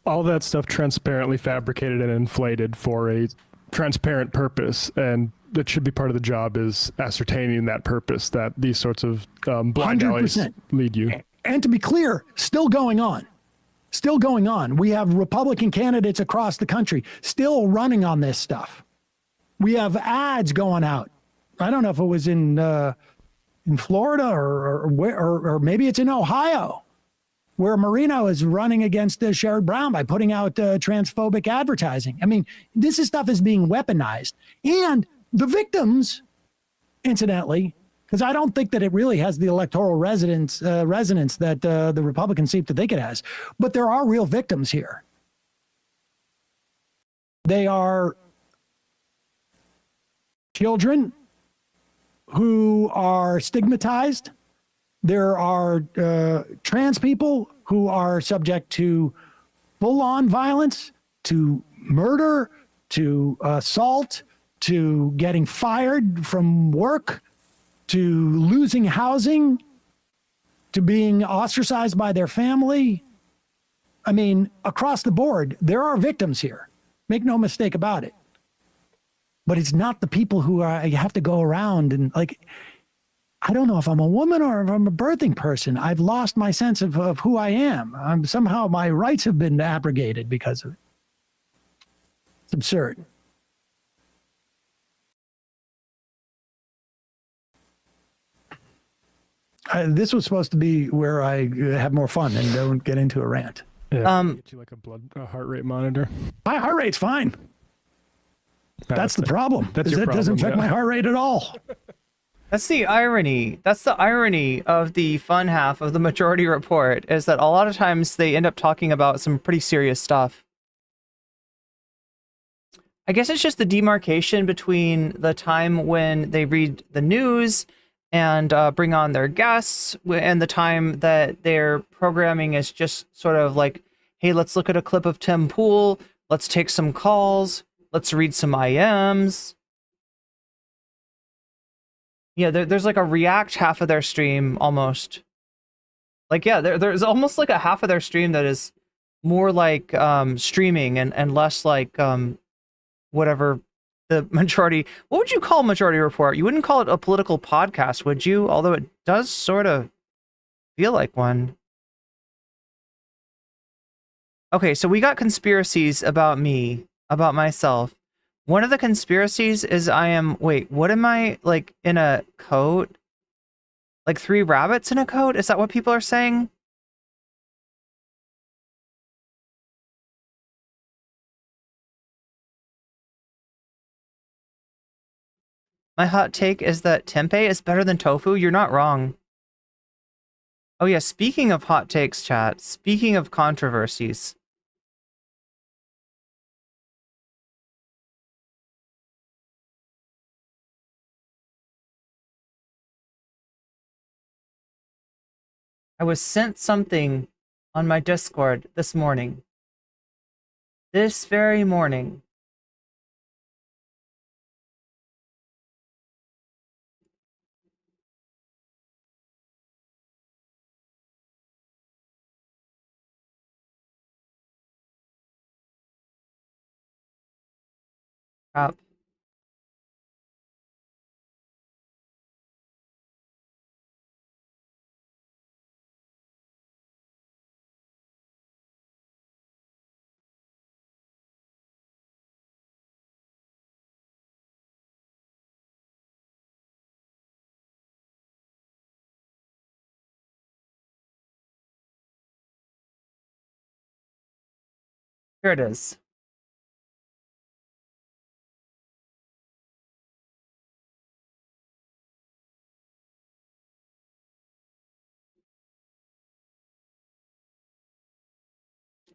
All that stuff transparently fabricated and inflated for a transparent purpose, and that should be part of the job is ascertaining that purpose that these sorts of blind alleys 100%. lead you. And to be clear, still going on. Still going on. We have Republican candidates across the country still running on this stuff. We have ads going out. I don't know if it was in Florida or maybe it's in Ohio, where Marino is running against Sherrod Brown by putting out transphobic advertising. I mean, this stuff is being weaponized. And the victims, incidentally, because I don't think that it really has the electoral resonance that the Republicans seem to think it has. But there are real victims here. They are children who are stigmatized. There are trans people who are subject to full-on violence, to murder, to assault, to getting fired from work, to losing housing, to being ostracized by their family. I mean, across the board, there are victims here. Make no mistake about it. But it's not the people who you have to go around and I don't know if I'm a woman or if I'm a birthing person. I've lost my sense of who I am. Somehow my rights have been abrogated because of it. It's absurd. This was supposed to be where I have more fun and don't get into a rant. Yeah, get you like a heart rate monitor. My heart rate's fine. That's the problem. That's your It problem, doesn't affect yeah. my heart rate at all. That's the irony. That's the irony of the fun half of the Majority Report, is that a lot of times they end up talking about some pretty serious stuff. I guess it's just the demarcation between the time when they read the news and bring on their guests and the time that their programming is just sort of like, hey, let's look at a clip of Tim Pool, let's take some calls, let's read some IMs. Yeah, there's like a react half of their stream almost. Like, yeah, there's almost like a half of their stream that is more like streaming and less like whatever the majority. What would you call Majority Report? You wouldn't call it a political podcast, would you? Although it does sort of feel like one. Okay, so we got conspiracies about me, about myself. One of the conspiracies is wait, what am I, like, in a coat? Like 3 rabbits in a coat? Is that what people are saying? My hot take is that tempeh is better than tofu. You're not wrong. Oh yeah, speaking of hot takes, chat, speaking of controversies. I was sent something on my Discord this morning. This very morning. Crap. Here it is.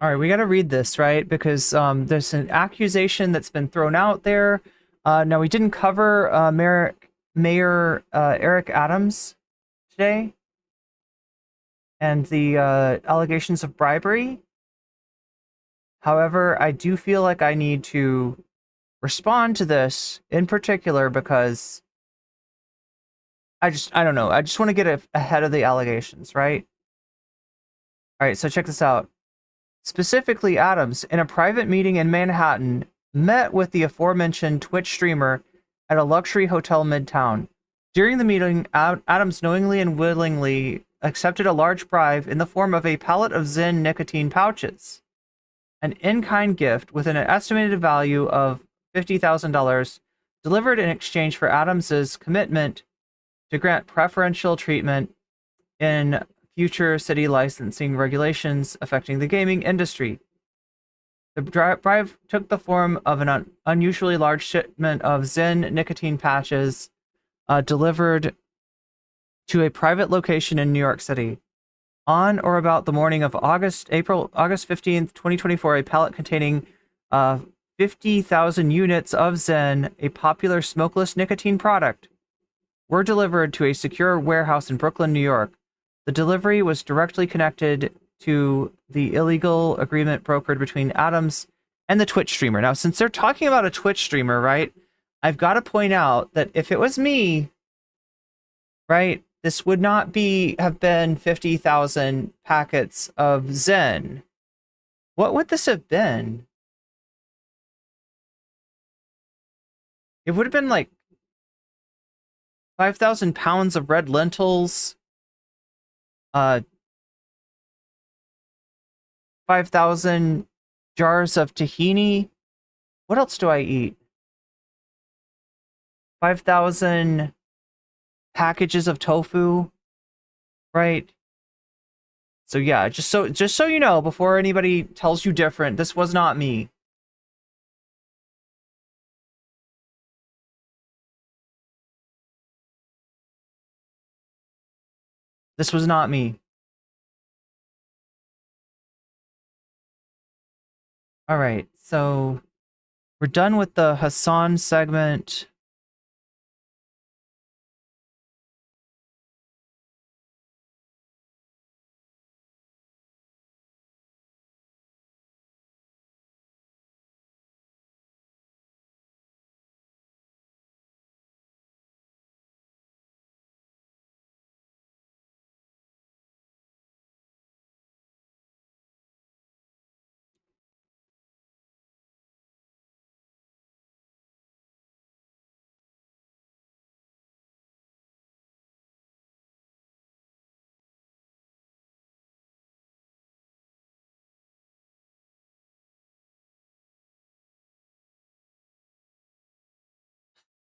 All right, we got to read this, right? Because there's an accusation that's been thrown out there. Now, we didn't cover Mayor Eric Adams today and the allegations of bribery. However, I do feel like I need to respond to this in particular because I don't know. I just want to get ahead of the allegations, right? All right, so check this out. Specifically, Adams, in a private meeting in Manhattan, met with the aforementioned Twitch streamer at a luxury hotel midtown. During the meeting, Adams knowingly and willingly accepted a large bribe in the form of a pallet of Zyn nicotine pouches, an in-kind gift with an estimated value of $50,000, delivered in exchange for Adams's commitment to grant preferential treatment in future city licensing regulations affecting the gaming industry. The bribe took the form of an unusually large shipment of Zyn nicotine patches delivered to a private location in New York City. On or about the morning of August 15th, 2024, a pallet containing 50,000 units of Zyn, a popular smokeless nicotine product, were delivered to a secure warehouse in Brooklyn, New York. The delivery was directly connected to the illegal agreement brokered between Adams and the Twitch streamer. Now, since they're talking about a Twitch streamer, right, I've got to point out that if it was me, right, this would not have been 50,000 packets of Zyn. What would this have been? It would have been like 5,000 pounds of red lentils, 5,000 jars of tahini. What else do I eat? 5,000 packages of tofu, right? So yeah, just so you know, before anybody tells you different, this was not me. This was not me. All right, so we're done with the Hassan segment.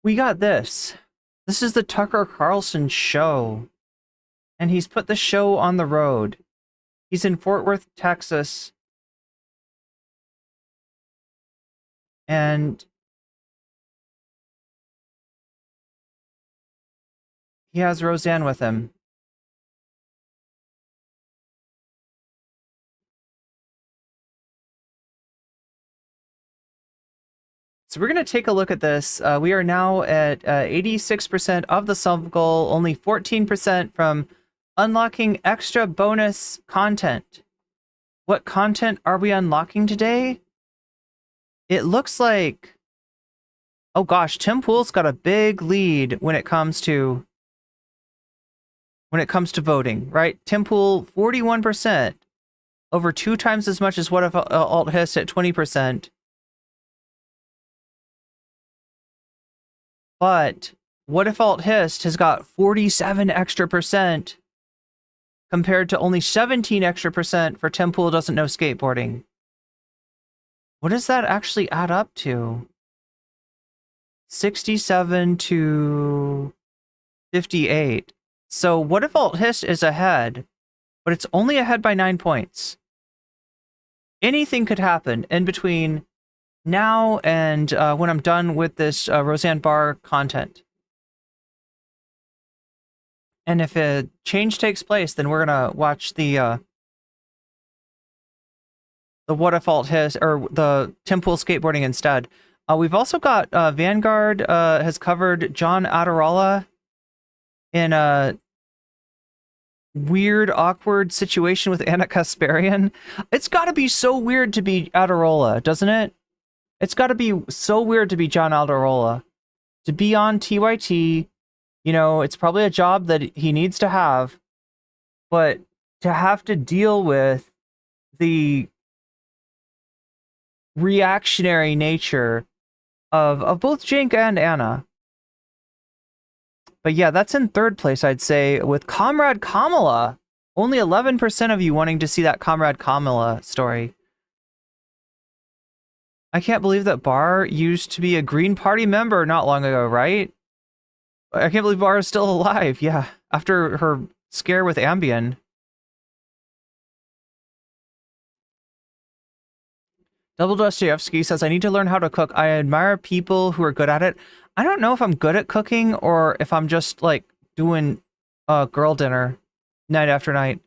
We got this. This is the Tucker Carlson show. And he's put the show on the road. He's in Fort Worth, Texas. And he has Roseanne with him. So we're going to take a look at this. We are now at 86% of the sub goal, only 14% from unlocking extra bonus content. What content are we unlocking today? It looks like, oh gosh, Tim Pool's got a big lead when it comes to voting, right? Tim Pool 41%, over 2 times as much as what if Alt Hiss at 20%. But what if Alt Hist has got 47 extra percent compared to only 17 extra percent for Tim Pool doesn't know skateboarding? What does that actually add up to? 67 to 58. So what if Alt Hist is ahead, but it's only ahead by 9 points? anything could happen in between now and when I'm done with this Roseanne Bar content. And if a change takes place, then we're gonna watch the What a Fault His, or the Tim Pool skateboarding instead. We've also got Vanguard has covered John Adderalla in a weird, awkward situation with Ana Kasparian. It's got to be so weird to be Adderalla, doesn't it? It's got to be so weird to be John Adderalla. To be on TYT, you know, it's probably a job that he needs to have, but to have to deal with the reactionary nature of both Cenk and Ana. But yeah, that's in third place, I'd say, with Comrade Kamala. Only 11% of you wanting to see that Comrade Kamala story. I can't believe that Bar used to be a Green Party member not long ago, right? I can't believe Bar is still alive, yeah, after her scare with Ambien. Double Dostoevsky says, I need to learn how to cook. I admire people who are good at it. I don't know if I'm good at cooking or if I'm just like doing girl dinner night after night.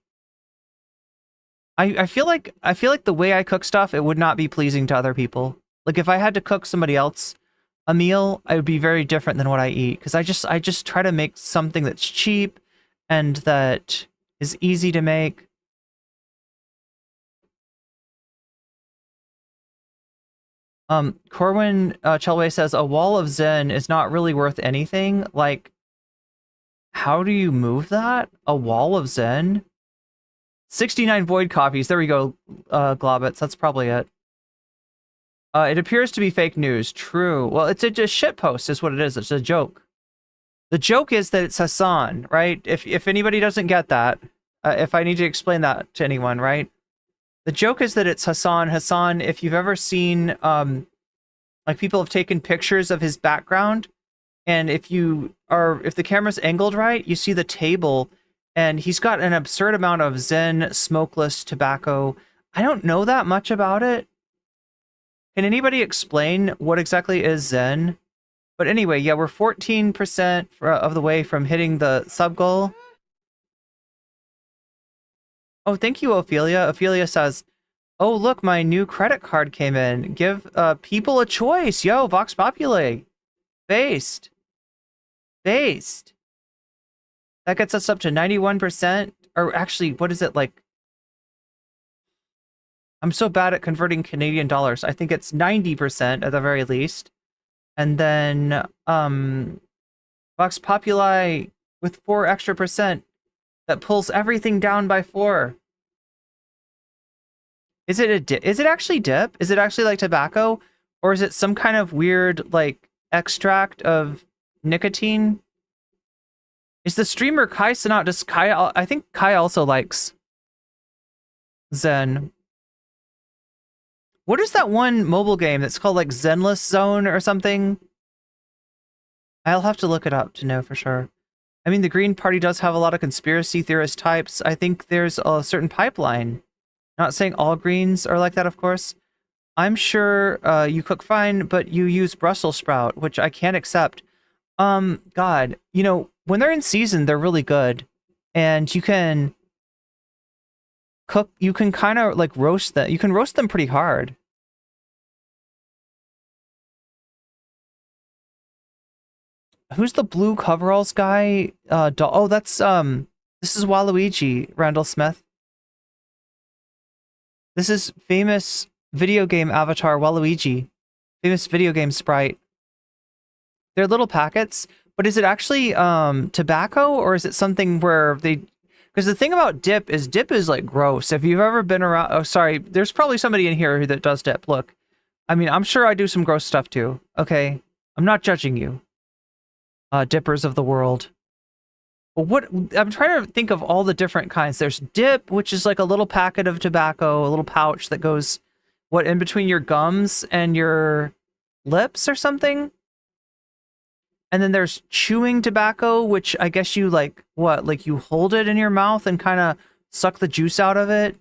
I feel like the way I cook stuff, it would not be pleasing to other people. Like if I had to cook somebody else a meal, it would be very different than what I eat, because I just try to make something that's cheap and that is easy to make. Corwin Chelway says, a wall of Zen is not really worth anything. Like, how do you move that? A wall of Zen? 69 void copies. There we go, Globits. That's probably it. It appears to be fake news. True. Well, it's a shit post is what it is. It's a joke. The joke is that it's Hassan, right? If anybody doesn't get that, if I need to explain that to anyone, right? The joke is that it's Hassan. Hassan, if you've ever seen, like people have taken pictures of his background, and if the camera's angled right, you see the table, and he's got an absurd amount of Zen smokeless tobacco. I don't know that much about it. Can anybody explain what exactly is Zen? But anyway, yeah, we're 14% of the way from hitting the sub goal. Oh, thank you, Ophelia. Ophelia says, oh, look, my new credit card came in. Give people a choice. Yo, Vox Populi. Based. Based. That gets us up to 91%. Or actually, what is it like? I'm so bad at converting Canadian dollars. I think it's 90% at the very least. And then Vox Populi with 4 extra percent. That pulls everything down by 4. Is it a dip? Is it actually dip? Is it actually like tobacco? Or is it some kind of weird, like, extract of nicotine? Is the streamer Kai Sanat, does Kai, I think Kai also likes Zen. What is that one mobile game that's called like Zenless Zone or something? I'll have to look it up to know for sure. I mean, the Green Party does have a lot of conspiracy theorist types. I think there's a certain pipeline. Not saying all Greens are like that, of course. I'm sure you cook fine, but you use Brussels sprout, which I can't accept. God, you know, when they're in season, they're really good. And you can cook, you can kind of like roast them. You can roast them pretty hard. Who's the blue coveralls guy? Oh, that's, this is Waluigi, Randall Smith. This is famous video game avatar Waluigi. Famous video game sprite. They're little packets, but is it actually tobacco, or is it something where they... Because the thing about dip is like gross. If you've ever been around... Oh, sorry. There's probably somebody in here that does dip. Look. I mean, I'm sure I do some gross stuff too. Okay? I'm not judging you. Dippers of the world. But what... I'm trying to think of all the different kinds. There's dip, which is like a little packet of tobacco, a little pouch that goes, what, in between your gums and your lips or something? And then there's chewing tobacco, which I guess you like, what, like you hold it in your mouth and kind of suck the juice out of it?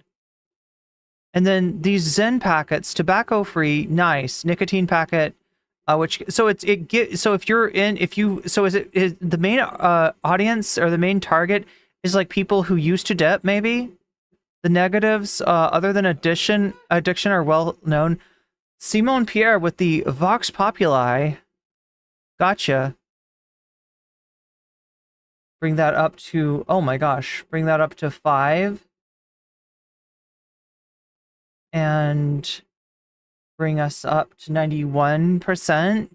And then these Zen packets, tobacco free, nice nicotine packet, which so it's it get so if you're in if you so is the main audience or the main target is like people who used to dip maybe. The negatives, other than addiction are well known. Simon Pierre with the Vox Populi. Gotcha. Bring that up to, oh my gosh, bring that up to 5. And bring us up to 91%.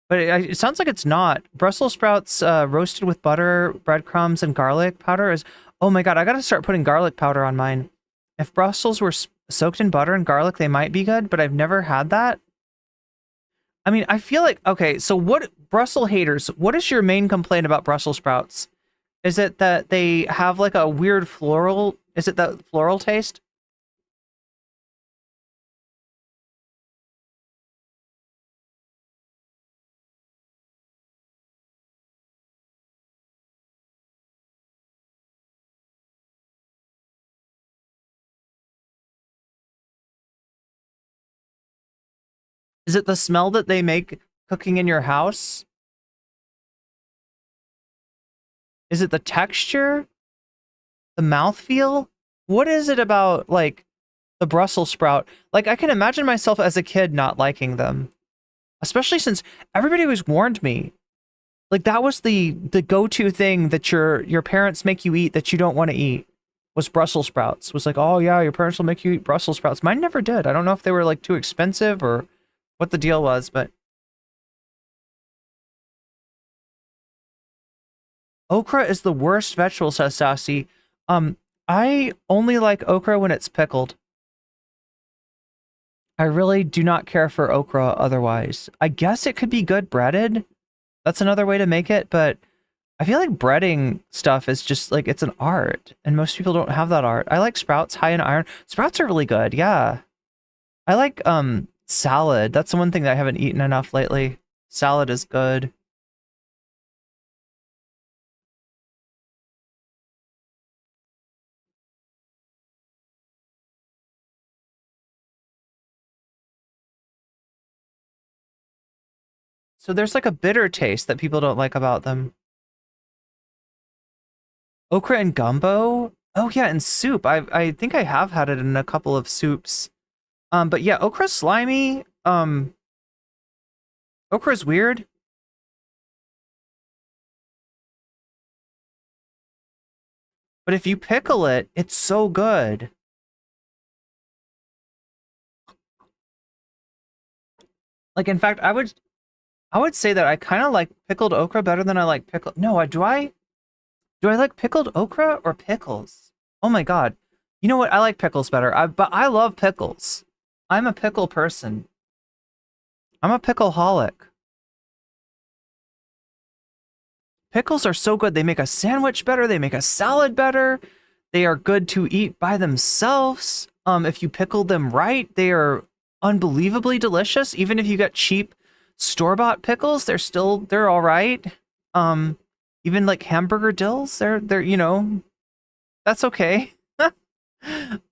But it sounds like it's not. Brussels sprouts roasted with butter, breadcrumbs, and garlic powder is... Oh my god, I gotta start putting garlic powder on mine. If Brussels were soaked in butter and garlic, they might be good, but I've never had that. I mean, I feel like... Okay, so what... Brussels haters, what is your main complaint about Brussels sprouts? Is it that they have like a weird floral... Is it that floral taste? Is it the smell that they make cooking in your house? Is it the texture? The mouthfeel? What is it about, like, the Brussels sprout? Like, I can imagine myself as a kid not liking them. Especially since everybody always warned me. Like, that was the go-to thing that your parents make you eat that you don't want to eat. Was Brussels sprouts. Was like, oh yeah, your parents will make you eat Brussels sprouts. Mine never did. I don't know if they were, like, too expensive or... what the deal was, but okra is the worst vegetable, says Sassy. I only like okra when it's pickled. I really do not care for okra otherwise. I guess it could be good breaded. That's another way to make it, but I feel like breading stuff is just like, it's an art, and most people don't have that art. I like sprouts high in iron. Sprouts are really good, yeah. I like, salad. That's the one thing that I haven't eaten enough lately. Salad is good. So there's like a bitter taste that people don't like about them. Okra and gumbo? Oh yeah, and soup. I think I have had it in a couple of soups. But yeah, okra's slimy. Okra's weird. But if you pickle it, it's so good. Like, in fact, I would say that I kind of like pickled okra better than I like pickled... No, do I like pickled okra or pickles? Oh my god. You know what? I like pickles better. But I love pickles. I'm a pickle person. I'm a pickle-holic. Pickles are so good. They make a sandwich better. They make a salad better. They are good to eat by themselves. If you pickle them right, they are unbelievably delicious. Even if you get cheap store-bought pickles, they're all right. Even like hamburger dills, they're you know, that's okay.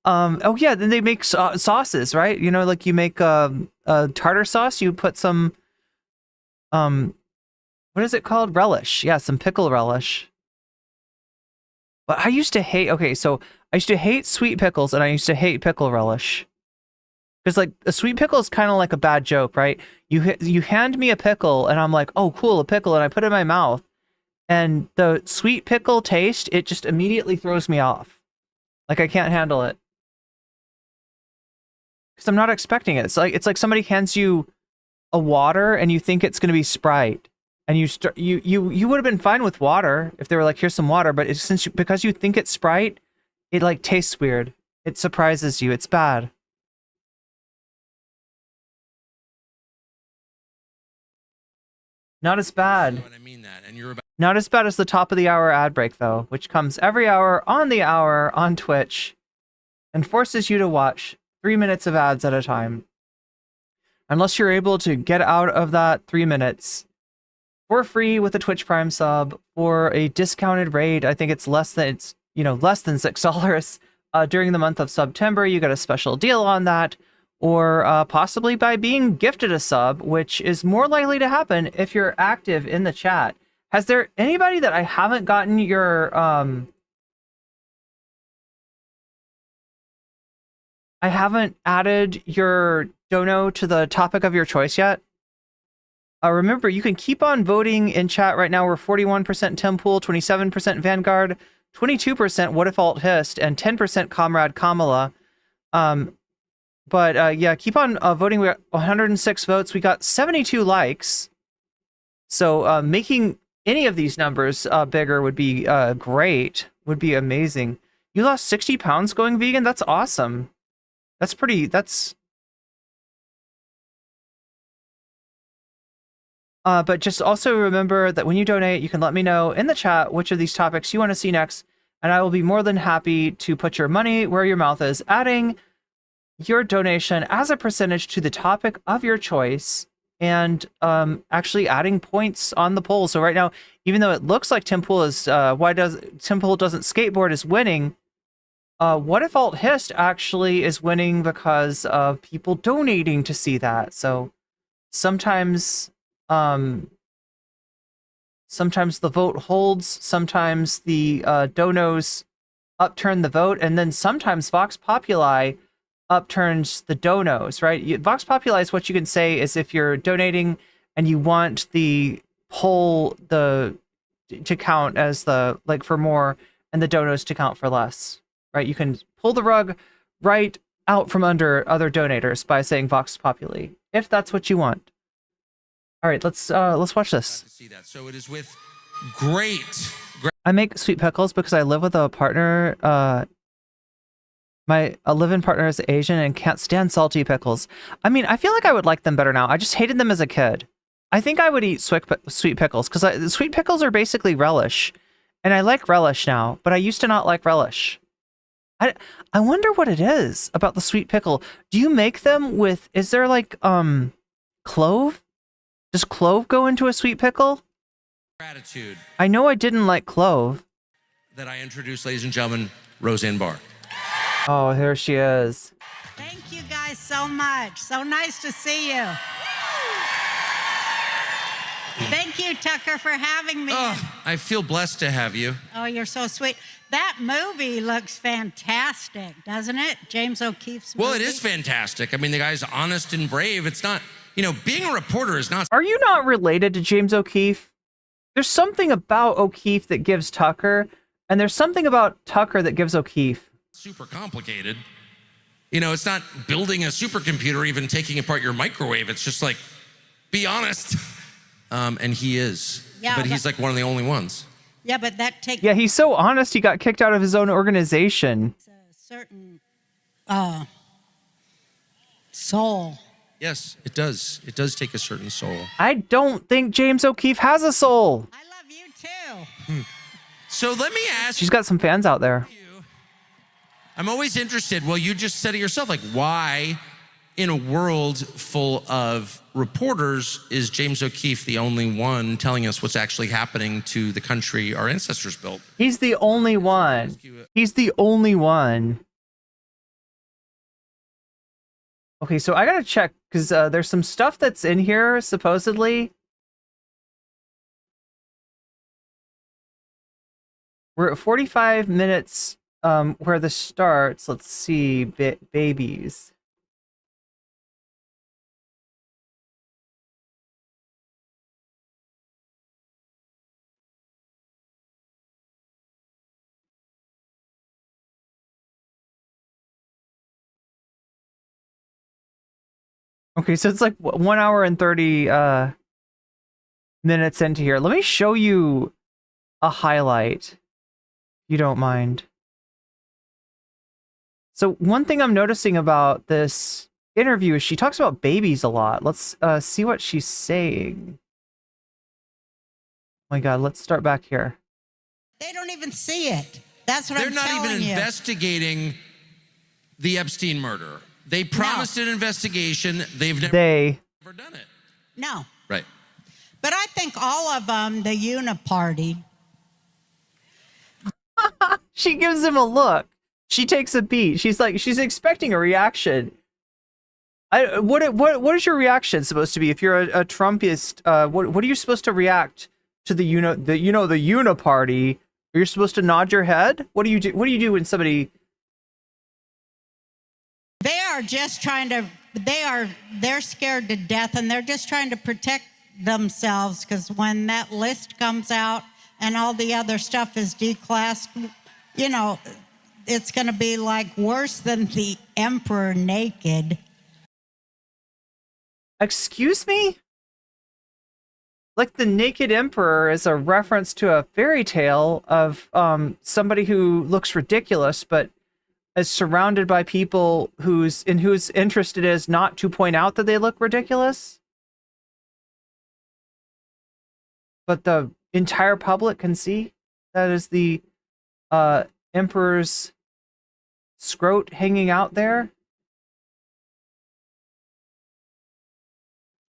Oh yeah, then they make sauces, right? You know, like you make a tartar sauce, you put some what is it called? Relish. Yeah, some pickle relish. But I used to hate, okay, so I used to hate sweet pickles and I used to hate pickle relish. Because like a sweet pickle is kind of like a bad joke, right? You hand me a pickle and I'm like, oh cool, a pickle, and I put it in my mouth. And the sweet pickle taste, it just immediately throws me off. Like I can't handle it. Because I'm not expecting it. It's like somebody hands you a water and you think it's going to be Sprite. And you would have been fine with water if they were like, here's some water, but because you think it's Sprite, it like tastes weird. It surprises you. It's bad. Not as bad. Not as bad as the top of the hour ad break though, which comes every hour on Twitch and forces you to watch 3 minutes of ads at a time. Unless you're able to get out of that 3 minutes for free with a Twitch Prime sub or a discounted rate. I think it's less than $6 during the month of September, you get a special deal on that, or possibly by being gifted a sub, which is more likely to happen if you're active in the chat. Has there anybody that I haven't gotten your I haven't added your dono to the topic of your choice yet? Remember, you can keep on voting in chat right now. We're 41% Tempool, 27% Vanguard, 22% What If Alt Hist, and 10% Comrade Kamala. But yeah, keep on voting. We got 106 votes. We got 72 likes. So making any of these numbers bigger would be great. Would be amazing. You lost 60 pounds going vegan? That's awesome. That's pretty, that's... but just also remember that when you donate, you can let me know in the chat which of these topics you want to see next, and I will be more than happy to put your money where your mouth is, adding your donation as a percentage to the topic of your choice, and actually adding points on the poll. So right now, even though it looks like Tempool is Tempool doesn't skateboard is winning, What If Alt Hist actually is winning because of people donating to see that. So sometimes sometimes the vote holds, sometimes the donos upturn the vote, and then sometimes Vox Populi upturns the donos, right? Vox Populi is what you can say is if you're donating and you want the poll to count as the, like, for more, and the donos to count for less, right? You can pull the rug right out from under other donators by saying Vox Populi, if that's what you want. All right, let's watch this. See that. So it is with great. I make sweet pickles because I live with a partner. My live-in partner is Asian and can't stand salty pickles. I mean, I feel like I would like them better now. I just hated them as a kid. I think I would eat sweet pickles because sweet pickles are basically relish, and I like relish now, but I used to not like relish. I wonder what it is about the sweet pickle. Do you make them with? Is there like clove? Does clove go into a sweet pickle? Gratitude. I know I didn't like clove. That I introduced, ladies and gentlemen, Roseanne Bar. Oh, here she is. Thank you guys so much. So nice to see you. Thank you, Tucker, for having me. Oh, I feel blessed to have you. Oh, you're so sweet. That movie looks fantastic, doesn't it? James O'Keefe's movie. Well, it is fantastic. I mean, the guy's honest and brave. It's not, you know, being a reporter is not. Are you not related to James O'Keefe? There's something about O'Keefe that gives Tucker, and there's something about Tucker that gives O'Keefe. Super complicated. You know, it's not building a supercomputer, even taking apart your microwave. It's just like, be honest. And he is. Yeah, but he's like one of the only ones. Yeah, but that takes Yeah, he's so honest, he got kicked out of his own organization. a certain soul. Yes, it does. It does take a certain soul. I don't think James O'Keefe has a soul. I love you too. So let me ask. She's got some fans out there. I'm always interested. Well, you just said it yourself. Like, why, in a world full of reporters, is James O'Keefe the only one telling us what's actually happening to the country our ancestors built? He's the only one. He's the only one. Okay, so I gotta check, because there's some stuff that's in here, supposedly. We're at 45 minutes where this starts. Let's see, babies. Okay, so it's like 1 hour and 30 minutes into here. Let me show you a highlight, if you don't mind. So one thing I'm noticing about this interview is she talks about babies a lot. Let's see what she's saying. Oh my God, let's start back here. They don't even see it. That's what They're I'm not telling even you. investigating the Epstein murder. They promised an investigation. They've never done it. No. Right. But I think all of them, the uniparty. She gives him a look. She takes a beat. She's expecting a reaction. What is your reaction supposed to be if you're a Trumpist? What are you supposed to react to the uniparty? You're supposed to nod your head? What do you do? What do you do when somebody? They are just trying to, they're scared to death, and they're just trying to protect themselves, because when that list comes out and all the other stuff is declassed, you know, it's going to be like worse than the emperor naked. Excuse me? Like the naked emperor is a reference to a fairy tale of somebody who looks ridiculous, but is surrounded by people whose interest it is not to point out that they look ridiculous. But the entire public can see that is the emperor's scrot hanging out there.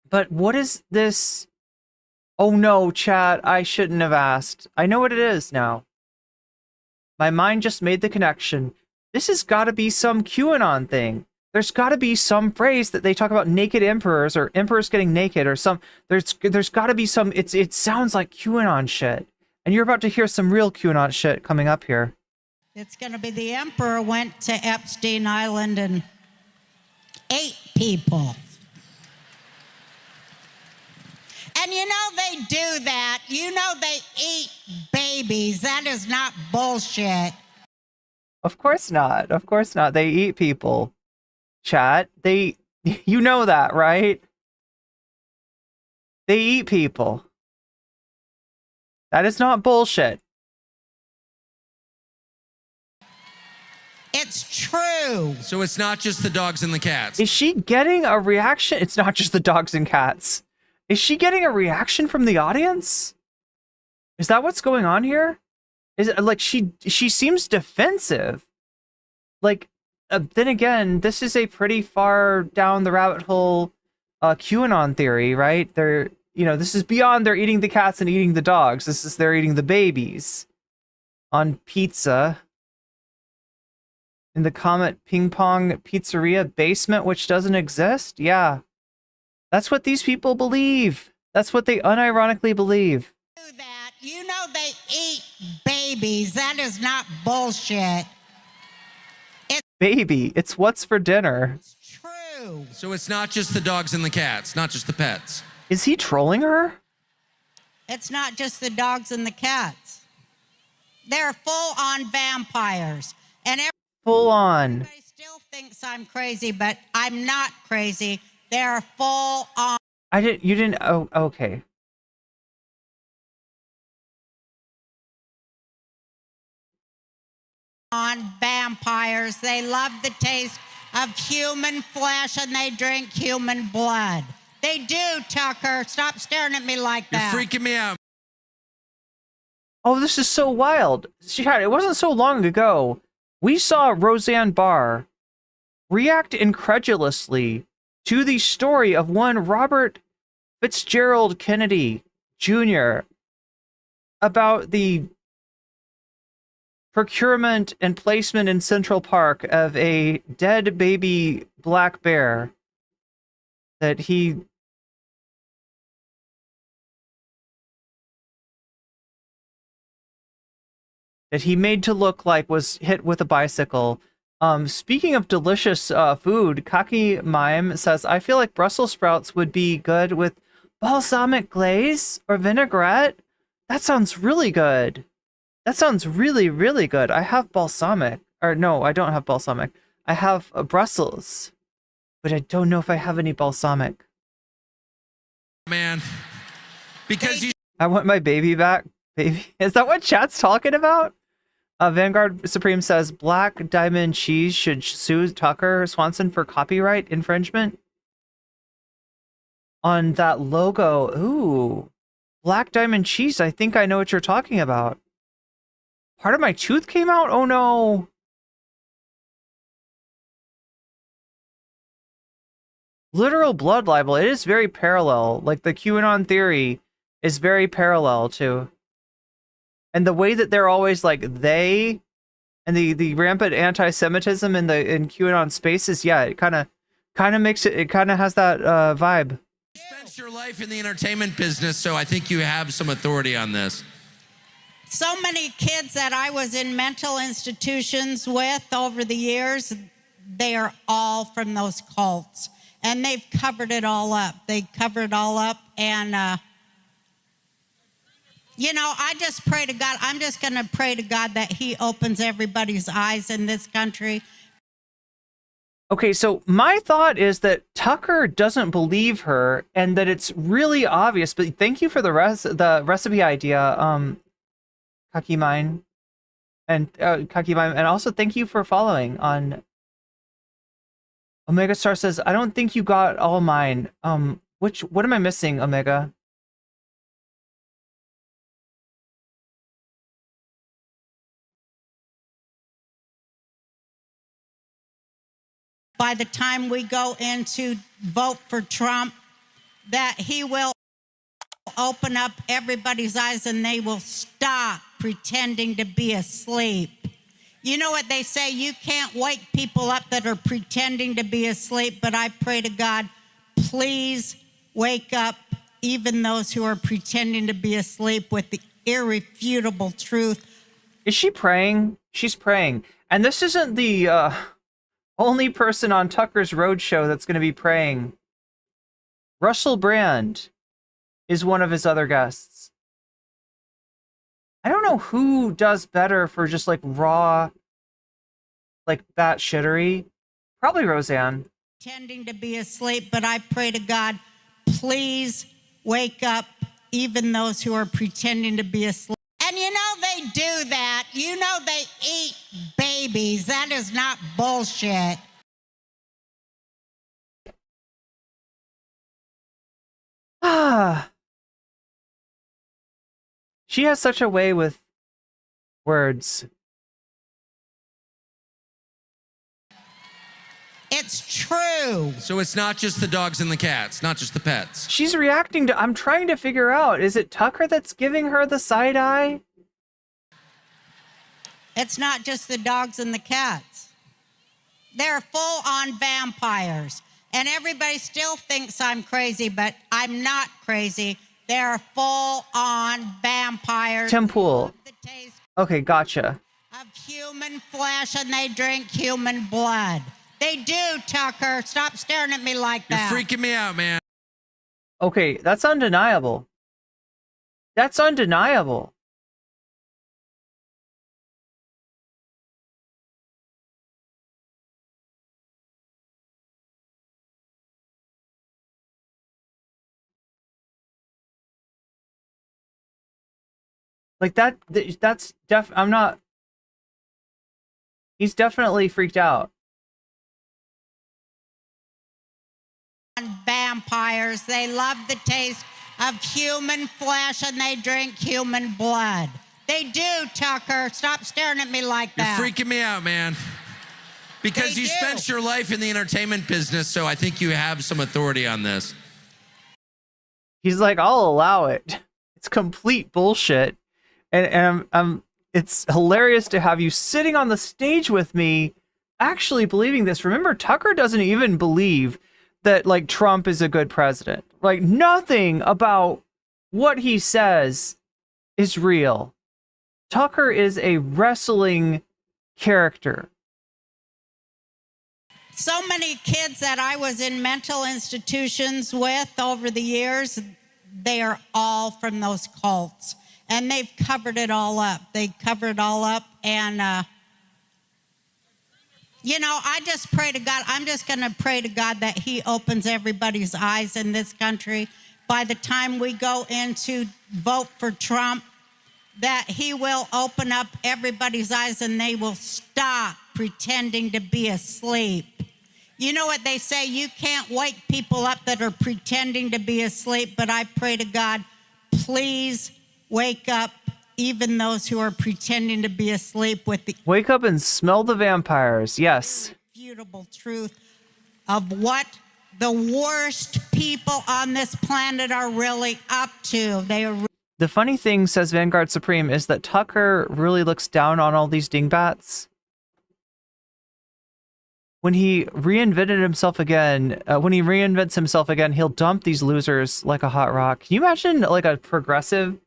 But what is this? Oh no, chat, I shouldn't have asked. I know what it is now. My mind just made the connection. This has got to be some QAnon thing. There's got to be some phrase that they talk about naked emperors or emperors getting naked or some. There's got to be some. It sounds like QAnon shit, and you're about to hear some real QAnon shit coming up here. It's going to be the emperor went to Epstein Island and ate people. And you know they do that. You know they eat babies. That is not bullshit. Of course not. Of course not. They eat people. Chat. You know that, right? They eat people. That is not bullshit. It's true. So it's not just the dogs and the cats. Is she getting a reaction? It's not just the dogs and cats. Is she getting a reaction from the audience? Is that what's going on here? Is it like she seems defensive? Like, then again, this is a pretty far down the rabbit hole QAnon theory, right? This is beyond they're eating the cats and eating the dogs. This is they're eating the babies on pizza in the Comet Ping Pong Pizzeria basement, which doesn't exist. Yeah. That's what these people believe. That's what they unironically believe. You know they eat babies. That is not bullshit. Baby, it's what's for dinner. It's true. So it's not just the dogs and the cats, not just the pets. Is he trolling her? It's not just the dogs and the cats. They're full-on vampires. And full on. Everybody still thinks I'm crazy, but I'm not crazy. They're full-on. You didn't, oh, okay. On vampires. They love the taste of human flesh and they drink human blood. They do, Tucker. Stop staring at me like that. You're freaking me out. Oh, this is so wild. It wasn't so long ago. We saw Roseanne Bar react incredulously to the story of one Robert Fitzgerald Kennedy Jr. about the procurement and placement in Central Park of a dead baby black bear that he made to look like was hit with a bicycle. Speaking of delicious food, Kaki Mime says, I feel like Brussels sprouts would be good with balsamic glaze or vinaigrette. That sounds really good. That sounds really, really good. I have balsamic. Or no, I don't have balsamic. I have a Brussels. But I don't know if I have any balsamic. Man. Because I want my baby back. Baby. Is that what chat's talking about? Vanguard Supreme says, Black Diamond Cheese should sue Tucker Swanson for copyright infringement on that logo. Ooh. Black Diamond Cheese. I think I know what you're talking about. Part of my tooth came out? Oh no. Literal blood libel. It is very parallel. Like the QAnon theory is very parallel to. And the way that they're always like, they and the rampant anti-Semitism in QAnon spaces, yeah, it kind of makes it. It kind of has that vibe. You spent your life in the entertainment business, so I think you have some authority on this. So many kids that I was in mental institutions with over the years, they are all from those cults. And they've covered it all up. They covered it all up. And, you know, I just pray to God. I'm just going to pray to God that he opens everybody's eyes in this country. Okay, so my thought is that Tucker doesn't believe her and that it's really obvious. But thank you for the recipe idea, Kakimine. And Kakimine. And also thank you for following on... Omega Star says, I don't think you got all mine. What am I missing, Omega? By the time we go into vote for Trump, that he will open up everybody's eyes and they will stop pretending to be asleep. You know what they say, you can't wake people up that are pretending to be asleep, but I pray to God, please wake up even those who are pretending to be asleep with the irrefutable truth. Is she praying? She's praying. And this isn't the only person on Tucker's Roadshow that's going to be praying. Russell Brand is one of his other guests. I don't know who does better for just like raw, like that shittery. Probably Roseanne. Pretending to be asleep, but I pray to God, please wake up even those who are pretending to be asleep. And you know they do that. You know they eat babies. That is not bullshit. Ah. She has such a way with words. It's true. So it's not just the dogs and the cats, not just the pets. She's reacting to... I'm trying to figure out, is it Tucker that's giving her the side eye? It's not just the dogs and the cats. They're full-on vampires. And everybody still thinks I'm crazy, but I'm not crazy. They're full-on vampires. Tim Pool. Okay, gotcha. Of human flesh, and they drink human blood. They do, Tucker. Stop staring at me like that. You're freaking me out, man. Okay, that's undeniable. That's undeniable. Like that's I'm not... He's definitely freaked out. Vampires. They love the taste of human flesh, and they drink human blood. They do, Tucker. Stop staring at me like that. You're freaking me out, man. Because you spent your life in the entertainment business, so I think you have some authority on this. He's like, I'll allow it. It's complete bullshit. And it's hilarious to have you sitting on the stage with me actually believing this. Remember, Tucker doesn't even believe that, like, Trump is a good president. Like, nothing about what he says is real. Tucker is a wrestling character. So many kids that I was in mental institutions with over the years, they are all from those cults. And they've covered it all up. They covered it all up. And, you know, I just pray to God. I'm just going to pray to God that he opens everybody's eyes in this country. By the time we go into vote for Trump, that he will open up everybody's eyes and they will stop pretending to be asleep. You know what they say, you can't wake people up that are pretending to be asleep, but I pray to God, please wake up even those who are pretending to be asleep with the... Wake up and smell the vampires, yes. ...irrefutable truth of what the worst people on this planet are really up to. They are... The funny thing, says Vanguard Supreme, is that Tucker really looks down on all these dingbats. when he reinvented himself again, when he reinvents himself again, he'll dump these losers like a hot rock. Can you imagine like a progressive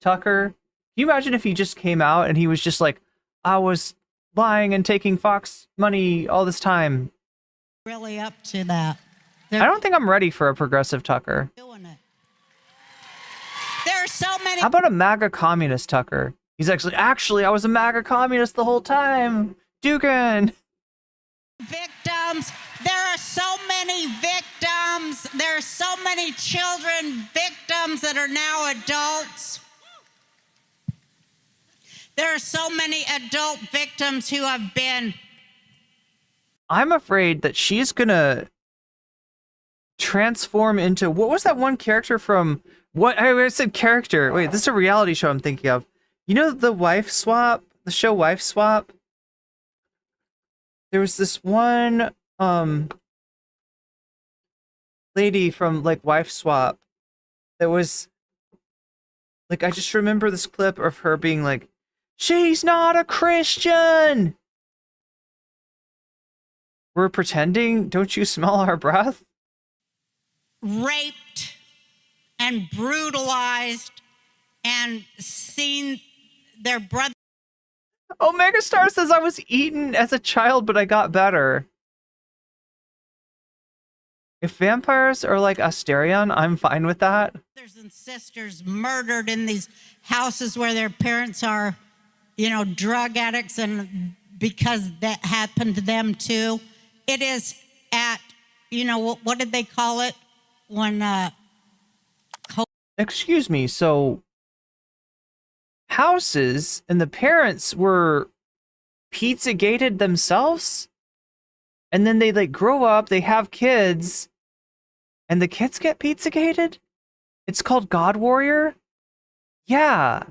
Tucker? Can you imagine if he just came out and he was just like, I was lying and taking Fox money all this time? Really up to that. I don't think I'm ready for a progressive Tucker. Doing it. There are so many. How about a MAGA communist Tucker? He's actually, I was a MAGA communist the whole time. Dugan. Victims. There are so many victims. There are so many children victims that are now adults. There are so many adult victims who have been. I'm afraid that she's gonna transform into, what was that one character from, what I said character. Wait, this is a reality show I'm thinking of. You know the Wife Swap, the show Wife Swap? There was this one lady from like Wife Swap that was like, I just remember this clip of her being like, she's not a Christian. We're pretending, don't you smell our breath? Raped and brutalized and seen their brother. Oh, Megastar says I was eaten as a child, but I got better. If vampires are like Asterion, I'm fine with that. Brothers and sisters murdered in these houses where their parents are, you know, drug addicts, and because that happened to them too. It is at, you know, what did they call it when excuse me, so houses and the parents were pizza gated themselves, and then they like grow up, they have kids, and the kids get pizza gated? It's called God Warrior? Yeah.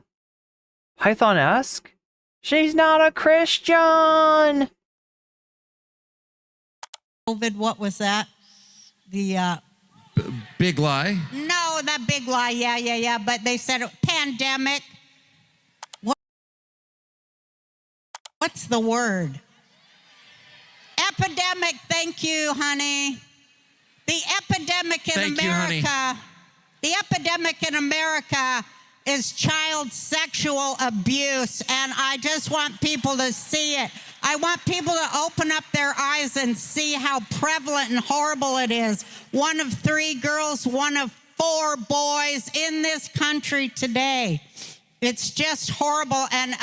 Python-esque? She's not a Christian! COVID, what was that? The big lie? No, that big lie. Yeah. But they said pandemic. What's the word? Epidemic. Thank you, honey. The epidemic in America. The epidemic in America is child sexual abuse, and I just want people to see it. I want people to open up their eyes and see how prevalent and horrible it is. 1 of 3 girls, 1 of 4 boys in this country today. It's just horrible, and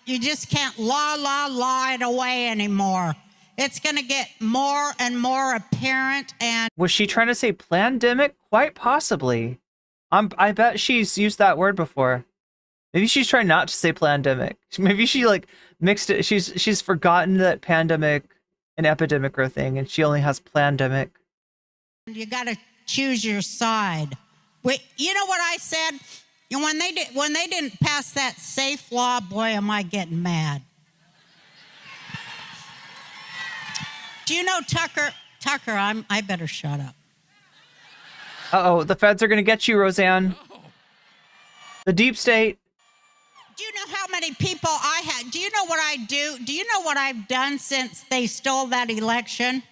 you just can't lie it away anymore. It's going to get more and more apparent. And was she trying to say plandemic? Quite possibly. I bet she's used that word before. Maybe she's trying not to say plandemic. Maybe she like mixed it. She's forgotten that pandemic and epidemic are a thing, and she only has plandemic. You got to choose your side. Wait, you know what I said? And when they didn't pass that SAFE law, boy, am I getting mad. Do you know Tucker? I better shut up. Uh-oh, the feds are going to get you, Roseanne. The deep state. Do you know how many people I had? Do you know what I do? Do you know what I've done since they stole that election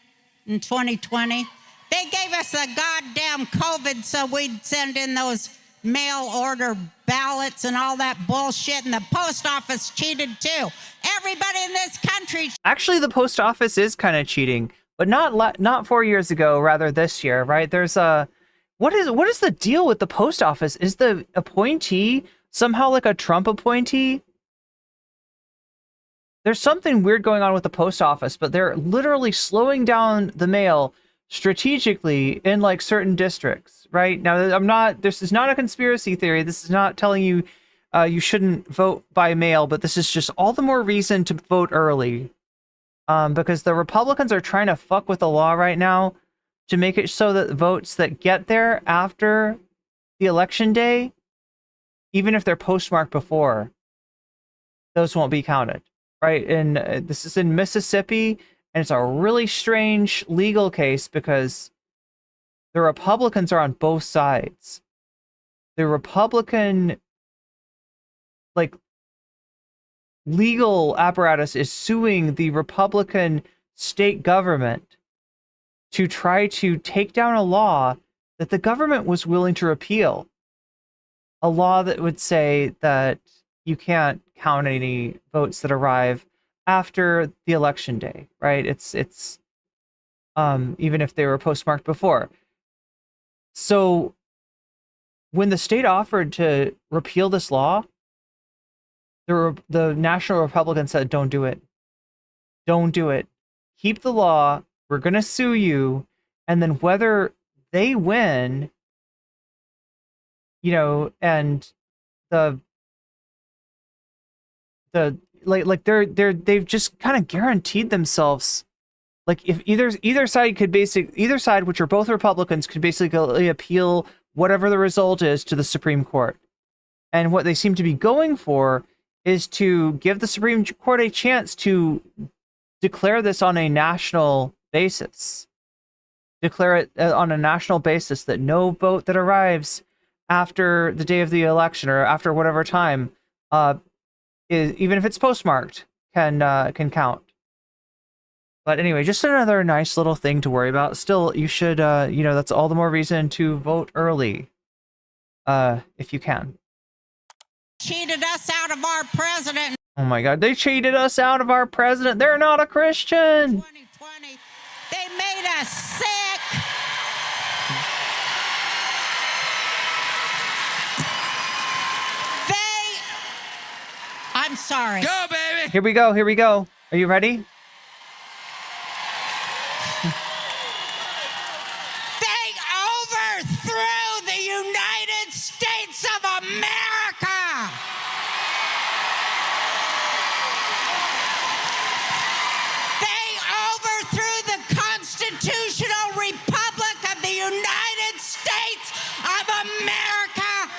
in 2020? They gave us a goddamn COVID so we'd send in those mail order ballots and all that bullshit, and the post office cheated too. Everybody in this country. Actually, the post office is kind of cheating, but not 4 years ago, rather this year, right? There's a what is the deal with the post office? Is the appointee somehow like a Trump appointee? There's something weird going on with the post office, but they're literally slowing down the mail strategically in like certain districts, right? Now, this is not a conspiracy theory. This is not telling you you shouldn't vote by mail, but this is just all the more reason to vote early. Because the Republicans are trying to fuck with the law right now to make it so that votes that get there after the election day, even if they're postmarked before, those won't be counted, right? And this is in Mississippi, and it's a really strange legal case because the Republicans are on both sides. The Republican, like, legal apparatus is suing the Republican state government to try to take down a law that the government was willing to repeal. A law that would say that you can't count any votes that arrive after the election day, right? It's even if they were postmarked before. So when the state offered to repeal this law, the National Republicans said, don't do it. Don't do it. Keep the law. We're going to sue you. And then whether they win, and they've just kind of guaranteed themselves, like, if either side, which are both Republicans, could basically appeal whatever the result is to the Supreme Court. And what they seem to be going for is to give the Supreme Court a chance to declare this on a national basis. Declare it on a national basis that no vote that arrives after the day of the election or after whatever time, even if it's postmarked, can count. But anyway, just another nice little thing to worry about. Still, you should, that's all the more reason to vote early, if you can. Cheated us out of our president. Oh my God, they cheated us out of our president. They're not a Christian. 2020. They made us sick. I'm sorry. Go, baby. Here we go. Here we go. Are you ready? They overthrew the United States of America. They overthrew the constitutional republic of the United States of America.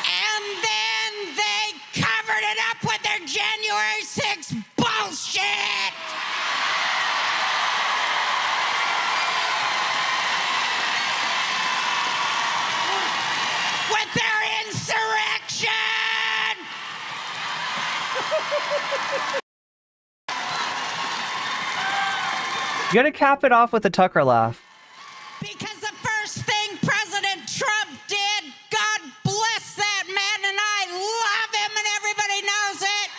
And then they covered it up with their January 6th bullshit. With their insurrection. You gotta cap it off with a Tucker laugh. Because the first thing President Trump did, God bless that man, and I love him, and everybody knows it.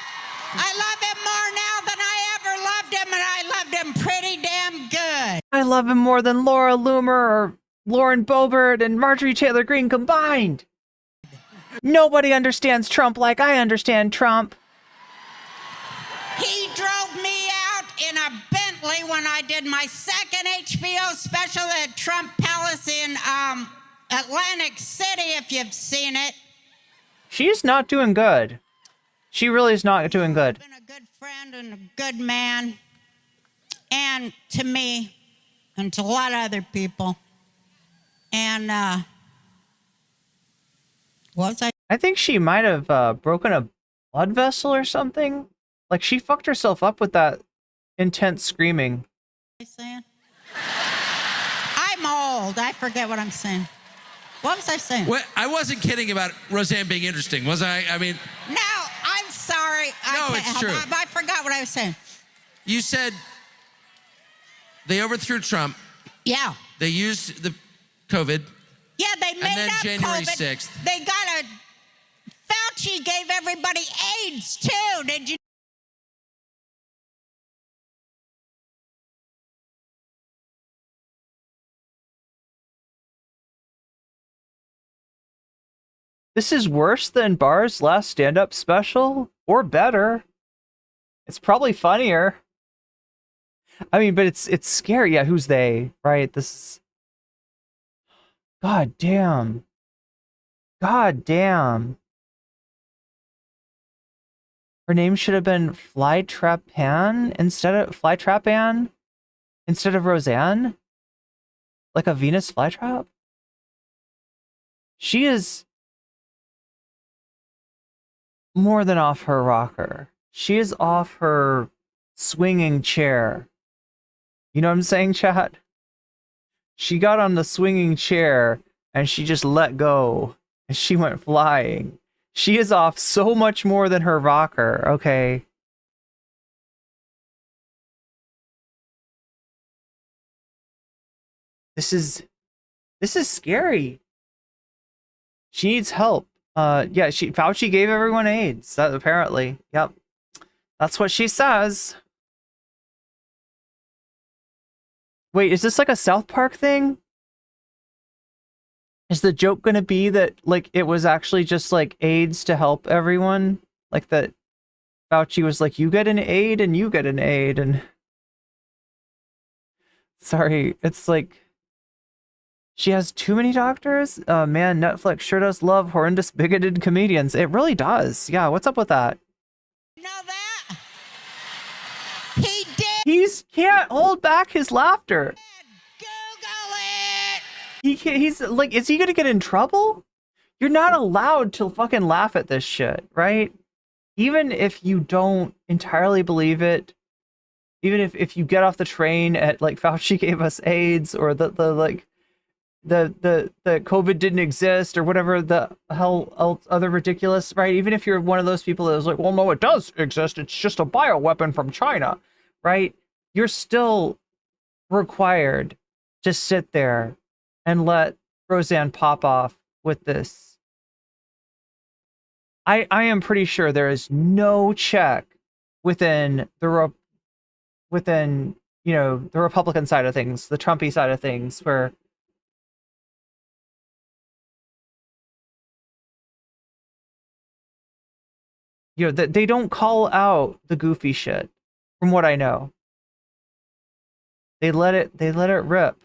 I love him more now than I ever loved him, and I loved him pretty damn good. I love him more than Laura Loomer or Lauren Boebert and Marjorie Taylor Greene combined. Nobody understands Trump like I understand Trump. He drove me out in a Bentley when I did my second HBO special at Trump Palace in Atlantic City, if you've seen it. She's not doing good. She really is not doing good. Been a good friend and a good man, and to me, and to a lot of other people. And what was I? I think she might have broken a blood vessel or something. Like, she fucked herself up with that intense screaming. Saying? I'm old. I forget what I'm saying. What was I saying? Well, I wasn't kidding about Roseanne being interesting, was I? I mean... No, I'm sorry. No, it's true. I forgot what I was saying. You said they overthrew Trump. Yeah. They used the COVID. Yeah, they made and then up January COVID. 6th. They got a... Fauci gave everybody AIDS, too. Did you... This is worse than Barr's last stand-up special, or better. It's probably funnier. I mean, but it's scary. Yeah, who's they, right? This is... God damn. God damn. Her name should have been Flytrap instead of Roseanne? Like a Venus flytrap? She is more than off her rocker. She is off her swinging chair. You know what I'm saying, chat? She got on the swinging chair and she just let go and she went flying. She is off so much more than her rocker, okay? This is scary. She needs help. Yeah, Fauci gave everyone AIDS. That apparently. Yep. That's what she says. Wait, is this like a South Park thing? Is the joke gonna be that like it was actually just like AIDS to help everyone? Like that Fauci was like, you get an aid and you get an aid, and sorry, it's like she has too many doctors? Man, Netflix sure does love horrendous bigoted comedians. It really does. Yeah, what's up with that? You know that? He did. He's can't hold back his laughter. Google it. He's like, is he gonna get in trouble? You're not allowed to fucking laugh at this shit, right? Even if you don't entirely believe it, even if you get off the train at like Fauci gave us AIDS, or the COVID didn't exist, or whatever the hell else other ridiculous, right? Even if you're one of those people that was like, well, no, it does exist, it's just a bioweapon from China, right? You're still required to sit there and let Roseanne pop off with this. I am pretty sure there is no check within the the Republican side of things, the Trumpy side of things, where they don't call out the goofy shit, from what I know. They let it rip.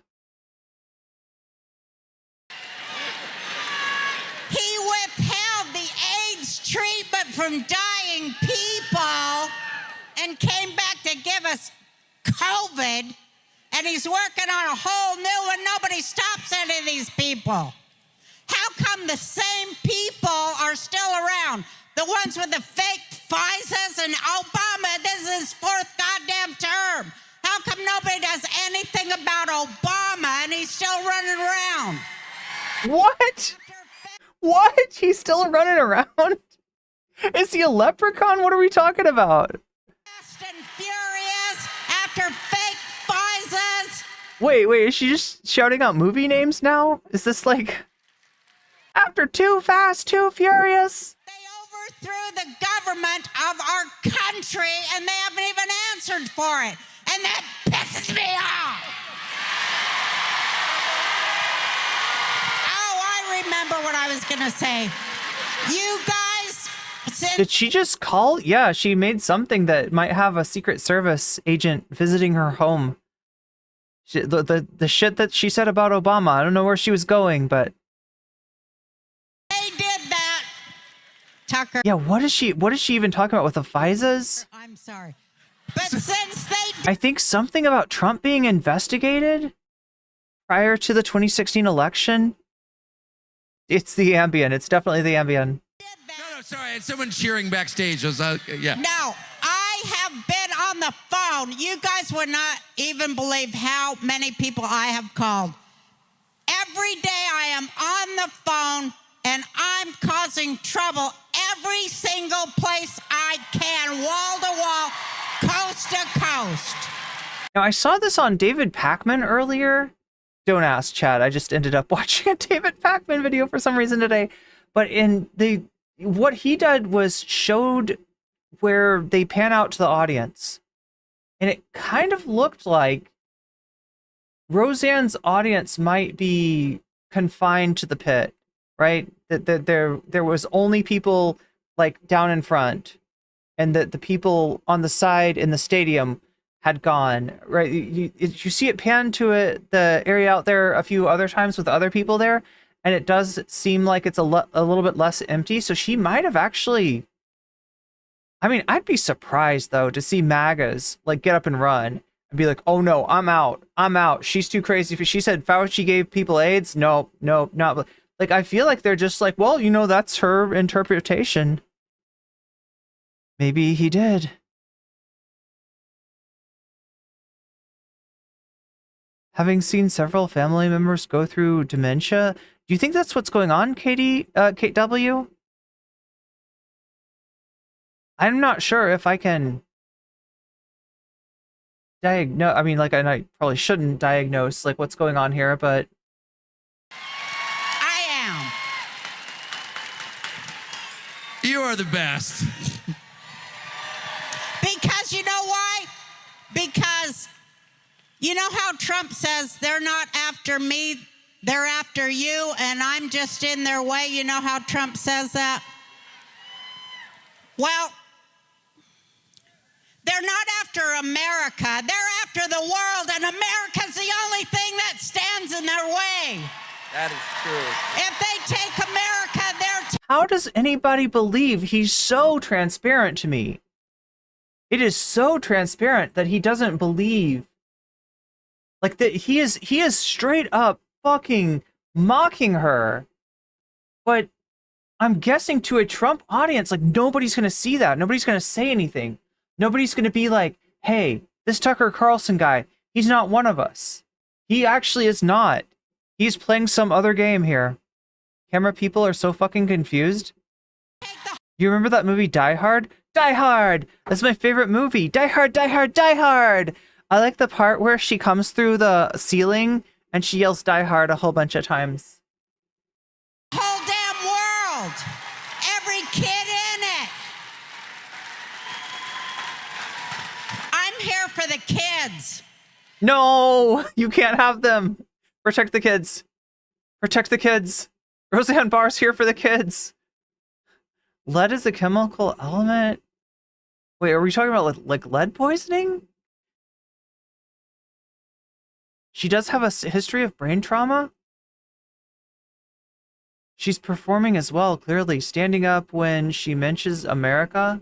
He withheld the AIDS treatment from dying people and came back to give us COVID, and he's working on a whole new one. Nobody stops any of these people. How come the same people are still around? The ones with the fake Pfizers and Obama, this is his fourth goddamn term. How come nobody does anything about Obama and he's still running around? What? What? He's still running around? Is he a leprechaun? What are we talking about? Fast and furious after fake Pfizers. Wait, is she just shouting out movie names now? Is this like after Too Fast, Too Furious? Through the government of our country, and they haven't even answered for it, and that pisses me off. Oh, I remember what I was gonna say. You guys, Did she just call? Yeah, she made something that might have a Secret Service agent visiting her home. The shit that she said about Obama, I don't know where she was going, but Tucker. Yeah, what is she even talking about with the Pfizers? I'm sorry. But since they I think something about Trump being investigated prior to the 2016 election. It's the Ambien. It's definitely the Ambien. No, sorry. It's someone cheering backstage. I was, yeah. No, I have been on the phone. You guys would not even believe how many people I have called. Every day I am on the phone, and I'm causing trouble every single place I can, wall to wall, coast to coast. Now, I saw this on David Pakman earlier. Don't ask, Chad. I just ended up watching a David Pakman video for some reason today. But what he did was showed where they pan out to the audience. And it kind of looked like Roseanne's audience might be confined to the pit, right? That there was only people like down in front, and that the people on the side in the stadium had gone, right? You see it pan to the area out there a few other times with other people there, and it does seem like it's a little bit less empty. So she might have actually, I mean, I'd be surprised though to see MAGAs like get up and run and be like, oh no, I'm out. She's too crazy. She said Fauci gave people AIDS. No, not. Like, I feel like they're just like, well, that's her interpretation. Maybe he did. Having seen several family members go through dementia, do you think that's what's going on, Kate W? I'm not sure if I can diagnose. I mean, like, and I probably shouldn't diagnose like what's going on here, but I am. You are the best. Because you know why? Because you know how Trump says they're not after me, they're after you, and I'm just in their way. You know how Trump says that? Well, they're not after America. They're after the world, and America's the only thing that stands in their way. That is true. If they take America, they're how does anybody believe he's so transparent to me? It is so transparent that he doesn't believe. Like that he is straight up fucking mocking her. But I'm guessing to a Trump audience, like nobody's gonna see that. Nobody's gonna say anything. Nobody's gonna be like, hey, this Tucker Carlson guy, he's not one of us. He actually is not. He's playing some other game here. Camera people are so fucking confused. You remember that movie Die Hard? Die Hard! That's my favorite movie. Die Hard, Die Hard, Die Hard! I like the part where she comes through the ceiling and she yells Die Hard a whole bunch of times. whole damn world. Every kid in it. I'm here for the kids. No! You can't have them! Protect the kids. Protect the kids. Roseanne Bar's here for the kids. Lead is a chemical element? Wait, are we talking about like lead poisoning? She does have a history of brain trauma? She's performing as well, clearly. Standing up when she mentions America.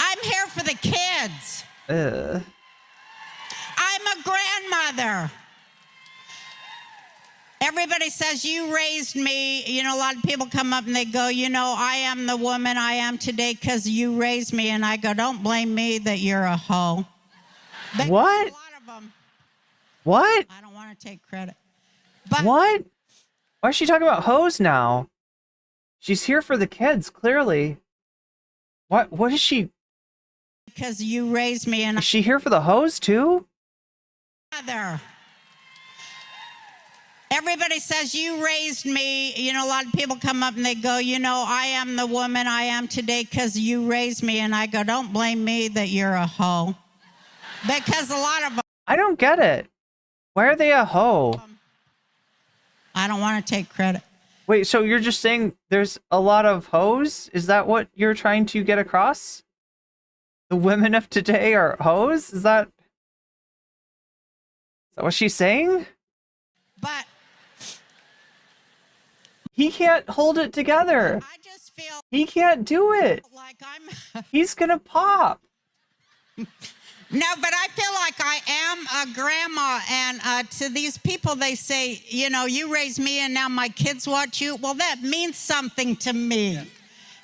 I'm here for the kids. Ugh. I'm a grandmother. Everybody says you raised me. You know, a lot of people come up and they go, you know, I am the woman I am today because you raised me. And I go, don't blame me that you're a hoe. But what? A lot of them. What? I don't want to take credit. But what? Why is she talking about hoes now? She's here for the kids, clearly. What is she? Because you raised me and is she here for the hoes too? Mother. Everybody says you raised me. You know, a lot of people come up and they go, you know, I am the woman I am today because you raised me. And I go, don't blame me that you're a hoe. Because a lot of them. I don't get it. Why are they a hoe? I don't want to take credit. Wait, so you're just saying there's a lot of hoes? Is that what you're trying to get across? The women of today are hoes? Is that what she's saying? But he can't hold it together. I just feel he can't do it. Like I'm He's gonna pop. No, but I feel like I am a grandma, and to these people, they say, you know, you raised me, and now my kids watch you. Well, that means something to me.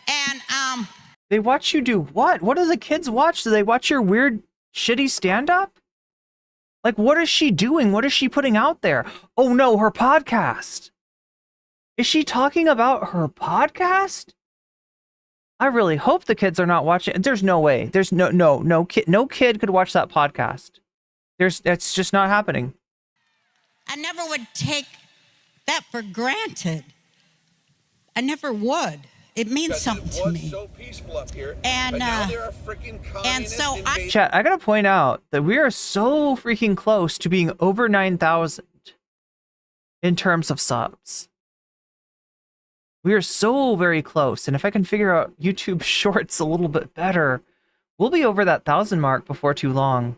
And they watch you do what? What do the kids watch? Do they watch your weird, shitty stand-up? Like, what is she doing? What is she putting out there? Oh no, her podcast. Is she talking about her podcast? I really hope the kids are not watching. There's no way. There's no kid could watch that podcast. That's just not happening. I never would take that for granted. I never would. It means something to me. So peaceful up here, and but now there are freaking so Chat, I gotta point out that we are so freaking close to being over 9,000 in terms of subs. We are so very close, and if I can figure out YouTube Shorts a little bit better, we'll be over that 1,000 mark before too long.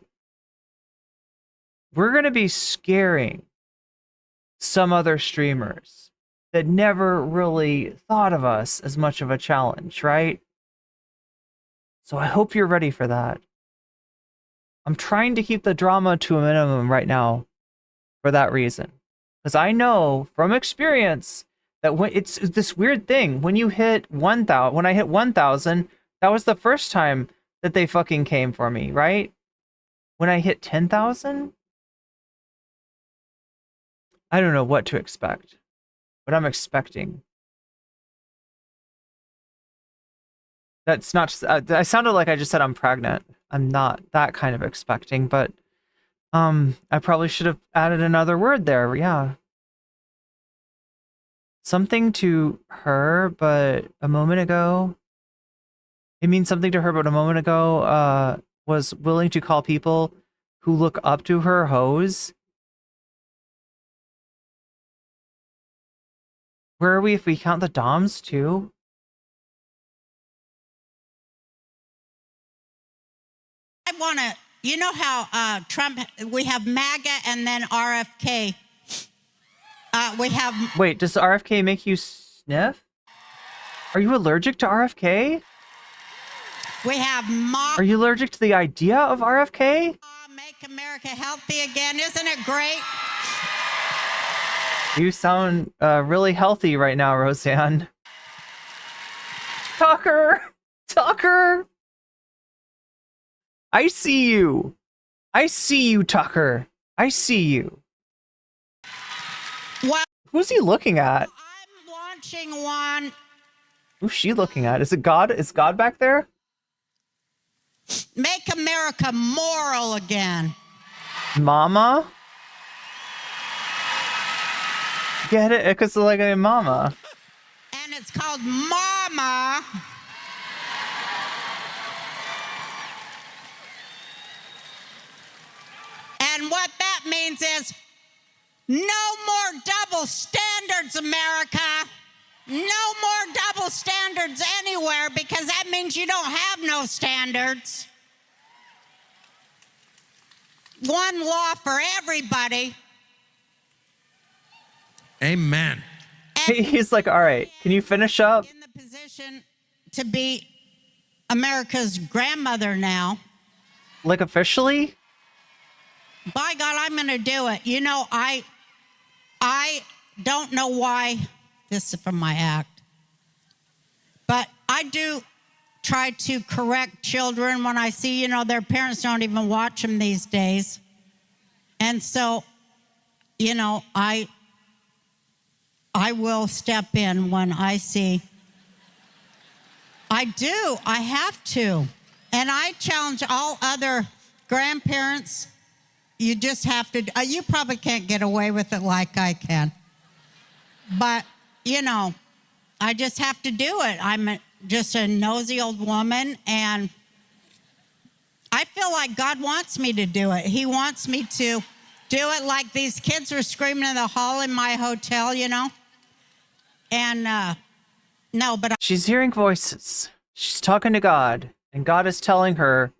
We're gonna be scaring some other streamers that never really thought of us as much of a challenge, right? So I hope you're ready for that. I'm trying to keep the drama to a minimum right now for that reason. Because I know from experience that when it's this weird thing, when you hit 1,000, when I hit 1,000, that was the first time that they fucking came for me, right? When I hit 10,000, I don't know what to expect, but I'm expecting That's not. I sounded like I just said I'm pregnant. I'm not that kind of expecting, but I probably should have added another word there. Yeah. Something to her, but a moment ago. It means something to her, but a moment ago, was willing to call people who look up to her hoes. Where are we if we count the doms too? I want to, you know how Trump, we have MAGA and then RFK. We have. Wait, does RFK make you sniff? Are you allergic to RFK? We have Are you allergic to the idea of RFK? Make America healthy again. Isn't it great? You sound really healthy right now, Roseanne. Tucker! Tucker! I see you. I see you, Tucker. I see you. Well, who's he looking at? I'm launching one. Who's she looking at? Is it God? Is God back there? Make America moral again. Mama? Get it? Because like a mama. And it's called Mama. And what that means is no more double standards, America. No more double standards anywhere, because that means you don't have no standards. One law for everybody. Amen. He's like, all right, can you finish up? In the position to be America's grandmother now. Like officially? By God, I'm going to do it. You know, I don't know why. This is from my act. But I do try to correct children when I see, you know, their parents don't even watch them these days. And so, you know, I will step in when I see. I do. I have to. And I challenge all other grandparents. You just have to. You probably can't get away with it like I can. But, you know, I just have to do it. I'm just a nosy old woman, and I feel like God wants me to do it. He wants me to do it like these kids were screaming in the hall in my hotel, you know? And, no, but she's hearing voices. She's talking to God, and God is telling her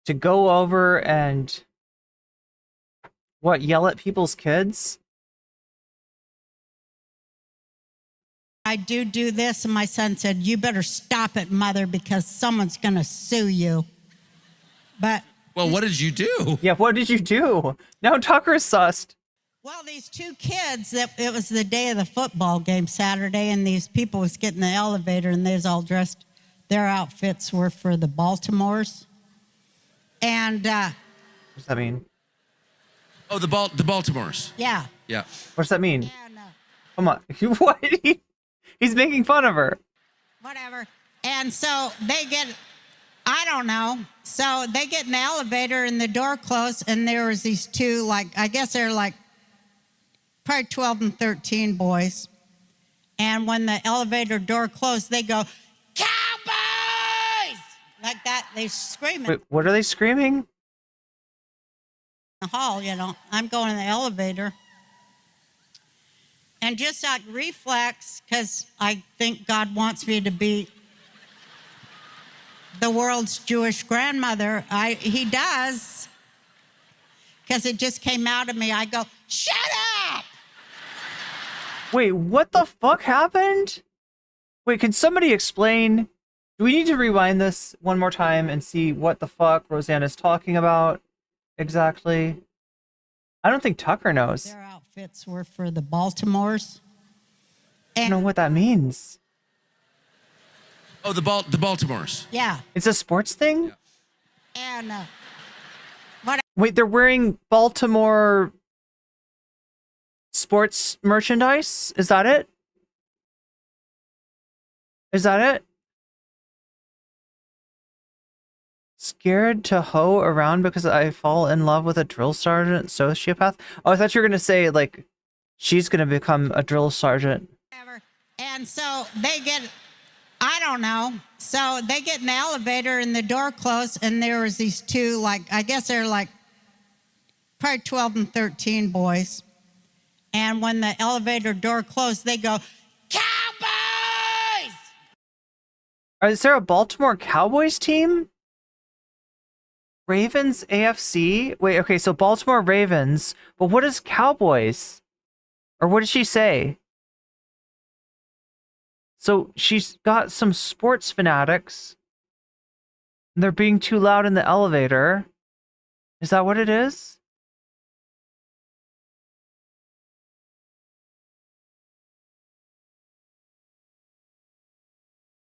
to go over and, what, yell at people's kids? I do this, and my son said, you better stop it, Mother, because someone's going to sue you. But... Well, what did you do? Yeah, what did you do? Now Tucker's sussed. Well, these two kids, it was the day of the football game Saturday, and these people was getting in the elevator, and they was all dressed. Their outfits were for the Baltimores. And... what does that mean? Oh, the Baltimores. Yeah. Yeah. What does that mean? Yeah, no. Come on. What? He's making fun of her. Whatever. And so they get, I don't know. So they get in the elevator and the door closed, and there was these two, like, I guess they're like probably 12 and 13 boys. And when the elevator door closed, they go, Cowboys! Like that. They scream. Wait, what are they screaming? In the hall, you know. I'm going in the elevator. And just like reflex, because I think God wants me to be the world's Jewish grandmother. He does. Because it just came out of me. I go, shut up! Wait, what the fuck happened? Wait, can somebody explain? Do we need to rewind this one more time and see what the fuck Roseanne is talking about exactly? I don't think Tucker knows. Their outfits were for the Baltimores. I don't know what that means. Oh, the Baltimores. Yeah. It's a sports thing? Yeah. And wait, they're wearing Baltimore sports merchandise? Is that it? Is that it? Scared to hoe around because I fall in love with a drill sergeant sociopath? Oh, I thought you were gonna say like she's gonna become a drill sergeant. And so they get, I don't know. So they get in the elevator and the door closed, and there was these two, like, I guess they're like probably 12 and 13 boys. And when the elevator door closed, they go, Cowboys! Is there a Baltimore Cowboys team? Ravens AFC? Wait, okay, so Baltimore Ravens, but what is Cowboys? Or what did she say? So she's got some sports fanatics. They're being too loud in the elevator. Is that what it is?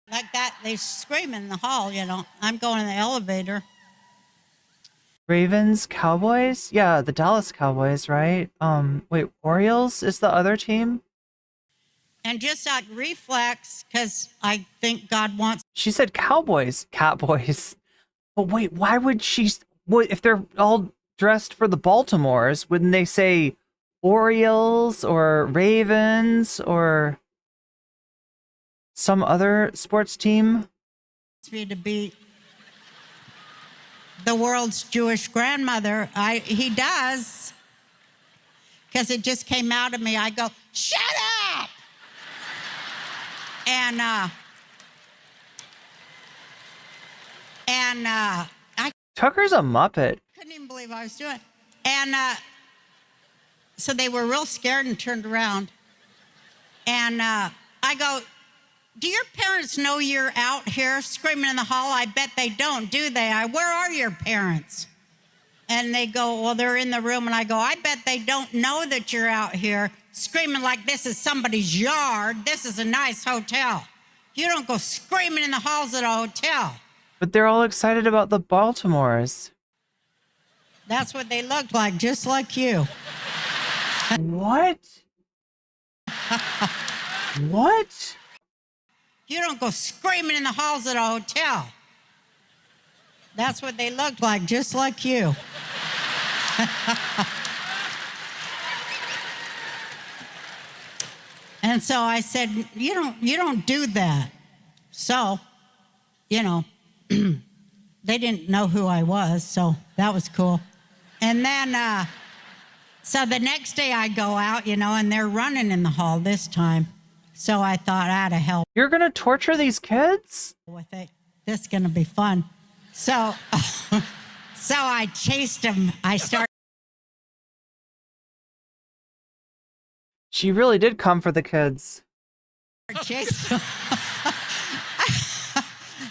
Like that, they scream in the hall, you know. I'm going in the elevator. Ravens, Cowboys? Yeah, the Dallas Cowboys, right? Wait, Orioles is the other team? And just like reflex, because I think God wants... She said Cowboys, Catboys. But wait, why would she... What, if they're all dressed for the Baltimores, wouldn't they say Orioles or Ravens or some other sports team? Me to be the world's Jewish grandmother. He does, because it just came out of me. I go, shut up! And I Tucker's a Muppet. couldn't even believe what I was doing. And so they were real scared and turned around. And I go, do your parents know you're out here screaming in the hall? I bet they don't, do they? Where are your parents? And they go, well, they're in the room. And I go, I bet they don't know that you're out here screaming like this is somebody's yard. This is a nice hotel. You don't go screaming in the halls at a hotel. But they're all excited about the Baltimores. That's what they looked like, just like you. What? What? You don't go screaming in the halls at a hotel. That's what they looked like, just like you. And so I said, you don't do that. So, you know, they didn't know who I was, so that was cool. And then, so the next day I go out, you know, and they're running in the hall this time. So I thought I'd help. You're gonna torture these kids? With it. This is gonna be fun. So, so I chased them. She really did come for the kids. Chased them.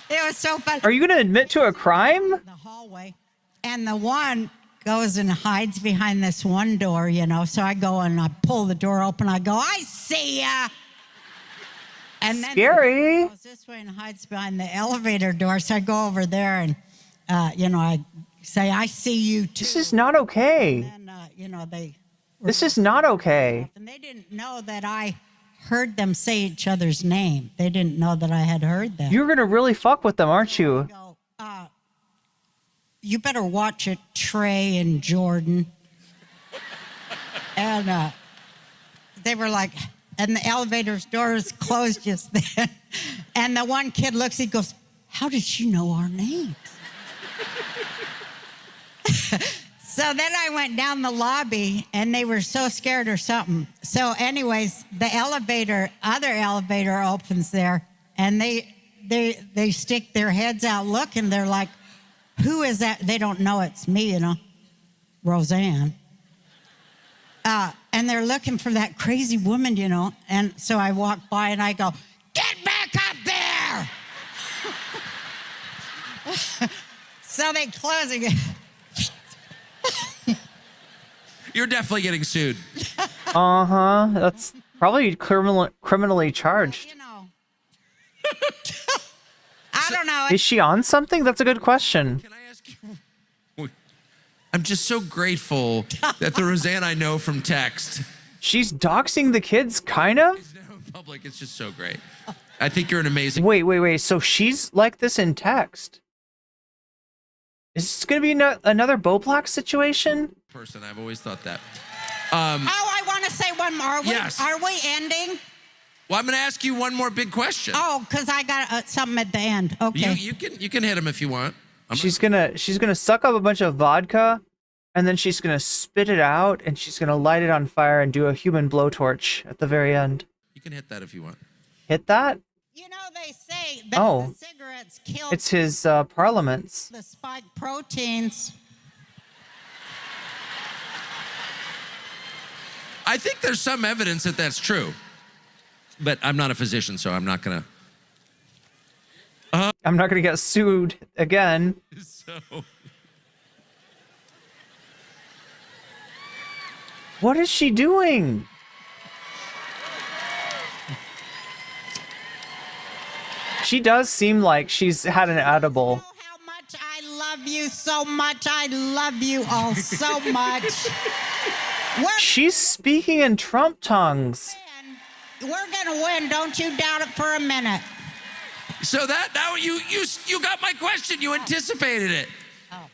It was so fun. Are you gonna admit to a crime? The hallway, and the one goes and hides behind this one door, you know. So I go and I pull the door open. I go, I see ya. And then scary. He goes this way and hides behind the elevator door. So I go over there and, you know, I say, I see you too. This is not okay. And then, you know, this is not okay. And they didn't know that I heard them say each other's name. They didn't know that I had heard them. You're gonna really fuck with them, aren't you? You better watch it, Trey and Jordan. And they were like, and the elevator's door is closed just then. And the one kid looks, he goes, how did she know our names? So then I went down the lobby, and they were so scared or something. So anyways, the other elevator opens there, and they stick their heads out looking. They're like, who is that? They don't know it's me, you know, Roseanne. And they're looking for that crazy woman, you know. And so I walk by and I go, get back up there! So they close again. You're definitely getting sued. Uh-huh. That's probably criminally charged. You know. I don't know. Is she on something? That's a good question. Can I ask you? I'm just so grateful that the Roseanne I know from text. She's doxing the kids, kind of? In public, it's just so great. I think you're an amazing... Wait. So she's like this in text? Is this going to be another Boplack situation? Person, I've always thought that. I want to say one more. Yes. Are we ending? Well, I'm going to ask you one more big question. Oh, because I got something at the end. Okay. You can hit him if you want. She's gonna suck up a bunch of vodka, and then she's gonna spit it out, and she's gonna light it on fire and do a human blowtorch at the very end. You can hit that if you want. Hit that? You know, they say that the cigarettes kill. It's his parliaments. The spike proteins. I think there's some evidence that that's true, but I'm not a physician, so I'm not gonna. I'm not gonna get sued again. So. What is she doing? She does seem like she's had an edible. I love you so much. I love you all so much. She's speaking in Trump tongues. We're gonna win. Don't you doubt it for a minute. So that now you got my question. You anticipated it. Oh.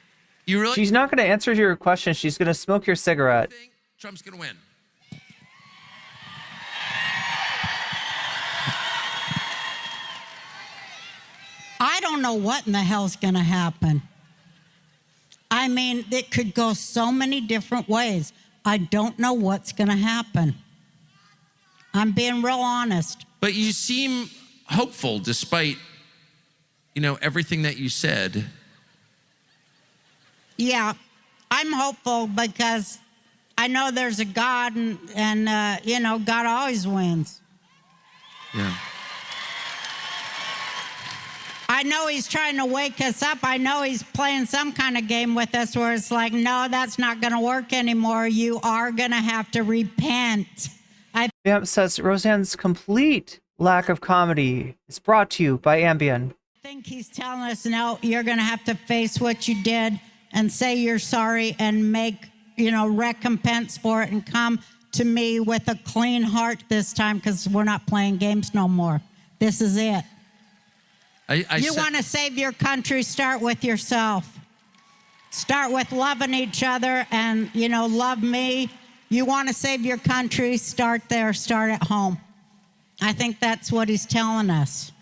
You really? She's not going to answer your question. She's going to smoke your cigarette. I think Trump's going to win. I don't know what in the hell's going to happen. I mean, it could go so many different ways. I don't know what's going to happen. I'm being real honest. But you seem hopeful despite, everything that you said. Yeah, I'm hopeful because I know there's a God and God always wins. Yeah. I know he's trying to wake us up. I know he's playing some kind of game with us where it's like, no, that's not going to work anymore. You are going to have to repent. Vamp says Roseanne's complete lack of comedy is brought to you by Ambien. I think he's telling us, no, you're going to have to face what you did and say you're sorry and make, recompense for it and come to me with a clean heart this time because we're not playing games no more. This is it. You want to save your country, start with yourself. Start with loving each other and, love me. You want to save your country, start there, start at home. I think that's what he's telling us.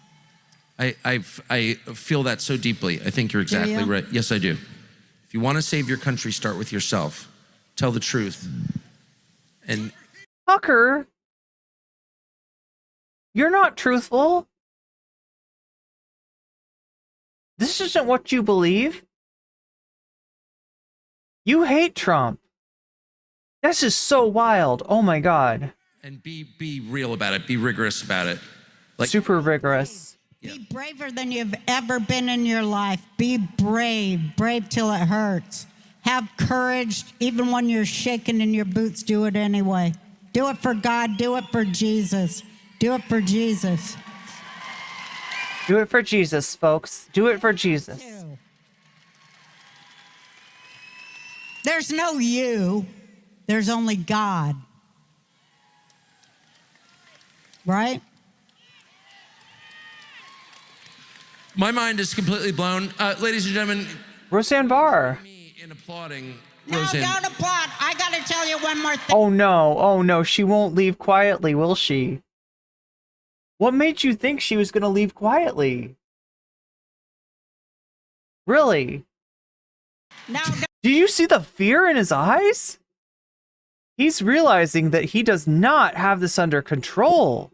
I feel that so deeply. I think you're exactly right. Yes, I do. If you want to save your country, start with yourself. Tell the truth. And Tucker, you're not truthful. This isn't what you believe. You hate Trump. This is so wild. Oh my God. And be real about it. Be rigorous about it. Super rigorous. Be braver than you've ever been in your life. Be brave. Brave till it hurts. Have courage. Even when you're shaking in your boots, do it anyway. Do it for God. Do it for Jesus. Do it for Jesus. Do it for Jesus, folks. Do it for Jesus. There's no you. There's only God. Right? my mind is completely blown. Ladies and gentlemen. Roseanne Bar. Me in applauding No, Roseanne. don't applaud. I got to tell you one more thing. Oh no, she won't leave quietly, will she? What made you think she was going to leave quietly? Really? No, Do you see the fear in his eyes? He's realizing that he does not have this under control.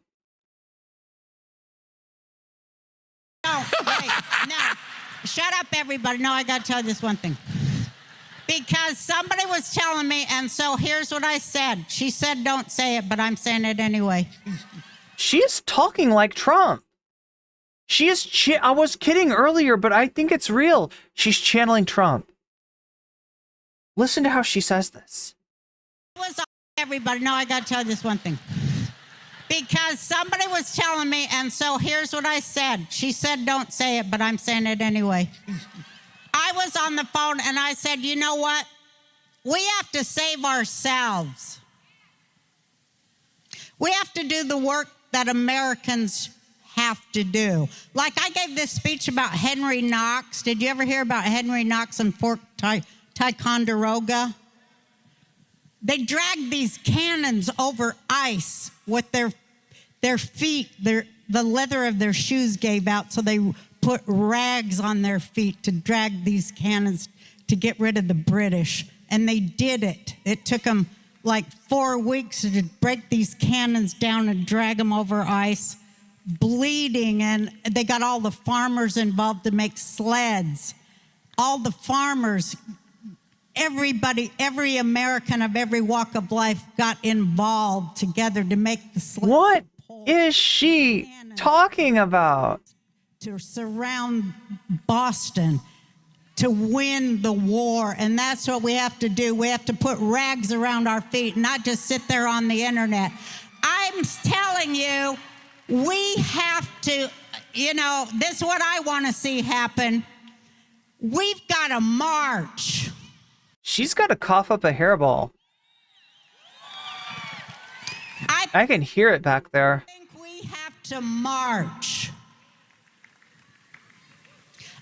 No, wait, no. Shut up, everybody. No, I got to tell you this one thing. Because somebody was telling me, and so here's what I said. She said don't say it, but I'm saying it anyway. She is talking like Trump. She is. I was kidding earlier, but I think it's real. She's channeling Trump. Listen to how she says this. Was everybody? No, I got to tell you this one thing. Because somebody was telling me, and so here's what I said. She said don't say it, but I'm saying it anyway. I was on the phone, and I said, you know what? We have to save ourselves. We have to do the work that Americans have to do. Like I gave this speech about Henry Knox. Did you ever hear about Henry Knox and Fort Ticonderoga? They dragged these cannons over ice with their feet. The leather of their shoes gave out, so they put rags on their feet to drag these cannons to get rid of the British. And they did it. It took them like 4 weeks to break these cannons down and drag them over ice, bleeding. And they got all the farmers involved to make sleds. All the farmers, everybody, every American of every walk of life got involved together to make the sleds. What is she talking about? To surround Boston, to win the war. And that's what we have to do. We have to put rags around our feet, not just sit there on the internet. I'm telling you, we have to, this is what I want to see happen. We've got to march. She's got to cough up a hairball. I can hear it back there. I think we have to march.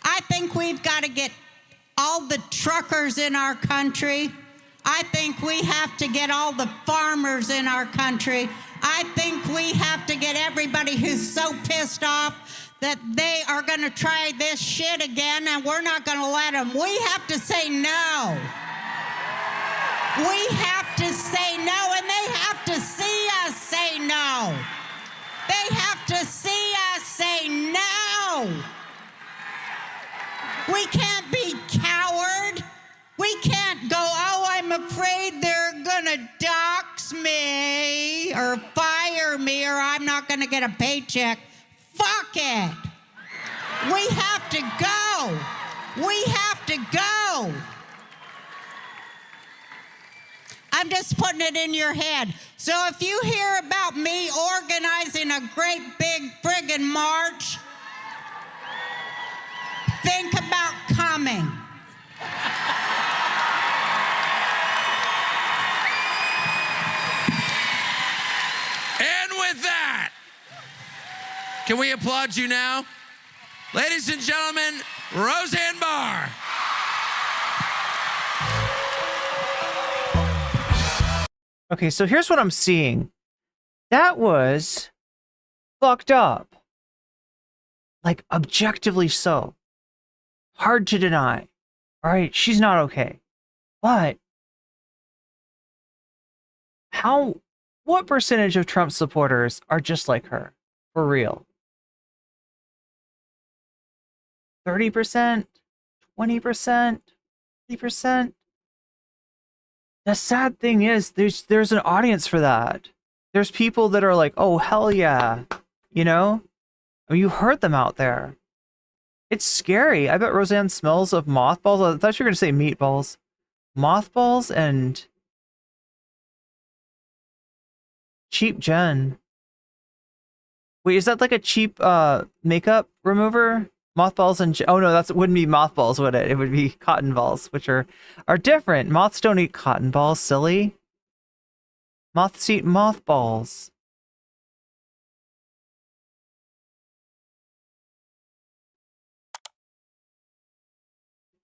I think we've got to get all the truckers in our country. I think we have to get all the farmers in our country. I think we have to get everybody who's so pissed off that they are going to try this shit again, and we're not going to let them. We have to say no. We have to say no, and they have to see us say no. They have to see us say no. We can't be coward. We can't go, oh, I'm afraid they're going to dox me or fire me or I'm not going to get a paycheck. Fuck it. We have to go. We have to go. I'm just putting it in your head. So if you hear about me organizing a great big friggin' march, think about coming. And with that, can we applaud you now? Ladies and gentlemen, Roseanne Bar. Okay, so here's what I'm seeing. That was fucked up. Like, objectively so. Hard to deny. All right, she's not okay. But what percentage of Trump supporters are just like her? For real? 30%? 20%? 50%? The sad thing is, there's an audience for that. There's people that are like, oh, hell yeah. You know? I mean, you heard them out there. It's scary. I bet Roseanne smells of mothballs. I thought you were going to say meatballs. Mothballs and cheap Jen. Wait, is that like a cheap makeup remover? Mothballs and oh no, that wouldn't be mothballs, would it? It would be cotton balls, which are different. Moths don't eat cotton balls, silly. Moths eat mothballs.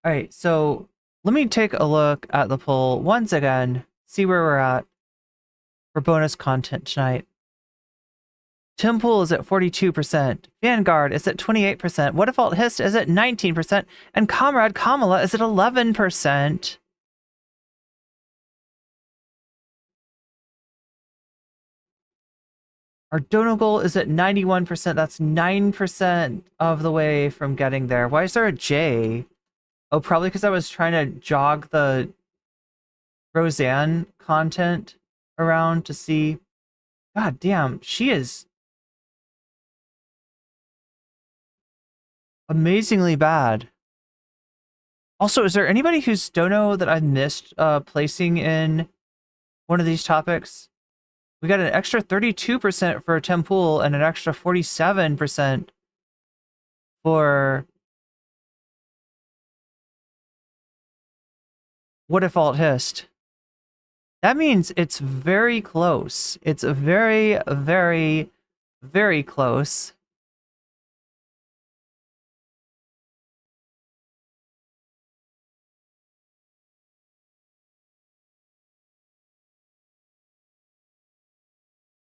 All right, so let me take a look at the poll once again, see where we're at for bonus content tonight. Tim Pool is at 42%, Vanguard is at 28%, What Default Hist is at 19%, and Comrade Kamala is at 11%. Our donor goal is at 91%, that's 9% of the way from getting there. Why is there a J? Oh, probably because I was trying to jog the Roseanne content around to see. God damn, she is amazingly bad. Also, is there anybody who's dono that I missed placing in one of these topics? We got an extra 32% for Tim Pool and an extra 47% for What Default Hist. That means it's very close. It's very, very, very close.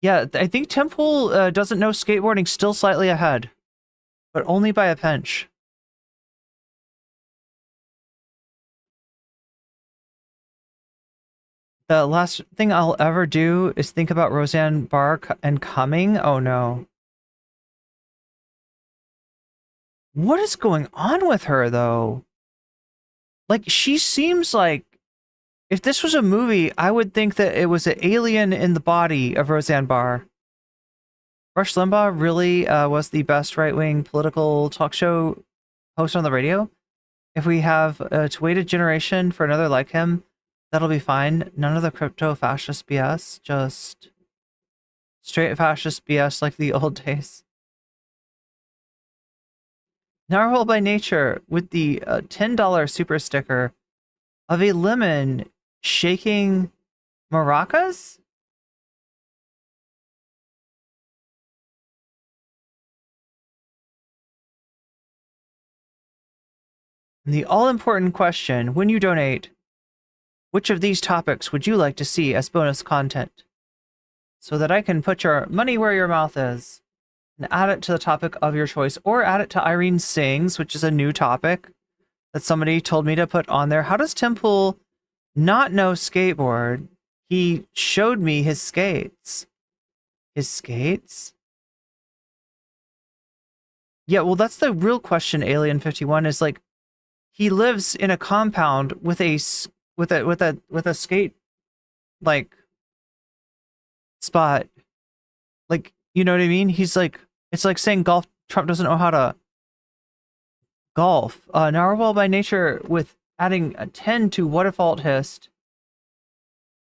Yeah, I think Temple doesn't know skateboarding, still slightly ahead, but only by a pinch. The last thing I'll ever do is think about Roseanne Barr and coming. Oh no. What is going on with her, though? Like, she seems like, if this was a movie, I would think that it was an alien in the body of Roseanne Barr. Rush Limbaugh really was the best right-wing political talk show host on the radio. If we have to wait a generation for another like him, that'll be fine. None of the crypto-fascist BS, just straight fascist BS like the old days. Narwhal by Nature with the $10 super sticker of a lemon shaking maracas? And the all-important question, when you donate, which of these topics would you like to see as bonus content? So that I can put your money where your mouth is and add it to the topic of your choice, or add it to Irene Sings, which is a new topic that somebody told me to put on there. How does Temple not know skateboard? He showed me his skates. His skates? Yeah, well, that's the real question, Alien 51, is like, he lives in a compound with a skate, like, spot. Like, you know what I mean? He's like, it's like saying Trump doesn't know how to golf. Narwhal by Nature with adding a 10 to what if alt hist,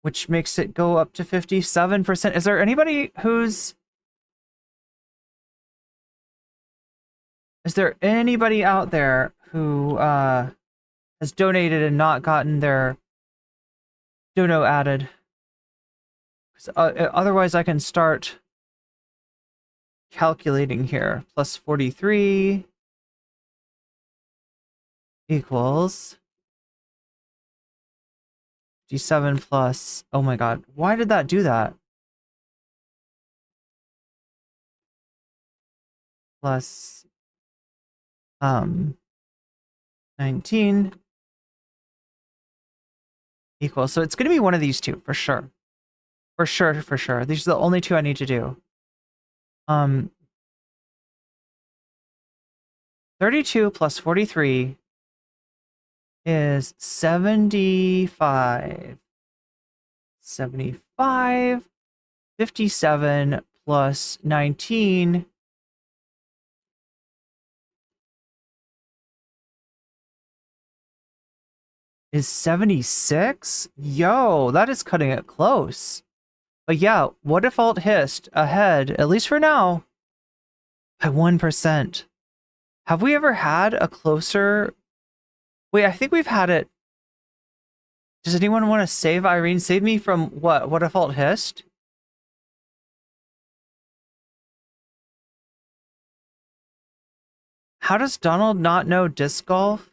which makes it go up to 57%. Is there anybody who's... Is there anybody out there who has donated and not gotten their dono added? Otherwise, I can start calculating here. Plus 43 equals 57 plus... Oh my god, why did that do that? Plus 19 equals... So it's going to be one of these two, for sure. For sure. These are the only two I need to do. 32 plus 43 is 75. 75. 57 plus 19 is 76? Yo, that is cutting it close. But yeah, what if alt hist ahead, at least for now, by 1%? Have we ever had a closer... Wait, I think we've had it... Does anyone want to save Irene? Save me from what? What if alt hist? How does Donald not know disc golf?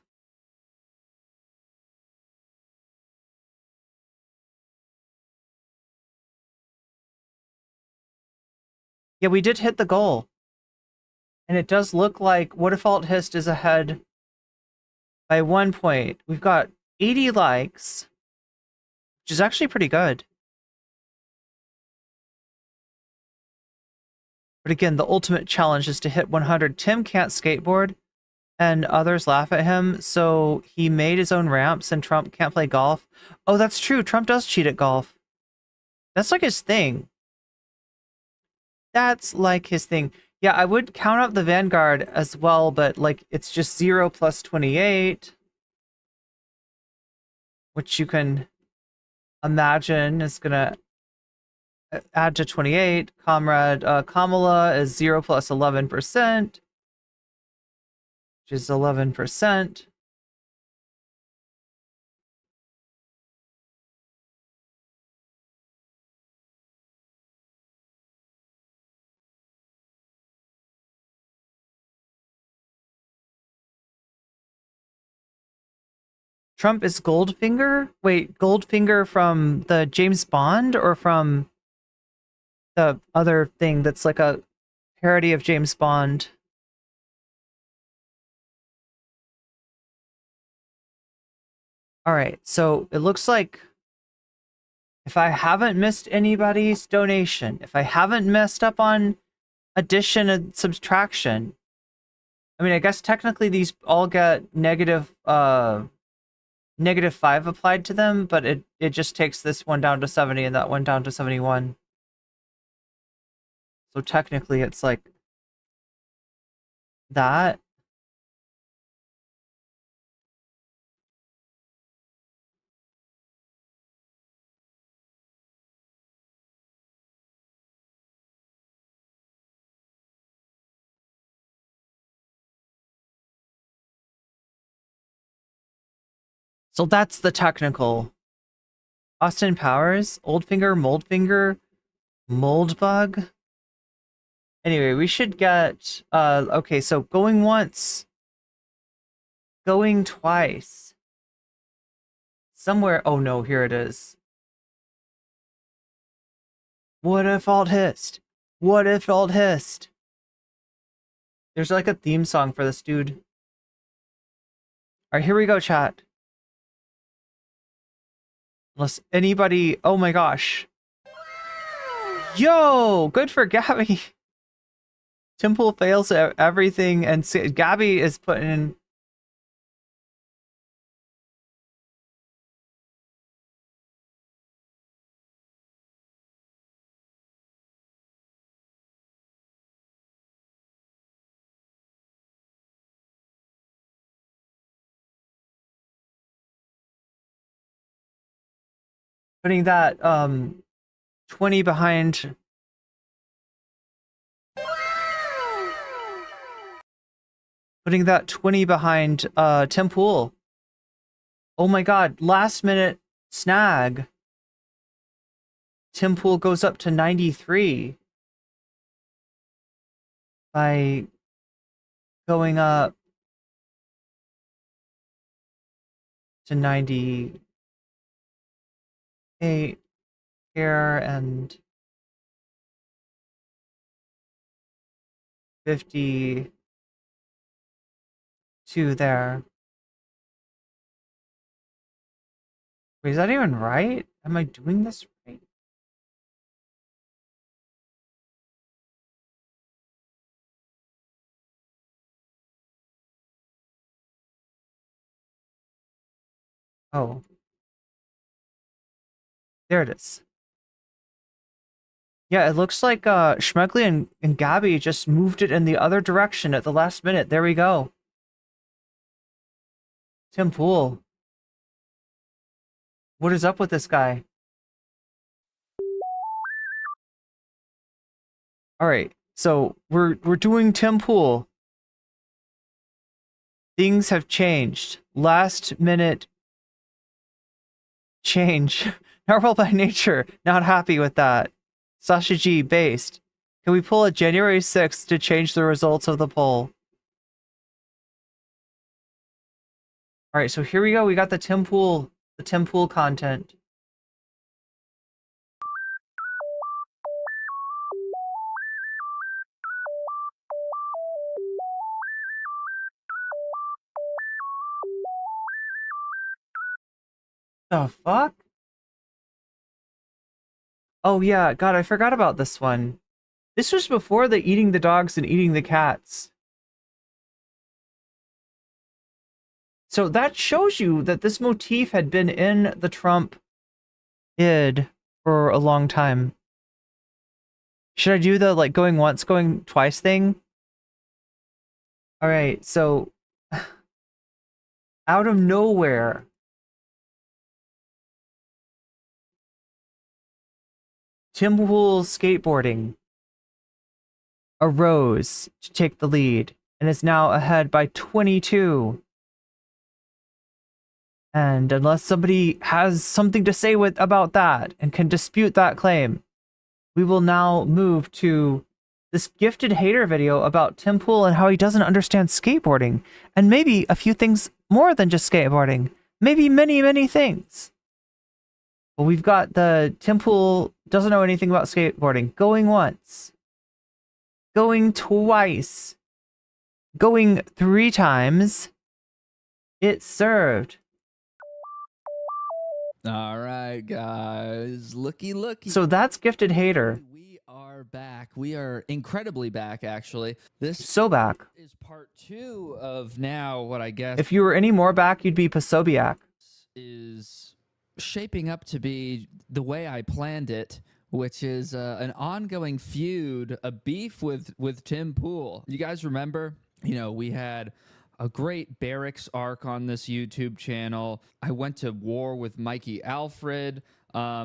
Yeah, we did hit the goal. And it does look like what if alt hist is ahead by 1 point. We've got 80 likes, which is actually pretty good. But again, the ultimate challenge is to hit 100. Tim can't skateboard, and others laugh at him, so he made his own ramps, and Trump can't play golf. Oh, that's true. Trump does cheat at golf. That's like his thing. That's like his thing. Yeah, I would count out the Vanguard as well, but like it's just 0 plus 28, which you can imagine is gonna add to 28. Comrade Kamala is 0 plus 11%, which is 11%. Trump is Goldfinger? Wait, Goldfinger from the James Bond or from the other thing that's like a parody of James Bond. All right, so it looks like if I haven't missed anybody's donation, if I haven't messed up on addition and subtraction, I mean, I guess technically these all get negative 5 applied to them, but it just takes this one down to 70 and that one down to 71. So technically it's like that. So that's the technical. Austin Powers, Oldfinger, Moldfinger, Moldbug. Anyway, we should get, okay, so going once, going twice. Somewhere, oh no, here it is. What if alt hissed? What if alt hissed? There's like a theme song for this dude. All right, here we go, chat. Unless anybody, oh my gosh. Yo, good for Gabby. Temple fails at everything, and Gabby is putting that 20 behind. Putting that 20 behind Tim Pool. Oh my god, last minute snag. Tim Pool goes up to 93 by going up to 98 here and 52 there. Wait, is that even right? Am I doing this right? Oh. There it is. Yeah, it looks like Schmegley and Gabby just moved it in the other direction at the last minute. There we go. Tim Pool. What is up with this guy? All right, so we're doing Tim Pool. Things have changed. Last minute change. Narwhal by nature. Not happy with that. Sasha G based. Can we pull a January 6th to change the results of the poll? All right, so here we go. We got the Tim Pool content. The fuck? Oh yeah, God, I forgot about this one. This was before the eating the dogs and eating the cats. So that shows you that this motif had been in the Trump id for a long time. Should I do the like going once, going twice thing? All right, so out of nowhere, Tim Pool's skateboarding arose to take the lead and is now ahead by 22. And unless somebody has something to say about that and can dispute that claim, we will now move to this gifted hater video about Tim Pool and how he doesn't understand skateboarding, and maybe a few things more than just skateboarding. Maybe many, many things. Well, we've got the Tim Pool doesn't know anything about skateboarding. Going once. Going twice. Going 3 times. It's served. All right, guys. Looky. So that's Gifted Hater. We are back. We are incredibly back, actually. This So back. is part 2 of now what I guess If you were any more back, you'd be Pasobiac. is shaping up to be the way I planned it, which is an ongoing feud, a beef with Tim Pool. You guys remember? You know, we had a great barracks arc on this YouTube channel. I went to war with Mikey Alfred.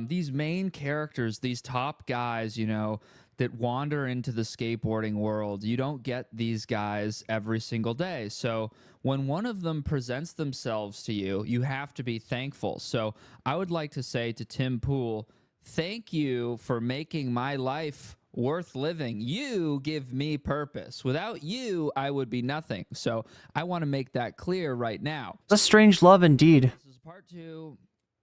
These main characters, these top guys, you know, that wander into the skateboarding world. You don't get these guys every single day. So when one of them presents themselves to you, you have to be thankful. So I would like to say to Tim Pool, thank you for making my life worth living. You give me purpose. Without you, I would be nothing. So I want to make that clear right now. A strange love indeed. This is part 2.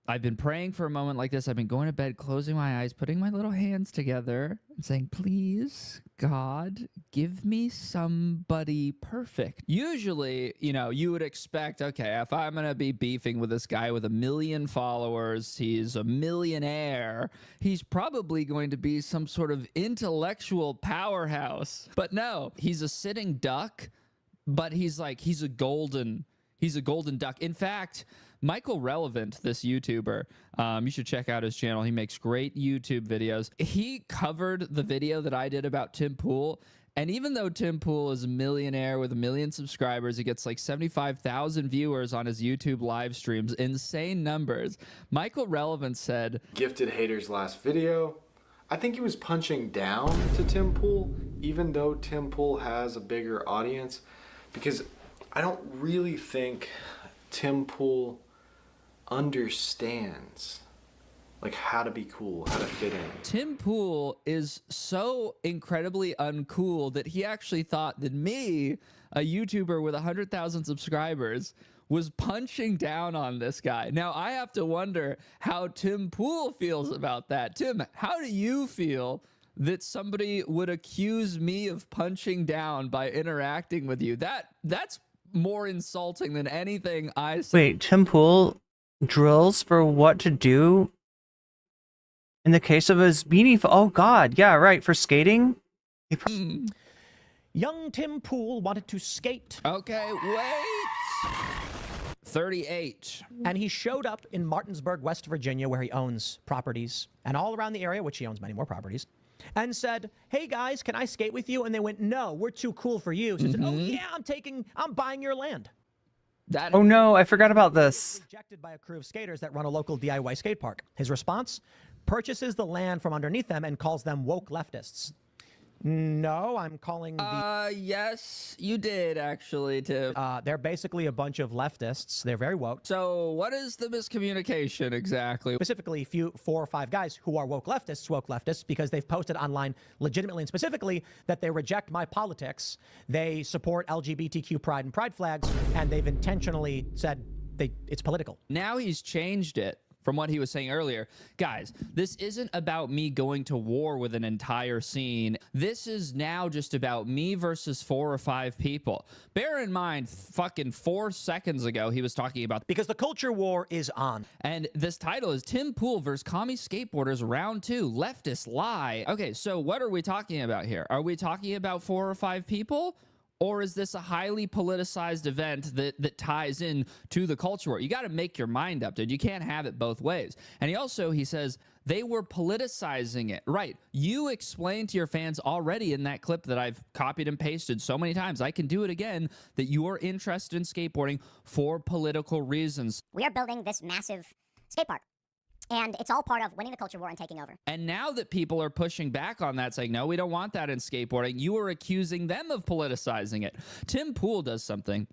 I've been praying for a moment like this. I've been going to bed, closing my eyes, putting my little hands together and saying, please, God, give me somebody perfect. Usually, you know, you would expect, okay, if I'm going to be beefing with this guy with 1 million followers, he's a millionaire, he's probably going to be some sort of intellectual powerhouse. But no, he's a sitting duck, but he's a golden duck. In fact, Michael Relevant, this YouTuber, you should check out his channel. He makes great YouTube videos. He covered the video that I did about Tim Pool. And even though Tim Pool is a millionaire with 1 million subscribers, he gets like 75,000 viewers on his YouTube live streams, insane numbers. Michael Relevant said, Gifted Hater's last video, I think he was punching down to Tim Pool, even though Tim Pool has a bigger audience, because I don't really think Tim Pool understands like how to be cool, how to fit in. Tim Pool is so incredibly uncool that he actually thought that me, a YouTuber with 100,000 subscribers, was punching down on this guy. Now I have to wonder how Tim Pool feels about that. Tim, how do you feel that somebody would accuse me of punching down by interacting with you? That's more insulting than anything I say. Wait, Tim Pool drills for what to do in the case of his beanie. Oh God, yeah, right, for skating. Young Tim Pool wanted to skate. Okay, wait. 38. And he showed up in Martinsburg, West Virginia, where he owns properties, and all around the area, which he owns many more properties, and said, hey guys, can I skate with you? And they went, no, we're too cool for you. So he said, oh yeah, I'm buying your land. Oh no, I forgot about this. Rejected by a crew of skaters that run a local DIY skate park. His response? Purchases the land from underneath them and calls them woke leftists. No, I'm calling the... Yes, you did, actually, Tim. They're basically a bunch of leftists. They're very woke. So what is the miscommunication exactly? Specifically, 4 or 5 guys who are woke leftists, because they've posted online legitimately and specifically that they reject my politics. They support LGBTQ pride and pride flags, and they've intentionally said it's political. Now he's changed it from what he was saying earlier. Guys, this isn't about me going to war with an entire scene. This is now just about me versus 4 or 5 people. Bear in mind, fucking 4 seconds ago, he was talking about... Because the culture war is on. And this title is Tim Pool versus Commie Skateboarders Round 2, Leftists Lie. Okay, so what are we talking about here? Are we talking about 4 or 5 people? Or is this a highly politicized event that ties in to the culture war? You got to make your mind up, dude. You can't have it both ways. And he says they were politicizing it. Right. You explained to your fans already in that clip that I've copied and pasted so many times, I can do it again, that you are interested in skateboarding for political reasons. We are building this massive skate park. And it's all part of winning the culture war and taking over. And now that people are pushing back on that, saying, no, we don't want that in skateboarding, you are accusing them of politicizing it. Tim Pool does something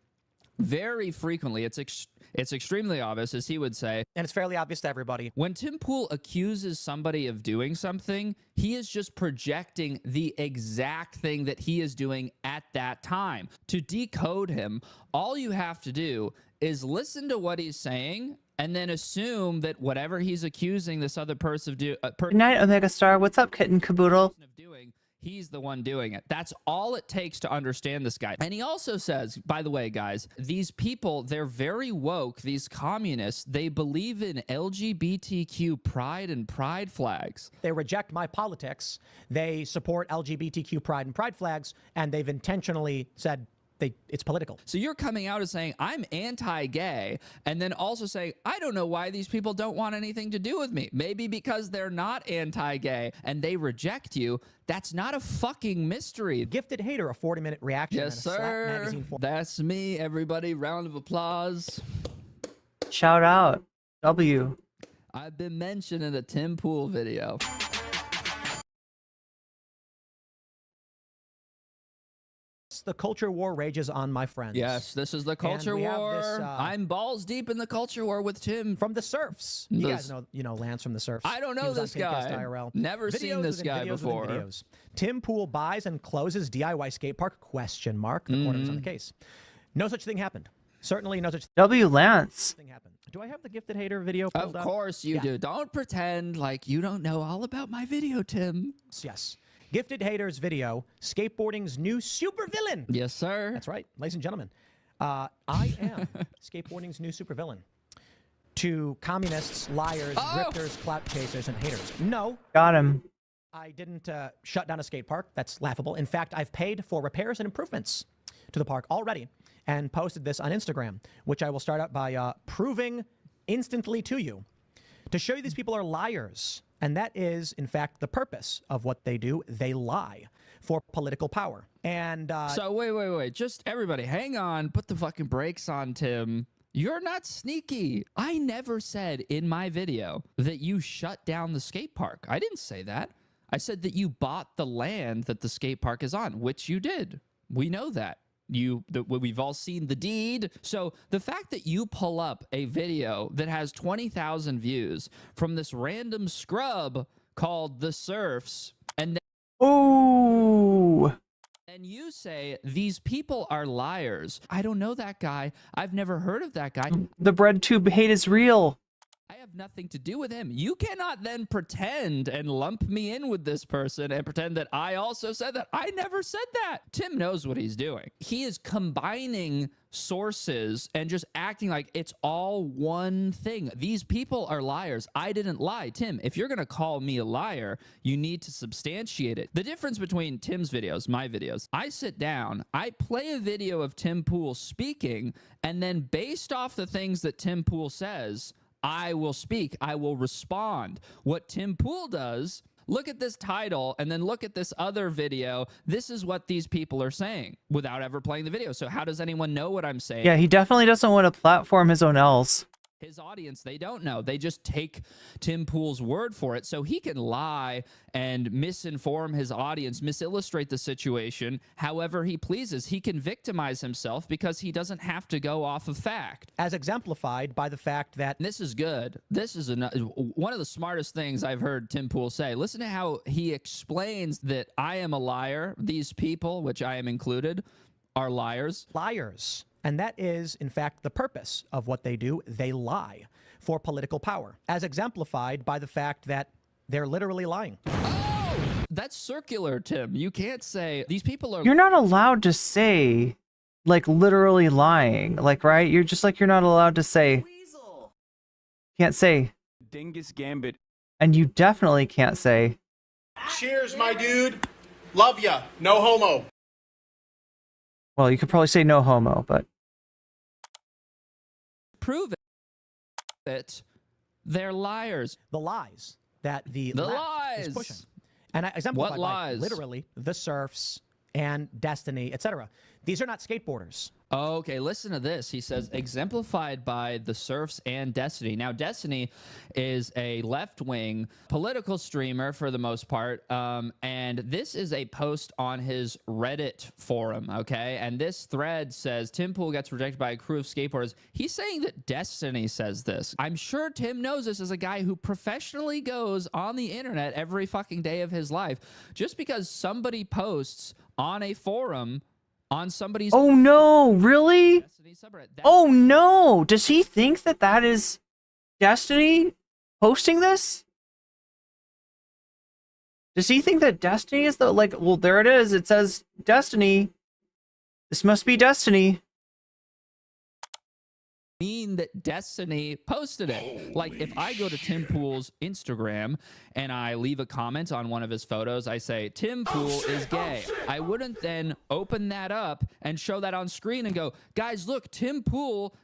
very frequently. It's extremely obvious, as he would say. And it's fairly obvious to everybody. When Tim Pool accuses somebody of doing something, he is just projecting the exact thing that he is doing at that time. To decode him, all you have to do is listen to what he's saying and then assume that whatever he's accusing this other person of Good night, Omega Star. What's up, Kitten Caboodle? doing, he's the one doing it. That's all it takes to understand this guy. And he also says, by the way, guys, these people, they're very woke. These communists, they believe in LGBTQ pride and pride flags. They reject my politics. They support LGBTQ pride and pride flags, and they've intentionally said it's political. So you're coming out as saying, I'm anti-gay, and then also saying, I don't know why these people don't want anything to do with me. Maybe because they're not anti-gay and they reject you. That's not a fucking mystery. Gifted Hater, a 40-minute reaction. Yes, and a Slap sir. magazine for That's me, everybody. Round of applause. Shout out. W. I've been mentioned in a Tim Pool video. The culture war rages on, my friends. Yes, this is the culture war. This, I'm balls deep in the culture war with Tim. From the Surfs. You guys know, Lance from the Surfs. I don't know this guy. IRL. Never seen this guy before. Videos. Tim Pool buys and closes DIY skate park? The corner is on the case. No such thing happened. Certainly no such W. Lance. thing happened. Do I have the Gifted Hater video pulled up? Of course you do. Don't pretend like you don't know all about my video, Tim. Yes. Gifted Haters video, skateboarding's new supervillain. Yes, sir. That's right, ladies and gentlemen. I am skateboarding's new supervillain. To communists, liars, grifters, clout chasers, and haters. No. Got him. I didn't shut down a skate park. That's laughable. In fact, I've paid for repairs and improvements to the park already and posted this on Instagram, which I will start out by proving instantly to you. To show you these people are liars. And that is, in fact, the purpose of what they do. They lie for political power. And so wait. Just everybody, hang on. Put the fucking brakes on, Tim. You're not sneaky. I never said in my video that you shut down the skate park. I didn't say that. I said that you bought the land that the skate park is on, which you did. We know that. We've all seen the deed. So the fact that you pull up a video that has 20,000 views from this random scrub called The Surfs, and then you say these people are liars. I don't know that guy. I've never heard of that guy. The bread tube hate is real. I have nothing to do with him. You cannot then pretend and lump me in with this person and pretend that I also said that. I never said that. Tim knows what he's doing. He is combining sources and just acting like it's all one thing. These people are liars. I didn't lie. Tim, if you're going to call me a liar, you need to substantiate it. The difference between Tim's videos, my videos, I sit down, I play a video of Tim Pool speaking, and then based off the things that Tim Pool says, I will speak. I will respond. What Tim Pool does, look at this title and then look at this other video. This is what these people are saying without ever playing the video. So how does anyone know what I'm saying? Yeah, he definitely doesn't want to platform his own L's. His audience, they don't know. They just take Tim Pool's word for it. So he can lie and misinform his audience, misillustrate the situation however he pleases. He can victimize himself because he doesn't have to go off of fact. As exemplified by the fact that... This is good. This is one of the smartest things I've heard Tim Pool say. Listen to how he explains that I am a liar. These people, which I am included, are liars. Liars. And that is, in fact, the purpose of what they do. They lie for political power, as exemplified by the fact that they're literally lying. Oh, that's circular, Tim. You can't say these people are... You're not allowed to say, like, literally lying. Like, right? You're just like, you're not allowed to say... Can't say... Dingus Gambit. And you definitely can't say... Cheers, my dude. Love ya. No homo. Well, you could probably say no homo, but... Prove it. They're liars. The lies that the left lies is pushing. And I exemplify what lies? Literally the Surfs and Destiny, etc. These are not skateboarders. Okay, listen to this. He says, exemplified by the Surfs and Destiny. Now, Destiny is a left-wing political streamer for the most part, and this is a post on his Reddit forum, okay? And this thread says, Tim Pool gets rejected by a crew of skateboarders. He's saying that Destiny says this. I'm sure Tim knows this as a guy who professionally goes on the internet every fucking day of his life. Just because somebody posts on a forum on somebody's... Oh no, really? Oh no! Does he think that that is Destiny posting this? Does he think that Destiny is the, like, well, there it is. It says Destiny. This must be Destiny. Mean that Destiny posted it. Like, if I go to Tim Pool's Instagram and I leave a comment on one of his photos, I say, Tim Pool is gay. I wouldn't then open that up and show that on screen and go, guys, look, Tim Pool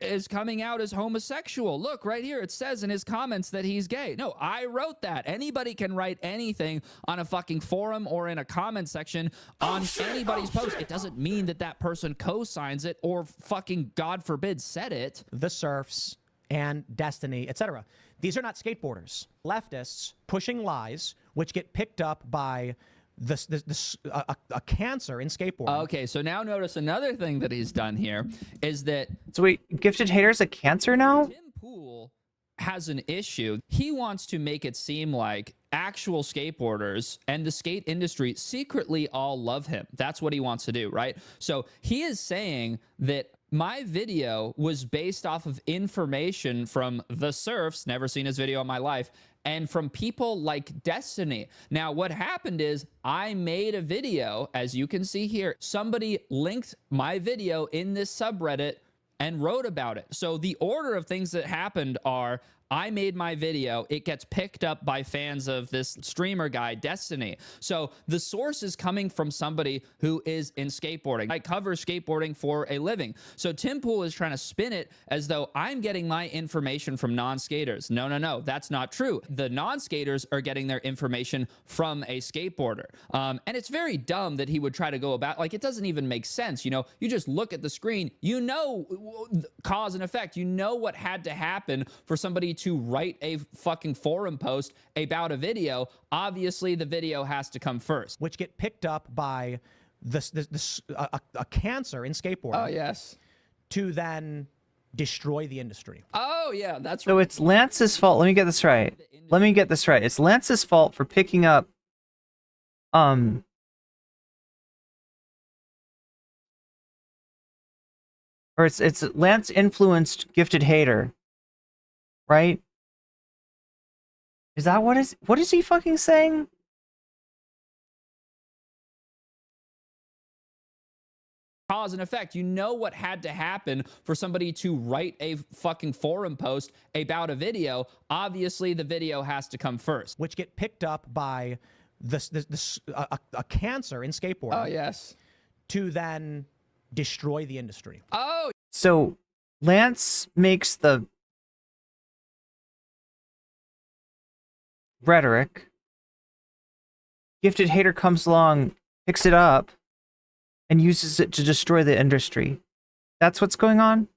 is coming out as homosexual. Look, right here, it says in his comments that he's gay. No, I wrote that. Anybody can write anything on a fucking forum or in a comment section on anybody's post. It doesn't mean that that person co-signs it or fucking, God forbid, said it. The Serfs and Destiny, etc. These are not skateboarders. Leftists pushing lies, which get picked up by a cancer in skateboarding. Okay, so now notice another thing that he's done here is that... So wait, Gifted Hater's a cancer now? Tim Pool has an issue. He wants to make it seem like actual skateboarders and the skate industry secretly all love him. That's what he wants to do, right? So he is saying that my video was based off of information from the Serfs, never seen his video in my life, and from people like Destiny. Now, what happened is I made a video, as you can see here. Somebody linked my video in this subreddit and wrote about it. So the order of things that happened are I made my video. It gets picked up by fans of this streamer guy, Destiny. So the source is coming from somebody who is in skateboarding. I cover skateboarding for a living. So Tim Pool is trying to spin it as though I'm getting my information from non-skaters. No, no, no, that's not true. The non-skaters are getting their information from a skateboarder. And it's very dumb that he would try to go about, like, it doesn't even make sense. You know, you just look at the screen, you know, cause and effect. You know what had to happen for somebody to write a fucking forum post about a video. Obviously, the video has to come first. Which get picked up by a cancer in skateboarding. Oh, yes. To then destroy the industry. Oh, yeah, that's right. So it's Lance's fault. Let me get this right. Let me get this right. It's Lance's fault for picking up, or it's Lance influenced Gifted Hater, right? Is that what is he fucking saying? Cause and effect. You know what had to happen for somebody to write a fucking forum post about a video. Obviously, the video has to come first. Which get picked up by a cancer in skateboarding. Oh, yes. To then destroy the industry. Oh. So Lance makes the rhetoric. Gifted Hater comes along, picks it up, and uses it to destroy the industry. That's what's going on?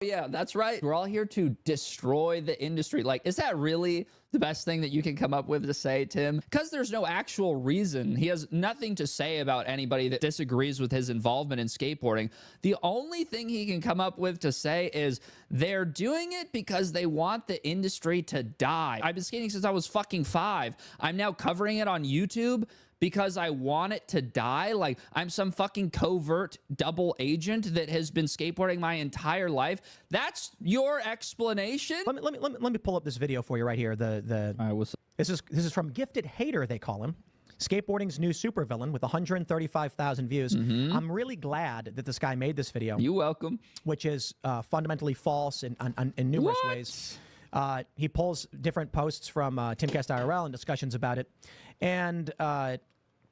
Yeah, that's right. We're all here to destroy the industry. Like, is that really the best thing that you can come up with to say, Tim? Because there's no actual reason. He has nothing to say about anybody that disagrees with his involvement in skateboarding. The only thing he can come up with to say is they're doing it because they want the industry to die. I've been skating since I was fucking 5. I'm now covering it on YouTube because I want it to die. Like, I'm some fucking covert double agent that has been skateboarding my entire life. That's your explanation? Let me pull up this video for you right here. This is from Gifted Hater, they call him. Skateboarding's new supervillain with 135,000 views. I'm really glad that this guy made this video. You're welcome. Which is fundamentally false in numerous ways. He pulls different posts from Timcast IRL and discussions about it. And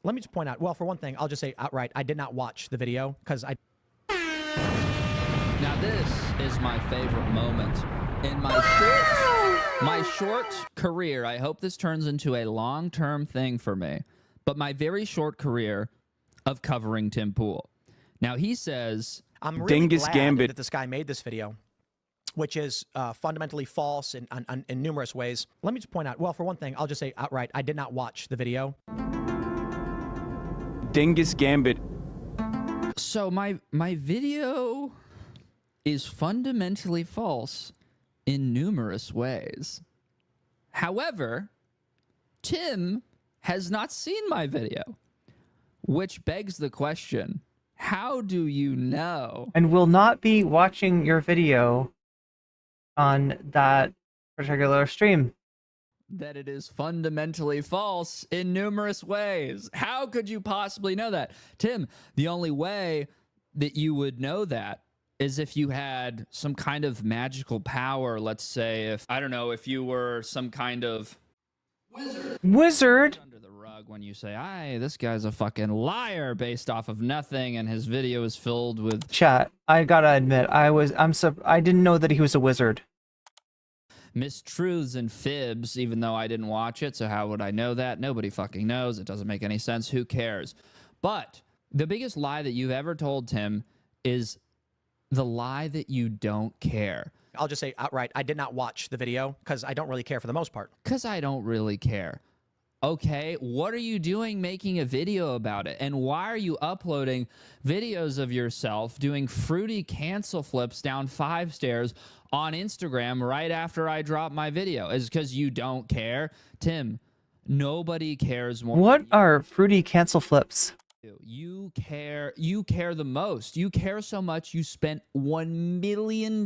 let me just point out, well, for one thing, I'll just say outright, I did not watch the video because I... Now this is my favorite moment in my short career. I hope this turns into a long-term thing for me, but my very short career of covering Tim Pool. Now he says, I'm really glad that this guy made this video, which is fundamentally false in numerous ways. Let me just point out, well, for one thing, I'll just say outright, I did not watch the video. Dingus Gambit. So my video is fundamentally false in numerous ways. However, Tim has not seen my video, which begs the question, How do you know? And will not be watching your video on that particular stream. That it is fundamentally false in numerous ways. How could you possibly know that? Tim, the only way that you would know that is if you had some kind of magical power. Let's say if, I don't know, if you were some kind of wizard under the rug when you say, this guy's a fucking liar based off of nothing, and his video is filled with chat. I gotta admit, I didn't know that he was a wizard. mistruths and fibs, even though I didn't watch it. So how would I know that? Nobody fucking knows. It doesn't make any sense. Who cares? But the biggest lie that you've ever told, Tim, is the lie that you don't care. I'll just say outright, I did not watch the video because I don't really care for the most part. Because I don't really care. Okay, what are you doing making a video about it? And why are you uploading videos of yourself doing fruity cancel flips down 5 stairs on Instagram right after I drop my video? Is it because you don't care? Tim, nobody cares more. What are fruity cancel flips? You care the most. You care so much you spent $1 million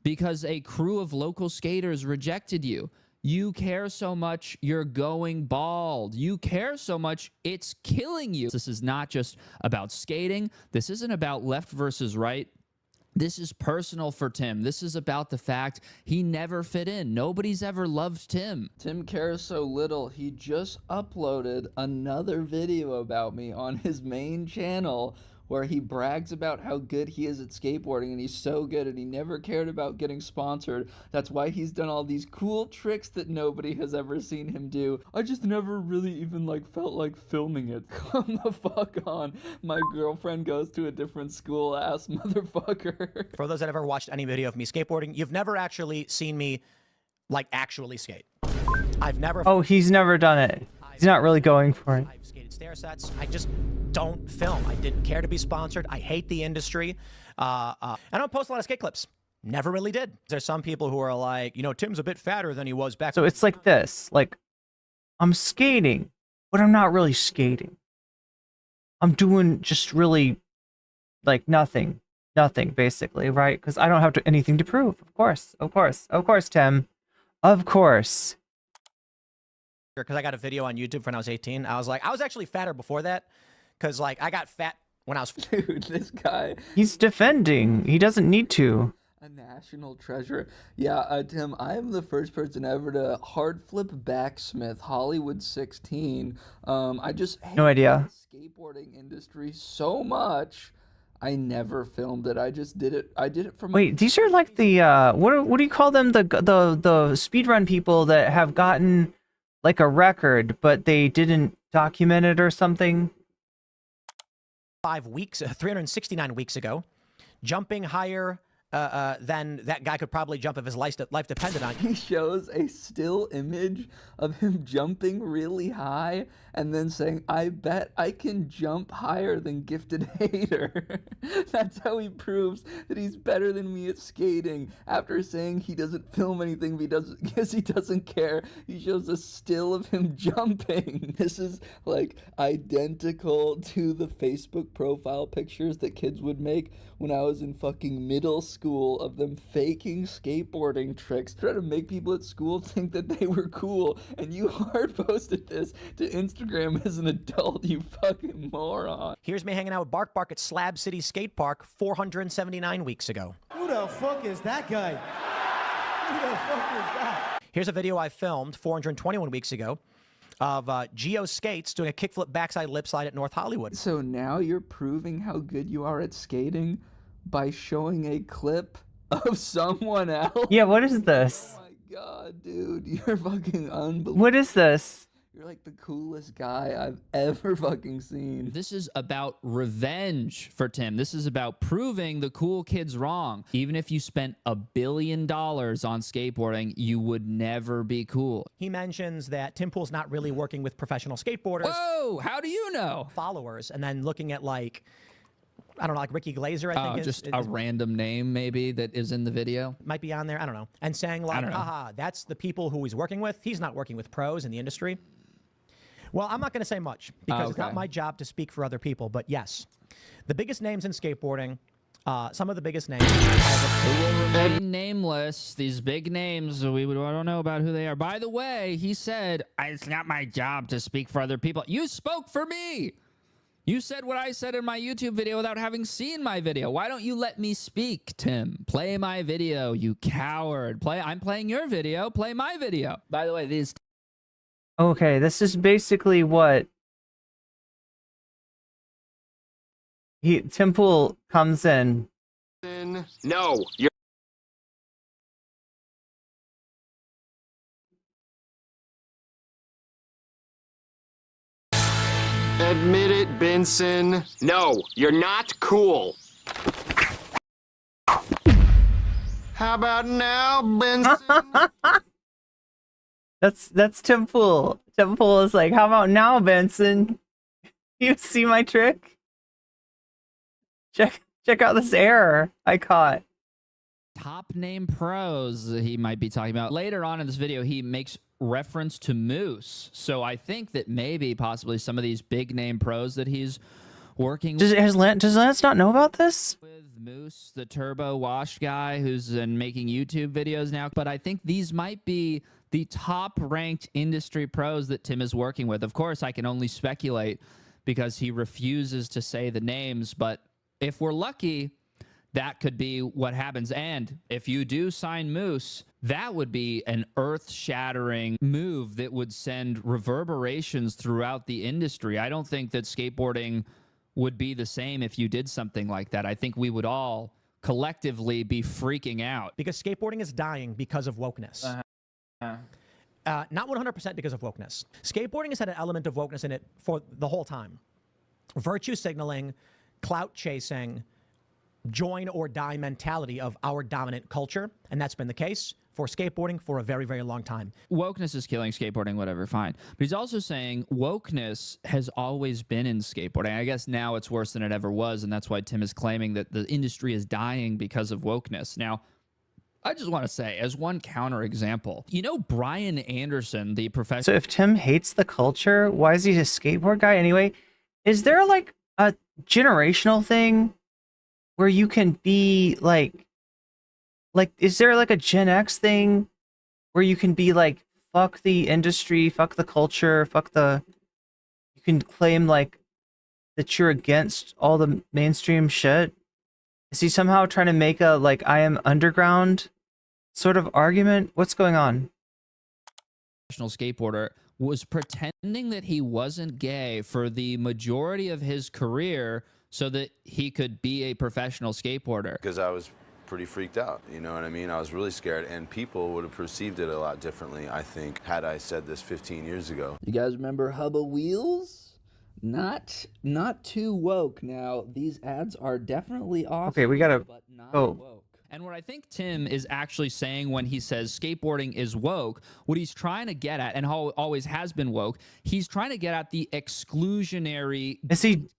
because a crew of local skaters rejected you. You care so much you're going bald. You care so much it's killing you. This is not just about skating. This isn't about left versus right. This is personal for Tim. This is about the fact he never fit in. Nobody's ever loved Tim. Tim cares so little, he just uploaded another video about me on his main channel where he brags about how good he is at skateboarding, and he's so good, and he never cared about getting sponsored. That's why he's done all these cool tricks that nobody has ever seen him do. I just never really even felt like filming it. Come the fuck on. My girlfriend goes to a different school, ass motherfucker. For those that have ever watched any video of me skateboarding, you've never actually seen me actually skate. I've never. Oh, he's never done it. He's not really going for it. I've skated stair sets. I just don't film. I didn't care to be sponsored. I hate the industry. I don't post a lot of skate clips. Never really did. There's some people who are like, Tim's a bit fatter than he was back. So it's like this. I'm skating, but I'm not really skating. I'm doing just really, nothing. Nothing, basically, right? Because I don't have anything to prove. Of course, Tim. Of course. Because I got a video on YouTube when I was 18. I was actually fatter before that. Because, I got fat when I was... Dude, this guy... He's defending. He doesn't need to. A national treasure. Yeah, Tim, I am the first person ever to hard flip backsmith Hollywood 16. I just hate no idea. The skateboarding industry so much. I never filmed it. I just did it. I did it for my... Wait, these are like the what do you call them? The speedrun people that have gotten a record, but they didn't document it or something. 369 weeks ago, jumping higher than that guy could probably jump if his life depended on it. He shows a still image of him jumping really high and then saying, I bet I can jump higher than Gifted Hater. That's how he proves that he's better than me at skating. After saying he doesn't film anything because he doesn't care, he shows a still of him jumping. This is identical to the Facebook profile pictures that kids would make when I was in fucking middle school of them faking skateboarding tricks, trying to make people at school think that they were cool. And you hard posted this to Instagram as an adult, you fucking moron. Here's me hanging out with Bark Bark at Slab City Skate Park 479 weeks ago. Who the fuck is that guy? Who the fuck is that? Here's a video I filmed 421 weeks ago of Geo Skates doing a kickflip backside lip slide at North Hollywood. So now you're proving how good you are at skating by showing a clip of someone else? Yeah, what is this? Oh my god, dude, you're fucking unbelievable. What is this? You're like the coolest guy I've ever fucking seen. This is about revenge for Tim. This is about proving the cool kids wrong. Even if you spent $1 billion on skateboarding, you would never be cool. He mentions that Tim Pool's not really working with professional skateboarders. Whoa, how do you know? Followers, and then looking at I don't know, Ricky Glazer, I think. Just a random name maybe that is in the video? Might be on there, I don't know. And saying haha, that's the people who he's working with. He's not working with pros in the industry. Well, I'm not going to say much because it's not Okay. my job to speak for other people. But yes, the biggest names in skateboarding, some of the biggest names. Who will remain nameless? These big names, we don't know about who they are. By the way, he said, it's not my job to speak for other people. You spoke for me. You said what I said in my YouTube video without having seen my video. Why don't you let me speak, Tim? Play my video, you coward. I'm playing your video. Play my video. By the way, these... Okay, this is basically what Tim Pool comes in. No, you're... Admit it, Benson. No, you're not cool. How about now, Benson? That's Tim Pool. Tim Pool is like, how about now, Benson? You see my trick? Check out this error I caught. Top name pros he might be talking about. Later on in this video, he makes reference to Moose. So I think that maybe possibly some of these big name pros that he's working with. Does Lance not know about this? With Moose, the turbo wash guy who's making YouTube videos now. But I think these might be the top ranked industry pros that Tim is working with. Of course, I can only speculate because he refuses to say the names. But if we're lucky, that could be what happens. And if you do sign Moose, that would be an earth-shattering move that would send reverberations throughout the industry. I don't think that skateboarding would be the same if you did something like that. I think we would all collectively be freaking out. Because skateboarding is dying because of wokeness. Not 100% because of wokeness. Skateboarding has had an element of wokeness in it for the whole time. Virtue signaling, clout chasing, join or die mentality of our dominant culture. And that's been the case for skateboarding for a very, very long time. Wokeness is killing skateboarding, whatever, fine. But he's also saying wokeness has always been in skateboarding. I guess now it's worse than it ever was, and that's why Tim is claiming that the industry is dying because of wokeness. Now, I just want to say, as one counterexample, you know Brian Anderson, the professor... So if Tim hates the culture, why is he a skateboard guy anyway? Is there like a generational thing where you can be like is there like a Gen X thing where you can be like, fuck the industry, fuck the culture, you can claim like that you're against all the mainstream shit? Is he somehow trying to make a like I am underground sort of argument? What's going on? Professional skateboarder was pretending that he wasn't gay for the majority of his career so that he could be a professional skateboarder. Because I was pretty freaked out, you know what I mean? I was really scared, and people would have perceived it a lot differently, I think, had I said this 15 years ago. You guys remember Hubba Wheels? Not too woke. Now, these ads are definitely awesome. Okay, we gotta go. Woke. And what I think Tim is actually saying when he says skateboarding is woke, what he's trying to get at, and always has been woke, he's trying to get at the exclusionary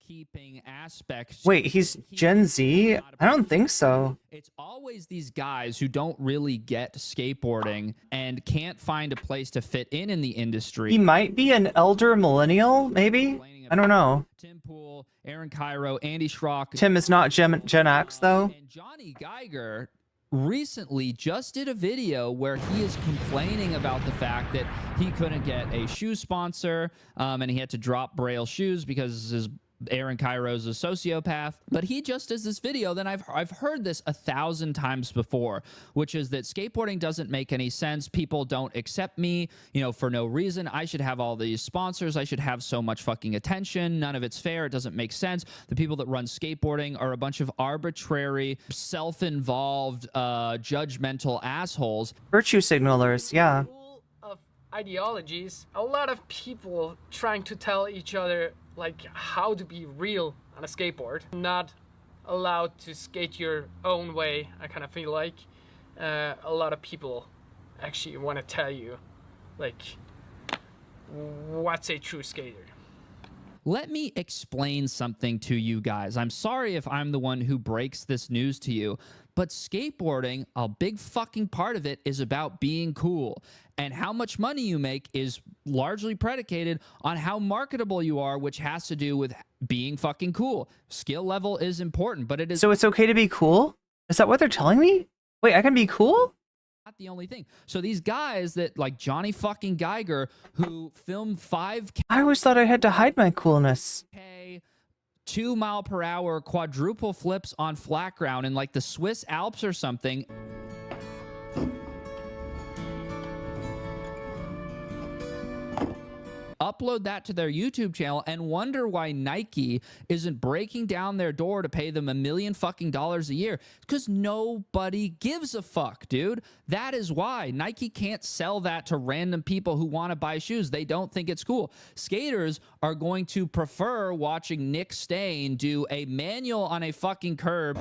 keeping aspect. Wait, he's Gen Z? I don't think so. It's always these guys who don't really get skateboarding and can't find a place to fit in the industry. He might be an elder millennial, maybe? I don't know. Tim Pool, Aaron Cairo, Andy Schrock. Tim is not Gen X, though. And Johnny Geiger recently just did a video where he is complaining about the fact that he couldn't get a shoe sponsor and he had to drop Braille shoes because Aaron Cairo's a sociopath. But he just does this video, then I've heard this 1,000 times before, which is that skateboarding doesn't make any sense. People don't accept me, for no reason. I should have all these sponsors. I should have so much fucking attention. None of it's fair. It doesn't make sense. The people that run skateboarding are a bunch of arbitrary, self-involved, judgmental assholes. Virtue signalers, yeah. Ideologies, a lot of people trying to tell each other like how to be real on a skateboard, not allowed to skate your own way. I kind of feel like a lot of people actually want to tell you like what's a true skater. let me explain something to you guys. I'm sorry if I'm the one who breaks this news to you, but skateboarding, a big fucking part of it is about being cool. And how much money you make is largely predicated on how marketable you are, which has to do with being fucking cool. Skill level is important, but it is... So it's okay to be cool? Is that what they're telling me? Wait, I can be cool? Not the only thing. So these guys that like Johnny fucking Geiger who filmed 5K... I always thought I had to hide my coolness. 2-mile-per-hour quadruple flips on flat ground in like the Swiss Alps or something. Upload that to their YouTube channel and wonder why Nike isn't breaking down their door to pay them $1 million fucking dollars a year. Because nobody gives a fuck, dude. That is why Nike can't sell that to random people who want to buy shoes. They don't think it's cool. Skaters are going to prefer watching Nick Stain do a manual on a fucking curb.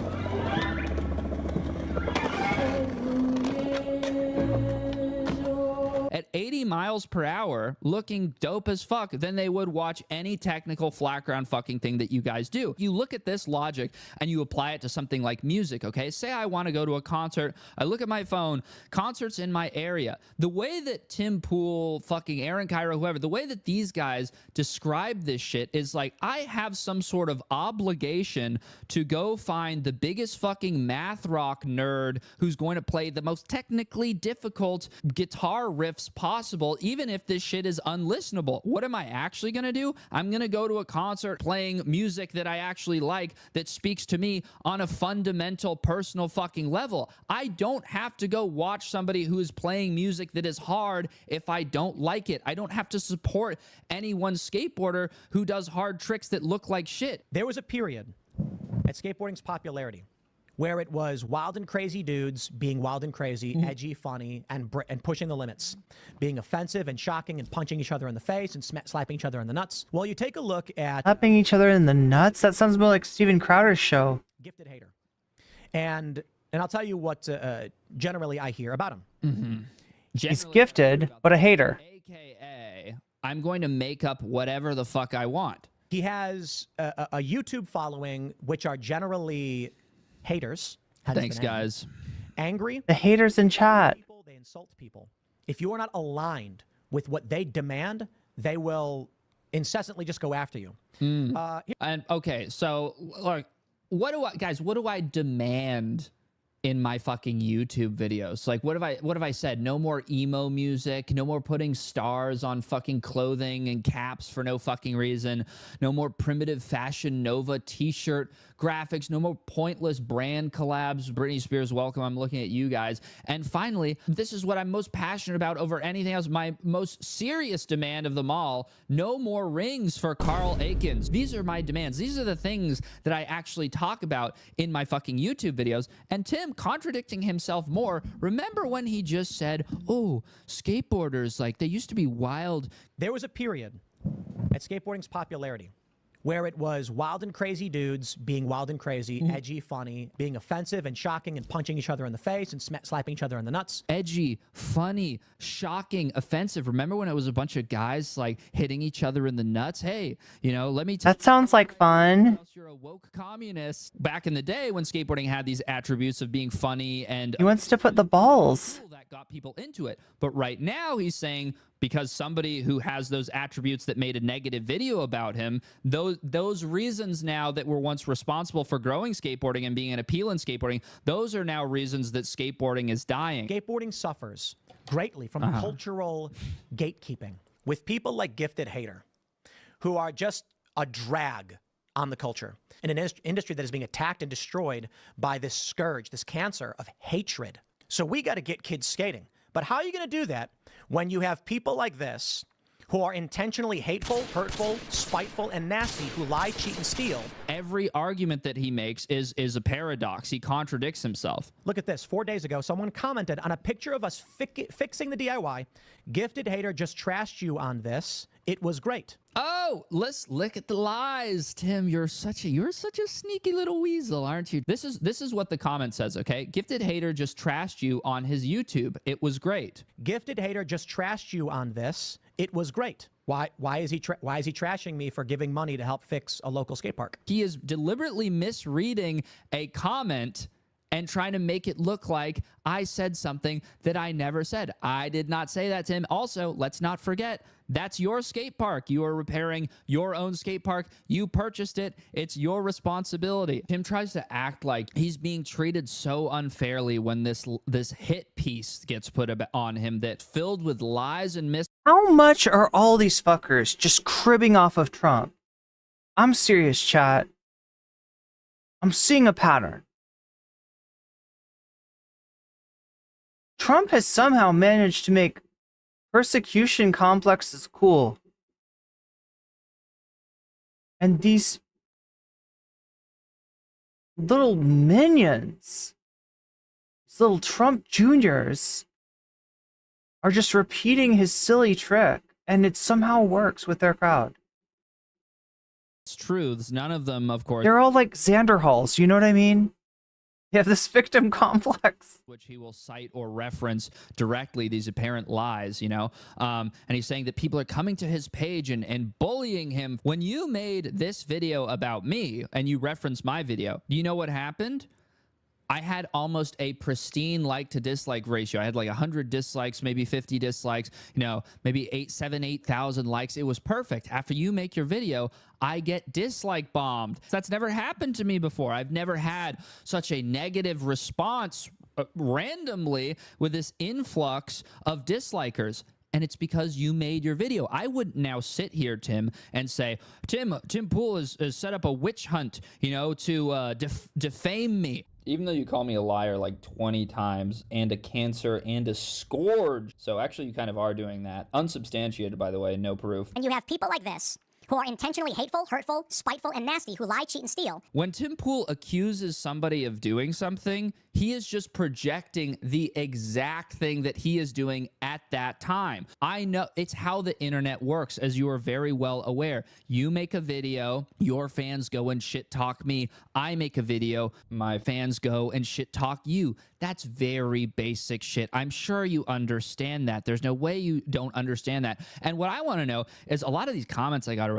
At 80 miles per hour, looking dope as fuck, than they would watch any technical flat ground fucking thing that you guys do. You look at this logic and you apply it to something like music, okay? Say I want to go to a concert. I look at my phone, concerts in my area. The way that Tim Pool, fucking Aaron Cairo, whoever, the way that these guys describe this shit is like, I have some sort of obligation to go find the biggest fucking math rock nerd who's going to play the most technically difficult guitar riffs possible, even if this shit is unlistenable. What am I actually gonna do? I'm gonna go to a concert playing music that I actually like, that speaks to me on a fundamental personal fucking level. I don't have to go watch somebody who is playing music that is hard if I don't like it. I don't have to support any one skateboarder who does hard tricks that look like shit. There was a period at skateboarding's popularity where it was wild and crazy dudes being wild and crazy, edgy, funny, and pushing the limits, being offensive and shocking and punching each other in the face and slapping each other in the nuts. Well, you take a look at... Slapping each other in the nuts? That sounds more like Steven Crowder's show. Gifted hater. And I'll tell you what generally I hear about him. He's gifted, but a hater. AKA, I'm going to make up whatever the fuck I want. He has a YouTube following, which are generally... haters. Thanks, guys. Angry. The haters in chat. They insult people. If you are not aligned with what they demand, they will incessantly just go after you. And okay, so like, what do I demand in my fucking YouTube videos? Like, what have I said? No more emo music, no more putting stars on fucking clothing and caps for no fucking reason, no more primitive Fashion Nova t-shirt graphics, no more pointless brand collabs. Britney Spears, welcome. I'm looking at you guys. And finally, this is what I'm most passionate about over anything else, my most serious demand of them all: no more rings for Carl Aikens. These are my demands. These are the things that I actually talk about in my fucking YouTube videos. And Tim, contradicting himself more, remember when he just said, oh, skateboarders, like, they used to be wild. There was a period at skateboarding's popularity where it was wild and crazy dudes being wild and crazy, edgy, funny, being offensive and shocking and punching each other in the face and slapping each other in the nuts. Edgy, funny, shocking, offensive. Remember when it was a bunch of guys like hitting each other in the nuts? Hey, you know, let me tell you. That sounds like fun. You're a woke communist. Back in the day when skateboarding had these attributes of being funny and... He wants to put the balls. That got people into it. But right now he's saying, because somebody who has those attributes that made a negative video about him, those reasons now that were once responsible for growing skateboarding and being an appeal in skateboarding, those are now reasons that skateboarding is dying. Skateboarding suffers greatly from cultural gatekeeping with people like Gifted Hater, who are just a drag on the culture in an industry that is being attacked and destroyed by this scourge, this cancer of hatred. So we got to get kids skating. But how are you going to do that when you have people like this who are intentionally hateful, hurtful, spiteful, and nasty, who lie, cheat, and steal? Every argument that he makes is a paradox. He contradicts himself. Look at this. 4 days ago, someone commented on a picture of us fixing the DIY. Gifted Hater just trashed you on this. It was great. Oh, let's look at the lies, Tim. You're such a sneaky little weasel, aren't you? This is what the comment says, okay? Gifted Hater just trashed you on his YouTube. It was great. Gifted Hater just trashed you on this. It was great. Why is he trashing me for giving money to help fix a local skate park? He is deliberately misreading a comment and trying to make it look like I said something that I never said. I did not say that, Tim. Also, let's not forget, that's your skate park. You are repairing your own skate park. You purchased it. It's your responsibility. Tim tries to act like he's being treated so unfairly when this hit piece gets put on him that's filled with lies and How much are all these fuckers just cribbing off of Trump? I'm serious, chat. I'm seeing a pattern. Trump has somehow managed to make persecution complexes cool. And these little minions, these little Trump Juniors, are just repeating his silly trick, and it somehow works with their crowd. truths. None of them, of course. They're all like Xander Halls, you know what I mean? You have this victim complex. Which he will cite or reference directly, these apparent lies, you know? And he's saying that people are coming to his page and bullying him. When you made this video about me and you referenced my video, do you know what happened? I had almost a pristine like to dislike ratio. I had like 100 dislikes, maybe 50 dislikes, you know, maybe 8,000 likes. It was perfect. After you make your video, I get dislike bombed. That's never happened to me before. I've never had such a negative response randomly with this influx of dislikers. And it's because you made your video. I wouldn't now sit here, Tim, and say, Tim Pool has set up a witch hunt, you know, to defame me. Even though you call me a liar like 20 times and a cancer and a scourge. So actually you kind of are doing that. Unsubstantiated, by the way, no proof. And you have people like this who are intentionally hateful, hurtful, spiteful, and nasty, who lie, cheat, and steal. When Tim Pool accuses somebody of doing something, he is just projecting the exact thing that he is doing at that time. I know it's how the internet works, as you are very well aware. You make a video, your fans go and shit talk me. I make a video, my fans go and shit talk you. That's very basic shit. I'm sure you understand that. There's no way you don't understand that. And what I want to know is a lot of these comments I got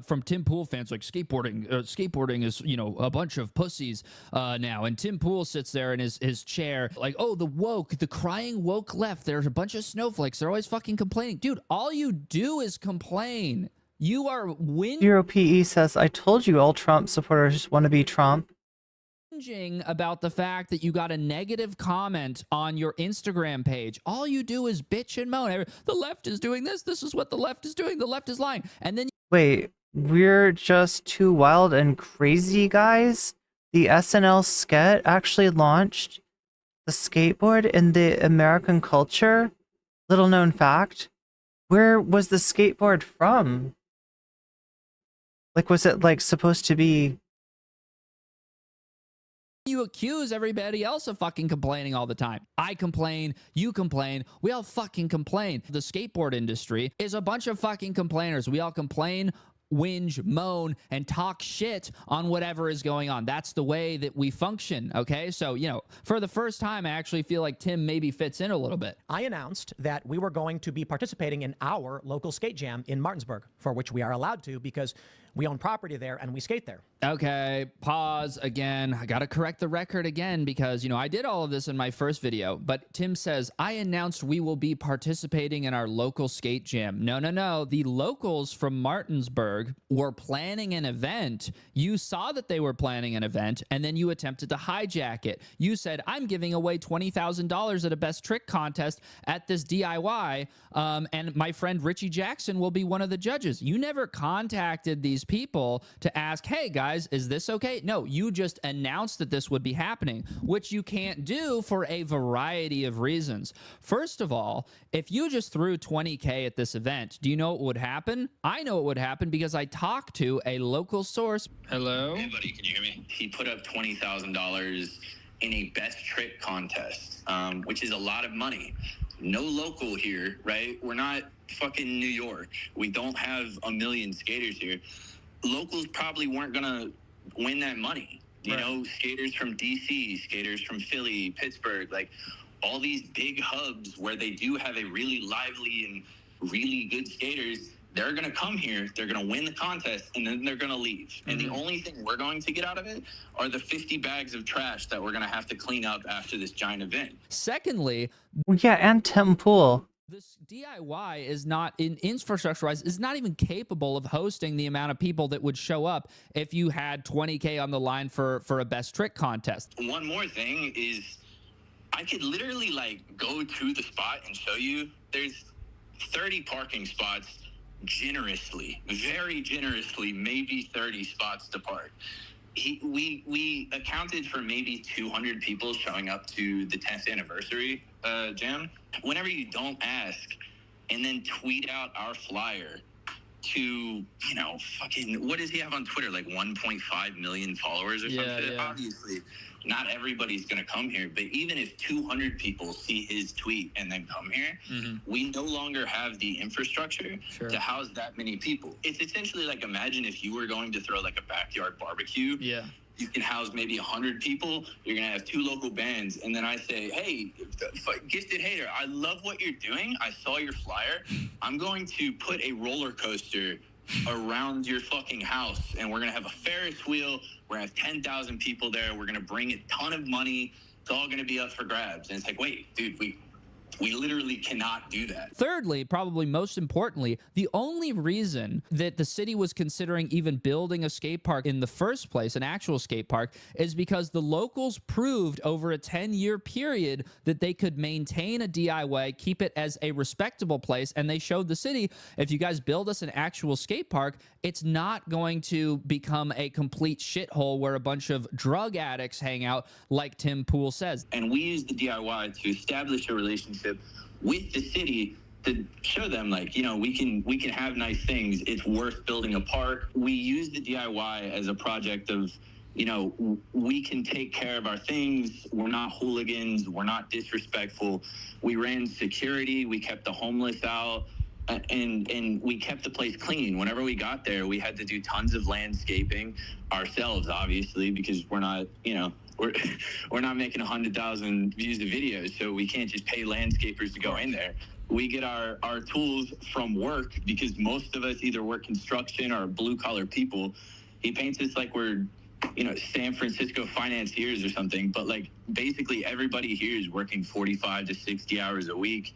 from Tim Pool fans, like skateboarding is, you know, a bunch of pussies now. And Tim Pool sits there in his chair like, oh, the crying woke left. There's a bunch of snowflakes. They're always fucking complaining. Dude, all you do is complain. You are Zero PE says, I told you all Trump supporters want to be Trump. About the fact that you got a negative comment on your Instagram page. All you do is bitch and moan. The left is doing this. This is what the left is doing. The left is lying. And then Wait, we're just too wild and crazy, guys? The SNL skit actually launched the skateboard in the American culture? Little known fact. Where was the skateboard from? Like, was it like supposed to be... you accuse everybody else of fucking complaining all the time. I complain, you complain, we all fucking complain. The skateboard industry is a bunch of fucking complainers. We all complain, whinge, moan, and talk shit on whatever is going on. That's the way that we function, okay? So, you know, for the first time, I actually feel like Tim maybe fits in a little bit. I announced that we were going to be participating in our local skate jam in Martinsburg, for which we are allowed to because we own property there and we skate there. Okay, pause again. I gotta correct the record again because, you know, I did all of this in my first video, but Tim says, I announced we will be participating in our local skate jam. No. The locals from Martinsburg were planning an event. You saw that they were planning an event, and then you attempted to hijack it. You said, I'm giving away $20,000 at a best trick contest at this DIY, and my friend Richie Jackson will be one of the judges. You never contacted these people to ask, hey guys, is this okay? No, you just announced that this would be happening, which you can't do for a variety of reasons. First of all, if you just threw $20K at this event, do you know what would happen? I know what would happen because I talked to a local source. Hello? Hey buddy, can you hear me? He put up $20,000 in a best trick contest, which is a lot of money. No local here, right? We're not fucking New York. We don't have a million skaters here. Locals probably weren't gonna win that money. You know, skaters from DC, skaters from Philly, Pittsburgh, like all these big hubs where they do have a really lively and really good skaters, they're going to come here, they're going to win the contest, and then they're going to leave. And the only thing we're going to get out of it are the 50 bags of trash that we're going to have to clean up after this giant event. Secondly, Well, yeah, and Tim Pool. this DIY is not, in infrastructure-wise, is not even capable of hosting the amount of people that would show up if you had 20K on the line for a best trick contest. One more thing is I could literally like go to the spot and show you there's 30 parking spots generously, very generously, maybe 30 spots to park. We accounted for maybe 200 people showing up to the 10th anniversary jam. Whenever you don't ask and then tweet out our flyer to, you know, fucking, what does he have on Twitter? Like 1.5 million followers or something? Yeah. Obviously, not everybody's going to come here, but even if 200 people see his tweet and then come here, we no longer have the infrastructure to house that many people. It's essentially like, imagine if you were going to throw like a backyard barbecue. Yeah. You can house maybe 100 people. You're going to have 2 local bands. And then I say, hey, Gifted Hater, I love what you're doing. I saw your flyer. I'm going to put a roller coaster around your fucking house, and we're going to have a Ferris wheel. We're going to have 10,000 people there. We're going to bring a ton of money. It's all going to be up for grabs. And it's like, wait, dude, we literally cannot do that. Thirdly, probably most importantly, the only reason that the city was considering even building a skate park in the first place, an actual skate park, is because the locals proved over a 10-year period that they could maintain a DIY, keep it as a respectable place, and they showed the city, if you guys build us an actual skate park, it's not going to become a complete shithole where a bunch of drug addicts hang out, like Tim Pool says. And we use the DIY to establish a relationship with the city to show them, like, you know, we can have nice things. It's worth building a park. We use the DIY as a project of, you know, we can take care of our things. We're not hooligans. We're not disrespectful. We ran security. We kept the homeless out. And we kept the place clean. Whenever we got there, we had to do tons of landscaping ourselves, obviously, because we're not, you know, we're not making 100,000 views of videos, so we can't just pay landscapers to go in there. We get our tools from work, because most of us either work construction or blue-collar people. He paints us like we're, you know, San Francisco financiers or something, but like basically everybody here is working 45 to 60 hours a week,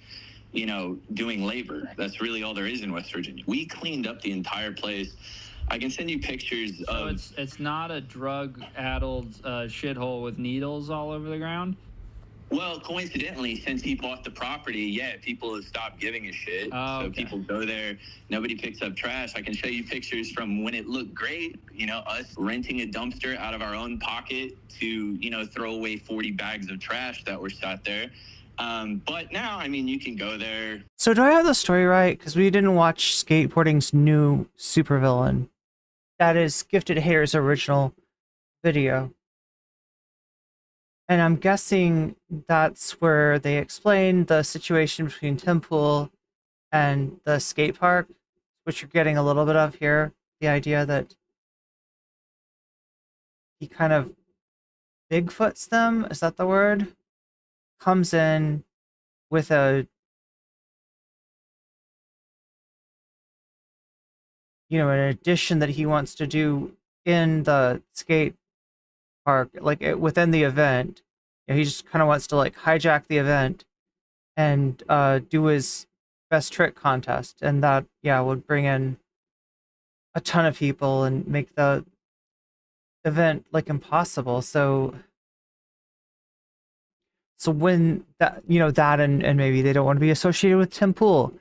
you know, doing labor. That's really all there is in West Virginia. We cleaned up the entire place. I can send you pictures of... So it's not a drug-addled shithole with needles all over the ground? Well, coincidentally, since he bought the property, yeah, people have stopped giving a shit. So people go there, nobody picks up trash. I can show you pictures from when it looked great, you know, us renting a dumpster out of our own pocket to, you know, throw away 40 bags of trash that were sat there. But now, I mean, you can go there. So do I have the story right? Because we didn't watch skateboarding's new supervillain. That is Gifted Hater's original video. And I'm guessing that's where they explain the situation between Tim Pool and the skate park, which you're getting a little bit of here. The idea that he kind of Bigfoots them, is that the word? Comes in with a, you know, an addition that he wants to do in the skate park, like within the event. You know, he just kind of wants to like hijack the event and do his best trick contest, and that, yeah, would bring in a ton of people and make the event like impossible. So when that, you know, that and maybe they don't want to be associated with Tim Pool,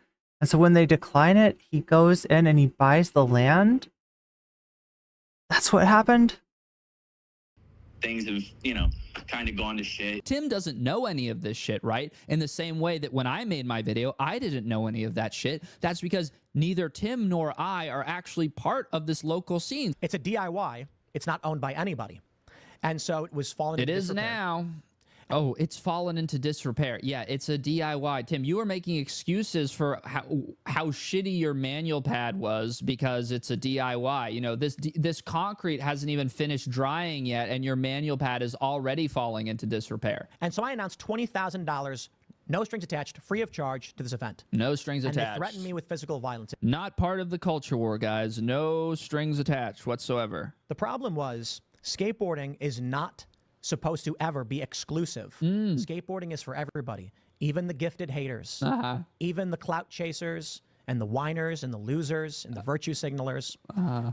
and so when they decline it, he goes in and he buys the land. That's what happened. Things have, you know, kind of gone to shit. Tim doesn't know any of this shit, right? In the same way that when I made my video, I didn't know any of that shit. That's because neither Tim nor I are actually part of this local scene. It's a DIY. It's not owned by anybody. And so it was falling into disrepair. It is now. Oh, it's fallen into disrepair. Yeah, it's a DIY. Tim, you are making excuses for how shitty your manual pad was because it's a DIY. You know, this concrete hasn't even finished drying yet, and your manual pad is already falling into disrepair. And so I announced $20,000, no strings attached, free of charge to this event. No strings and attached. They threatened me with physical violence. Not part of the culture war, guys. No strings attached whatsoever. The problem was skateboarding is not supposed to ever be exclusive. Skateboarding is for everybody, even the gifted haters, even the clout chasers and the whiners and the losers and the virtue signalers.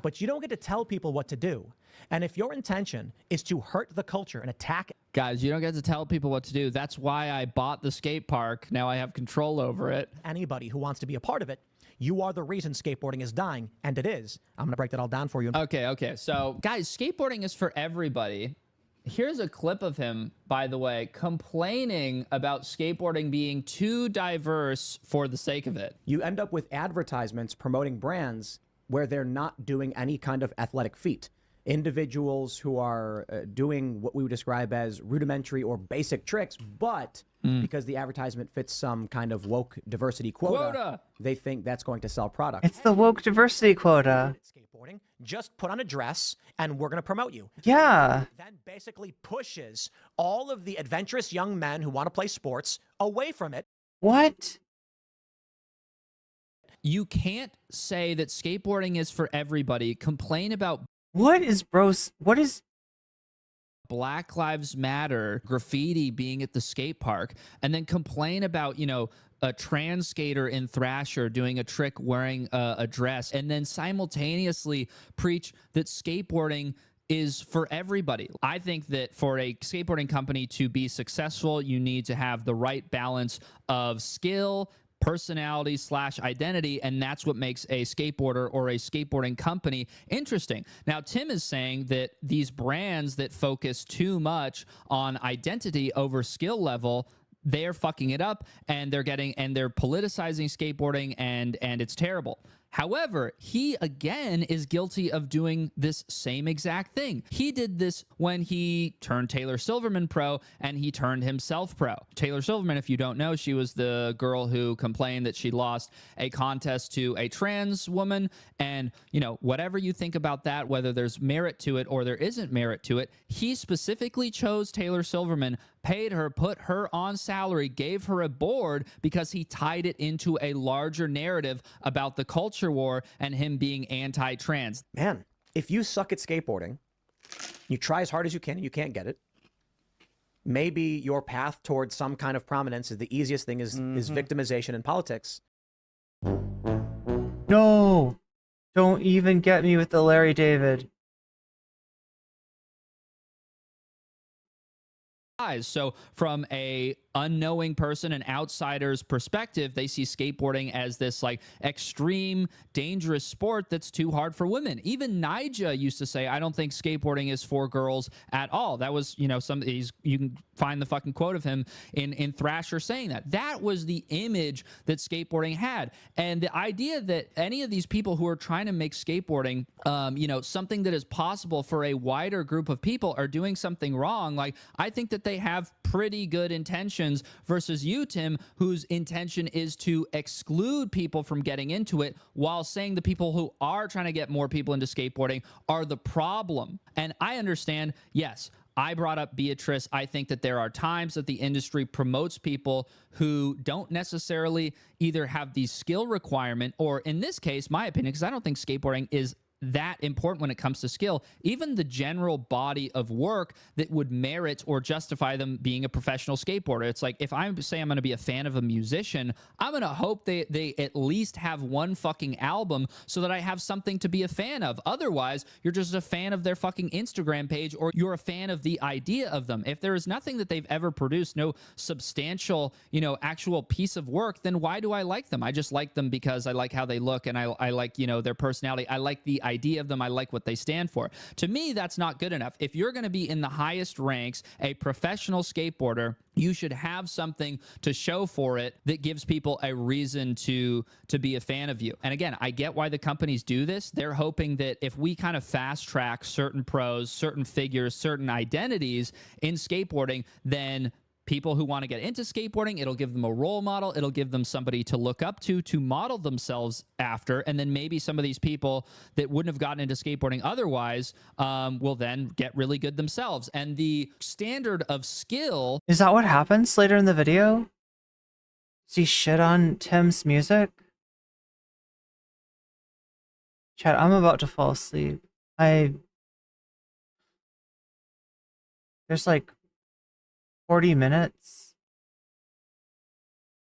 But you don't get to tell people what to do. And if your intention is to hurt the culture and attack... Guys, you don't get to tell people what to do. That's why I bought the skate park. Now I have control over it. Anybody who wants to be a part of it, you are the reason skateboarding is dying, and it is. I'm going to break that all down for you. Okay. So, guys, skateboarding is for everybody. Here's a clip of him, by the way, complaining about skateboarding being too diverse for the sake of it. You end up with advertisements promoting brands where they're not doing any kind of athletic feat. Individuals who are doing what we would describe as rudimentary or basic tricks, but because the advertisement fits some kind of woke diversity quota, they think that's going to sell product. It's the woke diversity quota. Skateboarding, just put on a dress and we're going to promote you. Yeah. Then basically pushes all of the adventurous young men who want to play sports away from it. What? You can't say that skateboarding is for everybody. Complain about what is Black Lives Matter graffiti being at the skate park, and then complain about, you know, a trans skater in Thrasher doing a trick wearing a dress, and then simultaneously preach that skateboarding is for everybody. I think that for a skateboarding company to be successful, you need to have the right balance of skill, personality / identity, and that's what makes a skateboarder or a skateboarding company interesting. Now, Tim is saying that these brands that focus too much on identity over skill level, they're fucking it up, and they're politicizing skateboarding, and it's terrible. However, he again is guilty of doing this same exact thing. He did this when he turned Taylor Silverman pro and he turned himself pro. Taylor Silverman, if you don't know, she was the girl who complained that she lost a contest to a trans woman. And, you know, whatever you think about that, whether there's merit to it or there isn't merit to it, he specifically chose Taylor Silverman, paid her, put her on salary, gave her a board because he tied it into a larger narrative about the culture war and him being anti-trans. Man, if you suck at skateboarding, you try as hard as you can and you can't get it, maybe your path towards some kind of prominence is the easiest thing is victimization in politics. No, don't even get me with the Larry David. So from a unknowing person, an outsider's perspective, they see skateboarding as this like extreme, dangerous sport that's too hard for women. Even Nyjah used to say, I don't think skateboarding is for girls at all. That was, you know, you can find the fucking quote of him in Thrasher saying that. That was the image that skateboarding had. And the idea that any of these people who are trying to make skateboarding, you know, something that is possible for a wider group of people are doing something wrong. Like, I think that they have pretty good intentions versus you, Tim, whose intention is to exclude people from getting into it while saying the people who are trying to get more people into skateboarding are the problem. And I understand, yes, I brought up Beatrice. I think that there are times that the industry promotes people who don't necessarily either have the skill requirement or, in this case, my opinion, because I don't think skateboarding is that important when it comes to skill, even the general body of work that would merit or justify them being a professional skateboarder. It's like, if I say I'm going to be a fan of a musician, I'm going to hope they at least have one fucking album so that I have something to be a fan of. Otherwise, you're just a fan of their fucking Instagram page, or you're a fan of the idea of them. If there is nothing that they've ever produced, no substantial, you know, actual piece of work, then why do I like them? I just like them because I like how they look, and I like, you know, their personality. I like the idea of them. I like what they stand for. To me, that's not good enough. If you're going to be in the highest ranks, a professional skateboarder, you should have something to show for it that gives people a reason to be a fan of you. And again, I get why the companies do this. They're hoping that if we kind of fast track certain pros, certain figures, certain identities in skateboarding, then people who want to get into skateboarding. It'll give them a role model. It'll give them somebody to look up to model themselves after. And then maybe some of these people that wouldn't have gotten into skateboarding otherwise will then get really good themselves. And the standard of skill... Is that what happens later in the video? Does he shit on Tim's music? Chat, I'm about to fall asleep. There's like 40 minutes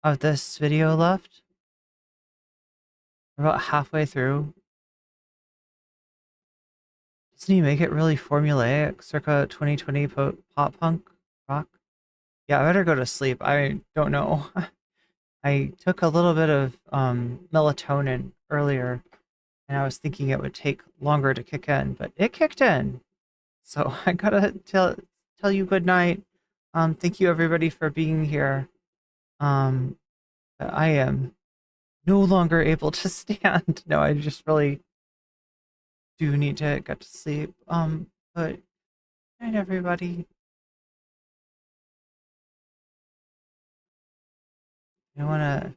of this video left. We're about halfway through. Doesn't he make it really formulaic, circa 2020 pop punk rock? Yeah, I better go to sleep. I don't know. I took a little bit of melatonin earlier, and I was thinking it would take longer to kick in, but it kicked in. So I gotta tell you good night. Thank you everybody for being here. I am no longer able to stand. No, I just really do need to get to sleep. But good night everybody. I wanna